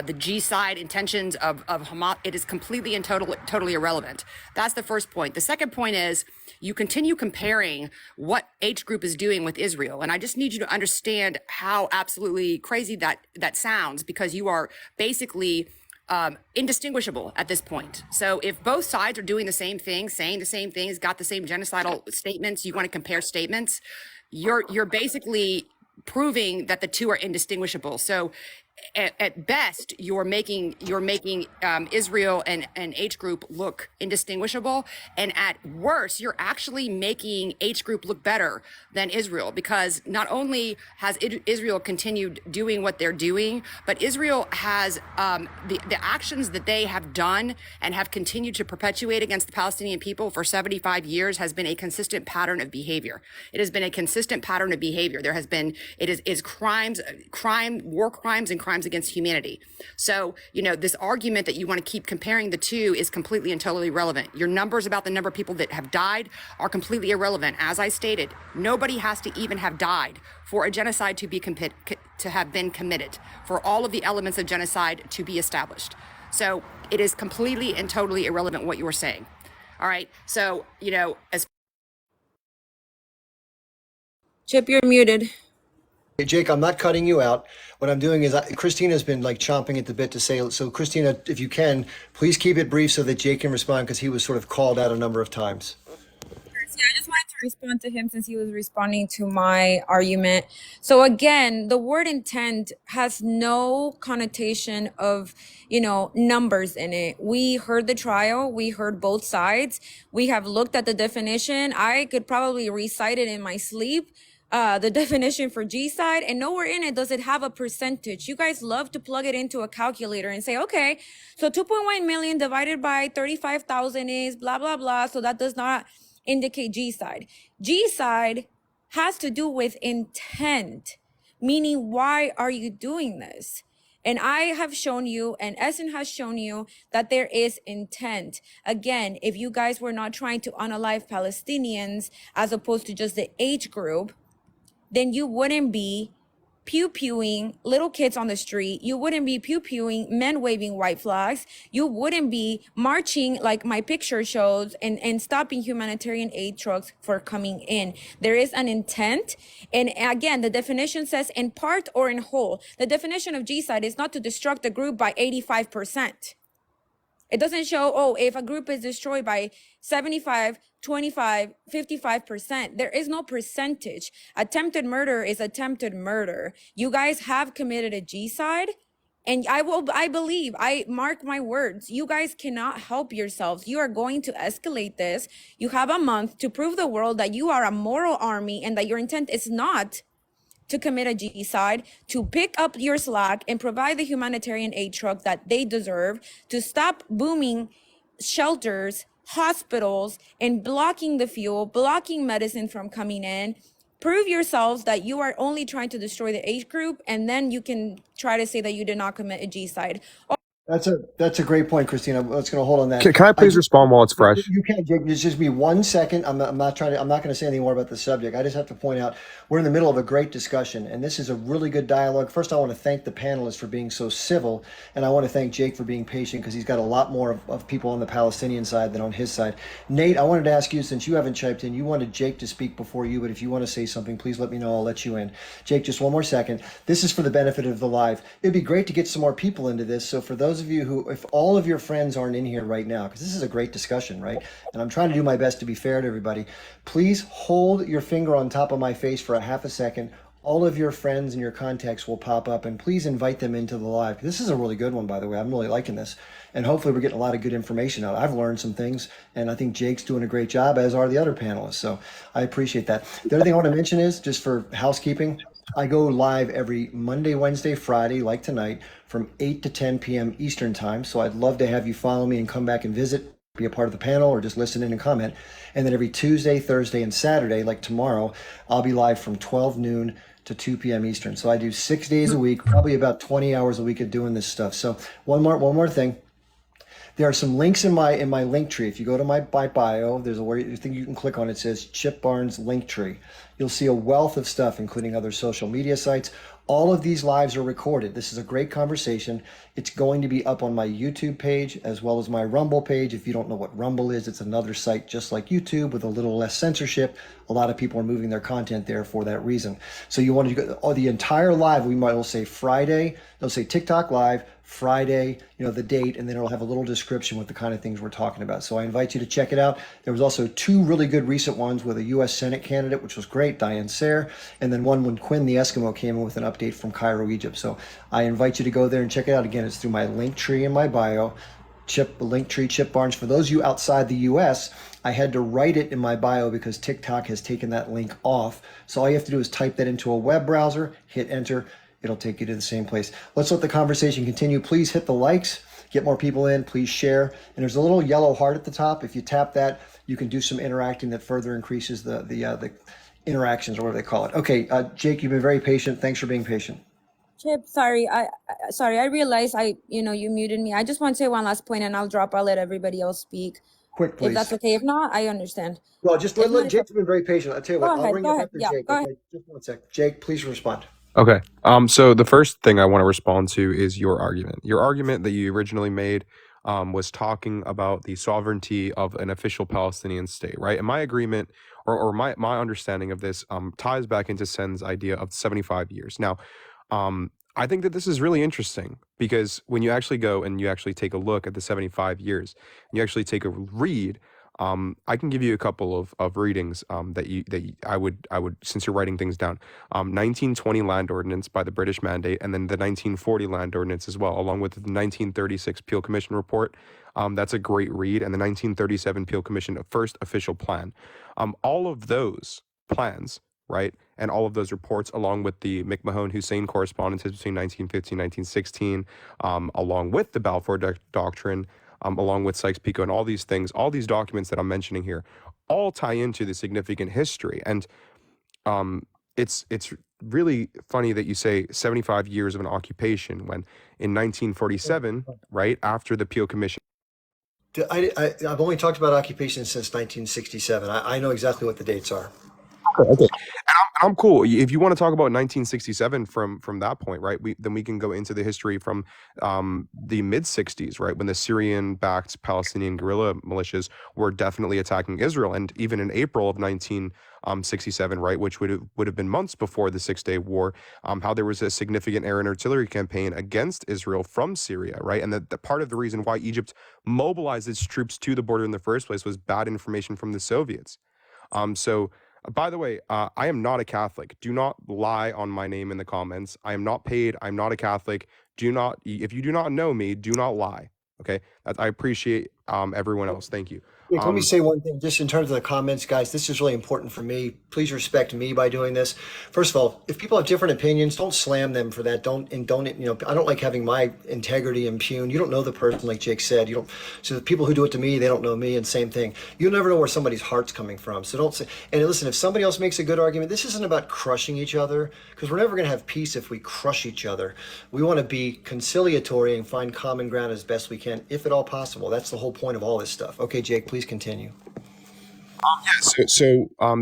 the G-side intentions of Hamas, it is completely and totally irrelevant. That's the first point. The second point is you continue comparing what H group is doing with Israel. And I just need you to understand how absolutely crazy that sounds, because you are basically indistinguishable at this point. So if both sides are doing the same thing, saying the same things, got the same genocidal statements, you want to compare statements, you're basically proving that the two are indistinguishable. So at best, you're making Israel and H group look indistinguishable, and at worst, you're actually making H group look better than Israel, because not only has Israel continued doing what they're doing, but Israel has the actions that they have done and have continued to perpetuate against the Palestinian people for 75 years has been a consistent pattern of behavior. It has been a consistent pattern of behavior. There has been war crimes and crimes against humanity. So, this argument that you want to keep comparing the two is completely and totally irrelevant. Your numbers about the number of people that have died are completely irrelevant. As I stated, nobody has to even have died for a genocide to have been committed, for all of the elements of genocide to be established. So it is completely and totally irrelevant what you are saying. All right. So, as Chip, you're muted. Hey, Jake, I'm not cutting you out. What I'm doing is Christina's been like chomping at the bit to say, so Christina, if you can, please keep it brief so that Jake can respond, because he was sort of called out a number of times. Yeah, I just wanted to respond to him since he was responding to my argument. So again, the word intent has no connotation of, numbers in it. We heard the trial. We heard both sides. We have looked at the definition. I could probably recite it in my sleep. The definition for G-side, and nowhere in it does it have a percentage. You guys love to plug it into a calculator and say, okay, so 2.1 million divided by 35,000 is blah, blah, blah. So that does not indicate G-side. G-side has to do with intent, meaning why are you doing this? And I have shown you, and Essen has shown you, that there is intent. Again, if you guys were not trying to unalive Palestinians as opposed to just the H group, then you wouldn't be pew-pewing little kids on the street. You wouldn't be pew-pewing men waving white flags. You wouldn't be marching like my picture shows and stopping humanitarian aid trucks for coming in. There is an intent. And again, the definition says in part or in whole. The definition of G-side is not to destruct the group by 85%. It doesn't show, if a group is destroyed by 75, 25, 55%, there is no percentage. Attempted murder is attempted murder. You guys have committed a G-side, and I mark my words, you guys cannot help yourselves. You are going to escalate this. You have a month to prove the world that you are a moral army and that your intent is not to commit a G-side, to pick up your slack and provide the humanitarian aid truck that they deserve, to stop booming shelters, hospitals, and blocking the fuel, blocking medicine from coming in. Prove yourselves that you are only trying to destroy the H group, and then you can try to say that you did not commit a G-side. That's a great point, Christina. Let's going to hold on that. Can I please just, respond while it's fresh? you can't, Jake. It's just be 1 second. I'm not trying to. I'm not going to say any more about the subject. I just have to point out we're in the middle of a great discussion, and this is a really good dialogue. First, I want to thank the panelists for being so civil, and I want to thank Jake for being patient because he's got a lot more of people on the Palestinian side than on his side. Nate, I wanted to ask you, since you haven't chiped in, you wanted Jake to speak before you, but if you want to say something, please let me know. I'll let you in. Jake, just one more second. This is for the benefit of the live. It'd be great to get some more people into this. So for those of you who, if all of your friends aren't in here right now, because this is a great discussion, right? And I'm trying to do my best to be fair to everybody. Please hold your finger on top of my face for a half a second. All of your friends and your contacts will pop up, and please invite them into the live. This is a really good one, by the way. I'm really liking this. And hopefully we're getting a lot of good information out. I've learned some things, and I think Jake's doing a great job, as are the other panelists. So I appreciate that. The other thing I want to mention is, just for housekeeping, I go live every Monday, Wednesday, Friday, like tonight, from 8 to 10 p.m. Eastern time. So I'd love to have you follow me and come back and visit, be a part of the panel, or just listen in and comment. And then every Tuesday, Thursday, and Saturday, like tomorrow, I'll be live from 12 noon to 2 p.m. Eastern. So I do 6 days a week, probably about 20 hours a week of doing this stuff. So one more thing. There are some links in my link tree. If you go to my bio, there's a thing you can click on. It says Chip Barnes link tree. You'll see a wealth of stuff, including other social media sites. All of these lives are recorded. This is a great conversation. It's going to be up on my YouTube page as well as my Rumble page. If you don't know what Rumble is, it's another site just like YouTube with a little less censorship. A lot of people are moving their content there for that reason. So you want to go the entire live. We might will say Friday. They'll say TikTok live Friday, the date, and then it'll have a little description with the kind of things we're talking about. So I invite you to check it out. There was also 2 really good recent ones with a U.S. Senate candidate, which was great, Diane Sayre, and then one when Quinn the Eskimo came in with an update from Cairo, Egypt. So I invite you to go there and check it out. Again, it's through my link tree in my bio, Linktree Chip Barnes. For those of you outside the U.S., I had to write it in my bio because TikTok has taken that link off. So all you have to do is type that into a web browser, hit enter. It'll take you to the same place. Let's let the conversation continue. Please hit the likes, get more people in, please share. And there's a little yellow heart at the top. If you tap that, you can do some interacting that further increases the interactions, or whatever they call it. Okay, Jake, you've been very patient. Thanks for being patient. Chip, sorry, I realized you muted me. I just want to say one last point, and I'll drop. I'll let everybody else speak. Quick, please. If that's okay. If not, I understand. Well, just let Jake's been very patient. I'll tell you what, I'll bring it back to Yeah, Jake. go Okay, just 1 sec. Jake, please respond. Okay. So the first thing I want to respond to is your argument. Your argument that you originally made was talking about the sovereignty of an official Palestinian state, right? And my agreement or my understanding of this ties back into Sen's idea of 75 years. Now, I think that this is really interesting because when you actually go and you actually take a look at the 75 years, and you actually take a read. I can give you a couple of readings that I would since you're writing things down. 1920 Land Ordinance by the British Mandate, and then the 1940 Land Ordinance as well, along with the 1936 Peel Commission report. That's a great read, and the 1937 Peel Commission first official plan. All of those plans, right, and all of those reports, along with the McMahon-Hussein correspondences between 1915 1916, along with the Balfour Doctrine, along with Sykes-Picot and all these things, all these documents that I'm mentioning here, all tie into the significant history. And it's really funny that you say 75 years of an occupation when in 1947, right, after the Peel Commission. I've only talked about occupation since 1967. I know exactly what the dates are. Okay. And I'm cool. If you want to talk about 1967 from that point, right? Then we can go into the history from the mid 60s, right? When the Syrian-backed Palestinian guerrilla militias were definitely attacking Israel, and even in April of 1967, right, which would have been months before the 6-Day War, how there was a significant air and artillery campaign against Israel from Syria, right? And that part of the reason why Egypt mobilized its troops to the border in the first place was bad information from the Soviets. By the way, I am not a Catholic. Do not lie on my name in the comments. I am not paid. I'm not a Catholic. If you do not know me, do not lie. Okay, I appreciate everyone else. Thank you. Nick, let me say one thing, just in terms of the comments, guys. This is really important for me. Please respect me by doing this. First of all, if people have different opinions, don't slam them for that. Don't, I don't like having my integrity impugned. You don't know the person, like Jake said. You don't. So the people who do it to me, they don't know me, and same thing. You never know where somebody's heart's coming from. So don't say. And listen, if somebody else makes a good argument, this isn't about crushing each other, because we're never going to have peace if we crush each other. We want to be conciliatory and find common ground as best we can, if at all possible. That's the whole point of all this stuff. Okay, Jake, please continue.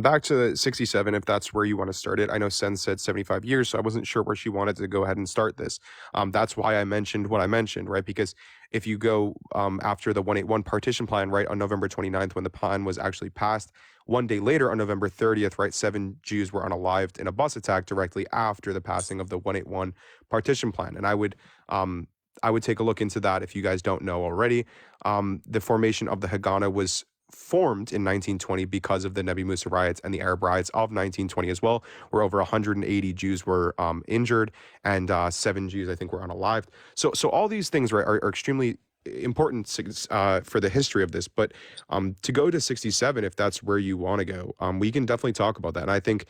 Back to 67, if that's where you want to start it. I know Sen said 75 years, so I wasn't sure where she wanted to go ahead and start this. That's why I mentioned what I mentioned, right? Because if you go after the 181 partition plan, right, on November 29th, when the plan was actually passed, one day later on November 30th, right, 7 Jews were unalived in a bus attack directly after the passing of the 181 partition plan. And I would take a look into that if you guys don't know already. The formation of the Haganah was formed in 1920 because of the Nebi Musa riots and the Arab riots of 1920 as well, where over 180 Jews were injured and 7 Jews, I think, were unalived. So all these things, right, are extremely important for the history of this. But to go to 67, if that's where you want to go, we can definitely talk about that. And I think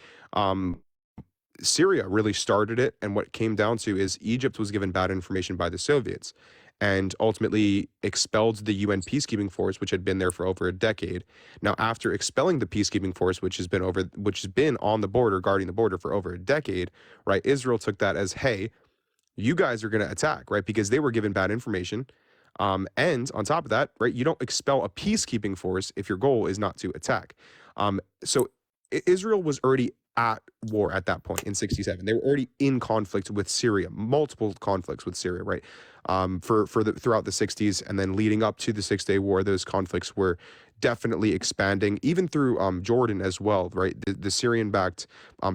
Syria really started it, and what it came down to is Egypt was given bad information by the Soviets and ultimately expelled the UN peacekeeping force, which had been there for over a decade. Now, after expelling the peacekeeping force, which has been on the border, guarding the border for over a decade, right? Israel took that as, hey, you guys are going to attack, right? Because they were given bad information. And on top of that, right, you don't expel a peacekeeping force if your goal is not to attack. So Israel was already at war at that point in 67. They were already in conflict with Syria, multiple conflicts with Syria, right? Throughout the 60s, and then leading up to the 6-Day War, those conflicts were definitely expanding, even through Jordan as well, right? The Syrian-backed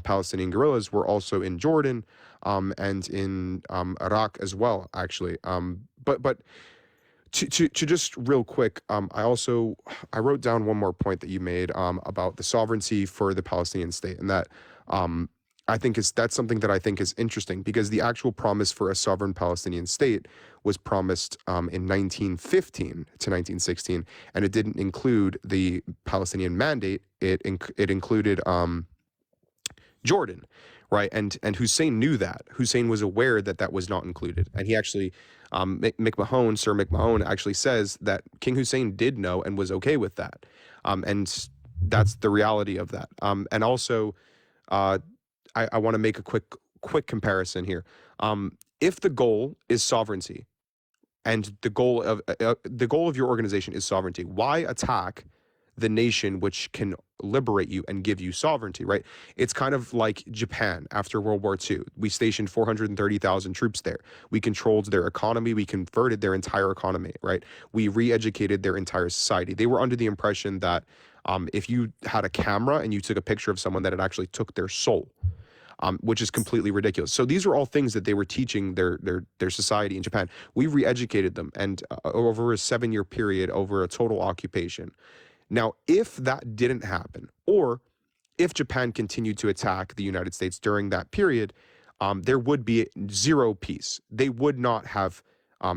Palestinian guerrillas were also in Jordan and in Iraq as well, actually. But to just real quick, I wrote down one more point that you made about the sovereignty for the Palestinian state, and that that's something that I think is interesting, because the actual promise for a sovereign Palestinian state was promised in 1915 to 1916, and it didn't include the Palestinian Mandate. It included Jordan, right? And Hussein knew that. Hussein was aware that that was not included, and he actually, Sir McMahon actually says that King Hussein did know and was okay with that, and that's the reality of that. And also, I want to make a quick comparison here. If the goal is sovereignty, and the goal of your organization is sovereignty, why attack the nation which can liberate you and give you sovereignty, right? It's kind of like Japan after World War II. We stationed 430,000 troops there. We controlled their economy. We converted their entire economy, right? We re-educated their entire society. They were under the impression that if you had a camera and you took a picture of someone, that it actually took their soul. Which is completely ridiculous. So these are all things that they were teaching their society in Japan. We re-educated them, and over a 7-year period, over a total occupation. Now, if that didn't happen, or if Japan continued to attack the United States during that period, there would be zero peace. They would not have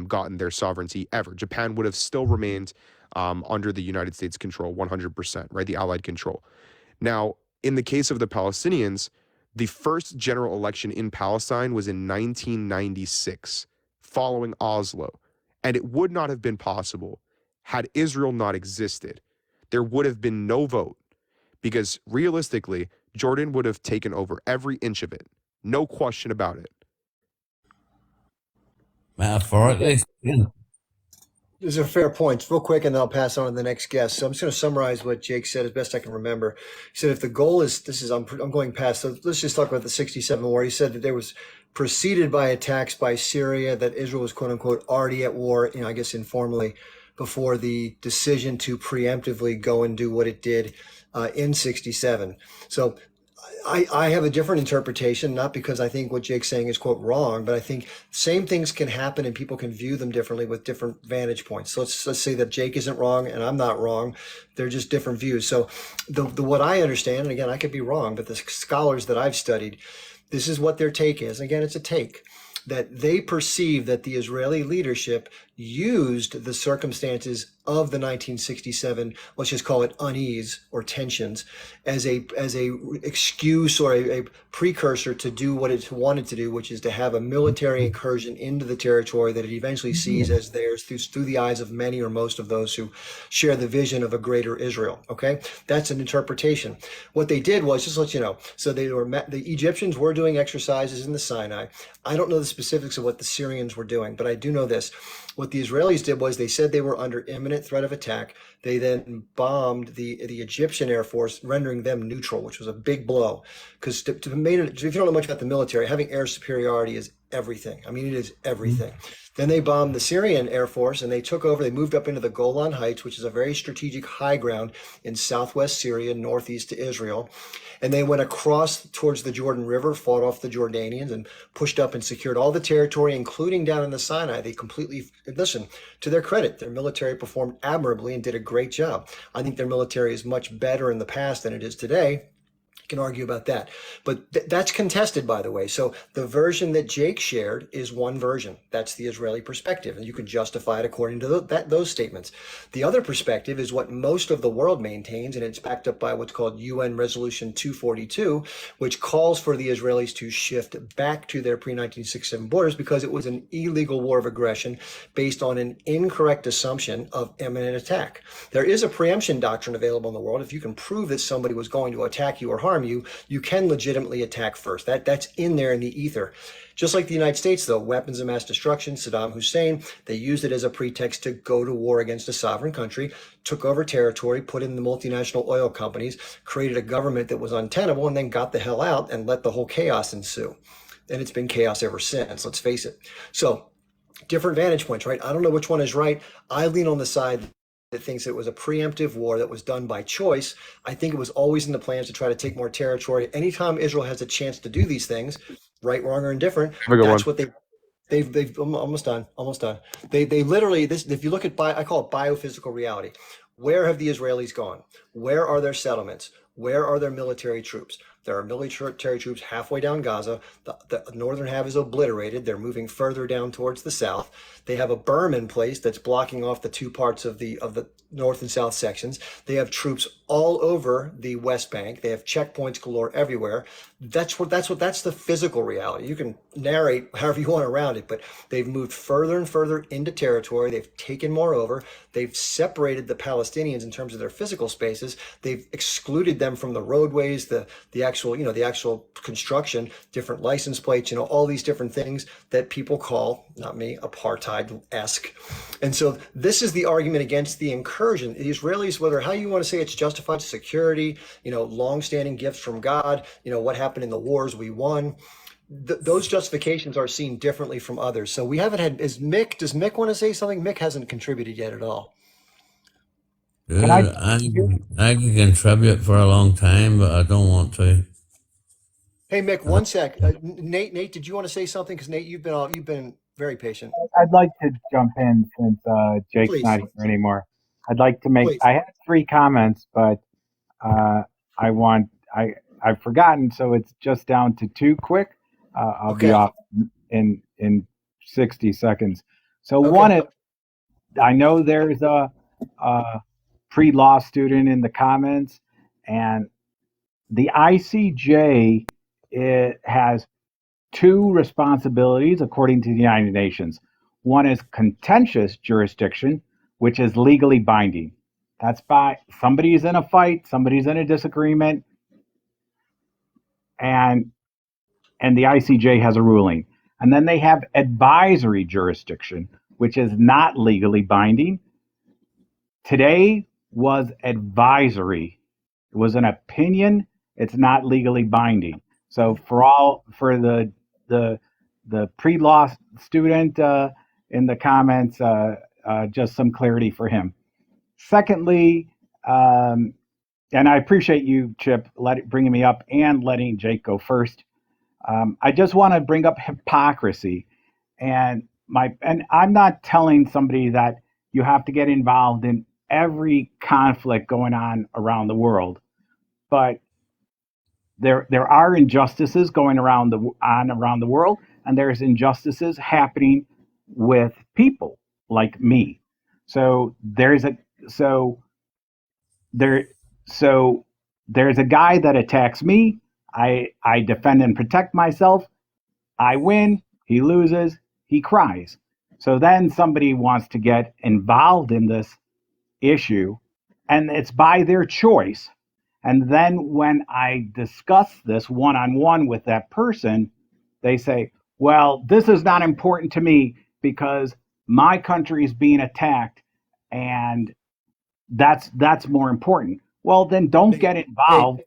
gotten their sovereignty ever. Japan would have still remained under the United States control 100%, right? The Allied control. Now, in the case of the Palestinians, the first general election in Palestine was in 1996, following Oslo. And it would not have been possible had Israel not existed. There would have been no vote, because realistically, Jordan would have taken over every inch of it. No question about it. Metaphorically. These are fair points. Real quick, and then I'll pass on to the next guest. So I'm just going to summarize what Jake said as best I can remember. He said, if the goal is, I'm going past, so let's just talk about the 67 war. He said that there was preceded by attacks by Syria, that Israel was, quote unquote, already at war, I guess informally, before the decision to preemptively go and do what it did in 67. So I have a different interpretation, not because I think what Jake's saying is, quote, wrong, but I think same things can happen and people can view them differently with different vantage points. So let's say that Jake isn't wrong and I'm not wrong. They're just different views. So the what I understand, and again, I could be wrong, but the scholars that I've studied, this is what their take is. Again, it's a take, that they perceive that the Israeli leadership used the circumstances of the 1967, let's just call it unease or tensions, as a excuse or a precursor to do what it wanted to do, which is to have a military incursion into the territory that it eventually sees as theirs through the eyes of many or most of those who share the vision of a greater Israel. Okay, that's an interpretation. What they did was, just to let you know, so the Egyptians were doing exercises in the Sinai. I don't know the specifics of what the Syrians were doing, but I do know this. What the Israelis did was they said they were under imminent threat of attack. They then bombed the Egyptian Air Force, rendering them neutral, which was a big blow. Because if you don't know much about the military, having air superiority is everything. I mean, it is everything. Then they bombed the Syrian Air Force and they took over. They moved up into the Golan Heights, which is a very strategic high ground in southwest Syria, northeast to Israel. And they went across towards the Jordan River, fought off the Jordanians, and pushed up and secured all the territory, including down in the Sinai. They completely, listen, to their credit, their military performed admirably and did a great job. I think their military is much better in the past than it is today. You can argue about that, but that's contested, by the way. So the version that Jake shared is one version. That's the Israeli perspective, and you can justify it according to those statements. The other perspective is what most of the world maintains, and it's backed up by what's called UN Resolution 242, which calls for the Israelis to shift back to their pre-1967 borders because it was an illegal war of aggression based on an incorrect assumption of imminent attack. There is a preemption doctrine available in the world. If you can prove that somebody was going to attack you or harm you, you can legitimately attack first. That's in there in the ether. Just like the United States, though, weapons of mass destruction, Saddam Hussein, they used it as a pretext to go to war against a sovereign country, took over territory, put in the multinational oil companies, created a government that was untenable, and then got the hell out and let the whole chaos ensue. And it's been chaos ever since, let's face it. So different vantage points, right? I don't know which one is right. I lean on the side that thinks it was a preemptive war that was done by choice. I think it was always in the plans to try to take more territory. Anytime Israel has a chance to do these things, right, wrong, or indifferent, that's what they've almost done. They literally, this, if you look at, I call it biophysical reality. Where have the Israelis gone? Where are their settlements? Where are their military troops? There are military troops halfway down Gaza. The northern half is obliterated. They're moving further down towards the south. They have a berm in place that's blocking off the two parts of the north and south sections. They have troops all over the West Bank. They have checkpoints galore everywhere. That's the physical reality. You can narrate however you want around it, but they've moved further and further into territory. They've taken more over. They've separated the Palestinians in terms of their physical spaces. They've excluded them from the roadways, the actual construction, different license plates, all these different things that people call, not me, apartheid-esque. And so this is the argument against the incursion. The Israelis, whether how you want to say it's justified security, long-standing gifts from God, what happened in the wars we won, those justifications are seen differently from others. So we haven't had, does Mick want to say something? Mick hasn't contributed yet at all. I can contribute for a long time, but I don't want to. Hey, Mick, one sec. Nate, did you want to say something? Because Nate, you've been very patient. I'd like to jump in since Jake's Please. not here anymore. I'd like to make. Please. I had 3 comments, but I've forgotten, so it's just down to 2 quick. I'll be off in 60 seconds. So one is, I know there's a pre-law student in the comments, and the ICJ has 2 responsibilities according to the United Nations. One is contentious jurisdiction, which is legally binding. That's by somebody's in a fight, somebody's in a disagreement, and the ICJ has a ruling. And then they have advisory jurisdiction, which is not legally binding. Today was advisory. It was an opinion. It's not legally binding. So for the pre-law student in the comments, just some clarity for him. Secondly, and I appreciate you, Chip, bringing me up and letting Jake go first. I just want to bring up hypocrisy, and I'm not telling somebody that you have to get involved in every conflict going on around the world, but there are injustices going around the world, and there's injustices happening with people, like me. So there's a so there so there's a guy that attacks me. I defend and protect myself. I win, he loses, he cries. So then somebody wants to get involved in this issue, and it's by their choice. And then when I discuss this one on one with that person, they say, well, this is not important to me because my country is being attacked and that's more important. Well, then don't get Hey, involved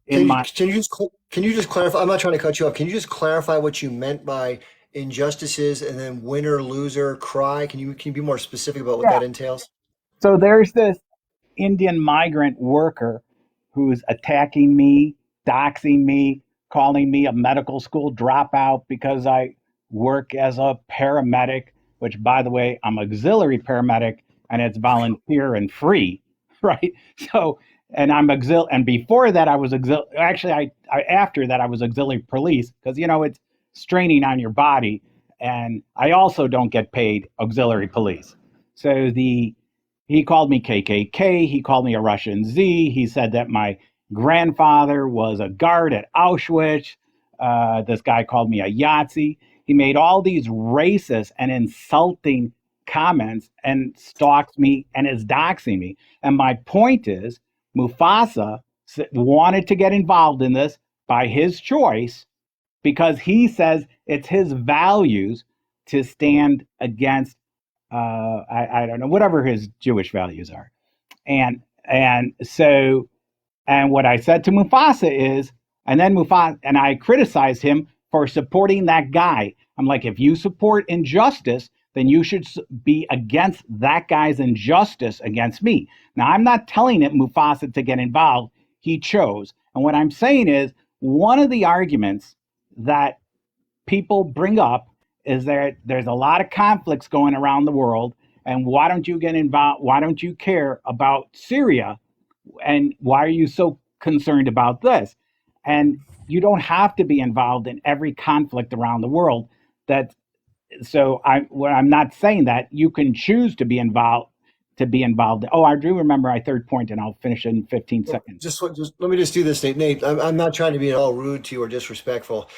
in my. can you just clarify? I'm not trying to cut you off. Can you just clarify what you meant by injustices and then winner, loser, cry? Can you be more specific about what Yeah. that entails? So there's this Indian migrant worker who's attacking me, doxing me, calling me a medical school dropout because I work as a paramedic, which, by the way, I'm auxiliary paramedic and it's volunteer and free, right? So, and and before that, I was actually, after that, I was auxiliary police because, it's straining on your body. And I also don't get paid auxiliary police. So he called me KKK. He called me a Russian Z. He said that my grandfather was a guard at Auschwitz. This guy called me a Yahtzee. He made all these racist and insulting comments and stalks me and is doxing me. And my point is, Mufasa wanted to get involved in this by his choice because he says it's his values to stand against I don't know, whatever his Jewish values are. And what I said to Mufasa is, and then Mufasa, and I criticized him for supporting that guy. I'm like, if you support injustice, then you should be against that guy's injustice against me. Now, I'm not telling it Mufasa to get involved. He chose. And what I'm saying is, one of the arguments that people bring up is there's a lot of conflicts going around the world, and why don't you get involved? Why don't you care about Syria? And why are you so concerned about this? And you don't have to be involved in every conflict around the world. That I'm not saying that you can choose to be involved. Oh, I do remember my third point, and I'll finish it in 15 seconds. Just let me just do this, Nate. I'm not trying to be at all rude to you or disrespectful.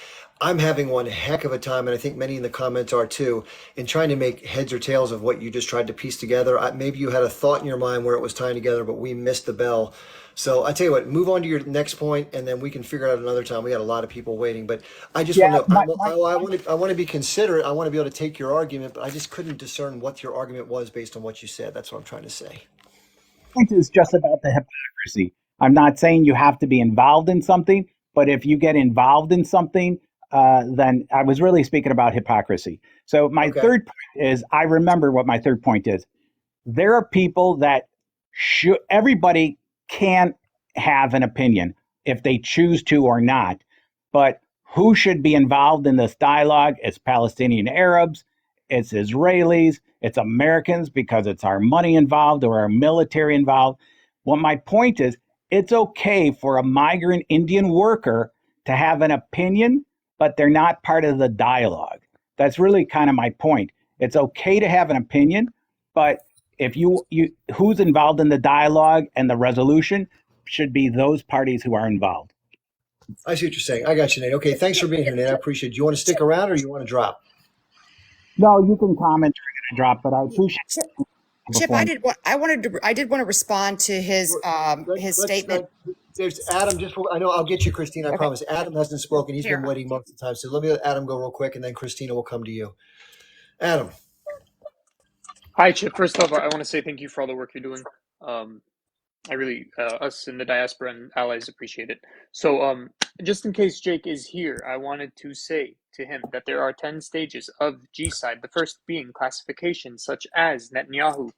I'm having one heck of a time, and I think many in the comments are too, in trying to make heads or tails of what you just tried to piece together. Maybe you had a thought in your mind where it was tying together, but we missed the bell. So I tell you what, move on to your next point, and then we can figure it out another time. We got a lot of people waiting, but I just Yeah, want to, I want to be considerate. I want to be able to take your argument, but I just couldn't discern what your argument was based on what you said. That's what I'm trying to say. point is just about the hypocrisy. I'm not saying you have to be involved in something, but if you get involved in something, then I was really speaking about hypocrisy. So my third point is, I remember what my third point is. There are people that everybody can have an opinion if they choose to or not, but who should be involved in this dialogue? It's Palestinian Arabs, it's Israelis, it's Americans because it's our money involved or our military involved. Well, my point is, it's okay for a migrant Indian worker to have an opinion, but they're not part of the dialogue. That's really kind of my point. It's okay to have an opinion, but if you who's involved in the dialogue and the resolution should be those parties who are involved. I see what you're saying. I got you, Nate. Okay, thanks for being here, Nate. I appreciate it. Do you want to stick around or you want to drop? No, you can comment or drop, but I appreciate it. Chip, I did want to respond to his statement. There's Adam. I know I'll get you, Christina. I promise. Adam hasn't spoken. He's been Here. waiting most of the time. So let me let Adam go real quick, and then Christina will come to you. Adam. Hi, Chip. First off, I want to say thank you for all the work you're doing. I really, us in the diaspora and allies appreciate it. So, just in case Jake is here, I wanted to say to him that there are 10 stages of G-side, the first being classification, such as Netanyahu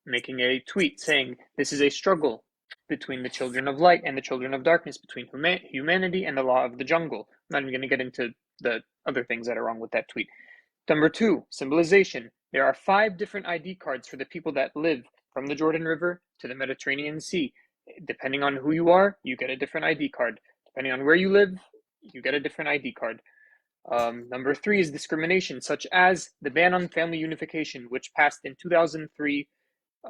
making a tweet saying, this is a struggle between the children of light and the children of darkness, between humanity and the law of the jungle. I'm not even going to get into the other things that are wrong with that tweet. Number 2, symbolization. There are 5 different ID cards for the people that live from the Jordan River to the Mediterranean Sea. Depending on who you are, you get a different ID card. Depending on where you live, you get a different ID card. Number 3 is discrimination, such as the ban on family unification, which passed in 2003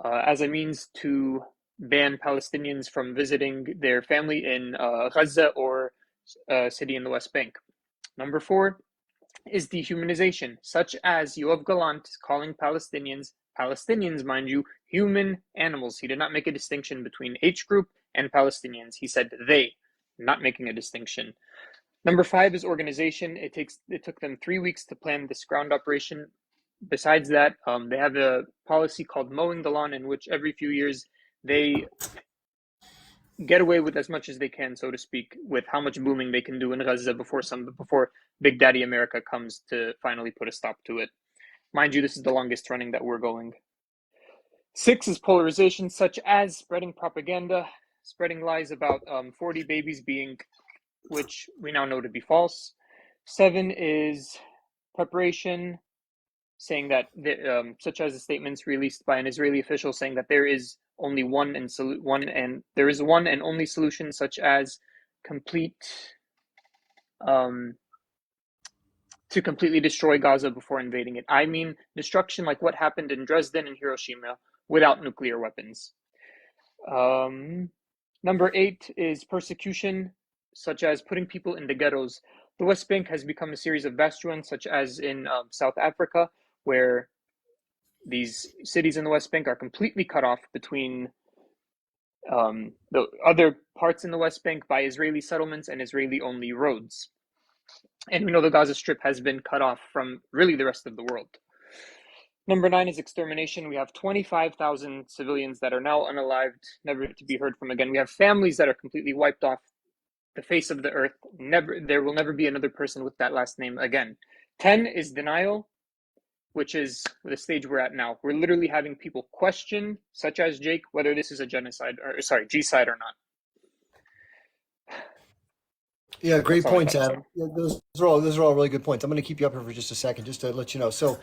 as a means to ban Palestinians from visiting their family in Gaza or a city in the West Bank. Number 4 is dehumanization, such as Yoav Galant calling Palestinians, mind you, human animals. He did not make a distinction between H group and Palestinians. He said they, not making a distinction. Number 5 is organization. It took them 3 weeks to plan this ground operation. Besides that, they have a policy called mowing the lawn, in which every few years they get away with as much as they can, so to speak, with how much booming they can do in Gaza before Big Daddy America comes to finally put a stop to it. Mind you, this is the longest running that we're going. 6 is polarization, such as spreading propaganda, spreading lies about 40 babies being, which we now know to be false. 7 is preparation, saying that such as the statements released by an Israeli official saying that there is only one and only solution, such as to completely destroy Gaza before invading it. I mean destruction like what happened in Dresden and Hiroshima without nuclear weapons. Number 8 is persecution, such as putting people in the ghettos. The West Bank has become a series of bastions, such as in South Africa, where these cities in the West Bank are completely cut off between the other parts in the West Bank by Israeli settlements and Israeli-only roads. And we know the Gaza Strip has been cut off from really the rest of the world. Number 9 is extermination. We have 25,000 civilians that are now unalived, never to be heard from again. We have families that are completely wiped off the face of the earth. There will never be another person with that last name again. 10 is denial, which is the stage we're at now. We're literally having people question, such as Jake, whether this is a G-side or not. Yeah, great points, Adam. Yeah, those are all really good points. I'm going to keep you up here for just a second, just to let you know. So,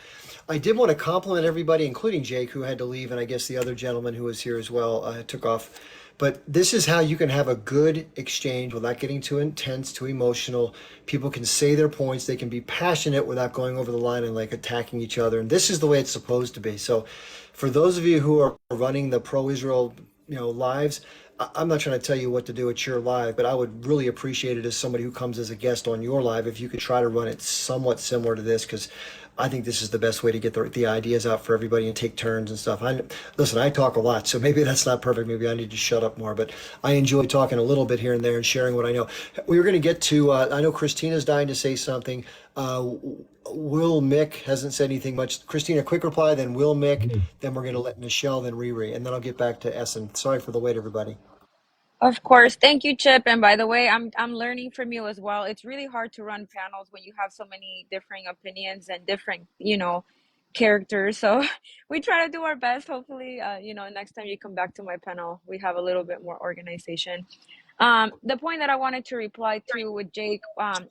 I did want to compliment everybody, including Jake, who had to leave, and I guess the other gentleman who was here as well took off. But this is how you can have a good exchange without getting too intense, too emotional. People can say their points. They can be passionate without going over the line and like attacking each other. And this is the way it's supposed to be. So, for those of you who are running the pro-Israel, lives, I'm not trying to tell you what to do. It's your live, but I would really appreciate it as somebody who comes as a guest on your live if you could try to run it somewhat similar to this, because I think this is the best way to get the ideas out for everybody and take turns and stuff. Listen, I talk a lot, so maybe that's not perfect. Maybe I need to shut up more, but I enjoy talking a little bit here and there and sharing what I know. We were going to get to, I know Christina's dying to say something. Will Mick hasn't said anything much. Christina, quick reply, then Will Mick, then we're going to let Nichelle, then Riri, and then I'll get back to Essen. Sorry for the wait, everybody. Of course. Thank you, Chip. And by the way, I'm learning from you as well. It's really hard to run panels when you have so many differing opinions and different, characters. So we try to do our best. Hopefully, next time you come back to my panel, we have a little bit more organization. The point that I wanted to reply to with Jake,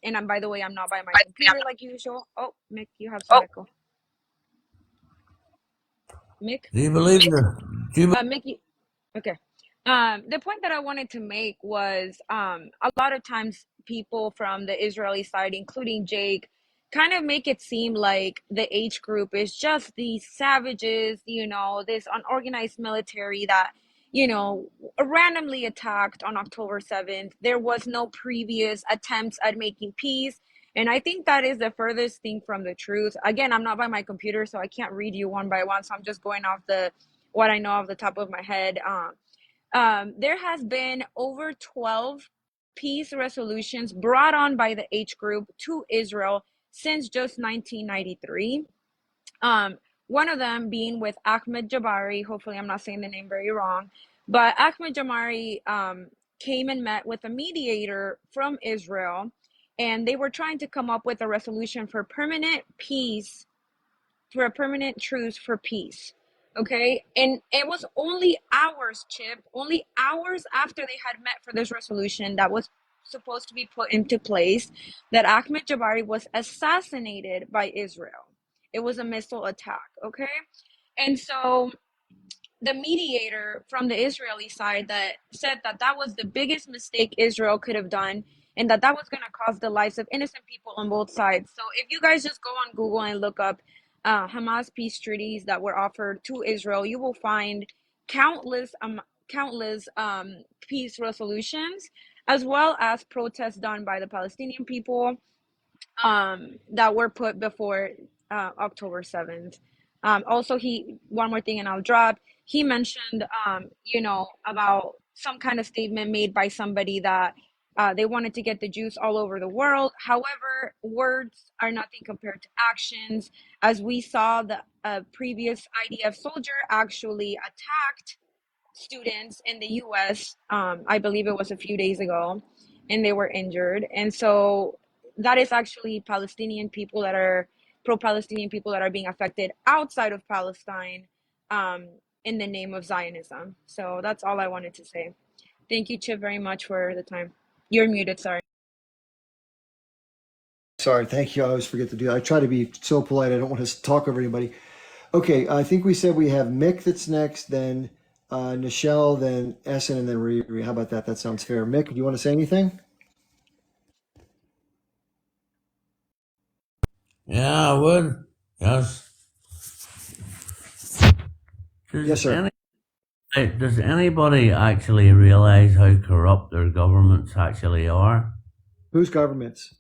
and by the way, I'm not by my computer like usual. Oh, Mick, you have some echo. Mick? Do you believe Mickey. Okay. The point that I wanted to make was a lot of times people from the Israeli side, including Jake, kind of make it seem like the H group is just these savages, this unorganized military that, randomly attacked on October 7th. There was no previous attempts at making peace. And I think that is the furthest thing from the truth. Again, I'm not by my computer, so I can't read you one by one. So I'm just going off what I know off the top of my head. There has been over 12 peace resolutions brought on by the H group to Israel since just 1993. One of them being with Ahmed Jabari. Hopefully, I'm not saying the name very wrong, but Ahmed Jabari came and met with a mediator from Israel, and they were trying to come up with a resolution for permanent peace, for a permanent truce for peace. Okay, and it was only hours, Chip, only hours after they had met for this resolution that was supposed to be put into place, that Ahmed Jabari was assassinated by Israel. It was a missile attack, okay? And so the mediator from the Israeli side that said that was the biggest mistake Israel could have done and that was going to cost the lives of innocent people on both sides. So if you guys just go on Google and look up Hamas peace treaties that were offered to Israel, you will find countless peace resolutions, as well as protests done by the Palestinian people that were put before October 7th. Also, one more thing and I'll drop. He mentioned, about some kind of statement made by somebody that they wanted to get the Jews all over the world. However, words are nothing compared to actions. As we saw, the previous IDF soldier actually attacked students in the US. I believe it was a few days ago, and they were injured. And so that is actually Palestinian people that are pro-Palestinian people that are being affected outside of Palestine in the name of Zionism. So that's all I wanted to say. Thank you, Chip, very much for the time. You're muted, sorry. Sorry, thank you. I always forget to do that. I try to be so polite. I don't want to talk over anybody. Okay, I think we said we have Mick that's next, then Nichelle, then Essen, and then Riri. How about that? That sounds fair. Mick, do you want to say anything? Yeah, I would. Yes. Yes, sir. Does anybody actually realize how corrupt their governments actually are? Whose governments?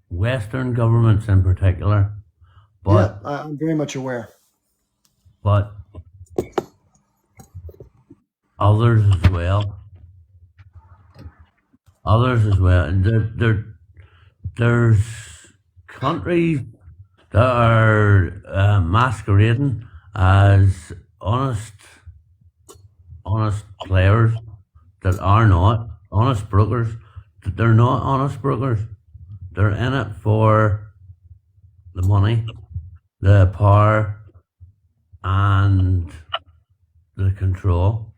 Western governments in particular. But, yeah, I'm very much aware. But others as well. There's countries that are masquerading as honest players that are not honest brokers. That they're not honest brokers. They're in it for the money, the power, and the control.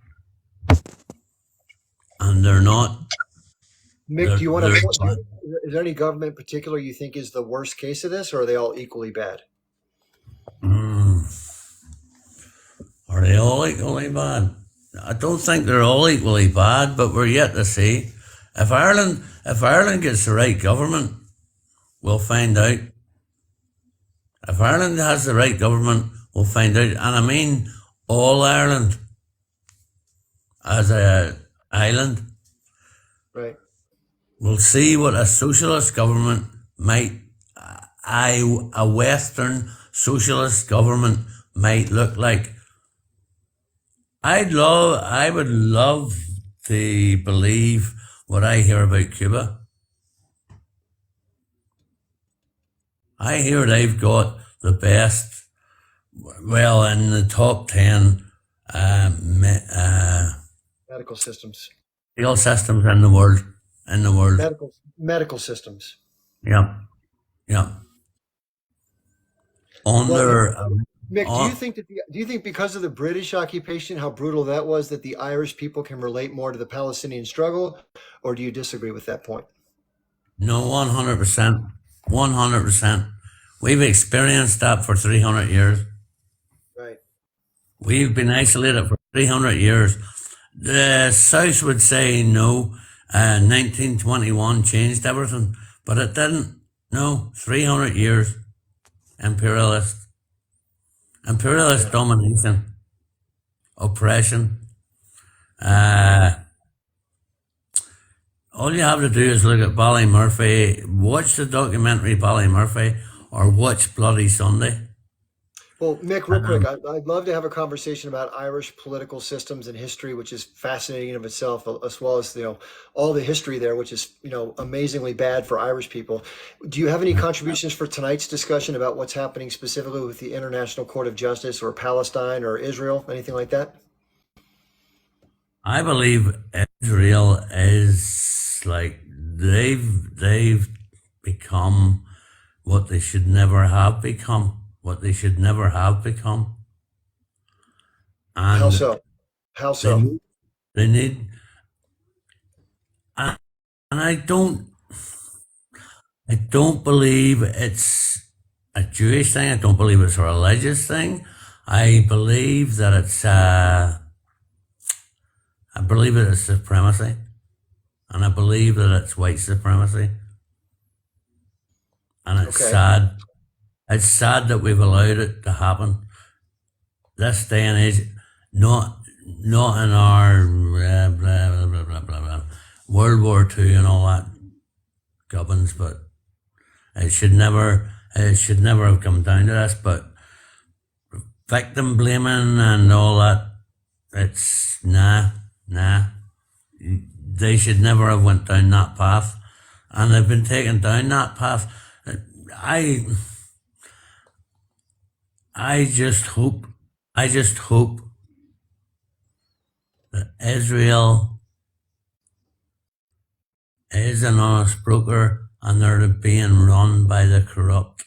And they're not. Mick, do you want to? Is there any government in particular you think is the worst case of this, or are they all equally bad? Are they all equally bad? I don't think they're all equally bad, but we're yet to see. If Ireland gets the right government, we'll find out. If Ireland has the right government, we'll find out. And I mean all Ireland as an island. Right. We'll see what a socialist government a Western socialist government might look like. I would love to believe what I hear about Cuba. I hear they've got the best, well, in the top 10 medical systems. Medical systems in the world. Medical systems. Yeah. Mick, do you think because of the British occupation, how brutal that was, that the Irish people can relate more to the Palestinian struggle, or do you disagree with that point? No, 100%. 100%. We've experienced that for 300 years. Right. We've been isolated for 300 years. The South would say no, 1921 changed everything, but it didn't. No, 300 years. Imperialist domination, oppression. All you have to do is look at Ballymurphy, watch the documentary Ballymurphy, or watch Bloody Sunday. Well, Mick, real quick, I'd love to have a conversation about Irish political systems and history, which is fascinating in of itself, as well as all the history there, which is amazingly bad for Irish people. Do you have any contributions for tonight's discussion about what's happening specifically with the International Court of Justice or Palestine or Israel, anything like that? I believe Israel is like they've become what they should never have become. What they should never have become. And how so? How so? They need, and I don't believe it's a Jewish thing. I don't believe it's a religious thing. I believe that it's I believe it is supremacy. and I believe that it's white supremacy. And it's Okay. sad. It's sad that we've allowed it to happen. This day and age, not in our World War II and all that gubbins, but it should never have come down to this. But victim blaming and all that, it's nah. They should never have went down that path, and they've been taken down that path. I just hope that Israel is an honest broker and they're being run by the corrupt.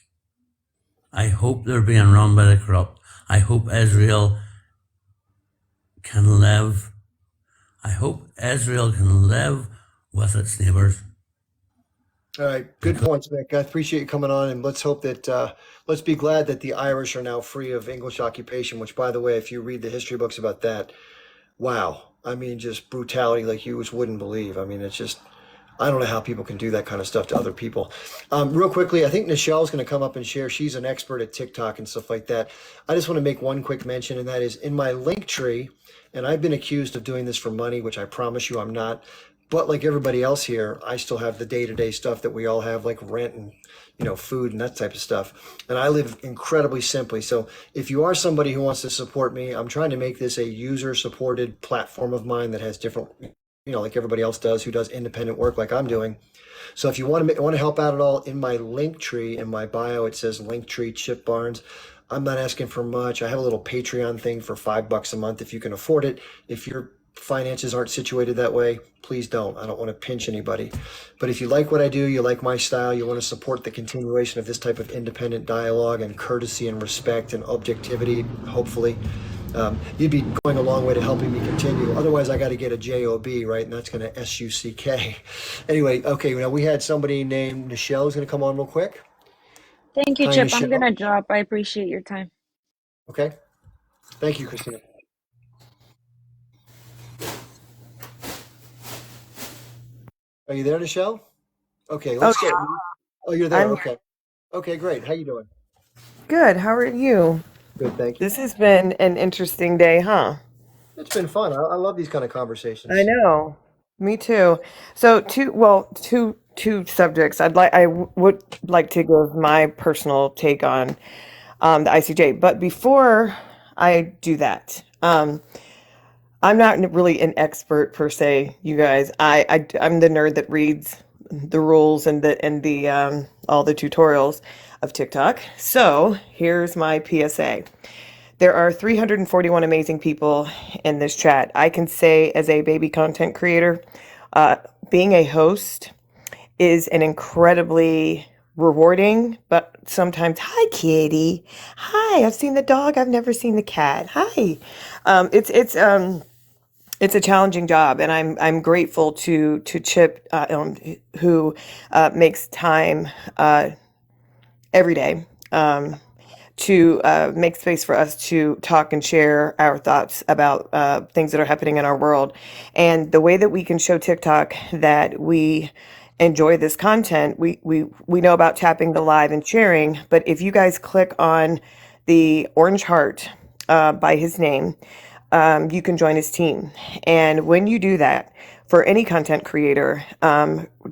I hope they're being run by the corrupt. I hope Israel can live. I hope Israel can live with its neighbors. All right, good points, Mick. I appreciate you coming on, and let's hope that let's be glad that the Irish are now free of English occupation. Which, by the way, if you read the history books about that, wow, I mean, just brutality like you just wouldn't believe. I mean, it's just I don't know how people can do that kind of stuff to other people. Real quickly, I think Nichelle's going to come up and share. She's an expert at TikTok and stuff like that. I just want to make one quick mention, and that is in my link tree. And I've been accused of doing this for money, which I promise you I'm not. But like everybody else here, I still have the day-to-day stuff that we all have, like rent and food and that type of stuff. And I live incredibly simply. So if you are somebody who wants to support me, I'm trying to make this a user-supported platform of mine that has different, like everybody else does, who does independent work like I'm doing. So if you want to help out at all, in my link tree, in my bio, it says Linktree Chip Barnes. I'm not asking for much. I have a little Patreon thing for $5 a month if you can afford it. If your finances aren't situated that way, please don't. I don't want to pinch anybody. But if you like what I do, you like my style, you want to support the continuation of this type of independent dialogue and courtesy and respect and objectivity, hopefully, you'd be going a long way to helping me continue. Otherwise, I got to get a JOB, right? And that's going to SUCK. Anyway, okay, now we had somebody named Nichelle who's going to come on real quick. Thank you, Hi, Chip. I'm Nichelle. gonna drop. I appreciate your time. Okay. Thank you, Christina. Are you there, Nichelle? Okay, let's go. Oh, you're there. Okay. Okay, great. How you doing? Good. How are you? Good, thank you. This has been an interesting day, huh? It's been fun. I love these kind of conversations. I know. Me too. So two subjects. I would like to give my personal take on the ICJ. But before I do that, I'm not really an expert per se, you guys. I'm the nerd that reads the rules and the all the tutorials of TikTok. So here's my PSA. There are 341 amazing people in this chat. I can say, as a baby content creator, being a host is an incredibly rewarding, but sometimes, hi, kitty. Hi, I've seen the dog. I've never seen the cat. Hi. It's a challenging job, and I'm grateful to Chip, who makes time every day to make space for us to talk and share our thoughts about things that are happening in our world. And the way that we can show TikTok that we enjoy this content, we know about tapping the live and sharing, but if you guys click on the orange heart by his name, you can join his team. And when you do that, for any content creator,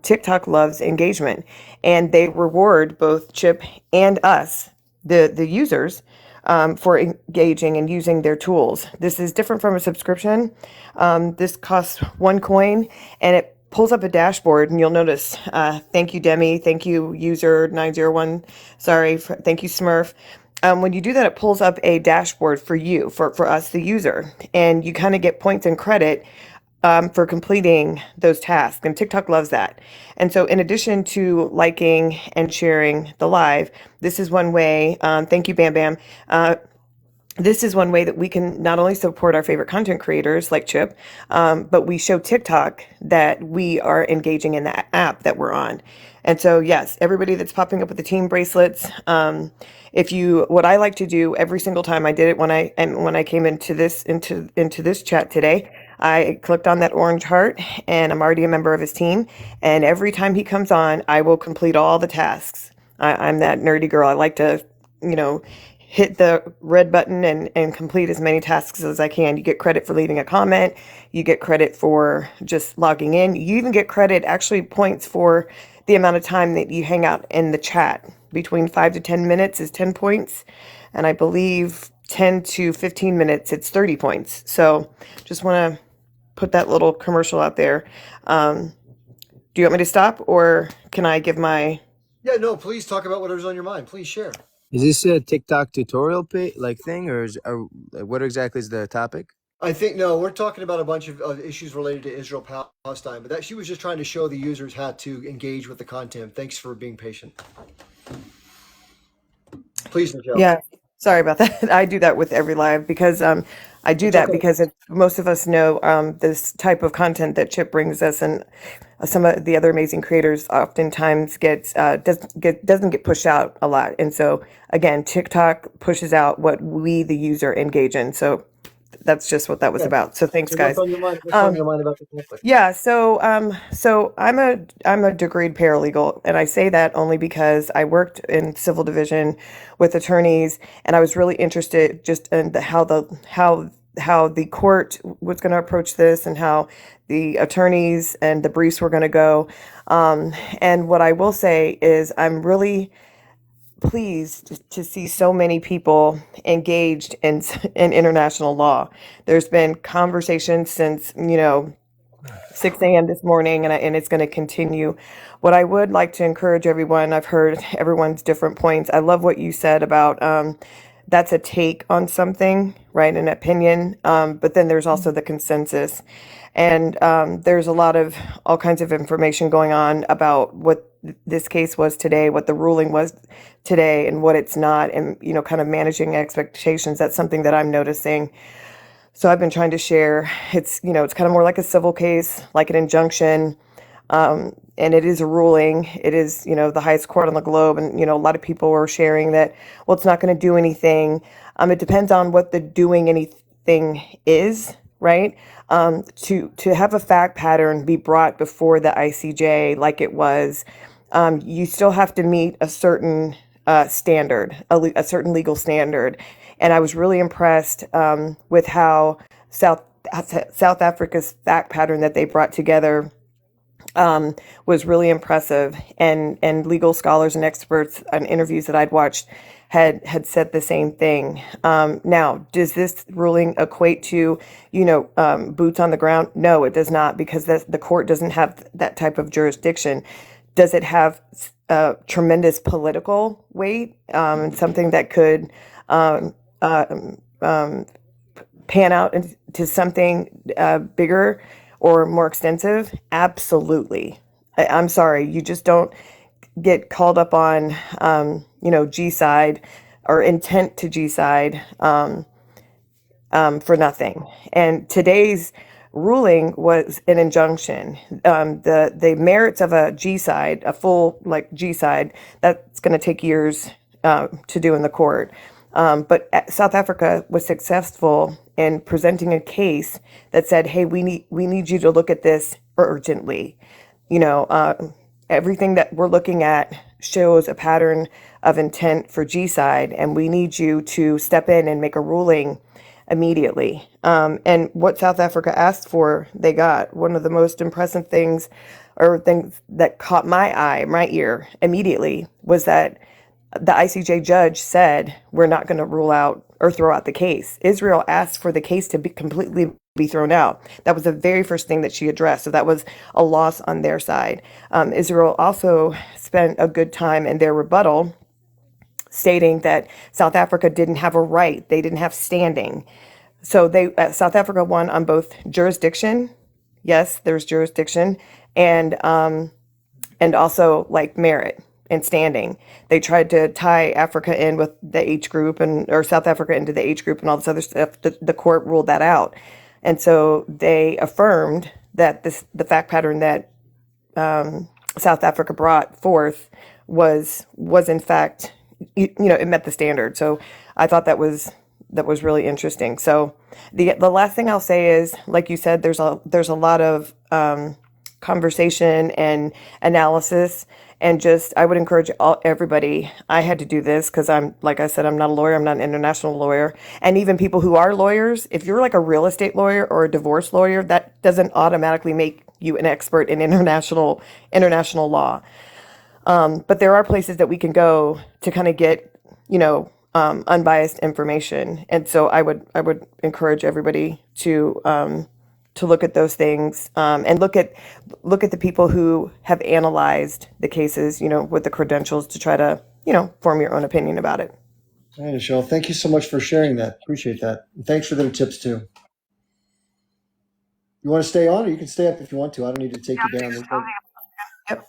TikTok loves engagement, and they reward both Chip and us, the users, for engaging and using their tools. This is different from a subscription. This costs 1 coin, and it pulls up a dashboard, and you'll notice, thank you, Demi, thank you, user 901, sorry, thank you, Smurf. When you do that, it pulls up a dashboard for you, for us, the user, and you kind of get points and credit for completing those tasks. And TikTok loves that. And so in addition to liking and sharing the live, this is one way, thank you, Bam Bam, this is one way that we can not only support our favorite content creators like Chip, but we show TikTok that we are engaging in the app that we're on. And so, yes, everybody that's popping up with the team bracelets, what I like to do every single time, I did it when I came into this chat today, I clicked on that orange heart, and I'm already a member of his team. And every time he comes on, I will complete all the tasks. I'm that nerdy girl. I like to, you know, hit the red button and complete as many tasks as I can. You get credit for leaving a comment. You get credit for just logging in. You even get credit, actually points for the amount of time that you hang out in the chat. Between 5 to 10 minutes is 10 points. And I believe 10 to 15 minutes, it's 30 points. So just want to put that little commercial out there. Do you want me to stop, or can I give my... Yeah, no, please talk about whatever's on your mind. Please share. Is this a TikTok tutorial thing, or what exactly is the topic? I think no, we're talking about a bunch of issues related to Israel Palestine, but that she was just trying to show the users how to engage with the content. Thanks for being patient. Please, Michelle. Yeah, sorry about that. I do that with every live because I do It's that okay. because most of us know this type of content that Chip brings us, and some of the other amazing creators oftentimes doesn't get pushed out a lot. And so again, TikTok pushes out what we, the user, engage in. So that's just what that was Okay. about. So thanks, So guys. what's on your mind? What's on your mind about the conflict? Yeah, so I'm a degreed paralegal, and I say that only because I worked in civil division with attorneys, and I was really interested just in how the court was going to approach this, and how the attorneys and the briefs were going to go. And what I will say is I'm really pleased to see so many people engaged in international law. There's been conversation since 6 a.m. this morning, and it's going to continue. What I would like to encourage everyone, I've heard everyone's different points. I love what you said about that's a take on something, right? An opinion. But then there's also the consensus. And there's all kinds of information going on about what this case was today, what the ruling was today, and what it's not, and, kind of managing expectations. That's something that I'm noticing. So I've been trying to share. It's kind of more like a civil case, like an injunction. And it is a ruling. It is, the highest court on the globe. And, a lot of people are sharing that, well, it's not going to do anything. It depends on what the doing anything is, right? To have a fact pattern be brought before the ICJ like it was, you still have to meet a certain standard, a certain legal standard. And I was really impressed with how South Africa's fact pattern that they brought together was really impressive. And legal scholars and experts on interviews that I'd watched had said the same thing. Now, does this ruling equate to, boots on the ground? No, it does not, because the court doesn't have that type of jurisdiction. Does it have tremendous political weight? Something that could pan out into something bigger or more extensive? Absolutely. I'm sorry, you just don't get called up on, G-side or intent to G-side for nothing. And today's ruling was an injunction. The merits of a G-side, a full G-side, that's going to take years to do in the court. But South Africa was successful in presenting a case that said, "Hey, we need you to look at this urgently." Everything that we're looking at shows a pattern of intent for G-side, and we need you to step in and make a ruling immediately. And what South Africa asked for, they got. One of the most impressive things, or things that caught my ear immediately, was that the ICJ judge said, we're not going to rule out or throw out the case. Israel asked for the case to be completely be thrown out. That was the very first thing that she addressed. So that was a loss on their side. Israel also spent a good time in their rebuttal stating that South Africa didn't have a right. They didn't have standing. So South Africa won on both jurisdiction. Yes, there's jurisdiction, and also merit and standing. They tried to tie Africa in with the H group or South Africa into the H group and all this other stuff. The court ruled that out. And so they affirmed that the fact pattern that South Africa brought forth was in fact, it met the standard. So I thought that was that was really interesting. So the last thing I'll say is, like you said, there's a lot of conversation and analysis, and just I would encourage everybody. I had to do this because I'm, like I said, I'm not a lawyer. I'm not an international lawyer. And even people who are lawyers, if you're like a real estate lawyer or a divorce lawyer, that doesn't automatically make you an expert in international law. But there are places that we can go to kind of get, unbiased information. And so I would encourage everybody to look at those things, and look at the people who have analyzed the cases, with the credentials to try to, form your own opinion about it. All right, Michelle, thank you so much for sharing that. Appreciate that. And thanks for the tips too. You want to stay on, or you can stay up if you want to. I don't need to take you down. Yep.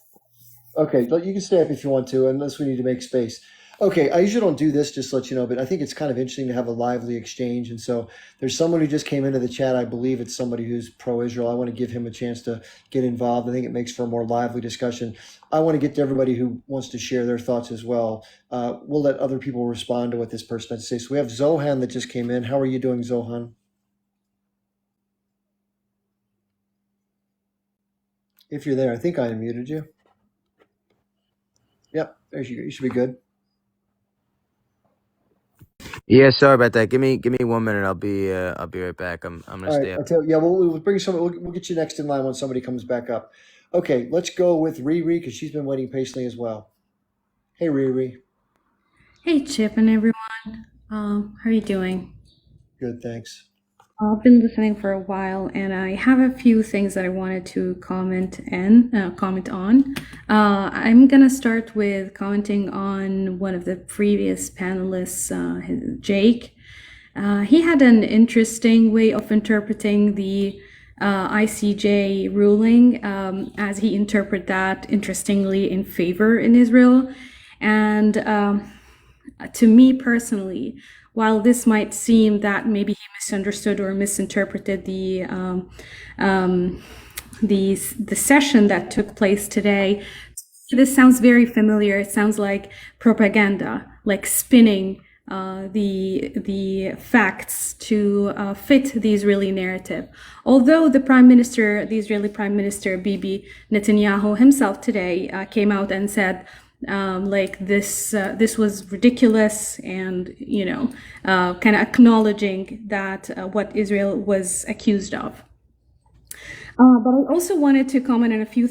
Okay, but you can stay up if you want to, unless we need to make space. Okay, I usually don't do this, just to let you know, but I think it's kind of interesting to have a lively exchange. And so there's someone who just came into the chat. I believe it's somebody who's pro-Israel. I want to give him a chance to get involved. I think it makes for a more lively discussion. I want to get to everybody who wants to share their thoughts as well. We'll let other people respond to what this person has to say. So we have Zohan that just came in. How are you doing, Zohan? If you're there, I think I unmuted you. Yep, there you go. You should be good. Yeah, sorry about that. Give me 1 minute. I'll be right back. I'm gonna All stay right, up. we'll bring somebody. We'll get you next in line when somebody comes back up. Okay, let's go with Riri because she's been waiting patiently as well. Hey, Riri. Hey, Chip and everyone. How are you doing? Good, thanks. I've been listening for a while, and I have a few things that I wanted to comment on. I'm gonna start with commenting on one of the previous panelists, Jake. He had an interesting way of interpreting the ICJ ruling, as he interpreted that, interestingly, in favor in Israel. And to me personally, while this might seem that maybe he misunderstood or misinterpreted the session that took place today, this sounds very familiar. It sounds like propaganda, like spinning the facts to fit the Israeli narrative. Although the Israeli Prime Minister Bibi Netanyahu himself today came out and said, this was ridiculous, and kind of acknowledging that what Israel was accused of. But I also wanted to comment on a few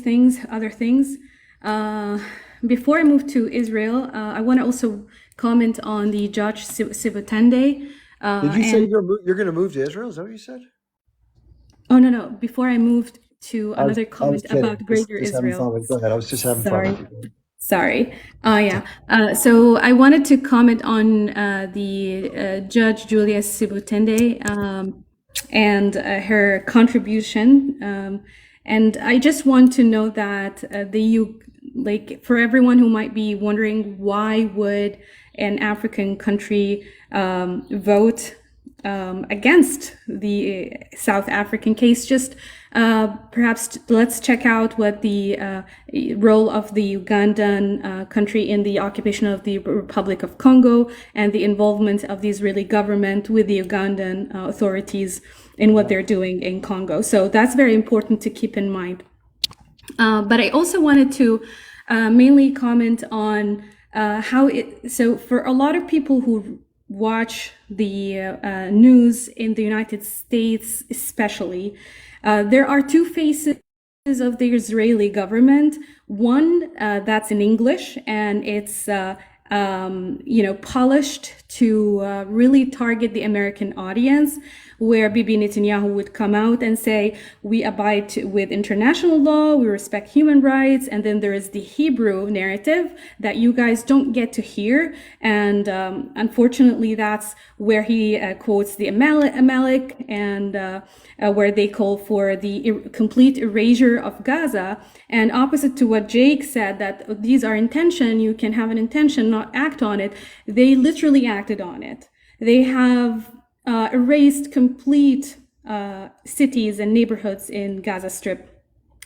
other things. Before I move to Israel, I want to also comment on the Judge Sibutende. Did you say you're going to move to Israel? Is that what you said? Oh, no. Before I moved to another comment about Greater Israel. Go ahead. I was just having fun. Sorry. So I wanted to comment on the Judge Julia Sibutende and her contribution. And I just want to know that for everyone who might be wondering, why would an African country vote against the South African case? Just perhaps let's check out what the role of the Ugandan country in the occupation of the Republic of Congo and the involvement of the Israeli government with the Ugandan authorities in what they're doing in Congo. So that's very important to keep in mind. But I also wanted to mainly comment on so for a lot of people who watch the news in the United States especially, there are two faces of the Israeli government. One that's in English, and it's polished to really target the American audience, where Bibi Netanyahu would come out and say, we abide with international law, we respect human rights. And then there is the Hebrew narrative that you guys don't get to hear. And unfortunately, that's where he quotes the Amalek and where they call for the complete erasure of Gaza. And opposite to what Jake said, that these are intention, you can have an intention, not act on it. They literally acted on it. They have erased complete cities and neighborhoods in Gaza Strip.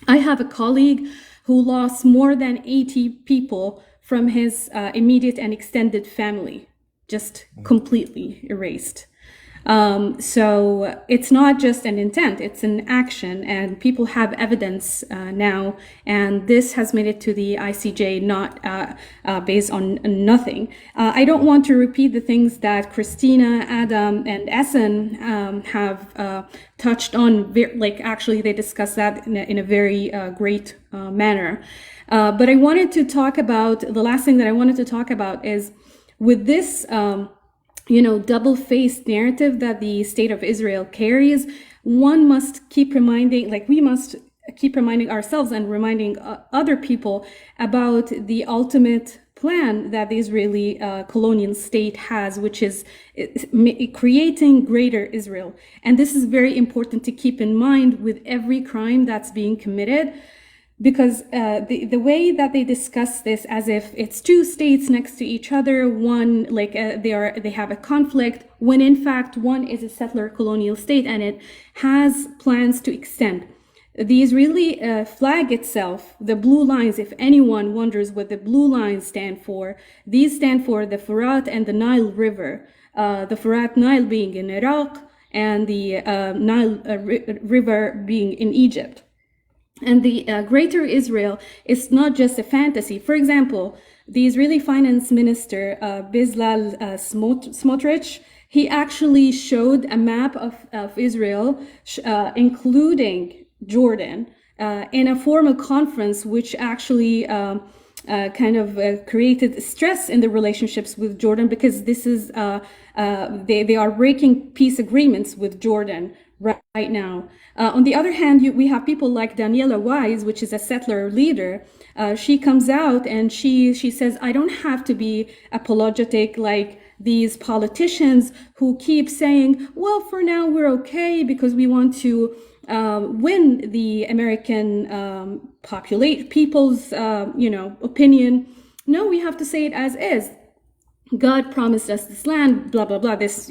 I have a colleague who lost more than 80 people from his immediate and extended family, just completely erased. So it's not just an intent, it's an action, and people have evidence now, and this has made it to the ICJ, not based on nothing. I don't want to repeat the things that Christina, Adam, and Essen have touched on. Like, actually, they discussed that in a very great manner. But I wanted to talk about, the last thing that I wanted to talk about is with this double-faced narrative that the state of Israel carries, one must keep reminding, like we must keep reminding ourselves and reminding other people about the ultimate plan that the Israeli colonial state has, which is creating greater Israel. And this is very important to keep in mind with every crime that's being committed, because the way that they discuss this as if it's two states next to each other, one like they have a conflict, when in fact one is a settler colonial state and it has plans to extend. The Israeli flag itself, the blue lines, if anyone wonders what the blue lines stand for, these stand for the Furat and the Nile River. The Furat Nile being in Iraq and the Nile River being in Egypt. And the greater Israel is not just a fantasy. For example, the Israeli finance minister, Bezalel Smotrich, he actually showed a map of Israel, including Jordan, in a formal conference, which actually created stress in the relationships with Jordan, because this is they are breaking peace agreements with Jordan right now. On the other hand, we have people like Daniela Wise, which is a settler leader. She comes out and she says, I don't have to be apologetic like these politicians who keep saying, well, for now we're okay because we want to win the American people's opinion. No, we have to say it as is. God promised us this land, blah, blah, blah, this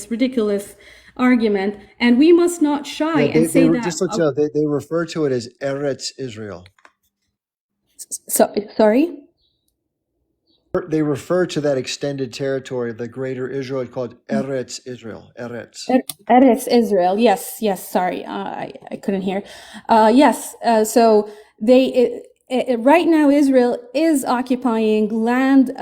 ridiculous argument. And we must not shy and say that. Just let you know, they refer to it as Eretz Israel. Sorry? They refer to that extended territory, the greater Israel, called Eretz Israel. Eretz Israel. Yes. Sorry, I couldn't hear. Yes. So right now Israel is occupying land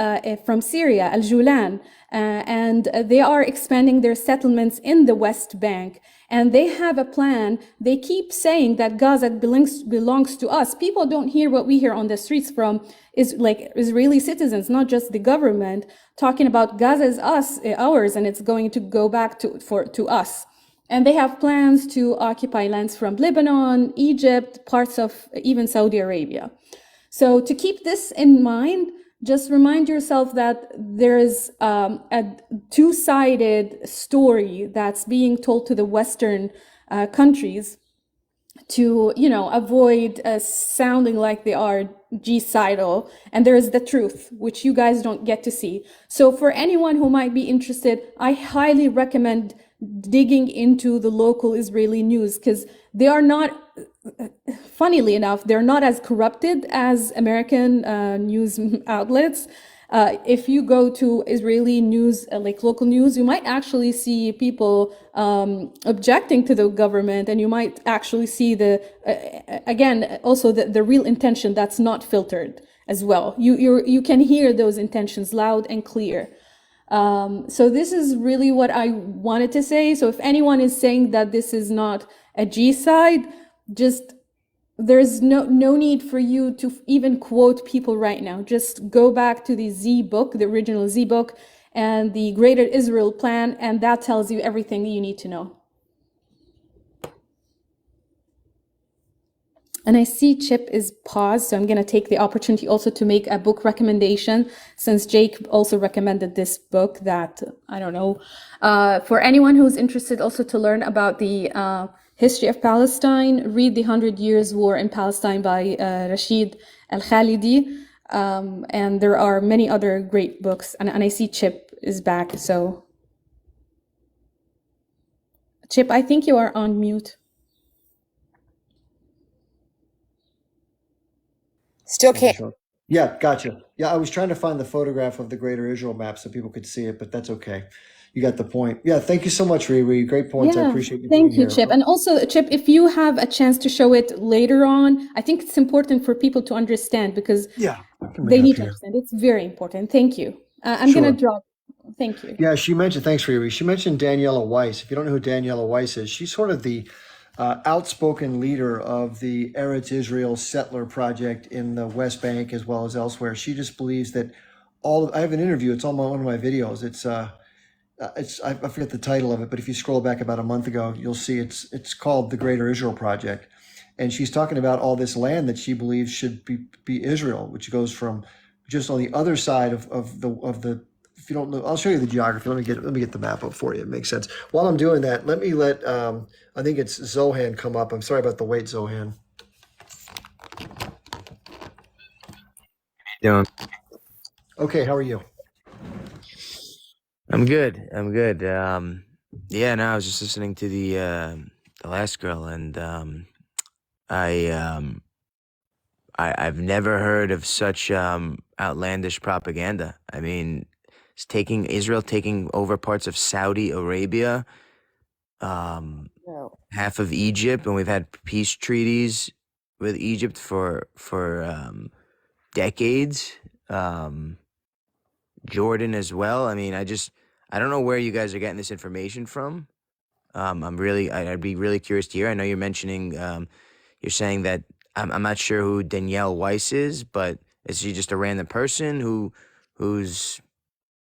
from Syria, Al-Julan, and they are expanding their settlements in the West Bank. And they have a plan. They keep saying that Gaza belongs to us. People don't hear what we hear on the streets from Israeli citizens, not just the government, talking about Gaza is ours, and it's going to go back to us. And they have plans to occupy lands from Lebanon, Egypt, parts of even Saudi Arabia. So to keep this in mind, just remind yourself that there is a two-sided story that's being told to the Western countries to, avoid sounding like they are genocidal. And there is the truth, which you guys don't get to see. So for anyone who might be interested, I highly recommend digging into the local Israeli news, because they are not, funnily enough, they're not as corrupted as American news outlets. If you go to Israeli news, like local news, you might actually see people objecting to the government, and you might actually see also the real intention that's not filtered as well. You can hear those intentions loud and clear. So this is really what I wanted to say. So if anyone is saying that this is not a G-side, there's no need for you to even quote people right now. Just go back to the Z book, the original Z book, and the Greater Israel Plan, and that tells you everything you need to know. And I see Chip is paused, so I'm going to take the opportunity also to make a book recommendation, since Jake also recommended this book that, I don't know, for anyone who's interested also to learn about the history of Palestine, read The 100 Years' War in Palestine by Rashid Al-Khalidi. And there are many other great books. And I see Chip is back, so. Chip, I think you are on mute. Still can't. Yeah, gotcha. Yeah, I was trying to find the photograph of the Greater Israel map so people could see it, but that's okay. you got the point. Yeah, thank you so much, Riri. Great points. I Yeah, appreciate you being thank you, here. Chip. And also, Chip, if you have a chance to show it later on, I think it's important for people to understand because Yeah, I can bring they it up need to here. understand. It's very important. Thank you. I'm Sure. gonna drop. Thank you. Yeah, she mentioned, thanks, Riri. She mentioned Daniela Weiss. If you don't know who Daniela Weiss is, she's sort of the outspoken leader of the Eretz Israel settler project in the West Bank as well as elsewhere. She just believes that I have an interview. It's on one of my videos. I forget the title of it, but if you scroll back about a month ago, you'll see it's called the Greater Israel Project, and she's talking about all this land that she believes should be Israel, which goes from just on the other side of the. If you don't know, I'll show you the geography. Let me get the map up for you. It makes sense. While I'm doing that, let I think it's Zohan come up. I'm sorry about the wait, Zohan. Doing. Okay, how are you? I'm good. I'm good. Yeah, no, I was just listening to the last girl, and I I've never heard of such outlandish propaganda. I mean, it's taking Israel taking over parts of Saudi Arabia, No. half of Egypt, and we've had peace treaties with Egypt for decades. Jordan as well. I mean, I don't know where you guys are getting this information from. I'd be really curious to hear. I know you're mentioning, you're saying that I'm not sure who Danielle Weiss is, but is she just a random person who's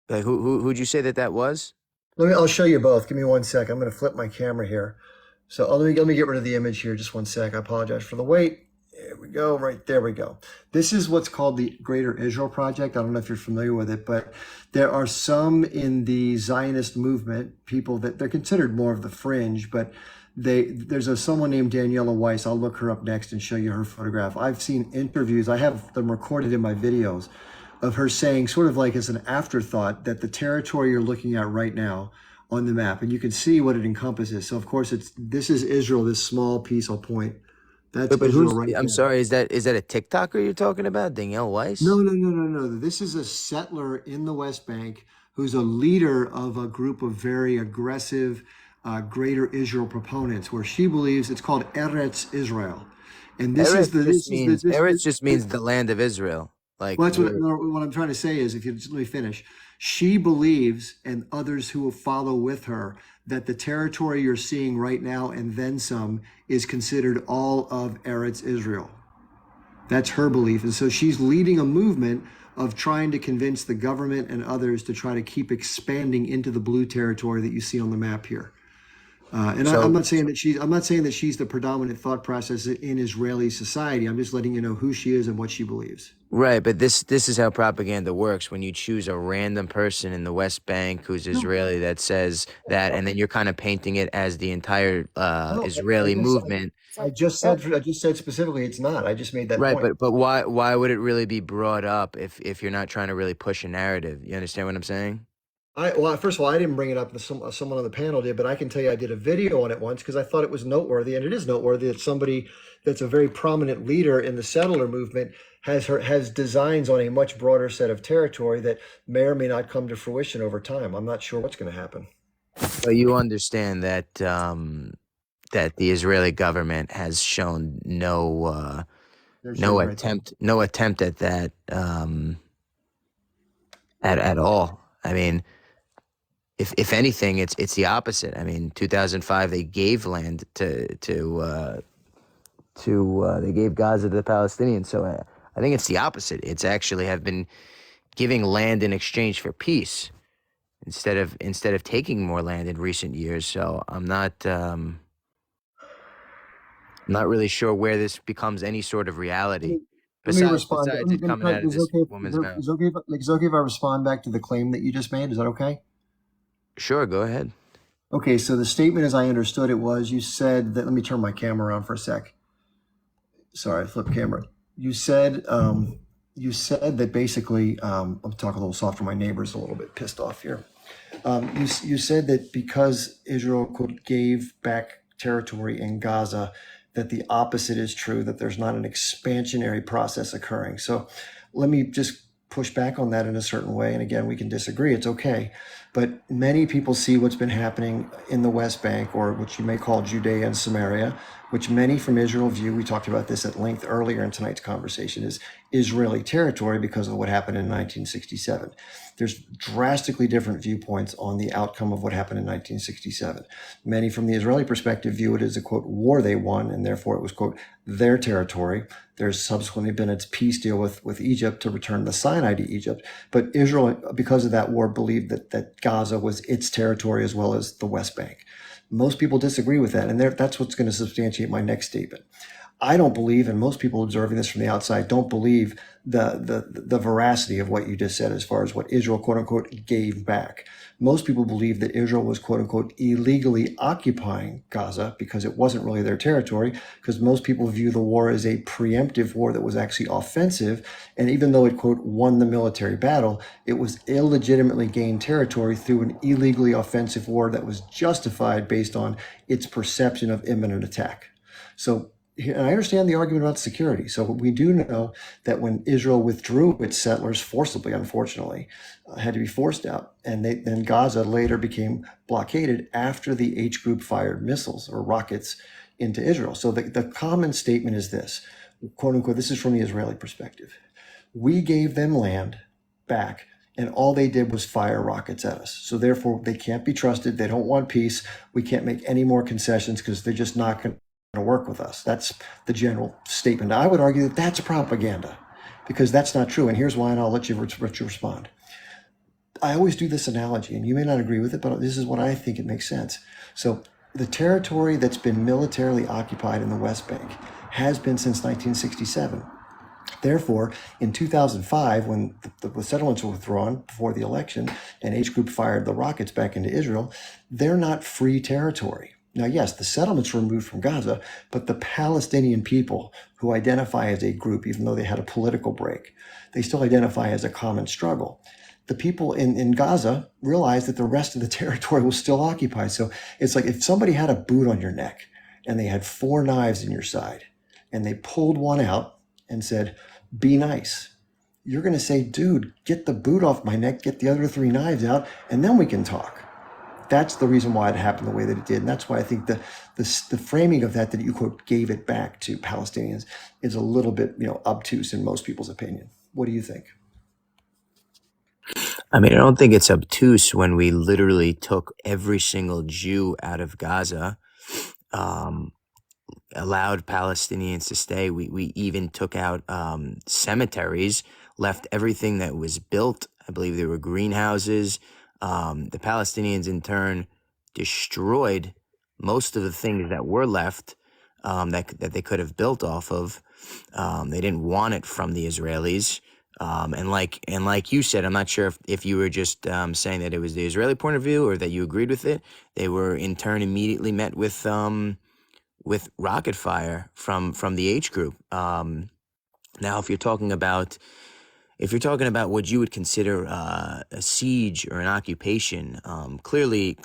like, who'd you say that was? I'll show you both. Give me one sec. I'm going to flip my camera here. So let me get rid of the image here. Just one sec. I apologize for the wait. There we go. Right there we go. This is what's called the Greater Israel Project. I don't know if you're familiar with it, but there are some in the Zionist movement, people that they're considered more of the fringe, but there's someone named Daniela Weiss. I'll look her up next and show you her photograph. I've seen interviews. I have them recorded in my videos of her saying, sort of like as an afterthought, that the territory you're looking at right now on the map, and you can see what it encompasses. So of course this is Israel, this small piece I'll point. That's But Israel right I'm there. sorry, is that a TikToker you're talking about, Danielle Weiss? No. This is a settler in the West Bank who's a leader of a group of very aggressive Greater Israel proponents, where she believes it's called Eretz Israel. And Eretz just means the land of Israel. Like, well, that's what I'm trying to say is, if you just let me finish, she believes, and others who will follow with her, that the territory you're seeing right now and then some is considered all of Eretz Israel. That's her belief. And so she's leading a movement of trying to convince the government and others to try to keep expanding into the blue territory that you see on the map here. I'm not saying that she's the predominant thought process in Israeli society. I'm just letting you know who she is and what she believes. right, but this is how propaganda works. When you choose a random person in the West Bank who's Israeli that says that, and then you're kind of painting it as the entire Israeli movement. I just said specifically it's not. I just made that Right, point. but why would it really be brought up if you're not trying to really push a narrative? You understand what I'm saying? First of all, I didn't bring it up. Someone on the panel did, but I can tell you I did a video on it once because I thought it was noteworthy, and it is noteworthy that somebody that's a very prominent leader in the settler movement has designs on a much broader set of territory that may or may not come to fruition over time. I'm not sure what's going to happen. But you understand that that the Israeli government has shown no attempt at that at all. I mean, if anything, it's the opposite. I mean, 2005 they gave land to they gave Gaza to the Palestinians. So I think it's the opposite. It's actually have been giving land in exchange for peace instead of taking more land in recent years. So I'm not really sure where this becomes any sort of reality. Let me respond. Besides it coming out of this woman's mouth. Is it okay if I respond back to the claim that you just made? Is that okay? Sure, go ahead. Okay, so the statement, as I understood it, was you said that. Let me turn my camera around for a sec. Sorry, flip camera. You said that basically. I'm talking a little softer. My neighbor's a little bit pissed off here. You said that because Israel gave back territory in Gaza, that the opposite is true, that there's not an expansionary process occurring. So let me just push back on that in a certain way. And again, we can disagree. It's okay. But many people see what's been happening in the West Bank, or what you may call Judea and Samaria, which many from Israel view, we talked about this at length earlier in tonight's conversation, is Israeli territory because of what happened in 1967. There's drastically different viewpoints on the outcome of what happened in 1967. Many from the Israeli perspective view it as a, quote, war they won, and therefore it was, quote, their territory. There's subsequently been its peace deal with Egypt to return the Sinai to Egypt. But Israel, because of that war, believed that Gaza was its territory as well as the West Bank. Most people disagree with that, and that's what's going to substantiate my next statement. I don't believe, and most people observing this from the outside don't believe the veracity of what you just said as far as what Israel, quote unquote, gave back. Most people believe that Israel was, quote unquote, illegally occupying Gaza because it wasn't really their territory, because most people view the war as a preemptive war that was actually offensive. And even though it, quote, won the military battle, it was illegitimately gained territory through an illegally offensive war that was justified based on its perception of imminent attack. So, and I understand the argument about security. So we do know that when Israel withdrew its settlers forcibly, unfortunately, had to be forced out, and then Gaza later became blockaded after the H group fired missiles or rockets into Israel. So the common statement is this, quote unquote, this is from the Israeli perspective. We gave them land back, and all they did was fire rockets at us. So therefore, they can't be trusted. They don't want peace. We can't make any more concessions because they're just not going to work with us. That's the general statement. I would argue that that's propaganda, because that's not true. And here's why, and I'll let you respond. I always do this analogy, and you may not agree with it, but this is what I think it makes sense. So the territory that's been militarily occupied in the West Bank has been since 1967. Therefore, in 2005, when the settlements were withdrawn before the election and H Group fired the rockets back into Israel, they're not free territory. Now, yes, the settlements were removed from Gaza, but the Palestinian people who identify as a group, even though they had a political break, they still identify as a common struggle. The people in Gaza realized that the rest of the territory was still occupied. So it's like if somebody had a boot on your neck and they had 4 knives in your side and they pulled one out and said, be nice. You're going to say, dude, get the boot off my neck, get the other 3 knives out, and then we can talk. That's the reason why it happened the way that it did. And that's why I think the framing of that you, quote, gave it back to Palestinians is a little bit, obtuse in most people's opinion. What do you think? I mean, I don't think it's obtuse when we literally took every single Jew out of Gaza, allowed Palestinians to stay. We even took out cemeteries, left everything that was built. I believe there were greenhouses. The Palestinians, in turn, destroyed most of the things that were left that they could have built off of. They didn't want it from the Israelis. And like you said, I'm not sure if you were just saying that it was the Israeli point of view or that you agreed with it. They were in turn immediately met with rocket fire from the H group. Now, if you're talking about what you would consider a siege or an occupation, clearly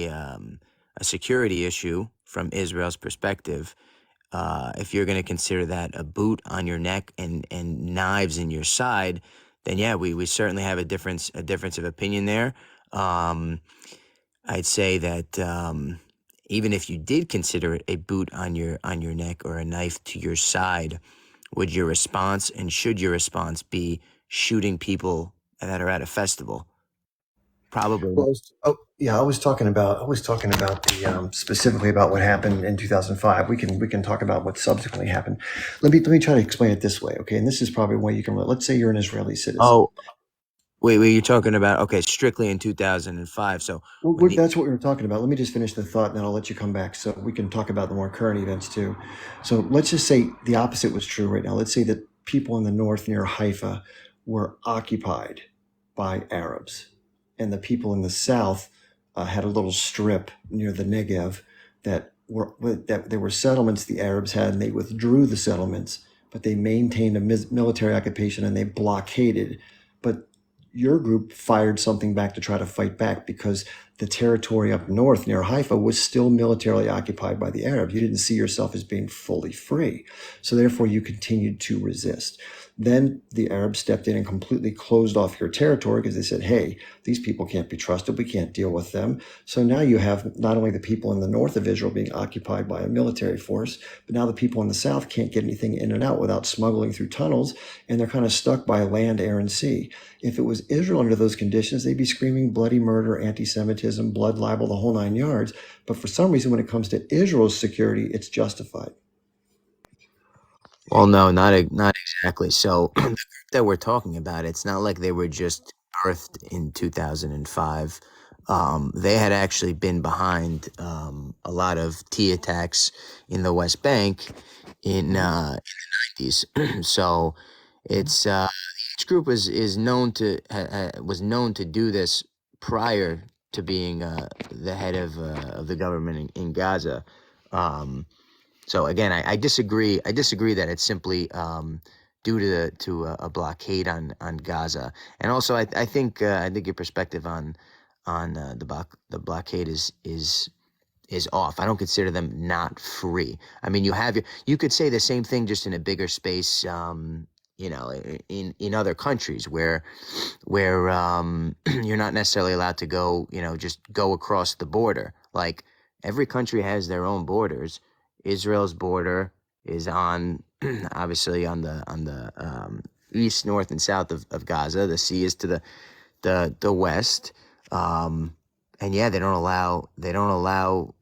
a security issue from Israel's perspective. If you're going to consider that a boot on your neck and knives in your side, then yeah, we certainly have a difference of opinion there. I'd say that even if you did consider it a boot on your neck or a knife to your side, would your response and should your response be shooting people that are at a festival? Probably. Well, I was talking about the specifically about what happened in 2005. We can talk about what subsequently happened. Let me try to explain it this way, okay? And this is probably a way you can. Let's say you're an Israeli citizen. Oh, wait, you're talking about strictly in 2005. So that's what we were talking about. Let me just finish the thought, and then I'll let you come back so we can talk about the more current events too. So let's just say the opposite was true right now. Let's say that people in the north near Haifa were occupied by Arabs, and the people in the south had a little strip near the Negev that there were settlements the Arabs had, and they withdrew the settlements, but they maintained a military occupation and they blockaded. But your group fired something back to try to fight back because the territory up north near Haifa was still militarily occupied by the Arabs. You didn't see yourself as being fully free. So therefore you continued to resist. Then the Arabs stepped in and completely closed off your territory because they said, hey, these people can't be trusted. We can't deal with them. So now you have not only the people in the north of Israel being occupied by a military force, but now the people in the south can't get anything in and out without smuggling through tunnels, and they're kind of stuck by land, air, and sea. If it was Israel under those conditions, they'd be screaming bloody murder, anti-Semitism, blood libel, the whole 9 yards. But for some reason, when it comes to Israel's security, it's justified. Well, no, not exactly. So the group that we're talking about, it's not like they were just birthed in 2005. They had actually been behind a lot of T attacks in the West Bank in the 90s. So it's each group is known to was known to do this prior to being the head of the government in Gaza. So again, I disagree. I disagree that it's simply due to a blockade on Gaza, and also I think your perspective on the blockade is off. I don't consider them not free. I mean, you could say the same thing just in a bigger space. In other countries where you're not necessarily allowed to go, just go across the border. Like every country has their own borders. Israel's border is obviously on the east, north, and south of Gaza. The sea is to the west. And yeah, they don't allow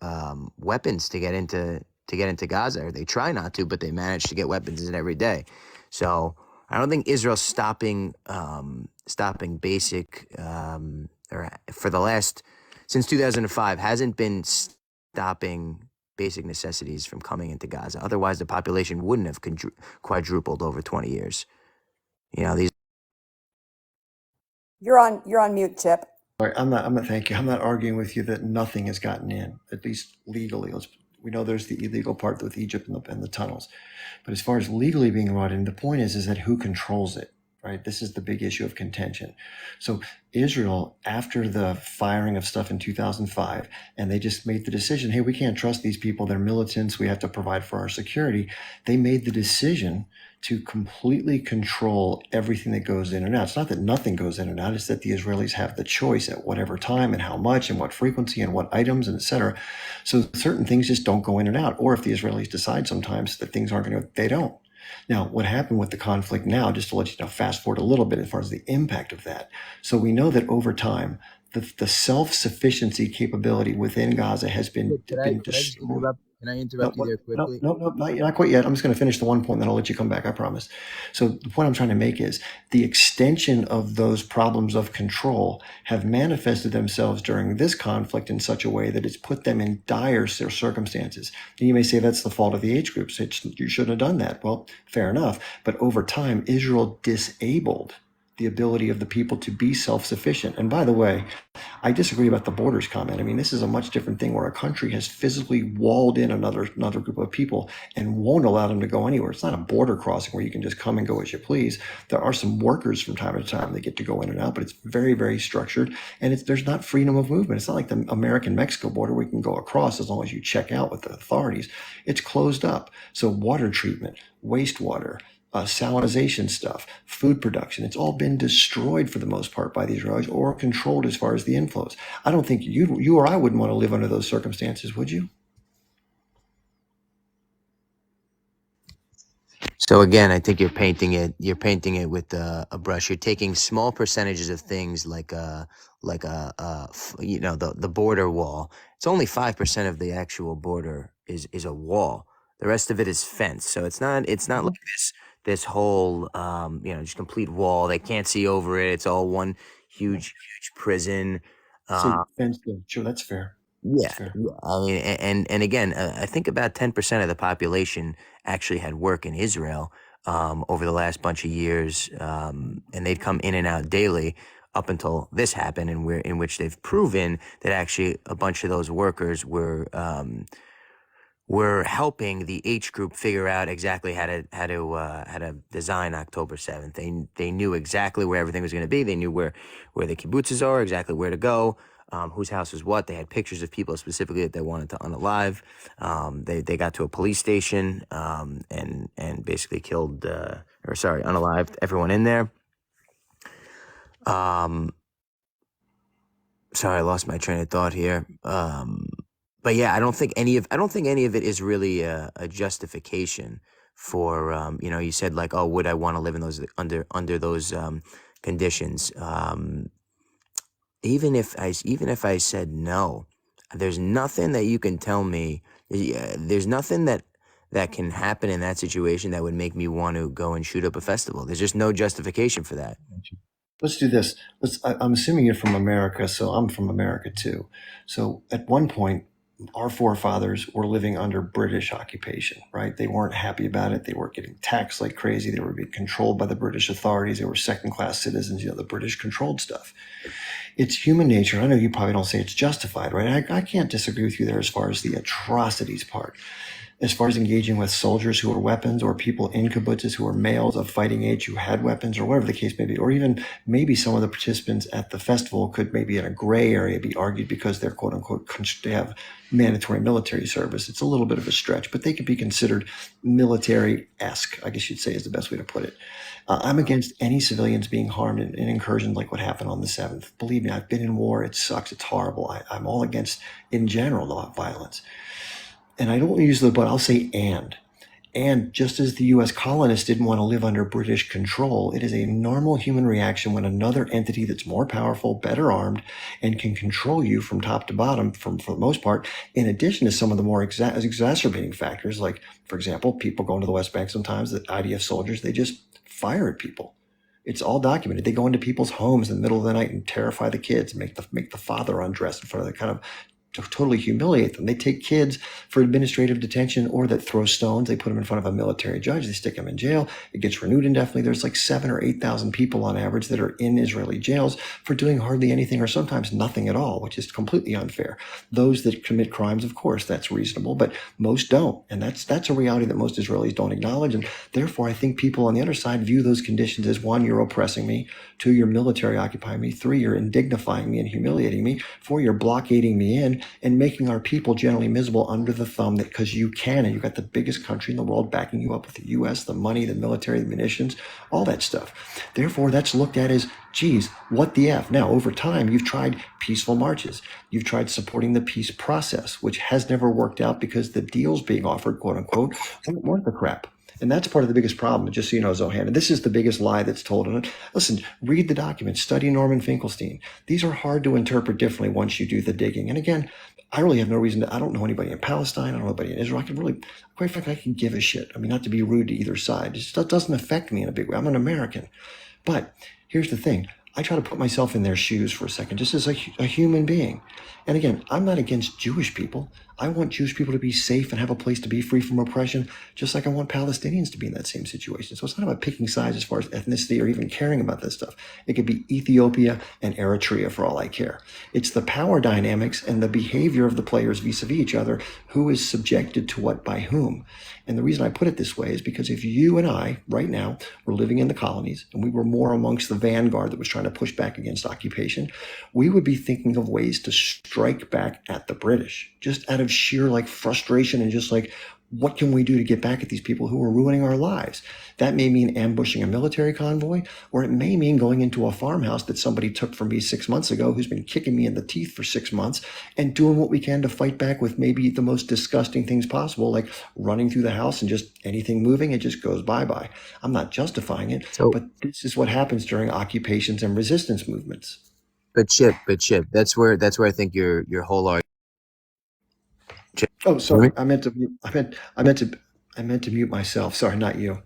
weapons to get into Gaza. Or they try not to, but they manage to get weapons in every day. So I don't think Israel's stopping basic or for the last since 2005 hasn't been stopping basic necessities from coming into Gaza. Otherwise, the population wouldn't have quadrupled over 20 years. These. You're on mute, Chip. All right, I'm not. Thank you. I'm not arguing with you that nothing has gotten in, at least legally. We know there's the illegal part with Egypt and the tunnels, but as far as legally being brought in, the point is that who controls it, right? This is the big issue of contention. So Israel, after the firing of stuff in 2005, and they just made the decision, hey, we can't trust these people. They're militants. We have to provide for our security. They made the decision to completely control everything that goes in and out. It's not that nothing goes in and out. It's that the Israelis have the choice at whatever time and how much and what frequency and what items and et cetera. So certain things just don't go in and out. Or if the Israelis decide sometimes that things aren't going to, they don't. Now, what happened with the conflict now, just to let you know, fast forward a little bit as far as the impact of that. So we know that over time, the self-sufficiency capability within Gaza has been destroyed. Can I interrupt you there quickly? No, not quite yet. I'm just going to finish the one point, then I'll let you come back, I promise. So the point I'm trying to make is the extension of those problems of control have manifested themselves during this conflict in such a way that it's put them in dire circumstances. And you may say that's the fault of the age groups. You shouldn't have done that. Well, fair enough. But over time, Israel disabled the ability of the people to be self-sufficient. And by the way, I disagree about the borders comment. I mean, this is a much different thing where a country has physically walled in another group of people and won't allow them to go anywhere. It's not a border crossing where you can just come and go as you please. There are some workers from time to time that get to go in and out, but it's very, very structured. And there's not freedom of movement. It's not like the American-Mexico border where you can go across as long as you check out with the authorities. It's closed up. So water treatment, wastewater, salinization stuff, food production, it's all been destroyed for the most part by the Israelis or controlled as far as the inflows. I don't think you or I wouldn't want to live under those circumstances, would you? So again, I think you're painting it with a brush. You're taking small percentages of things like the border wall. It's only 5% of the actual border is a wall. The rest of it is fence. So it's not like this whole just complete wall. They can't see over it. It's all one huge prison. So fence, sure, that's fair. Yeah, I mean, and again, I think about 10% of the population actually had work in Israel over the last bunch of years, and they'd come in and out daily up until this happened, and in which they've proven that actually a bunch of those workers were helping the H group figure out exactly how to design October 7th. They knew exactly where everything was going to be. They knew where the kibbutzes are, exactly where to go. whose house was what. They had pictures of people specifically that they wanted to unalive. They got to a police station and basically killed, unalived everyone in there. Sorry, I lost my train of thought here. But yeah, I don't think any of it is really a justification for you said like, oh, would I want to live in those under those conditions? Even if I said no, there's nothing that you can tell me. There's nothing that can happen in that situation that would make me want to go and shoot up a festival. There's just no justification for that. Let's do this. I'm assuming you're from America, so I'm from America too. So at one point, our forefathers were living under British occupation, right? They weren't happy about it. They were getting taxed like crazy. They were being controlled by the British authorities. They were second-class citizens. The British controlled stuff. It's human nature. I know you probably don't say it's justified, right? I can't disagree with you there as far as the atrocities part. As far as engaging with soldiers who are weapons or people in kibbutzes who are males of fighting age who had weapons or whatever the case may be, or even maybe some of the participants at the festival could maybe in a gray area be argued because they're quote unquote, they have mandatory military service. It's a little bit of a stretch, but they could be considered military-esque, I guess you'd say is the best way to put it. I'm against any civilians being harmed in incursions like what happened on the 7th. Believe me, I've been in war. It sucks. It's horrible. I'm all against, in general, violence. And I don't want to use the but, I'll say and. And just as the U.S. colonists didn't want to live under British control, it is a normal human reaction when another entity that's more powerful, better armed, and can control you from top to bottom, for the most part, in addition to some of the more exacerbating factors, like, for example, people going to the West Bank sometimes, the IDF soldiers, they just fire at people. It's all documented. They go into people's homes in the middle of the night and terrify the kids, and make the father undress in front of the kind of to totally humiliate them. They take kids for administrative detention or that throw stones. They put them in front of a military judge. They stick them in jail. It gets renewed indefinitely. There's like 7,000 or 8,000 people on average that are in Israeli jails for doing hardly anything or sometimes nothing at all, which is completely unfair. Those that commit crimes, of course, that's reasonable, but most don't. And that's a reality that most Israelis don't acknowledge. And therefore, I think people on the other side view those conditions as 1, you're oppressing me, 2, you're military occupying me, 3, you're indignifying me and humiliating me, 4, you're blockading me in, and making our people generally miserable under the thumb that because you can, and you've got the biggest country in the world backing you up with the U.S., the money, the military, the munitions, all that stuff. Therefore, that's looked at as, geez, what the F? Now, over time, you've tried peaceful marches. You've tried supporting the peace process, which has never worked out because the deals being offered, quote unquote, aren't worth the crap. And that's part of the biggest problem, just so you know, Zohan. And this is the biggest lie that's told. And listen, read the documents, study Norman Finkelstein. These are hard to interpret differently once you do the digging. And again, I really have no reason to, I don't know anybody in Palestine. I don't know anybody in Israel. I can really, quite frankly, I can give a shit. I mean, not to be rude to either side. It just doesn't affect me in a big way. I'm an American. But here's the thing. I try to put myself in their shoes for a second, just as a human being. And again, I'm not against Jewish people. I want Jewish people to be safe and have a place to be free from oppression, just like I want Palestinians to be in that same situation. So it's not about picking sides as far as ethnicity or even caring about this stuff. It could be Ethiopia and Eritrea for all I care. It's the power dynamics and the behavior of the players vis-a-vis each other, who is subjected to what by whom. And the reason I put it this way is because if you and I, right now, were living in the colonies and we were more amongst the vanguard that was trying to push back against occupation, we would be thinking of ways to strike back at the British, just out of sheer like frustration and just like, what can we do to get back at these people who are ruining our lives? That may mean ambushing a military convoy, or it may mean going into a farmhouse that somebody took from me 6 months ago, who's been kicking me in the teeth for 6 months, and doing what we can to fight back with maybe the most disgusting things possible, like running through the house and just anything moving, it just goes bye-bye. I'm not justifying it, but this is what happens during occupations and resistance movements. But Chip, that's where I think your whole argument. Oh, sorry. I meant to mute myself. Sorry, not you.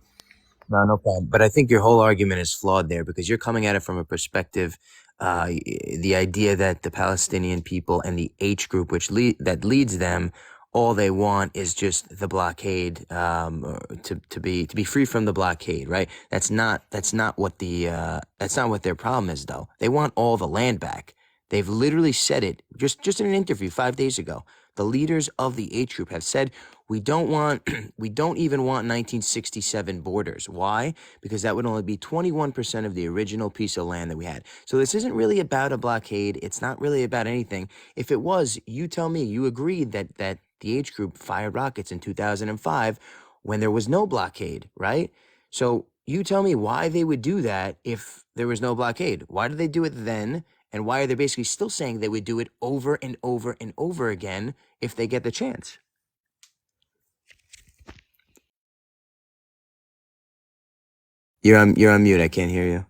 No problem. But I think your whole argument is flawed there because you're coming at it from a perspective, the idea that the Palestinian people and the H group, that leads them, all they want is just the blockade, to be free from the blockade, right? That's not what their problem is, though. They want all the land back. They've literally said it just in an interview 5 days ago. The leaders of the H group have said, We don't want, we don't even want 1967 borders. Why? Because that would only be 21% of the original piece of land that we had. So this isn't really about a blockade. It's not really about anything. If it was, you tell me, you agreed that the H group fired rockets in 2005 when there was no blockade, right? So you tell me why they would do that if there was no blockade. Why did they do it then? And why are they basically still saying they would do it over and over and over again if they get the chance? You're on mute. I can't hear you.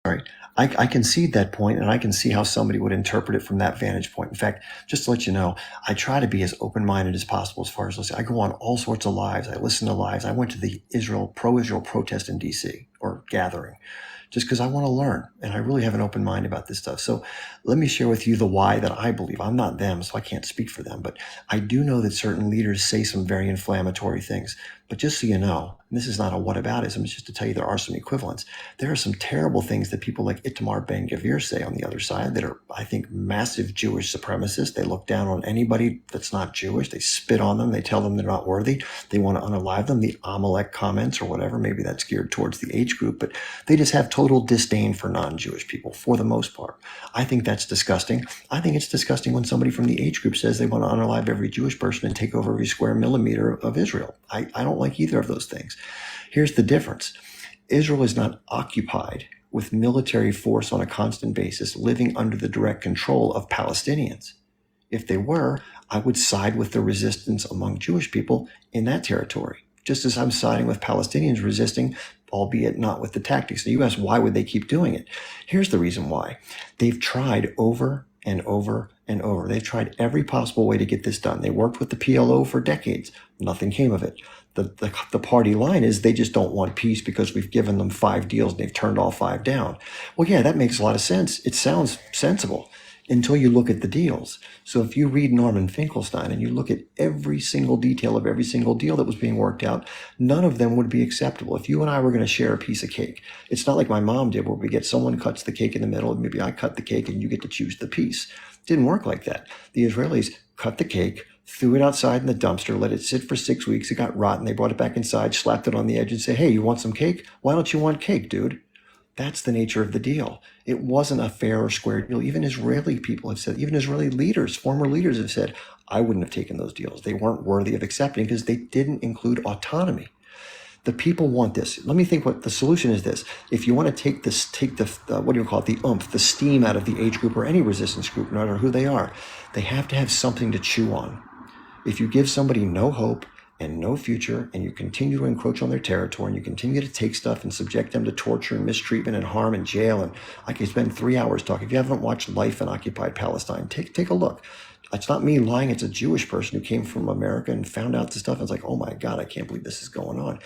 Right. I can see that point, and I can see how somebody would interpret it from that vantage point. In fact, just to let you know, I try to be as open-minded as possible as far as listening. I go on all sorts of lives. I listen to lives. I went to the pro-Israel protest in D.C. or gathering, just because I want to learn, and I really have an open mind about this stuff. So let me share with you the why that I believe. I'm not them, so I can't speak for them, but I do know that certain leaders say some very inflammatory things. But just so you know, and this is not a whataboutism, it's just to tell you there are some equivalents. There are some terrible things that people like Itamar Ben-Gvir say on the other side that are, I think, massive Jewish supremacists. They look down on anybody that's not Jewish. They spit on them. They tell them they're not worthy. They want to unalive them. The Amalek comments or whatever, maybe that's geared towards the age group, but they just have total disdain for non-Jewish people for the most part. I think that's disgusting. I think it's disgusting when somebody from the age group says they want to unalive every Jewish person and take over every square millimeter of Israel. I don't like either of those things. Here's the difference. Israel is not occupied with military force on a constant basis, living under the direct control of Palestinians. If they were, I would side with the resistance among Jewish people in that territory, just as I'm siding with Palestinians resisting, albeit not with the tactics. Now, you ask, why would they keep doing it? Here's the reason why. They've tried over and over and over. They've tried every possible way to get this done. They worked with the PLO for decades. Nothing came of it. The party line is they just don't want peace because we've given them 5 deals and they've turned all 5 down. Well, yeah, that makes a lot of sense. It sounds sensible until you look at the deals. So if you read Norman Finkelstein and you look at every single detail of every single deal that was being worked out, none of them would be acceptable. If you and I were going to share a piece of cake, it's not like my mom did where we get someone cuts the cake in the middle and maybe I cut the cake and you get to choose the piece. It didn't work like that. The Israelis cut the cake, threw it outside in the dumpster, let it sit for 6 weeks. It got rotten. They brought it back inside, slapped it on the edge and say, hey, you want some cake? Why don't you want cake, dude? That's the nature of the deal. It wasn't a fair or square deal. Even Israeli people have said, even Israeli leaders, former leaders have said, I wouldn't have taken those deals. They weren't worthy of accepting because they didn't include autonomy. The people want this. Let me think what the solution is this. If you want to take the what do you call it, the oomph, the steam out of the age group or any resistance group, no matter who they are, they have to have something to chew on. If you give somebody no hope and no future, and you continue to encroach on their territory, and you continue to take stuff and subject them to torture and mistreatment and harm and jail, and I can spend 3 hours talking. If you haven't watched Life in Occupied Palestine, take a look. It's not me lying. It's a Jewish person who came from America and found out this stuff. And it's like, oh my God, I can't believe this is going on.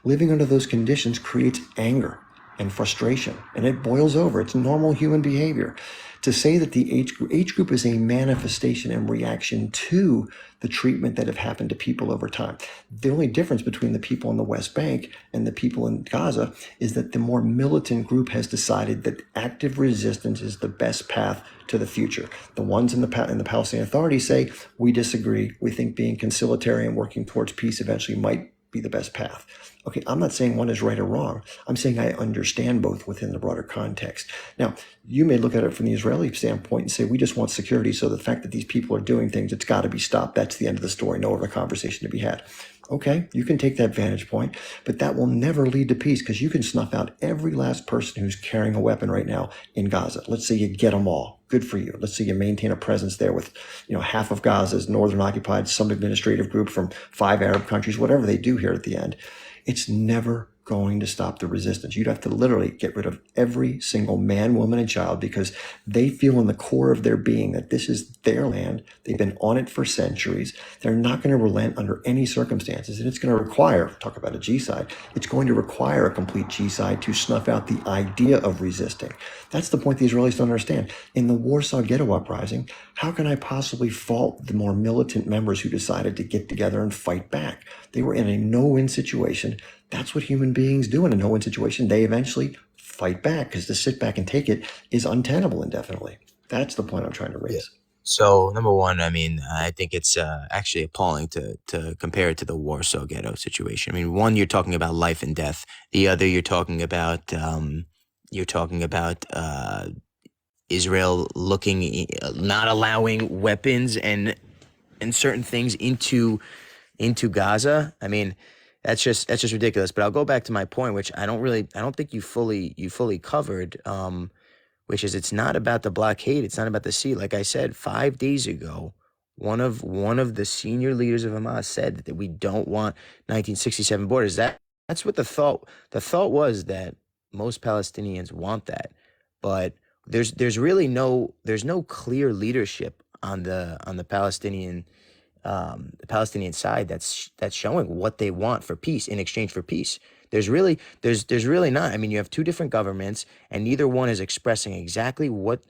Living under those conditions creates anger and frustration, and it boils over. It's normal human behavior. To say that the age group is a manifestation and reaction to the treatment that have happened to people over time. The only difference between the people in the West Bank and the people in Gaza is that the more militant group has decided that active resistance is the best path to the future. The ones in the Palestinian Authority say, we disagree. We think being conciliatory and working towards peace eventually might be the best path. Okay, I'm not saying one is right or wrong. I'm saying I understand both within the broader context. Now, you may look at it from the Israeli standpoint and say, we just want security, so the fact that these people are doing things, it's got to be stopped. That's the end of the story. No other conversation to be had. Okay, you can take that vantage point, but that will never lead to peace because you can snuff out every last person who's carrying a weapon right now in Gaza. Let's say you get them all. Good for you. Let's say you maintain a presence there with, half of Gaza is northern occupied, some administrative group from 5 Arab countries, whatever they do here at the end. It's never going to stop the resistance. You'd have to literally get rid of every single man, woman, and child because they feel in the core of their being that this is their land. They've been on it for centuries. They're not going to relent under any circumstances. And it's going to require, talk about a G-side, it's going to require a complete G-side to snuff out the idea of resisting. That's the point the Israelis don't understand. In the Warsaw Ghetto Uprising, how can I possibly fault the more militant members who decided to get together and fight back? They were in a no-win situation. That's what human beings do in a no-win situation. They eventually fight back because to sit back and take it is untenable indefinitely. That's the point I'm trying to raise. So number one, I mean, I think it's actually appalling to compare it to the Warsaw Ghetto situation. I mean, one, you're talking about life and death. The other, you're talking about Israel not allowing weapons and certain things into Gaza. I mean, that's just ridiculous. But I'll go back to my point, which I don't think you fully covered. Which is it's not about the blockade. It's not about the sea. Like I said, 5 days ago, one of the senior leaders of Hamas said that we don't want 1967 borders. That's what the thought was, that most Palestinians want that, but there's no clear leadership on the Palestinian side that's showing what they want for peace in exchange for peace. There's really not. I mean, you have two different governments, and neither one is expressing exactly what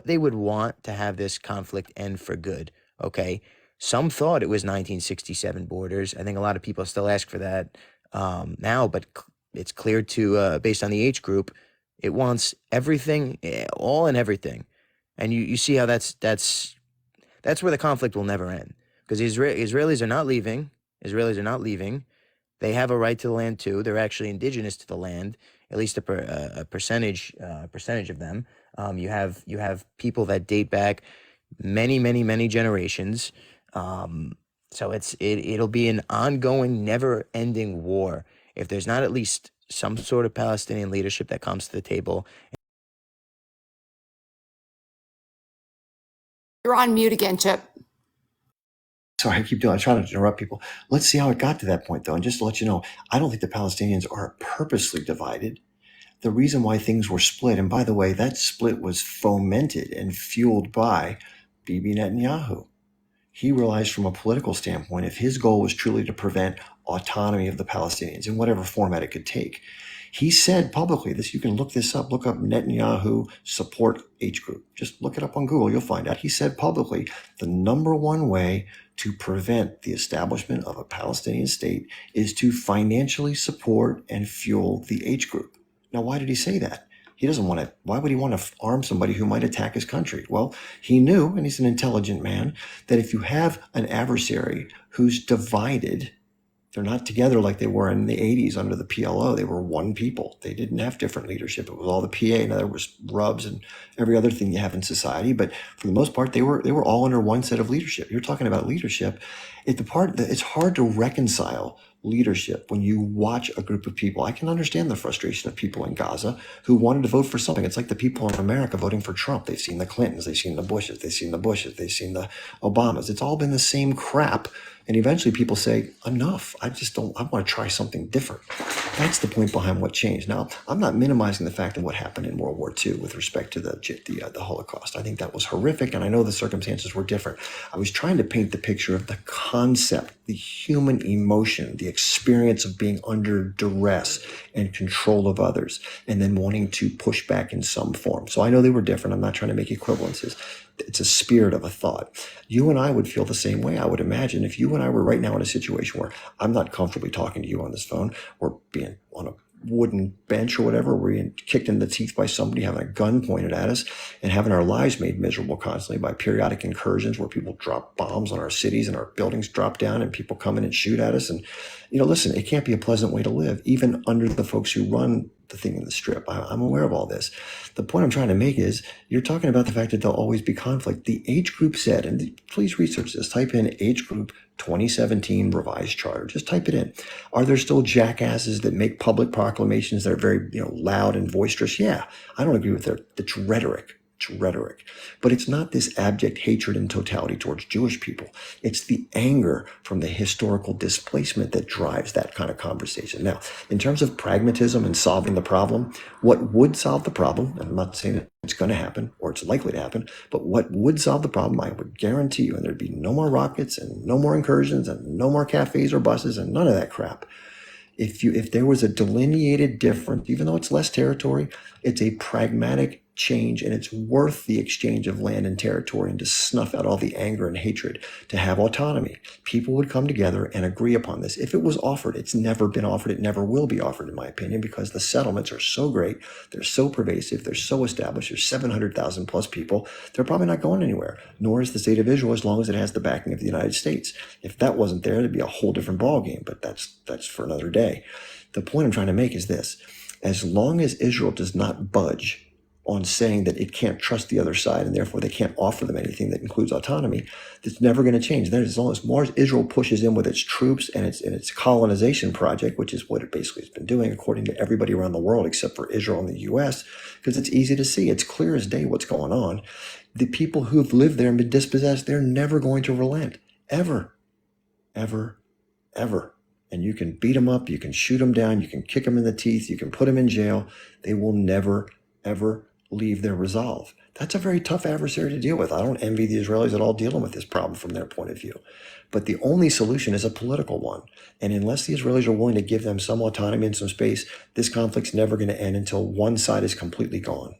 they would want to have this conflict end for good. Okay, some thought it was 1967 borders. I think a lot of people still ask for that now, but it's clear to based on the age group, it wants everything, all and everything, and you see how that's where the conflict will never end, because Israelis are not leaving. Israelis are not leaving. They have a right to the land too. They're actually indigenous to the land, at least a percentage of them. You have people that date back many generations. So it'll be an ongoing, never-ending war if there's not at least some sort of Palestinian leadership that comes to the table. You're on mute again, Chip. Sorry, I'm trying to interrupt people. Let's see how it got to that point, though. And just to let you know, I don't think the Palestinians are purposely divided. The reason why things were split, and by the way, that split was fomented and fueled by Bibi Netanyahu. He realized from a political standpoint, if his goal was truly to prevent autonomy of the Palestinians in whatever format it could take, he said publicly, this, you can look this up, look up Netanyahu support H group. Just look it up on Google, you'll find out. He said publicly, the number one way to prevent the establishment of a Palestinian state is to financially support and fuel the H group. Now, why did he say that? He doesn't want to, why would he want to arm somebody who might attack his country? Well, he knew, and he's an intelligent man, that if you have an adversary who's divided, they're not together like they were in the 80s under the PLO. They were one people. They didn't have different leadership. It was all the PA. Now there was rubs and every other thing you have in society. But for the most part, they were all under one set of leadership. You're talking about leadership. It's hard to reconcile leadership when you watch a group of people. I can understand the frustration of people in Gaza who wanted to vote for something. It's like the people in America voting for Trump. They've seen the Clintons, they've seen the Bushes, they've seen the Obamas. It's all been the same crap. And eventually people say, enough. I want to try something different. That's the point behind what changed. Now, I'm not minimizing the fact of what happened in World War II with respect to the Holocaust. I think that was horrific, and I know the circumstances were different. I was trying to paint the picture of the concept, the human emotion, the experience of being under duress and control of others, and then wanting to push back in some form. So I know they were different. I'm not trying to make equivalences. It's a spirit of a thought. You and I would feel the same way, I would imagine, if you and I were right now in a situation where I'm not comfortably talking to you on this phone, or being on a wooden bench or whatever, we're being kicked in the teeth by somebody, having a gun pointed at us, and having our lives made miserable constantly by periodic incursions where people drop bombs on our cities and our buildings drop down and people come in and shoot at us. And, listen, it can't be a pleasant way to live, even under the folks who run the thing in the strip. I'm aware of all this. The point I'm trying to make is you're talking about the fact that there'll always be conflict. The H group said, and please research this, type in H group 2017 revised charter. Just type it in. Are there still jackasses that make public proclamations that are very, loud and boisterous? Yeah, I don't agree with that. It's rhetoric. It's rhetoric. But it's not this abject hatred in totality towards Jewish people. It's the anger from the historical displacement that drives that kind of conversation. Now, in terms of pragmatism and solving the problem, what would solve the problem, and I'm not saying that it's going to happen or it's likely to happen, but what would solve the problem, I would guarantee you, and there'd be no more rockets and no more incursions and no more cafes or buses and none of that crap. If there was a delineated difference, even though it's less territory, it's a pragmatic change, and it's worth the exchange of land and territory and to snuff out all the anger and hatred, to have autonomy. People would come together and agree upon this. If it was offered, it's never been offered. It never will be offered, in my opinion, because the settlements are so great. They're so pervasive. They're so established. There's 700,000 plus people. They're probably not going anywhere, nor is the state of Israel, as long as it has the backing of the United States. If that wasn't there, it'd be a whole different ballgame, but that's for another day. The point I'm trying to make is this. As long as Israel does not budge on saying that it can't trust the other side and therefore they can't offer them anything that includes autonomy, it's never going to change. Then as long as more Israel pushes in with its troops and its colonization project, which is what it basically has been doing according to everybody around the world except for Israel and the US, because it's easy to see, it's clear as day what's going on. The people who've lived there and been dispossessed, they're never going to relent. Ever. Ever. Ever. And you can beat them up, you can shoot them down, you can kick them in the teeth, you can put them in jail. They will never, ever leave their resolve. That's a very tough adversary to deal with. I don't envy the Israelis at all dealing with this problem from their point of view. But the only solution is a political one. And unless the Israelis are willing to give them some autonomy and some space, this conflict's never going to end until one side is completely gone.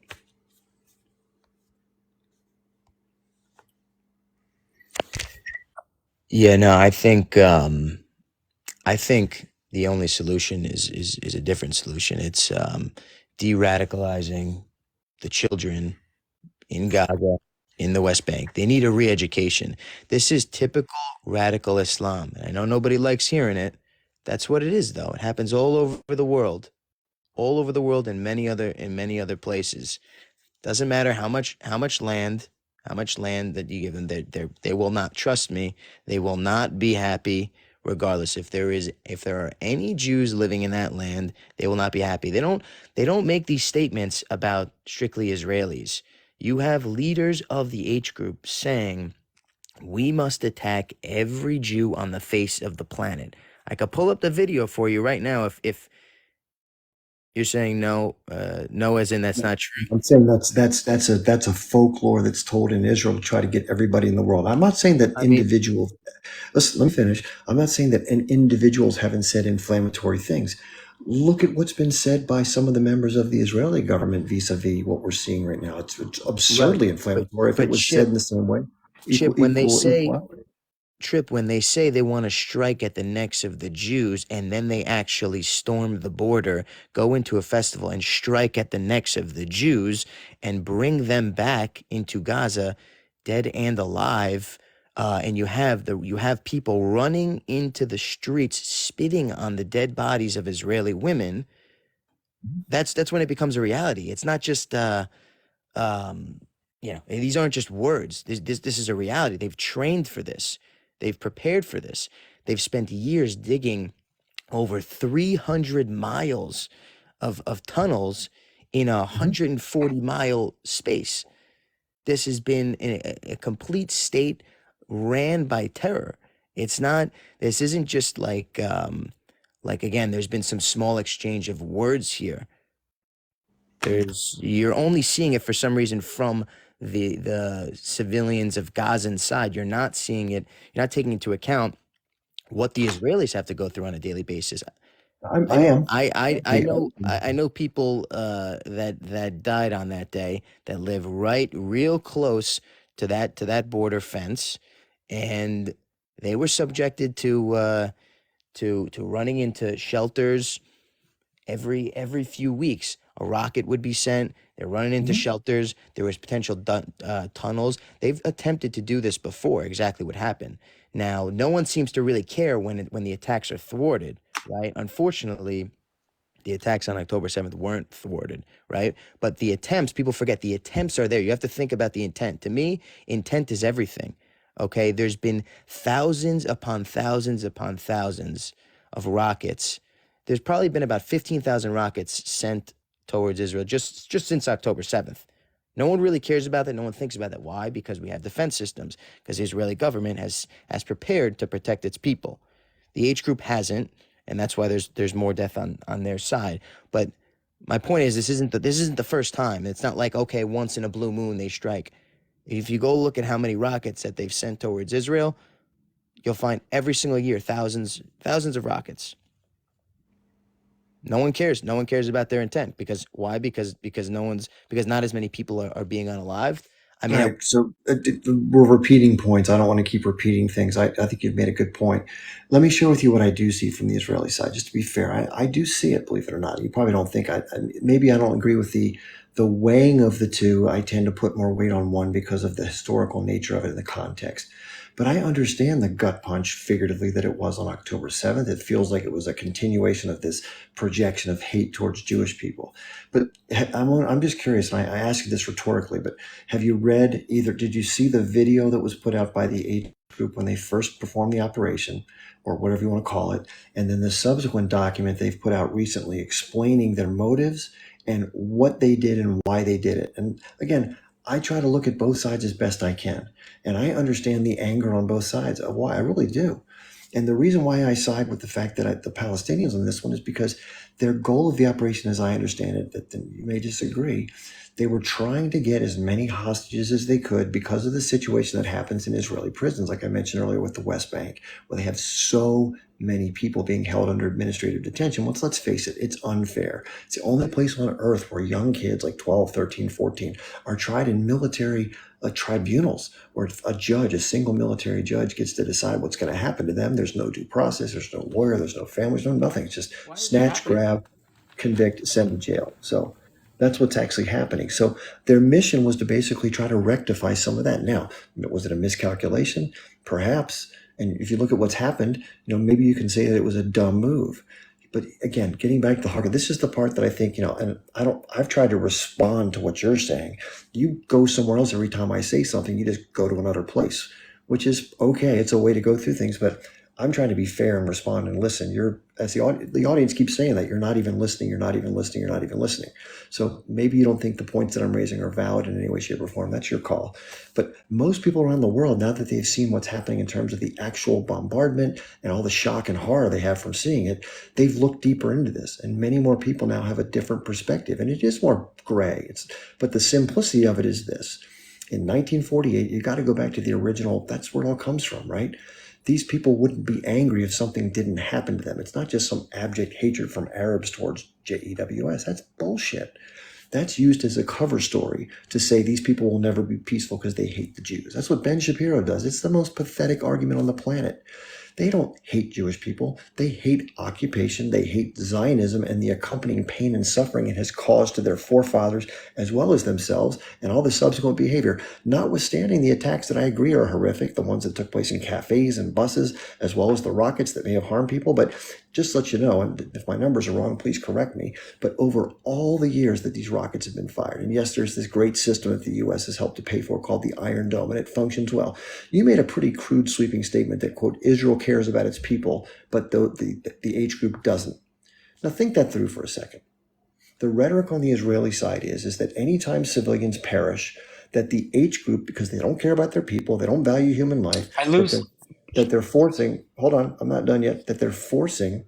Yeah, no, I think the only solution is a different solution. It's de-radicalizing the children in Gaza, in the West Bank. They need a re-education. This is typical radical Islam. And I know nobody likes hearing it. That's what it is, though. It happens all over the world, in many other places. Doesn't matter how much land that you give them. They will not trust me. They will not be happy. Regardless, if there are any Jews living in that land, they will not be happy. They don't make these statements about strictly Israelis. You have leaders of the H group saying, we must attack every Jew on the face of the planet. I could pull up the video for you right now if you're saying no, no, as in that's not true. I'm saying that's a folklore that's told in Israel to try to get everybody in the world. I'm not saying that individuals. Listen, let me finish. I'm not saying that individuals haven't said inflammatory things. Look at what's been said by some of the members of the Israeli government vis-a-vis what we're seeing right now. It's absurdly inflammatory if it was said in the same way. Chip, when they say they want to strike at the necks of the Jews and then they actually storm the border, go into a festival and strike at the necks of the Jews and bring them back into Gaza, dead and alive, and you have people running into the streets, spitting on the dead bodies of Israeli women. That's when it becomes a reality. It's not just these aren't just words. This is a reality. They've trained for this. They've prepared for this. They've spent years digging over 300 miles of tunnels in a 140-mile space. This has been a complete state ran by terror. This isn't just like again, there's been some small exchange of words here. You're only seeing it for some reason from the civilians of Gaza side. You're not seeing it. You're not taking into account what the Israelis have to go through on a daily basis. I know people that died on that day that live real close to that border fence, and they were subjected to running into shelters every few weeks. A rocket would be sent. They're running into shelters. There was potential tunnels. They've attempted to do this before. Exactly what happened. Now, no one seems to really care when the attacks are thwarted, right? Unfortunately, the attacks on October 7th weren't thwarted, right? But the attempts, people forget the attempts are there. You have to think about the intent. To me, intent is everything, okay? There's been thousands upon thousands upon thousands of rockets. There's probably been about 15,000 rockets sent towards Israel just since October 7th. No one really cares about that. No one thinks about that. Why? Because we have defense systems. Because the Israeli government has prepared to protect its people. The H group hasn't, and that's why there's more death on their side. But my point is, this isn't the first time. It's not like, okay, once in a blue moon they strike. If you go look at how many rockets that they've sent towards Israel, you'll find every single year thousands of rockets. No one cares. No one cares about their intent. Because why? Because not as many people are being unalived. I mean, All right, so we're repeating points. I don't want to keep repeating things. I think you've made a good point. Let me share with you what I do see from the Israeli side. Just to be fair, I do see it, believe it or not. You probably don't think maybe I don't agree with the weighing of the two. I tend to put more weight on one because of the historical nature of it and the context. But I understand the gut punch, figuratively, that it was on October 7th. It feels like it was a continuation of this projection of hate towards Jewish people. But I'm just curious, and I ask you this rhetorically, but have you did you see the video that was put out by the H group when they first performed the operation, or whatever you want to call it, and then the subsequent document they've put out recently explaining their motives and what they did and why they did it? And again, I try to look at both sides as best I can, and I understand the anger on both sides of why. I really do. And the reason why I side with the fact that the Palestinians on this one is because their goal of the operation, as I understand it, that you may disagree, they were trying to get as many hostages as they could because of the situation that happens in Israeli prisons, like I mentioned earlier with the West Bank, where they have so many people being held under administrative detention. Well, let's face it, it's unfair. It's the only place on earth where young kids like 12, 13, 14 are tried in military tribunals where a single military judge gets to decide what's going to happen to them. There's no due process. There's no lawyer. There's no family. There's no nothing. It's just snatch, grab, convict, send to jail. So that's what's actually happening. So their mission was to basically try to rectify some of that. Now, was it a miscalculation? Perhaps. And if you look at what's happened, maybe you can say that it was a dumb move. But again, getting back to the heart of this is the part that I think, and I've tried to respond to what you're saying. You go somewhere else every time I say something, you just go to another place, which is okay. It's a way to go through things, but I'm trying to be fair and respond and listen. As the audience keeps saying that, you're not even listening, you're not even listening, you're not even listening. So maybe you don't think the points that I'm raising are valid in any way, shape, or form. That's your call. But most people around the world, now that they've seen what's happening in terms of the actual bombardment and all the shock and horror they have from seeing it, they've looked deeper into this. And many more people now have a different perspective. And it is more gray. But the simplicity of it is this. In 1948, you got to go back to the original. That's where it all comes from, right? These people wouldn't be angry if something didn't happen to them. It's not just some abject hatred from Arabs towards JEWS. That's bullshit. That's used as a cover story to say these people will never be peaceful because they hate the Jews. That's what Ben Shapiro does. It's the most pathetic argument on the planet. They don't hate Jewish people. They hate occupation. They hate Zionism and the accompanying pain and suffering it has caused to their forefathers as well as themselves and all the subsequent behavior, notwithstanding the attacks that I agree are horrific, the ones that took place in cafes and buses, as well as the rockets that may have harmed people. But just to let you know, and if my numbers are wrong, please correct me, but over all the years that these rockets have been fired, and yes, there's this great system that the U.S. has helped to pay for called the Iron Dome, and it functions well. You made a pretty crude sweeping statement that, quote, Israel cares about its people, but the H group doesn't. Now think that through for a second. The rhetoric on the Israeli side is that anytime civilians perish, that the H group, because they don't care about their people, they don't value human life, that they're forcing, hold on, I'm not done yet, that they're forcing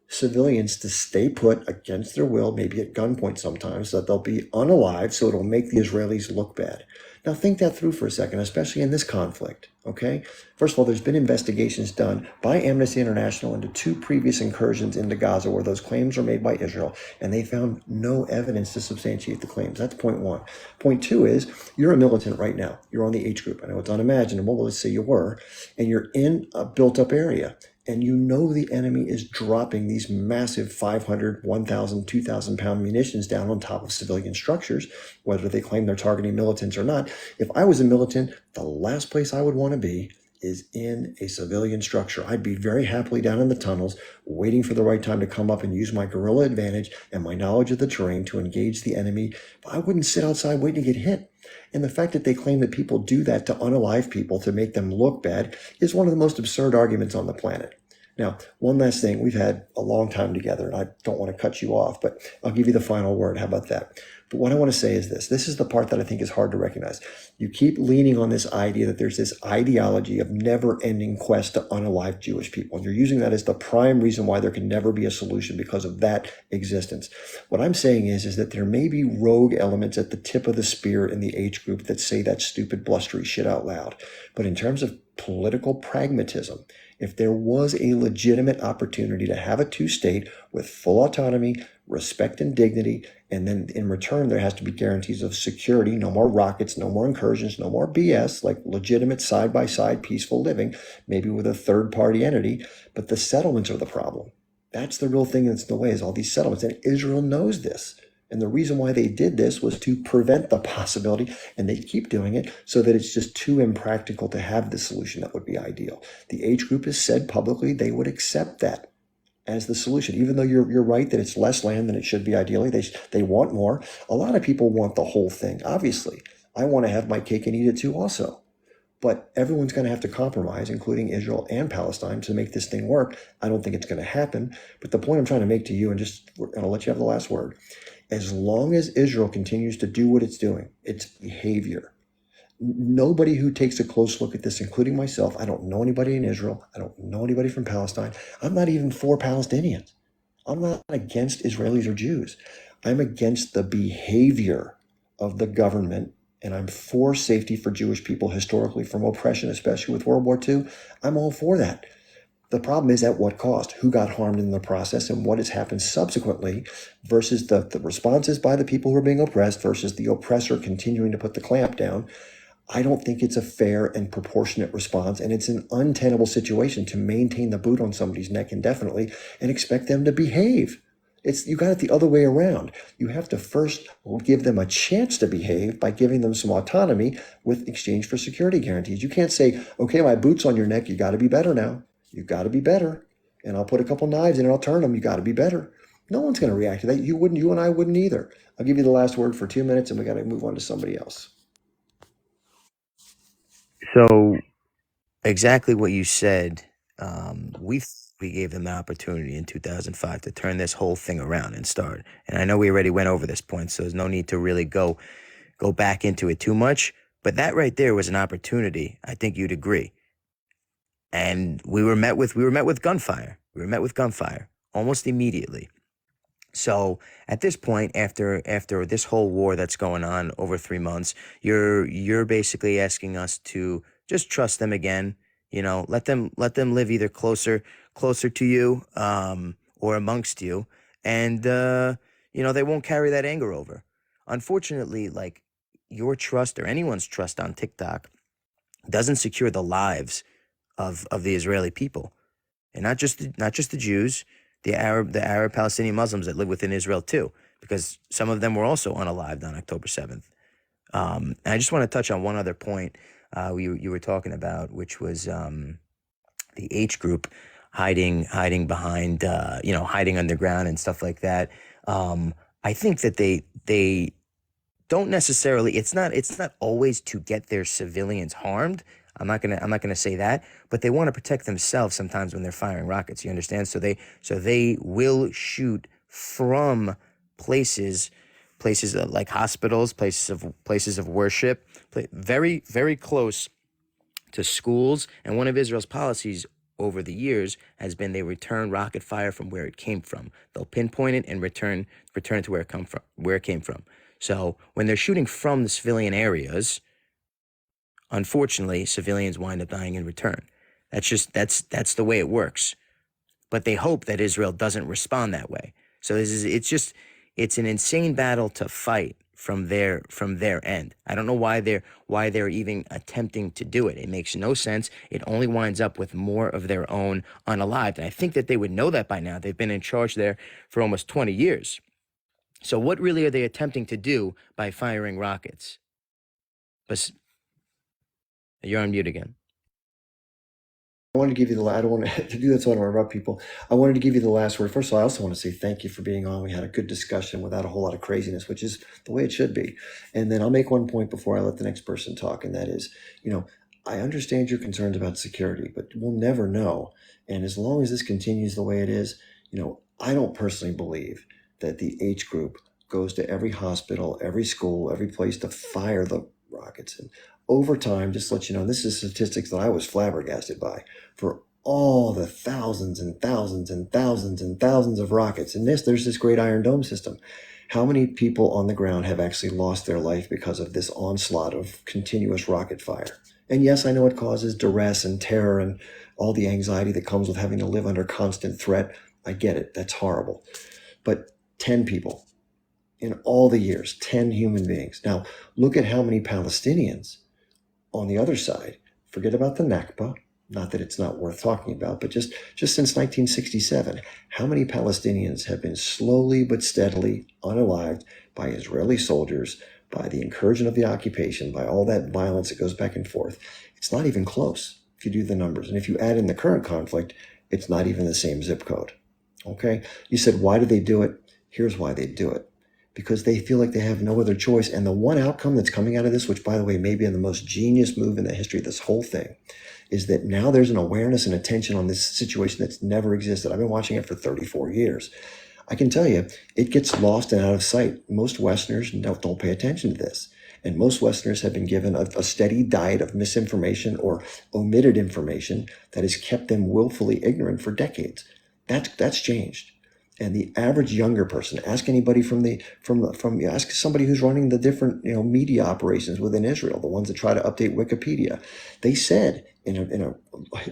civilians to stay put against their will, maybe at gunpoint sometimes, so that they'll be unalive, so it'll make the Israelis look bad. Now think that through for a second, especially in this conflict, okay? First of all, there's been investigations done by Amnesty International into 2 previous incursions into Gaza where those claims were made by Israel, and they found no evidence to substantiate the claims. That's point 1. Point 2 is, you're a militant right now. You're on the H group. I know it's unimaginable, but let's say you were, and you're in a built-up area. And you know the enemy is dropping these massive 500, 1,000, 2,000 pound munitions down on top of civilian structures, whether they claim they're targeting militants or not. If I was a militant, the last place I would want to be is in a civilian structure. I'd be very happily down in the tunnels, waiting for the right time to come up and use my guerrilla advantage and my knowledge of the terrain to engage the enemy. But I wouldn't sit outside waiting to get hit. And the fact that they claim that people do that to unalive people to make them look bad is one of the most absurd arguments on the planet. Now, one last thing. We've had a long time together, and I don't want to cut you off, but I'll give you the final word. How about that? But what I want to say is this. This is the part that I think is hard to recognize. You keep leaning on this idea that there's this ideology of never-ending quest to unalive Jewish people. And you're using that as the prime reason why there can never be a solution because of that existence. What I'm saying is that there may be rogue elements at the tip of the spear in the H group that say that stupid, blustery shit out loud. But in terms of political pragmatism. If there was a legitimate opportunity to have a two-state with full autonomy, respect and dignity, and then in return there has to be guarantees of security, no more rockets, no more incursions, no more BS, like legitimate side-by-side peaceful living, maybe with a third-party entity, but the settlements are the problem. That's the real thing that's in the way, is all these settlements, and Israel knows this. And the reason why they did this was to prevent the possibility, and they keep doing it, so that it's just too impractical to have the solution that would be ideal. The H group has said publicly they would accept that as the solution, even though you're right that it's less land than it should be ideally. They want more. A lot of people want the whole thing, obviously. I want to have my cake and eat it too also. But everyone's going to have to compromise, including Israel and Palestine, to make this thing work. I don't think it's going to happen. But the point I'm trying to make to you, and I'll let you have the last word, as long as Israel continues to do what it's doing, its behavior, nobody who takes a close look at this, including myself, I don't know anybody in Israel, I don't know anybody from Palestine, I'm not even for Palestinians. I'm not against Israelis or Jews. I'm against the behavior of the government, and I'm for safety for Jewish people historically from oppression, especially with World War II. I'm all for that. The problem is at what cost? Who got harmed in the process, and what has happened subsequently versus the responses by the people who are being oppressed versus the oppressor continuing to put the clamp down. I don't think it's a fair and proportionate response, and it's an untenable situation to maintain the boot on somebody's neck indefinitely and expect them to behave. You got it the other way around. You have to first give them a chance to behave by giving them some autonomy with exchange for security guarantees. You can't say, okay, my boot's on your neck, you got to be better now. You got to be better. And I'll put a couple knives in and I'll turn them. You got to be better. No one's going to react to that. You wouldn't, you and I wouldn't either. I'll give you the last word for 2 minutes and we got to move on to somebody else. So exactly what you said. We gave them the opportunity in 2005 to turn this whole thing around and start. And I know we already went over this point, so there's no need to really go back into it too much. But that right there was an opportunity. I think you'd agree. And we were met with gunfire. We were met with gunfire almost immediately. So at this point, after this whole war that's going on over 3 months, you're basically asking us to just trust them again. You know, let them live either closer to you, or amongst you, and they won't carry that anger over. Unfortunately, like, your trust or anyone's trust on TikTok doesn't secure the lives of the Israeli people, and not just the Jews, the Arab Palestinian Muslims that live within Israel too, because some of them were also unalived on October 7th. And I just want to touch on one other point you were talking about, which was the H group hiding behind, hiding underground and stuff like that. I think that they don't necessarily. It's not always to get their civilians harmed. I'm not gonna say that, but they want to protect themselves sometimes when they're firing rockets. You understand? So they will shoot from places like hospitals, places of worship, very, very close to schools. And one of Israel's policies over the years has been they return rocket fire from where it came from. They'll pinpoint it and return it to where it came from. So when they're shooting from the civilian areas, unfortunately, civilians wind up dying in return. That's the way it works. But they hope that Israel doesn't respond that way. So it's an insane battle to fight from their end. I don't know why they're even attempting to do it. It makes no sense. It only winds up with more of their own unalived. And I think that they would know that by now. They've been in charge there for almost 20 years. So what really are they attempting to do by firing rockets? But you're on mute again. I wanted to give you I don't want to do that, so I don't interrupt people. I wanted to give you the last word. First of all, I also want to say thank you for being on. We had a good discussion without a whole lot of craziness, which is the way it should be. And then I'll make one point before I let the next person talk, and that is, I understand your concerns about security, but we'll never know. And as long as this continues the way it is, I don't personally believe that the H group goes to every hospital, every school, every place to fire the rockets. And over time, just to let you know, this is statistics that I was flabbergasted by, for all the thousands and thousands and thousands and thousands of rockets. And there's this great Iron Dome system. How many people on the ground have actually lost their life because of this onslaught of continuous rocket fire? And yes, I know it causes duress and terror and all the anxiety that comes with having to live under constant threat. I get it. That's horrible. But 10 people in all the years, 10 human beings. Now, look at how many Palestinians on the other side, forget about the Nakba, not that it's not worth talking about, but just since 1967, how many Palestinians have been slowly but steadily unalived by Israeli soldiers, by the incursion of the occupation, by all that violence that goes back and forth? It's not even close if you do the numbers. And if you add in the current conflict, it's not even the same zip code. Okay? You said, why do they do it? Here's why they do it. Because they feel like they have no other choice. And the one outcome that's coming out of this, which by the way may be the most genius move in the history of this whole thing, is that now there's an awareness and attention on this situation that's never existed. I've been watching it for 34 years. I can tell you, it gets lost and out of sight. Most Westerners don't pay attention to this. And most Westerners have been given a steady diet of misinformation or omitted information that has kept them willfully ignorant for decades. That's changed. And the average younger person, ask anybody ask somebody who's running the different media operations within Israel, the ones that try to update Wikipedia. They said in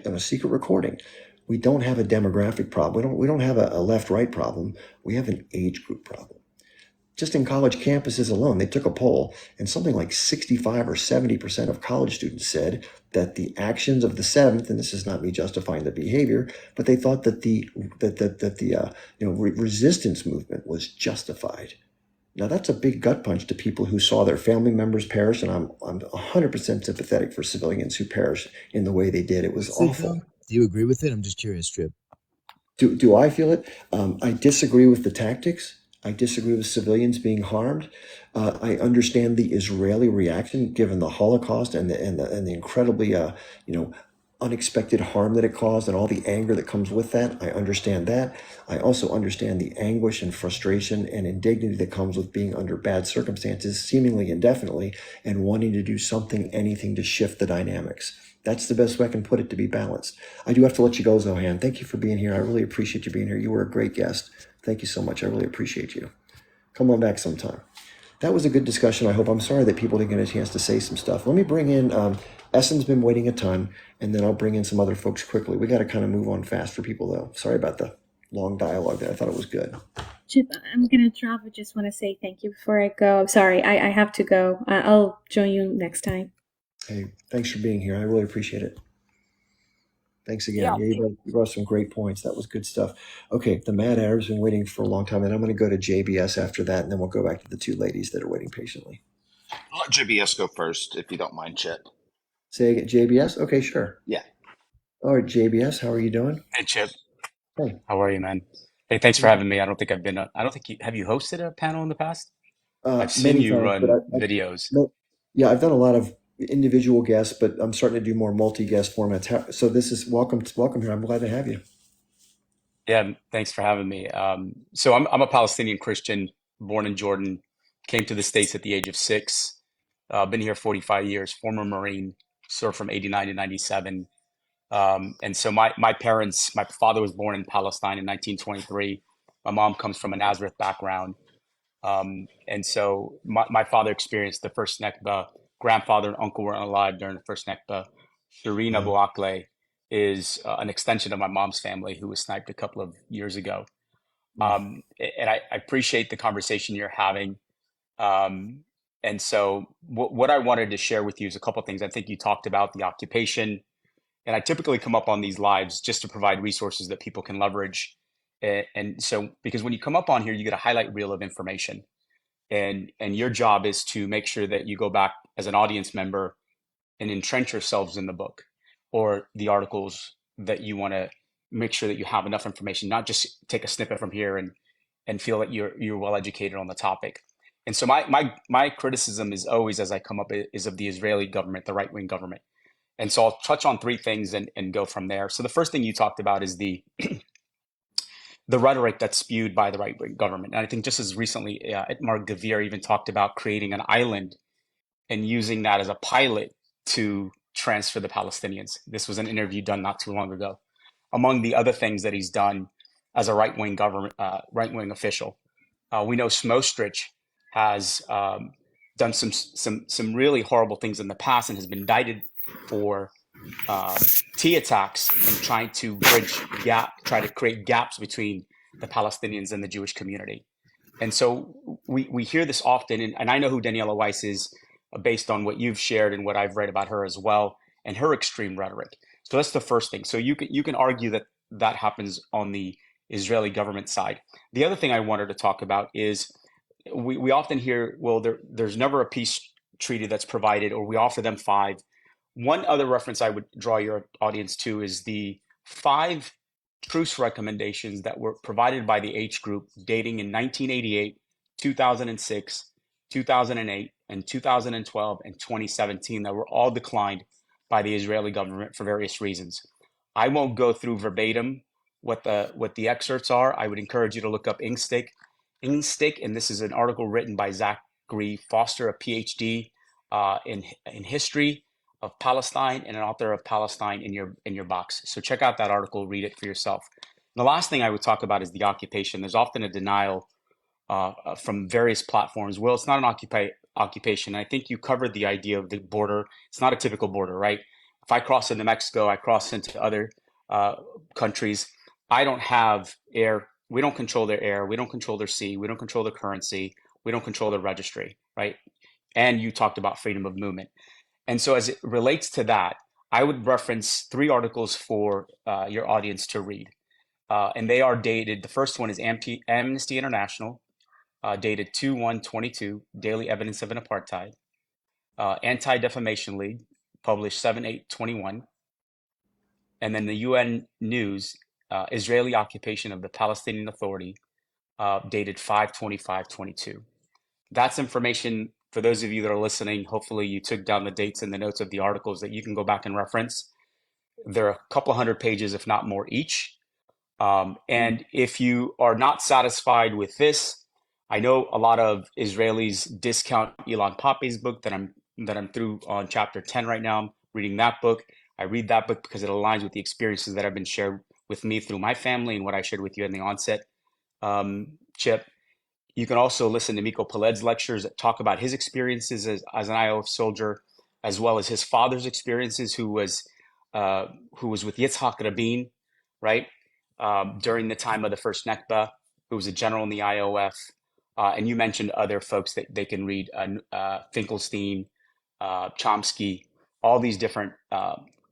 a secret recording, we don't have a demographic problem. We don't have a left-right problem. We have an age group problem. Just in college campuses alone, they took a poll, and something like 65 or 70% of college students said that the actions of the seventh, and this is not me justifying the behavior, but they thought that the resistance movement was justified. Now that's a big gut punch to people who saw their family members perish, and I'm 100% sympathetic for civilians who perished in the way they did. It was awful. Do you agree with it? I'm just curious, Trip. Do I feel it? I disagree with the tactics. I disagree with civilians being harmed. I understand the Israeli reaction, given the Holocaust and the incredibly unexpected harm that it caused and all the anger that comes with that. I understand that. I also understand the anguish and frustration and indignity that comes with being under bad circumstances, seemingly indefinitely, and wanting to do something, anything to shift the dynamics. That's the best way I can put it, to be balanced. I do have to let you go, Zohan. Thank you for being here. I really appreciate you being here. You were a great guest. Thank you so much. I really appreciate you. Come on back sometime. That was a good discussion, I hope. I'm sorry that people didn't get a chance to say some stuff. Let me bring in, Essen's been waiting a ton, and then I'll bring in some other folks quickly. We got to kind of move on fast for people, though. Sorry about the long dialogue there. I thought it was good. Chip, I'm going to drop. I just want to say thank you before I go. I'm sorry, I have to go. I'll join you next time. Hey, thanks for being here. I really appreciate it. Thanks again. Yeah. You brought some great points. That was good stuff. Okay, the Mad Arab's been waiting for a long time, and I'm going to go to JBS after that, and then we'll go back to the two ladies that are waiting patiently. I'll let JBS go first, if you don't mind, Chip. Say again, JBS? Okay, sure. Yeah. All right, JBS, how are you doing? Hey, Chip. Hey. How are you, man? Hey, thanks for having me. I don't think I've been. I don't think have you hosted a panel in the past? I've seen Many you times, run but videos. yeah, I've done a lot of individual guests, but I'm starting to do more multi-guest formats. So this is welcome here. I'm glad to have you. Yeah, thanks for having me. So I'm a Palestinian Christian, born in Jordan, came to the States at the age of 6. Been here 45 years, former Marine, served from 89 to 97. And so my father was born in Palestine in 1923. My mom comes from a Nazareth background. And so my father experienced the first Nakba. Grandfather and uncle weren't alive during the first Nakba. Shireen Abu Akleh is an extension of my mom's family who was sniped a couple of years ago. And I appreciate the conversation you're having. And so what I wanted to share with you is a couple of things. I think you talked about the occupation, and I typically come up on these lives just to provide resources that people can leverage. And so, because when you come up on here, you get a highlight reel of information, and your job is to make sure that you go back as an audience member and entrench yourselves in the book or the articles that you want to make sure that you have enough information, not just take a snippet from here and feel that you're well educated on the topic. And so my criticism is always, as I come up, is of the Israeli government, the right-wing government. And so I'll touch on 3 things and go from there. So the first thing you talked about is the rhetoric that's spewed by the right-wing government. And I think just as recently, Mark Gavir even talked about creating an island and using that as a pilot to transfer the Palestinians. This was an interview done not too long ago. Among the other things that he's done as a right-wing government, right-wing official, we know Smotrich has done some really horrible things in the past and has been indicted for T attacks and trying to try to create gaps between the Palestinians and the Jewish community. And so we hear this often, and I know who Daniela Weiss is based on what you've shared and what I've read about her as well, and her extreme rhetoric. So that's the first thing. So you can argue that that happens on the Israeli government side. The other thing I wanted to talk about is we often hear, well, there's never a peace treaty that's provided, or we offer them 5. One other reference I would draw your audience to is the 5 truce recommendations that were provided by the H group dating in 1988, 2006, 2008, and 2012 and 2017 that were all declined by the Israeli government for various reasons. I won't go through verbatim what the excerpts are. I would encourage you to look up Inkstick, and this is an article written by Zachary Foster, a PhD in history of Palestine and an author of Palestine in your box. So check out that article, read it for yourself. And the last thing I would talk about is the occupation. There's often a denial from various platforms. Well, it's not an occupation. I think you covered the idea of the border. It's not a typical border, right? If I cross into Mexico, I cross into other countries. I don't have air. We don't control their air. We don't control their sea. We don't control their currency. We don't control their registry, right? And you talked about freedom of movement. And so as it relates to that, I would reference 3 articles for your audience to read. And they are dated. The first one is Amnesty International, dated 2/1/22, Daily Evidence of an Apartheid. Anti-Defamation League, published 7/8/21. And then the UN News, Israeli Occupation of the Palestinian Authority, dated 5/25/22. That's information for those of you that are listening. Hopefully you took down the dates and the notes of the articles that you can go back and reference. They're a couple hundred pages, if not more each. And if you are not satisfied with this, I know a lot of Israelis discount Ilan Pappé's book that I'm through on chapter 10 right now. I'm reading that book. I read that book because it aligns with the experiences that have been shared with me through my family and what I shared with you in the onset, Chip. You can also listen to Miko Peled's lectures that talk about his experiences as an IOF soldier, as well as his father's experiences, who was with Yitzhak Rabin, right, during the time of the first Nakba, who was a general in the IOF. And you mentioned other folks that they can read, Finkelstein, Chomsky, all these different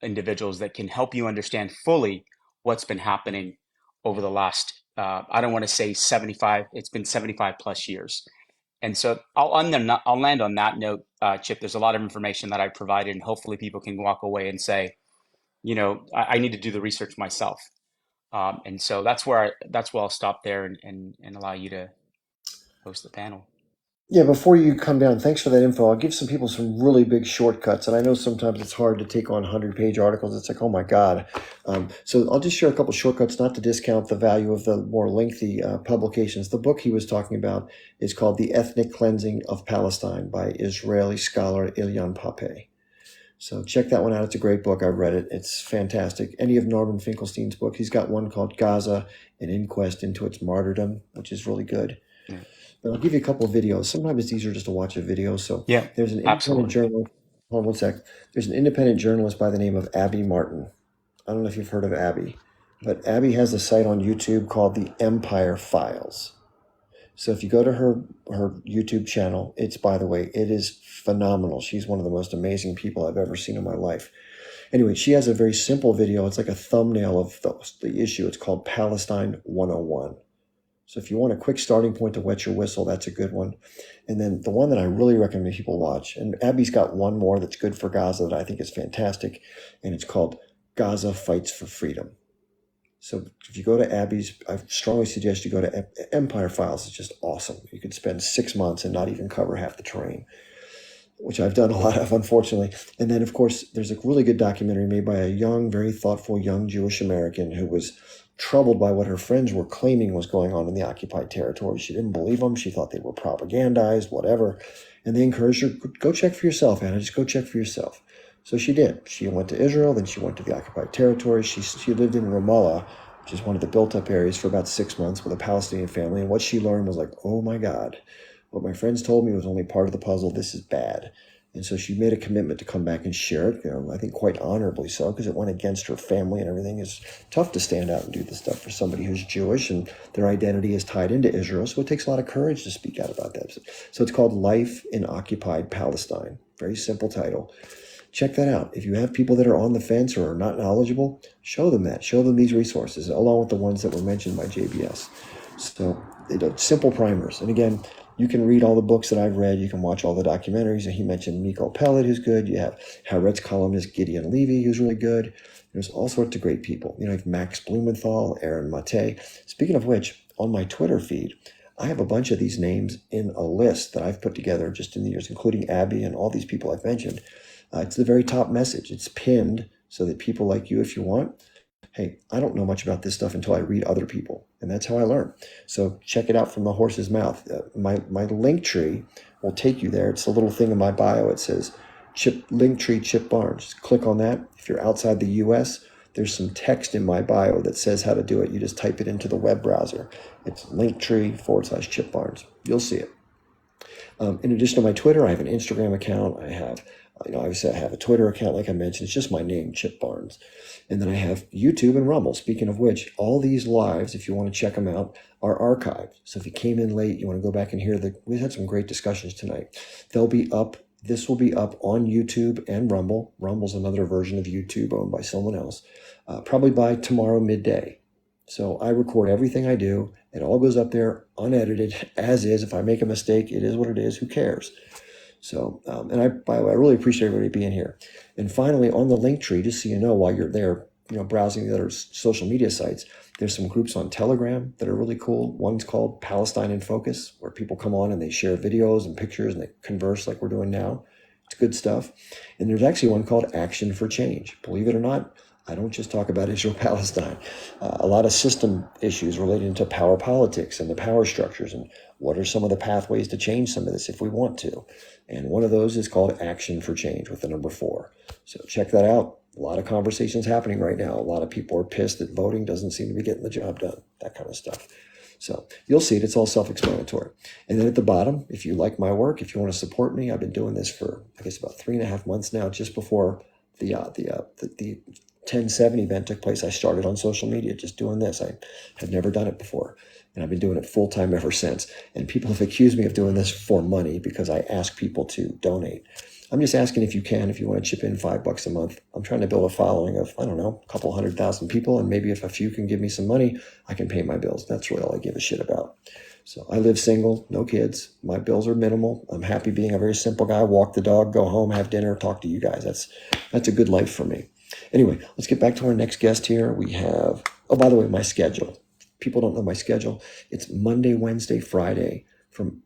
individuals that can help you understand fully what's been happening over the last, I don't want to say 75, it's been 75 plus years. And so I'll land on that note, Chip. There's a lot of information that I provided, and hopefully people can walk away and say, I need to do the research myself. And so that's where I'll stop there and allow you to host the panel. Yeah, before you come down, thanks for that info. I'll give some people some really big shortcuts. And I know sometimes it's hard to take on 100-page articles. It's like, oh my God. So I'll just share a couple shortcuts, not to discount the value of the more lengthy publications. The book he was talking about is called The Ethnic Cleansing of Palestine by Israeli scholar Ilan Pappé. So check that one out. It's a great book. I've read it. It's fantastic. Any of Norman Finkelstein's book. He's got one called Gaza, An Inquest into Its Martyrdom, which is really good. Yeah. But I'll give you a couple of videos. Sometimes it's easier just to watch a video. So yeah, there's an independent journalist. Hold on one sec. There's an independent journalist by the name of Abby Martin. I don't know if you've heard of Abby, but Abby has a site on YouTube called The Empire Files. So if you go to her YouTube channel, by the way, it is phenomenal. She's one of the most amazing people I've ever seen in my life. Anyway, she has a very simple video. It's like a thumbnail of the issue. It's called Palestine 101. So if you want a quick starting point to wet your whistle, that's a good one. And then the one that I really recommend people watch, and Abby's got one more that's good for Gaza that I think is fantastic, and it's called Gaza Fights for Freedom. So if you go to Abby's, I strongly suggest you go to Empire Files. It's just awesome. You could spend 6 months and not even cover half the terrain, which I've done a lot of, unfortunately. And then, of course, there's a really good documentary made by a young, very thoughtful young Jewish American who was troubled by what her friends were claiming was going on in the occupied territory. She didn't believe them. She thought they were propagandized, whatever. And they encouraged her, go check for yourself, Anna. Just go check for yourself. So she did. She went to Israel, then she went to the occupied territory. She lived in Ramallah, which is one of the built-up areas, for about 6 months with a Palestinian family. And what she learned was like, oh my God, what my friends told me was only part of the puzzle. This is bad. And so she made a commitment to come back and share it, I think quite honorably so, because it went against her family and everything. It's tough to stand out and do this stuff for somebody who's Jewish and their identity is tied into Israel. So it takes a lot of courage to speak out about that. So it's called Life in Occupied Palestine. Very simple title. Check that out. If you have people that are on the fence or are not knowledgeable, show them that. Show them these resources, along with the ones that were mentioned by JBS. So simple primers. And again, you can read all the books that I've read. You can watch all the documentaries. He mentioned Miko Pellet, who's good. You have Haaretz columnist Gideon Levy, who's really good. There's all sorts of great people. You have Max Blumenthal, Aaron Mate. Speaking of which, on my Twitter feed, I have a bunch of these names in a list that I've put together just in the years, including Abby and all these people I've mentioned. It's the very top message. It's pinned so that people like you, if you want, hey, I don't know much about this stuff until I read other people. And that's how I learn. So check it out from the horse's mouth. My link tree will take you there. It's a little thing in my bio. It says Linktree Chip Barnes. Just click on that. If you're outside the US, there's some text in my bio that says how to do it. You just type it into the web browser. It's Linktree/Chip Barnes. You'll see it. In addition to my Twitter, I have an Instagram account. I have, obviously I have a Twitter account, like I mentioned. It's just my name, Chip Barnes. And then I have YouTube and Rumble. Speaking of which, all these lives, if you want to check them out, are archived. So if you came in late, you want to go back and hear we had some great discussions tonight. They'll be up. This will be up on YouTube and Rumble. Rumble's another version of YouTube owned by someone else, probably by tomorrow midday. So I record everything I do. It all goes up there unedited as is. If I make a mistake, it is what it is. Who cares? So, and by the way, I really appreciate everybody being here. And finally, on the link tree, just so you know, while you're there, browsing the other social media sites, there's some groups on Telegram that are really cool. One's called Palestine in Focus, where people come on and they share videos and pictures and they converse like we're doing now. It's good stuff. And there's actually one called Action for Change. Believe it or not, I don't just talk about Israel-Palestine. A lot of system issues relating to power politics and the power structures and what are some of the pathways to change some of this if we want to. And one of those is called Action for Change with the number 4. So check that out. A lot of conversations happening right now. A lot of people are pissed that voting doesn't seem to be getting the job done, that kind of stuff. So you'll see it. It's all self-explanatory. And then at the bottom, if you like my work, if you want to support me, I've been doing this for, I guess, about 3.5 months now, just before the 10/7 event took place. I started on social media just doing this. I had never done it before, and I've been doing it full time ever since. And people have accused me of doing this for money because I ask people to donate. I'm just asking if you want to chip in $5 a month. I'm trying to build a following of, I don't know, a couple 100,000 people, and maybe if a few can give me some money, I can pay my bills. That's really all I give a shit about. So I live single, no kids. My bills are minimal. I'm happy being a very simple guy. Walk the dog, go home, have dinner, talk to you guys. That's a good life for me. Anyway, let's get back to our next guest here. We have, by the way, my schedule. People don't know my schedule. It's Monday, Wednesday, Friday,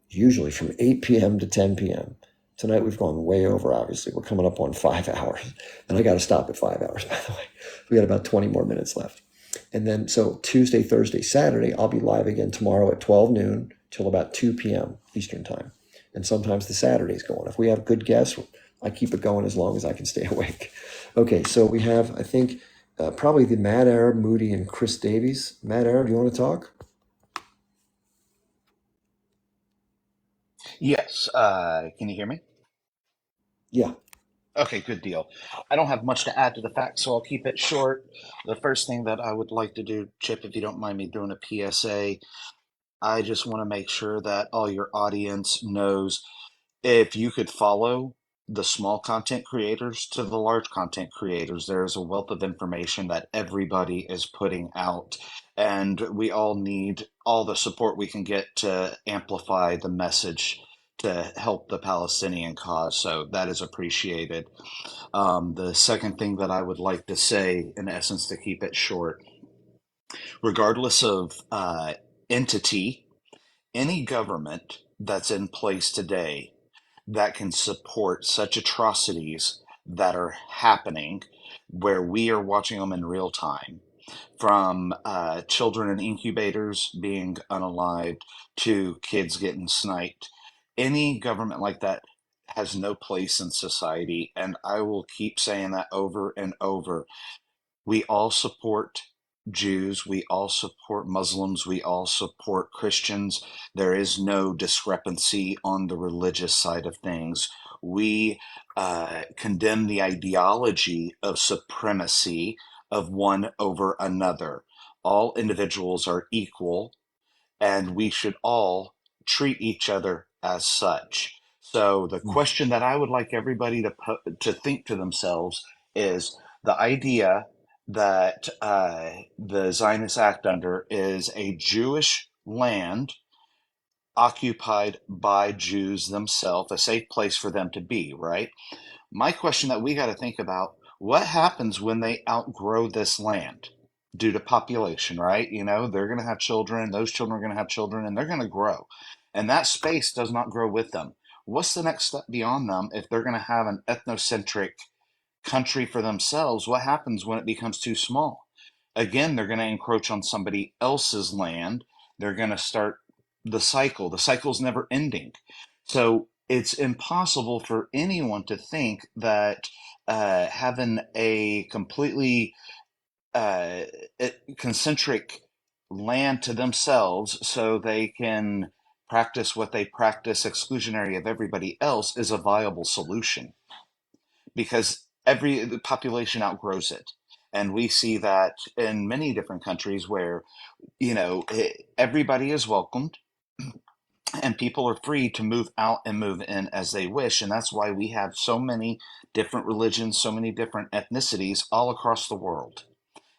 usually from 8 p.m. to 10 p.m. Tonight we've gone way over, obviously. We're coming up on 5 hours. And I got to stop at 5 hours, by the way. We got about 20 more minutes left. And then, so Tuesday, Thursday, Saturday, I'll be live again tomorrow at 12 noon till about 2 p.m. Eastern time. And sometimes the Saturdays go on. If we have good guests, I keep it going as long as I can stay awake. Okay, so we have, I think, probably the Mad Arab, Moody, and Chris Davies. Mad Arab, you want to talk? Yes. Can you hear me? Yeah. Okay, good deal. I don't have much to add to the facts, so I'll keep it short. The first thing that I would like to do, Chip, if you don't mind me doing a PSA, I just want to make sure that all your audience knows if you could follow the small content creators to the large content creators, there is a wealth of information that everybody is putting out. And we all need all the support we can get to amplify the message to help the Palestinian cause. So that is appreciated. The second thing that I would like to say, in essence, to keep it short, regardless of entity, any government that's in place today that can support such atrocities that are happening where we are watching them in real time, from children in incubators being unalived to kids getting sniped. Any government like that has no place in society, and I will keep saying that over and over. We all support Jews, we all support Muslims, we all support Christians. There is no discrepancy on the religious side of things. We condemn the ideology of supremacy of one over another. All individuals are equal, and we should all treat each other as such. So the question that I would like everybody to think to themselves is the idea that the Zionist Act under is a Jewish land occupied by Jews themselves, a safe place for them to be, right? My question that we got to think about, what happens when they outgrow this land due to population, right? You know, they're going to have children, those children are going to have children, and they're going to grow. And that space does not grow with them. What's the next step beyond them if they're going to have an ethnocentric country for themselves? What happens when it becomes too small? Again, they're going to encroach on somebody else's land. They're going to start the cycle. The cycle's never ending. So it's impossible for anyone to think that having a completely uh, concentric land to themselves so they can practice what they practice exclusionary of everybody else is a viable solution, because the population outgrows it. And we see that in many different countries where, you know, everybody is welcomed and people are free to move out and move in as they wish. And that's why we have so many different religions, so many different ethnicities all across the world.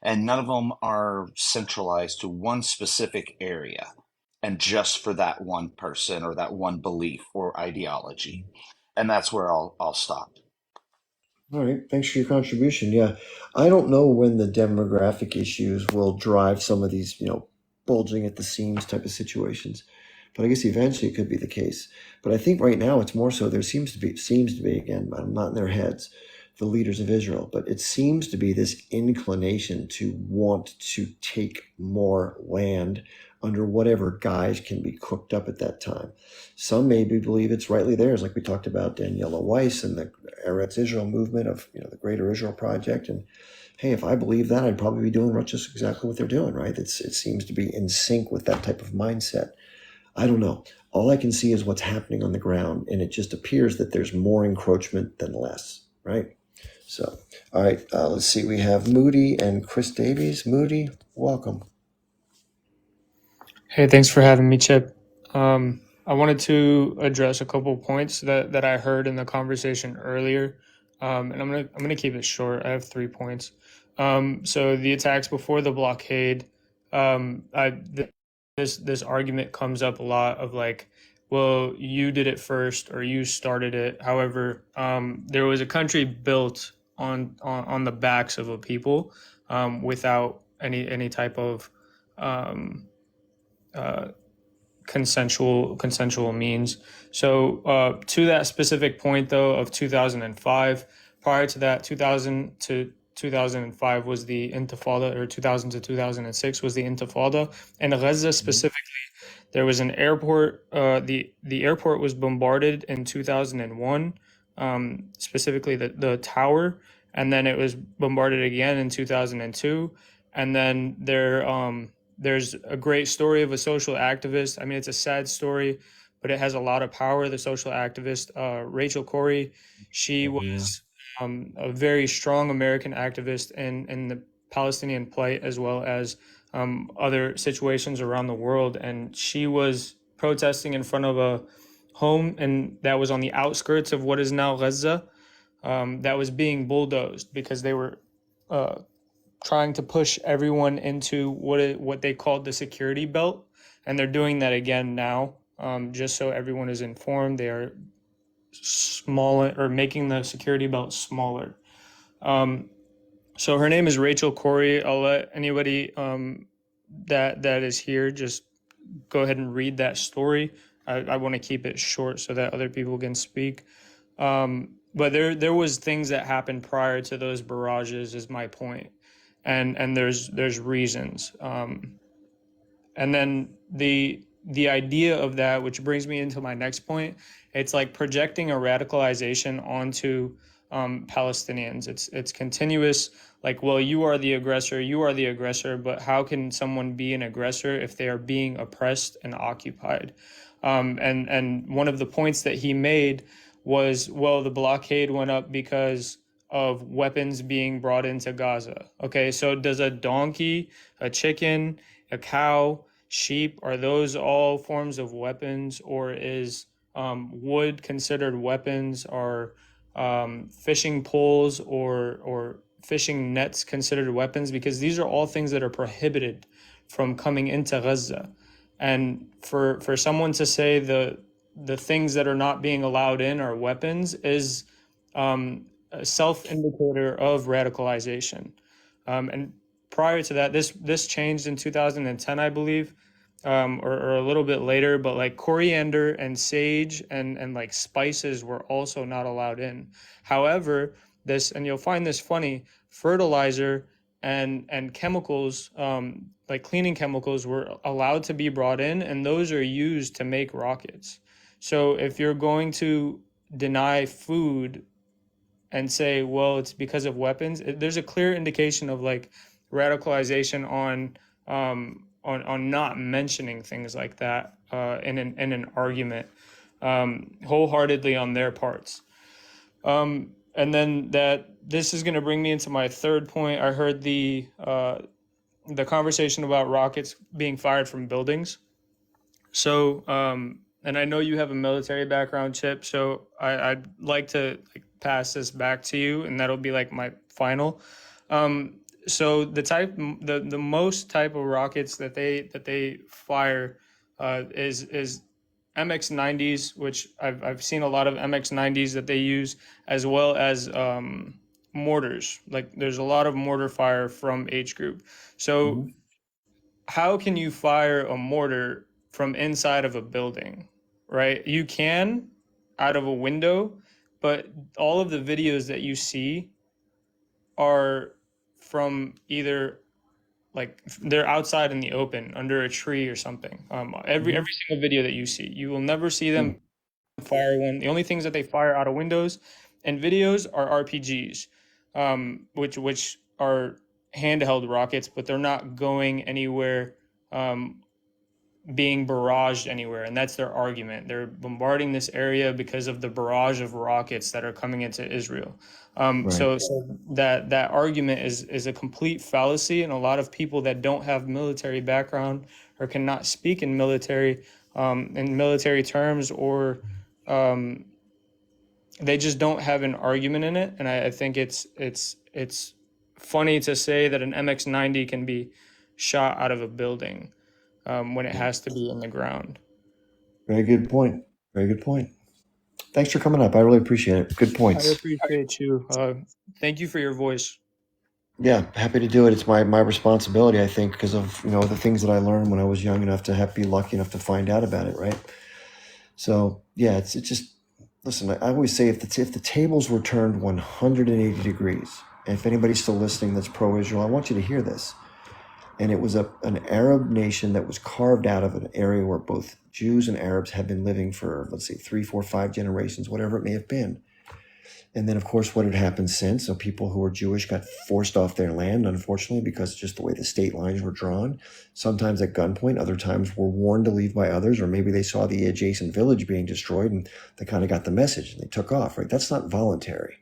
And none of them are centralized to one specific area and just for that one person or that one belief or ideology. And that's where I'll stop. All right, thanks for your contribution. Yeah, I don't know when the demographic issues will drive some of these, bulging at the seams type of situations, but I guess eventually it could be the case. But I think right now it's more so there seems to be again, I'm not in their heads, the leaders of Israel, but it seems to be this inclination to want to take more land under whatever guise can be cooked up at that time. Some maybe believe it's rightly theirs, like we talked about Daniela Weiss and the Eretz Israel movement of the Greater Israel Project. And hey, if I believe that, I'd probably be doing just exactly what they're doing, right? It seems to be in sync with that type of mindset. I don't know. All I can see is what's happening on the ground, and it just appears that there's more encroachment than less, right? So, all right, let's see. We have Moody and Chris Davies. Moody, welcome. Hey, thanks for having me, Chip. I wanted to address a couple points that I heard in the conversation earlier, and I'm gonna keep it short. I have 3 points. So the attacks before the blockade, this argument comes up a lot of like, well, you did it first or you started it. However, there was a country built on the backs of a people, without any type of uh, consensual means. So to that specific point though of 2005, prior to that, 2000 to 2005 was the Intifada, or 2000 to 2006 was the Intifada. And Gaza specifically, there was an airport. The airport was bombarded in 2001, specifically the tower, and then it was bombarded again in 2002. And then there's a great story of a social activist. I mean, it's a sad story, but it has a lot of power. The social activist, Rachel Corrie, she was a very strong American activist in the Palestinian plight, as well as other situations around the world. And she was protesting in front of a home, and that was on the outskirts of what is now Gaza, that was being bulldozed because they were trying to push everyone into what they called the security belt, and they're doing that again now. Just so everyone is informed, they are smaller, or making the security belt smaller. So her name is Rachel Corrie. I'll let anybody that is here just go ahead and read that story. I want to keep it short so that other people can speak. But there was things that happened prior to those barrages, is my point, and there's reasons. And then the idea of that, which brings me into my next point, it's like projecting a radicalization onto Palestinians. It's continuous. Like, well, you are the aggressor. You are the aggressor. But how can someone be an aggressor if they are being oppressed and occupied? And one of the points that he made was, well, the blockade went up because of weapons being brought into Gaza. Okay, so does a donkey, a chicken, a cow, sheep, are those all forms of weapons, or is wood considered weapons? Are fishing poles or fishing nets considered weapons? Because these are all things that are prohibited from coming into Gaza. And for someone to say the things that are not being allowed in are weapons is a self-indicator of radicalization. And prior to that, this changed in 2010, I believe, or a little bit later. But like coriander and sage and like spices were also not allowed in. However, and you'll find this funny, fertilizer and chemicals, like cleaning chemicals, were allowed to be brought in, and those are used to make rockets. So if you're going to deny food and say, well, it's because of weapons, there's a clear indication of like radicalization on not mentioning things like that in an argument, wholeheartedly on their parts. And then this is going to bring me into my third point. I heard the conversation about rockets being fired from buildings. So, and I know you have a military background, Chip, so I'd like to pass this back to you, and that'll be like my final. So the most type of rockets that they fire is MX-90s, which I've seen a lot of MX-90s that they use, as well as mortars. Like there's a lot of mortar fire from H group. So how can you fire a mortar from inside of a building, right? You can out of a window, but all of the videos that you see are from either like they're outside in the open under a tree or something. Every single video that you see, you will never see them fire one. The only things that they fire out of windows and videos are RPGs, which are handheld rockets, but they're not going anywhere, being barraged anywhere, and that's their argument. They're bombarding this area because of the barrage of rockets that are coming into Israel. So that argument is a complete fallacy, and a lot of people that don't have military background or cannot speak in military terms, or they just don't have an argument in it. And I think it's funny to say that an MX-90 can be shot out of a building when it has to be in the ground. Very good point. Very good point. Thanks for coming up. I really appreciate it. Good points. I appreciate you. Thank you for your voice. Yeah, happy to do it. It's my responsibility, I think, because of the things that I learned when I was young enough to be lucky enough to find out about it, right? So yeah, it's just listen. I always say if the tables were turned 180 degrees, and if anybody's still listening that's pro-Israel, I want you to hear this. And it was an Arab nation that was carved out of an area where both Jews and Arabs had been living for, let's say, 3, 4, 5 generations, whatever it may have been. And then, of course, what had happened since? So people who were Jewish got forced off their land, unfortunately, because just the way the state lines were drawn, sometimes at gunpoint, other times were warned to leave by others, or maybe they saw the adjacent village being destroyed and they kind of got the message and they took off, right? That's not voluntary,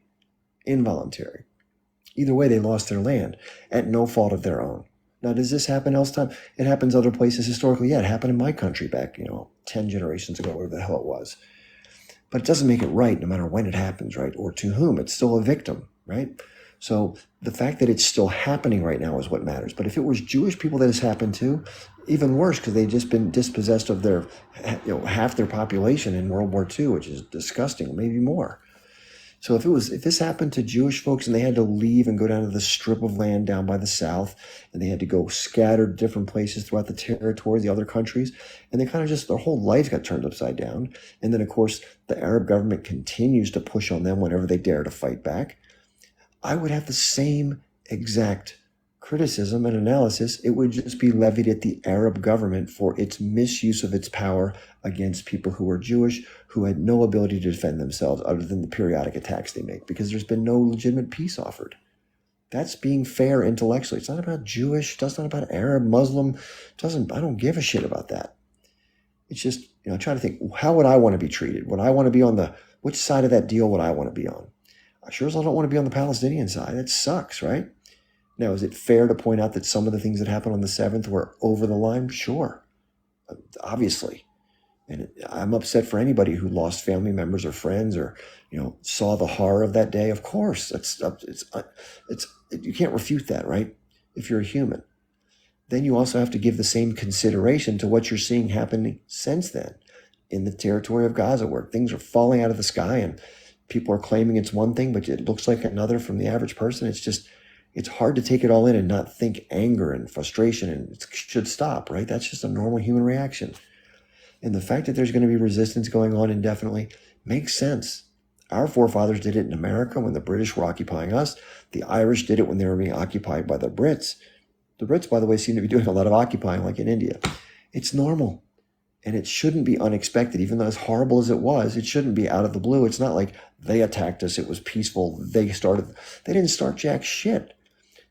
involuntary. Either way, they lost their land at no fault of their own. Now, does this happen elsewhere? It happens other places historically. Yeah, it happened in my country back, 10 generations ago, whatever the hell it was. But it doesn't make it right no matter when it happens, right? Or to whom. It's still a victim, right? So the fact that it's still happening right now is what matters. But if it was Jewish people that this happened to, even worse, because they've just been dispossessed of their, half their population in World War II, which is disgusting, maybe more. So if this happened to Jewish folks and they had to leave and go down to the strip of land down by the south, and they had to go scattered different places throughout the territory, the other countries, and they kind of just, their whole lives got turned upside down. And then, of course, the Arab government continues to push on them whenever they dare to fight back. I would have the same exact criticism and analysis, it would just be levied at the Arab government for its misuse of its power against people who were Jewish, who had no ability to defend themselves other than the periodic attacks they make, because there's been no legitimate peace offered. That's being fair intellectually. It's not about Jewish, that's not about Arab, Muslim, I don't give a shit about that. It's just, trying to think, how would I want to be treated? Would I want to be on which side of that deal would I want to be on? I sure as hell don't want to be on the Palestinian side. That sucks, right? Now, is it fair to point out that some of the things that happened on the 7th were over the line? Sure, obviously. And I'm upset for anybody who lost family members or friends or, saw the horror of that day. Of course, you can't refute that, right? If you're a human. Then you also have to give the same consideration to what you're seeing happening since then in the territory of Gaza, where things are falling out of the sky and people are claiming it's one thing, but it looks like another from the average person. It's hard to take it all in and not think anger and frustration and it should stop, right? That's just a normal human reaction. And the fact that there's going to be resistance going on indefinitely makes sense. Our forefathers did it in America when the British were occupying us. The Irish did it when they were being occupied by the Brits. The Brits, by the way, seem to be doing a lot of occupying, like in India. It's normal. And it shouldn't be unexpected. Even though as horrible as it was, it shouldn't be out of the blue. It's not like they attacked us, it was peaceful. They didn't start jack shit.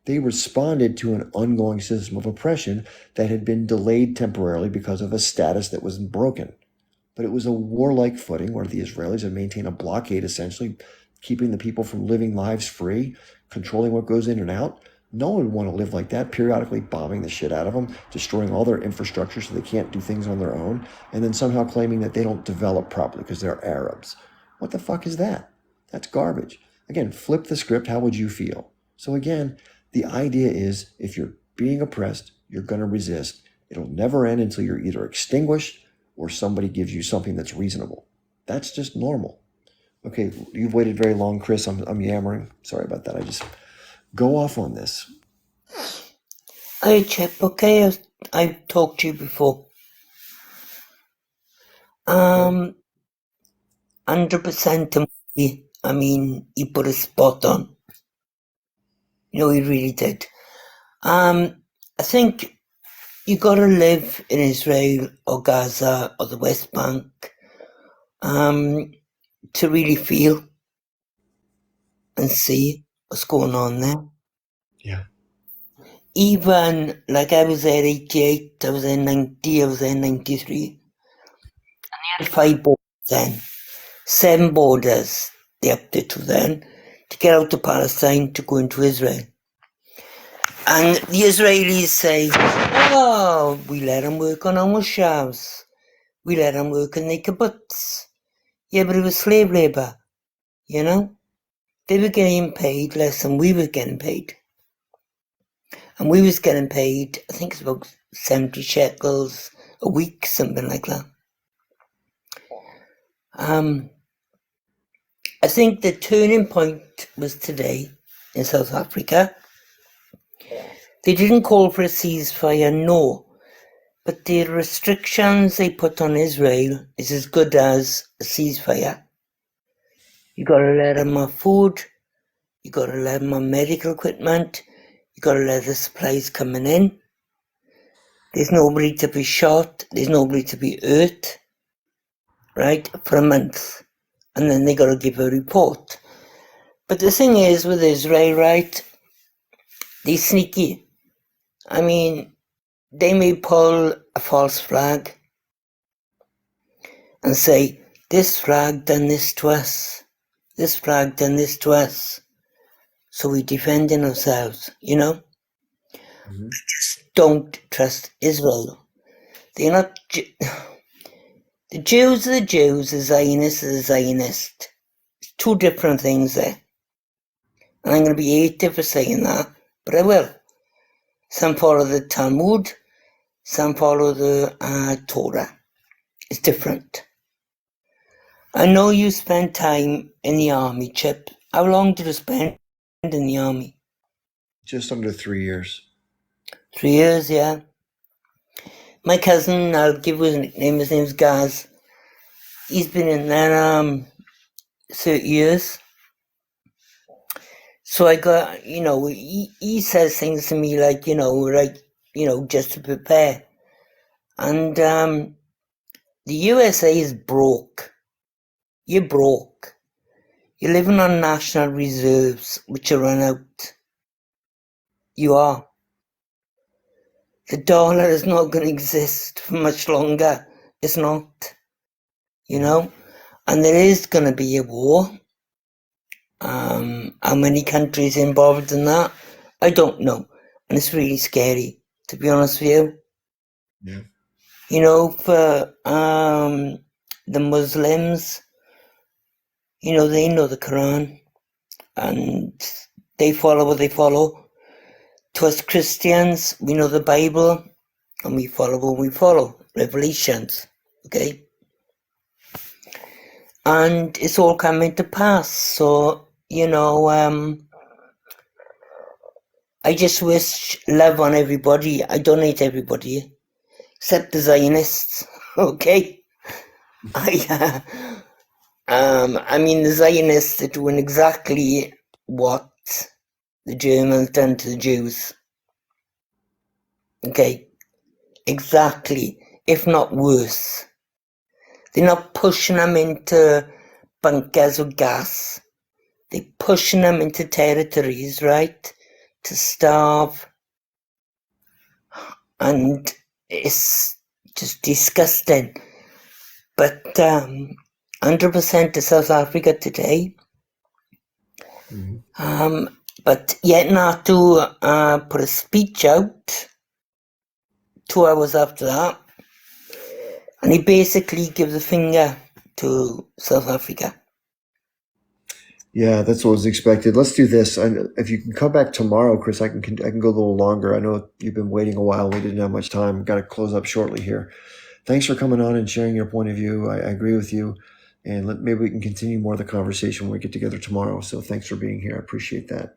They responded to an ongoing system of oppression that had been delayed temporarily because of a status that was broken. But it was a warlike footing where the Israelis had maintained a blockade, essentially keeping the people from living lives free, controlling what goes in and out. No one would want to live like that, periodically bombing the shit out of them, destroying all their infrastructure so they can't do things on their own, and then somehow claiming that they don't develop properly because they're Arabs. What the fuck is that? That's garbage. Again, flip the script. How would you feel? So again, the idea is if you're being oppressed, you're going to resist. It'll never end until you're either extinguished or somebody gives you something that's reasonable. That's just normal. Okay, you've waited very long, Chris. I'm yammering. Sorry about that. I just go off on this. Hey, Chip. Okay, I've talked to you before. 100% I mean, you put a spot on. He really did. I think you gotta live in Israel or Gaza or the West Bank to really feel and see what's going on there. Yeah. Even, like I was there 88, I was there 90, I was there 93. And they had 5 borders then. 7 borders they upped it to then to get out of Palestine to go into Israel. And the Israelis say, oh, we let them work on our moshavs. We let them work in their kibbutz. Yeah, but it was slave labor, They were getting paid less than we were getting paid. And we was getting paid, I think it's about 70 shekels a week, something like that. I think the turning point was today in South Africa. They didn't call for a ceasefire, no. But the restrictions they put on Israel is as good as a ceasefire. You gotta let them have food, you gotta let them have medical equipment, you gotta let the supplies coming in. There's nobody to be shot, there's nobody to be hurt, right, for a month. And then they gotta give a report. But the thing is with Israel, right, they're sneaky. I mean, they may pull a false flag and say, this flag done this to us. This flag done this to us. So we're defending ourselves, Mm-hmm. I just don't trust Israel. They're not... The Jews are the Jews, the Zionists are the Zionists. It's 2 different things there. And I'm going to be hated for saying that, but I will. Some follow the Talmud, some follow the Torah. It's different. I know you spent time in the army, Chip. How long did you spend in the army? Just under 3 years. 3 years, yeah. My cousin, I'll give you his nickname, his name's Gaz. He's been in there 30 years. So I got, he says things to me like, just to prepare. And the USA is broke. You're broke. You're living on national reserves, which are run out. You are. The dollar is not going to exist for much longer. It's not. And there is going to be a war. How many countries involved in that? I don't know. And it's really scary, to be honest with you. Yeah. For the Muslims, they know the Quran and they follow what they follow. To us Christians, we know the Bible and we follow what we follow. Revelations. Okay? And it's all coming to pass. So, I just wish love on everybody. I don't hate everybody, except the Zionists. Okay? The Zionists are doing exactly what the Germans done to the Jews. Okay? Exactly. If not worse. They're not pushing them into bunkers with gas. They're pushing them into territories, right? To starve. And it's just disgusting. But 100% to South Africa today. But yet not to put a speech out 2 hours after that. And he basically gives a finger to South Africa. Yeah, that's what was expected. Let's do this. If you can come back tomorrow, Chris, I can go a little longer. I know you've been waiting a while. We didn't have much time. Got to close up shortly here. Thanks for coming on and sharing your point of view. I agree with you. And maybe we can continue more of the conversation when we get together tomorrow. So thanks for being here. I appreciate that.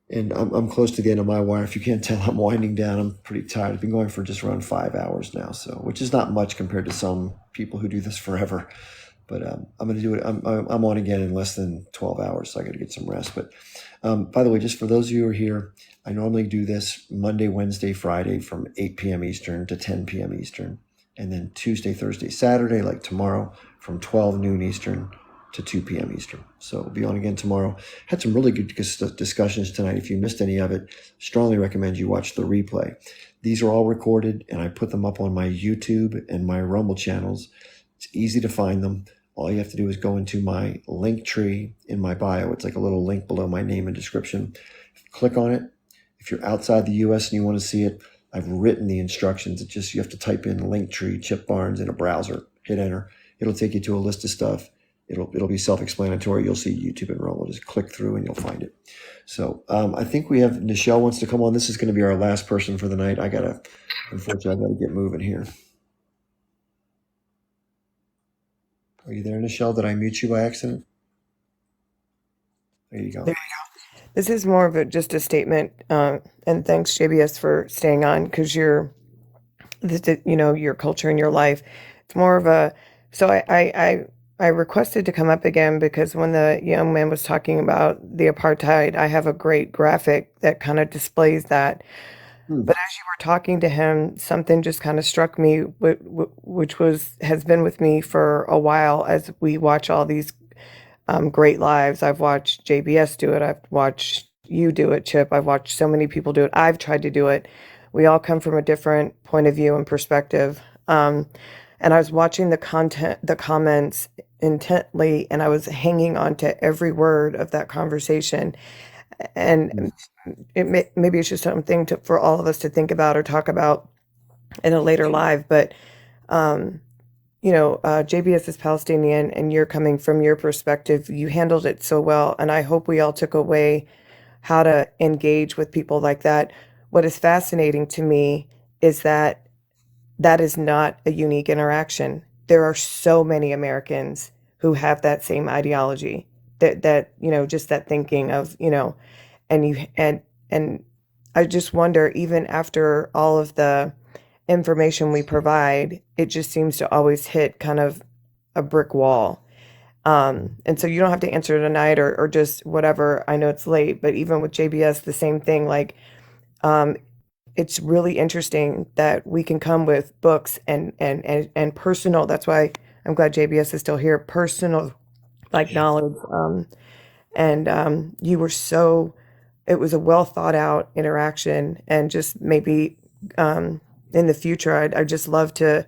And I'm close to the end of my wire. If you can't tell, I'm winding down. I'm pretty tired. I've been going for just around 5 hours now, so which is not much compared to some people who do this forever. But I'm going to do it. I'm on again in less than 12 hours, so I got to get some rest. But by the way, just for those of you who are here, I normally do this Monday, Wednesday, Friday from 8 p.m. Eastern to 10 p.m. Eastern. And then Tuesday, Thursday, Saturday, like tomorrow, from 12 noon Eastern to 2 p.m. Eastern. So we'll be on again tomorrow. Had some really good discussions tonight. If you missed any of it, strongly recommend you watch the replay. These are all recorded, and I put them up on my YouTube and my Rumble channels. It's easy to find them. All you have to do is go into my link tree in my bio. It's like a little link below my name and description. Click on it. If you're outside the U.S. and you want to see it, I've written the instructions. It's just you have to type in Linktree Chip Barnes in a browser. Hit enter. It'll take you to a list of stuff. It'll be self-explanatory. You'll see YouTube and Rumble. Just click through and you'll find it. So I think we have Nichelle wants to come on. This is going to be our last person for the night. Unfortunately, I gotta get moving here. Are you there, Nichelle? Did I mute you by accident? There you go. There you go. This is more of just a statement, and thanks JBS for staying on because your culture and your life. It's more of a. So I requested to come up again because when the young man was talking about the apartheid, I have a great graphic that kind of displays that. But as you were talking to him, something just kind of struck me, which has been with me for a while as we watch all these great lives. I've watched JBS do it. I've watched you do it, Chip. I've watched so many people do it. I've tried to do it. We all come from a different point of view and perspective. And I was watching the comments intently, and I was hanging on to every word of that conversation. And maybe it's just something for all of us to think about or talk about in a later live. But JBS is Palestinian, and you're coming from your perspective. You handled it so well, and I hope we all took away how to engage with people like that. What is fascinating to me is that is not a unique interaction. There are so many Americans who have that same ideology, that just that thinking of, and I just wonder, even after all of the information we provide, it just seems to always hit kind of a brick wall. And so you don't have to answer tonight or just whatever. I know it's late, but even with JBS, the same thing. Like, it's really interesting that we can come with books and personal. That's why I'm glad JBS is still here. Personal, like knowledge. You were so. It was a well thought out interaction, and just maybe in the future, I'd just love to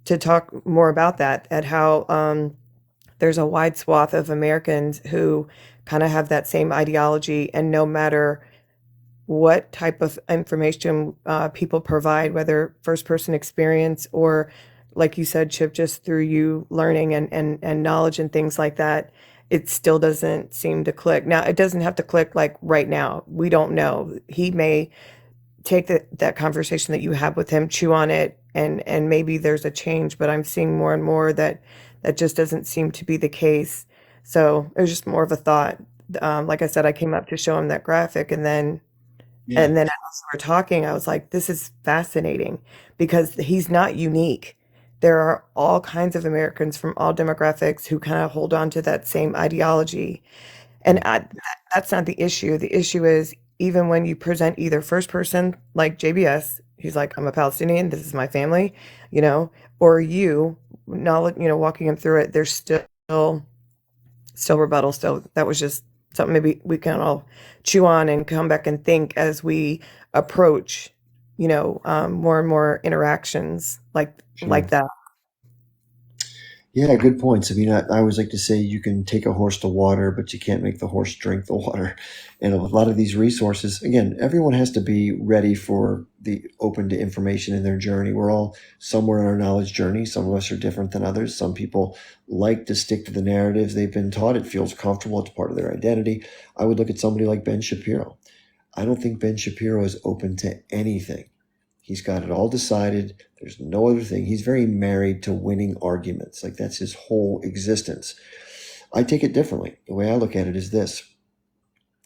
talk more about that. At how there's a wide swath of Americans who kind of have that same ideology, and no matter what type of information people provide, whether first person experience or, like you said, Chip, just through you learning and knowledge and things like that, it still doesn't seem to click. Now, it doesn't have to click like right now. We don't know. He may take that conversation that you have with him, chew on it, and maybe there's a change, but I'm seeing more and more that that just doesn't seem to be the case. So it was just more of a thought. Like I said, I came up to show him that graphic, and then as we were talking, I was like, this is fascinating because he's not unique. There are all kinds of Americans from all demographics who kind of hold on to that same ideology. And that's not the issue. The issue is even when you present either first person, like JBS, he's like, I'm a Palestinian, this is my family, or you, knowledge, walking him through it, there's still rebuttal. So that was just something maybe we can all chew on and come back and think as we approach, more and more interactions like that. Yeah, good points. I mean, I always like to say you can take a horse to water, but you can't make the horse drink the water. And a lot of these resources, again, everyone has to be ready for the open to information in their journey. We're all somewhere in our knowledge journey. Some of us are different than others. Some people like to stick to the narratives they've been taught. It feels comfortable. It's part of their identity. I would look at somebody like Ben Shapiro. I don't think Ben Shapiro is open to anything. He's got it all decided. There's no other thing. He's very married to winning arguments. Like that's his whole existence. I take it differently. The way I look at it is this.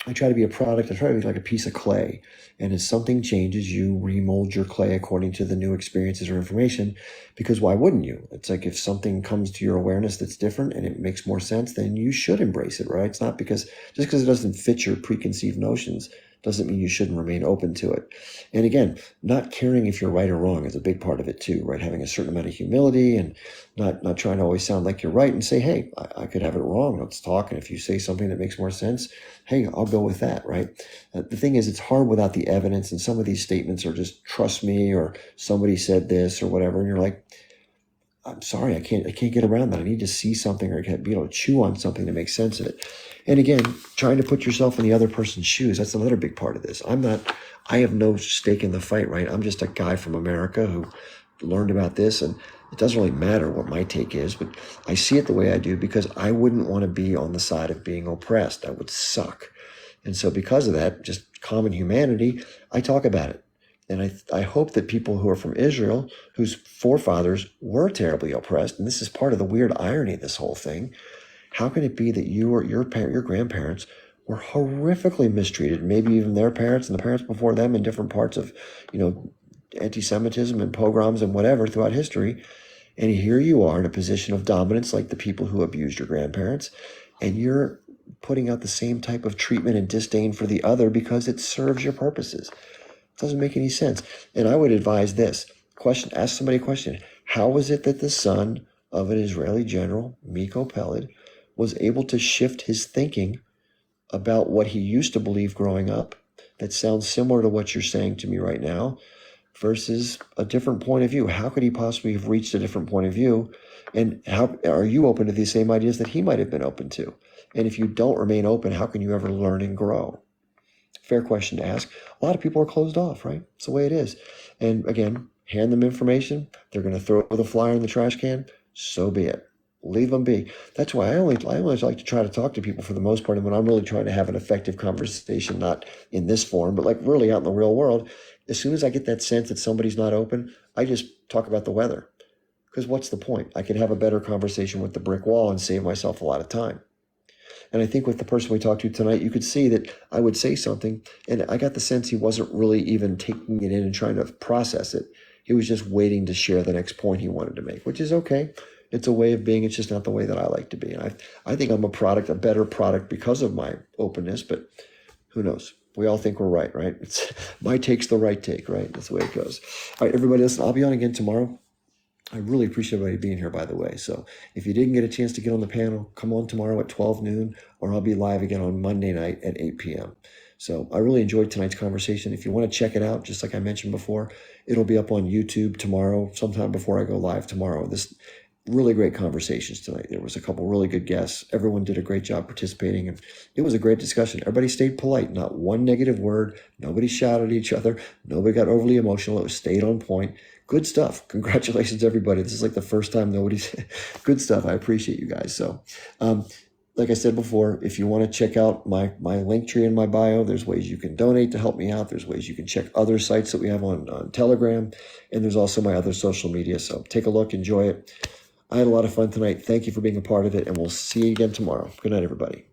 I try to be a product. I try to be like a piece of clay. And as something changes, you remold your clay according to the new experiences or information. Because why wouldn't you? It's like if something comes to your awareness that's different and it makes more sense, then you should embrace it, right? It's not just because it doesn't fit your preconceived notions doesn't mean you shouldn't remain open to it. And again, not caring if you're right or wrong is a big part of it too, right? Having a certain amount of humility and not trying to always sound like you're right and say, hey, I could have it wrong. Let's talk. And if you say something that makes more sense, hey, I'll go with that, right? The thing is, it's hard without the evidence. And some of these statements are just trust me or somebody said this or whatever. And you're like, I'm sorry, I can't get around that. I need to see something or be able to chew on something to make sense of it. And again, trying to put yourself in the other person's shoes, that's another big part of this. I have no stake in the fight, right? I'm just a guy from America who learned about this, and it doesn't really matter what my take is, but I see it the way I do because I wouldn't want to be on the side of being oppressed. That would suck. And so because of that, just common humanity, I talk about it. And I hope that people who are from Israel, whose forefathers were terribly oppressed, and this is part of the weird irony of this whole thing, how can it be that you or your grandparents were horrifically mistreated, maybe even their parents and the parents before them in different parts of, anti-Semitism and pogroms and whatever throughout history, and here you are in a position of dominance like the people who abused your grandparents, and you're putting out the same type of treatment and disdain for the other because it serves your purposes. Doesn't make any sense. And I would advise this ask somebody a question. How was it that the son of an Israeli general, Miko Peled, was able to shift his thinking about what he used to believe growing up that sounds similar to what you're saying to me right now versus a different point of view? How could he possibly have reached a different point of view? And how are you open to the same ideas that he might have been open to? And if you don't remain open, how can you ever learn and grow? Fair question to ask. A lot of people are closed off, right? It's the way it is. And again, hand them information. They're going to throw the flyer in the trash can. So be it. Leave them be. That's why I only like to try to talk to people for the most part. And when I'm really trying to have an effective conversation, not in this form, but like really out in the real world, as soon as I get that sense that somebody's not open, I just talk about the weather. Because what's the point? I could have a better conversation with the brick wall and save myself a lot of time. And I think with the person we talked to tonight, you could see that I would say something, and I got the sense he wasn't really even taking it in and trying to process it. He was just waiting to share the next point he wanted to make, which is okay. It's a way of being. It's just not the way that I like to be. And I think I'm a better product because of my openness, but who knows? We all think we're right? It's my take's the right take, right? That's the way it goes. All right, everybody, listen, I'll be on again tomorrow. I really appreciate everybody being here, by the way. So if you didn't get a chance to get on the panel, come on tomorrow at 12 noon, or I'll be live again on Monday night at 8 p.m. So I really enjoyed tonight's conversation. If you want to check it out, just like I mentioned before, it'll be up on YouTube tomorrow, sometime before I go live tomorrow. This really great conversations tonight. There was a couple really good guests. Everyone did a great job participating, and it was a great discussion. Everybody stayed polite, not one negative word. Nobody shouted at each other. Nobody got overly emotional. It was stayed on point. Good stuff. Congratulations, everybody. This is like the first time nobody's good stuff. I appreciate you guys. So, like I said before, if you want to check out my link tree in my bio, there's ways you can donate to help me out. There's ways you can check other sites that we have on Telegram, and there's also my other social media. So take a look, enjoy it. I had a lot of fun tonight. Thank you for being a part of it, and we'll see you again tomorrow. Good night, everybody.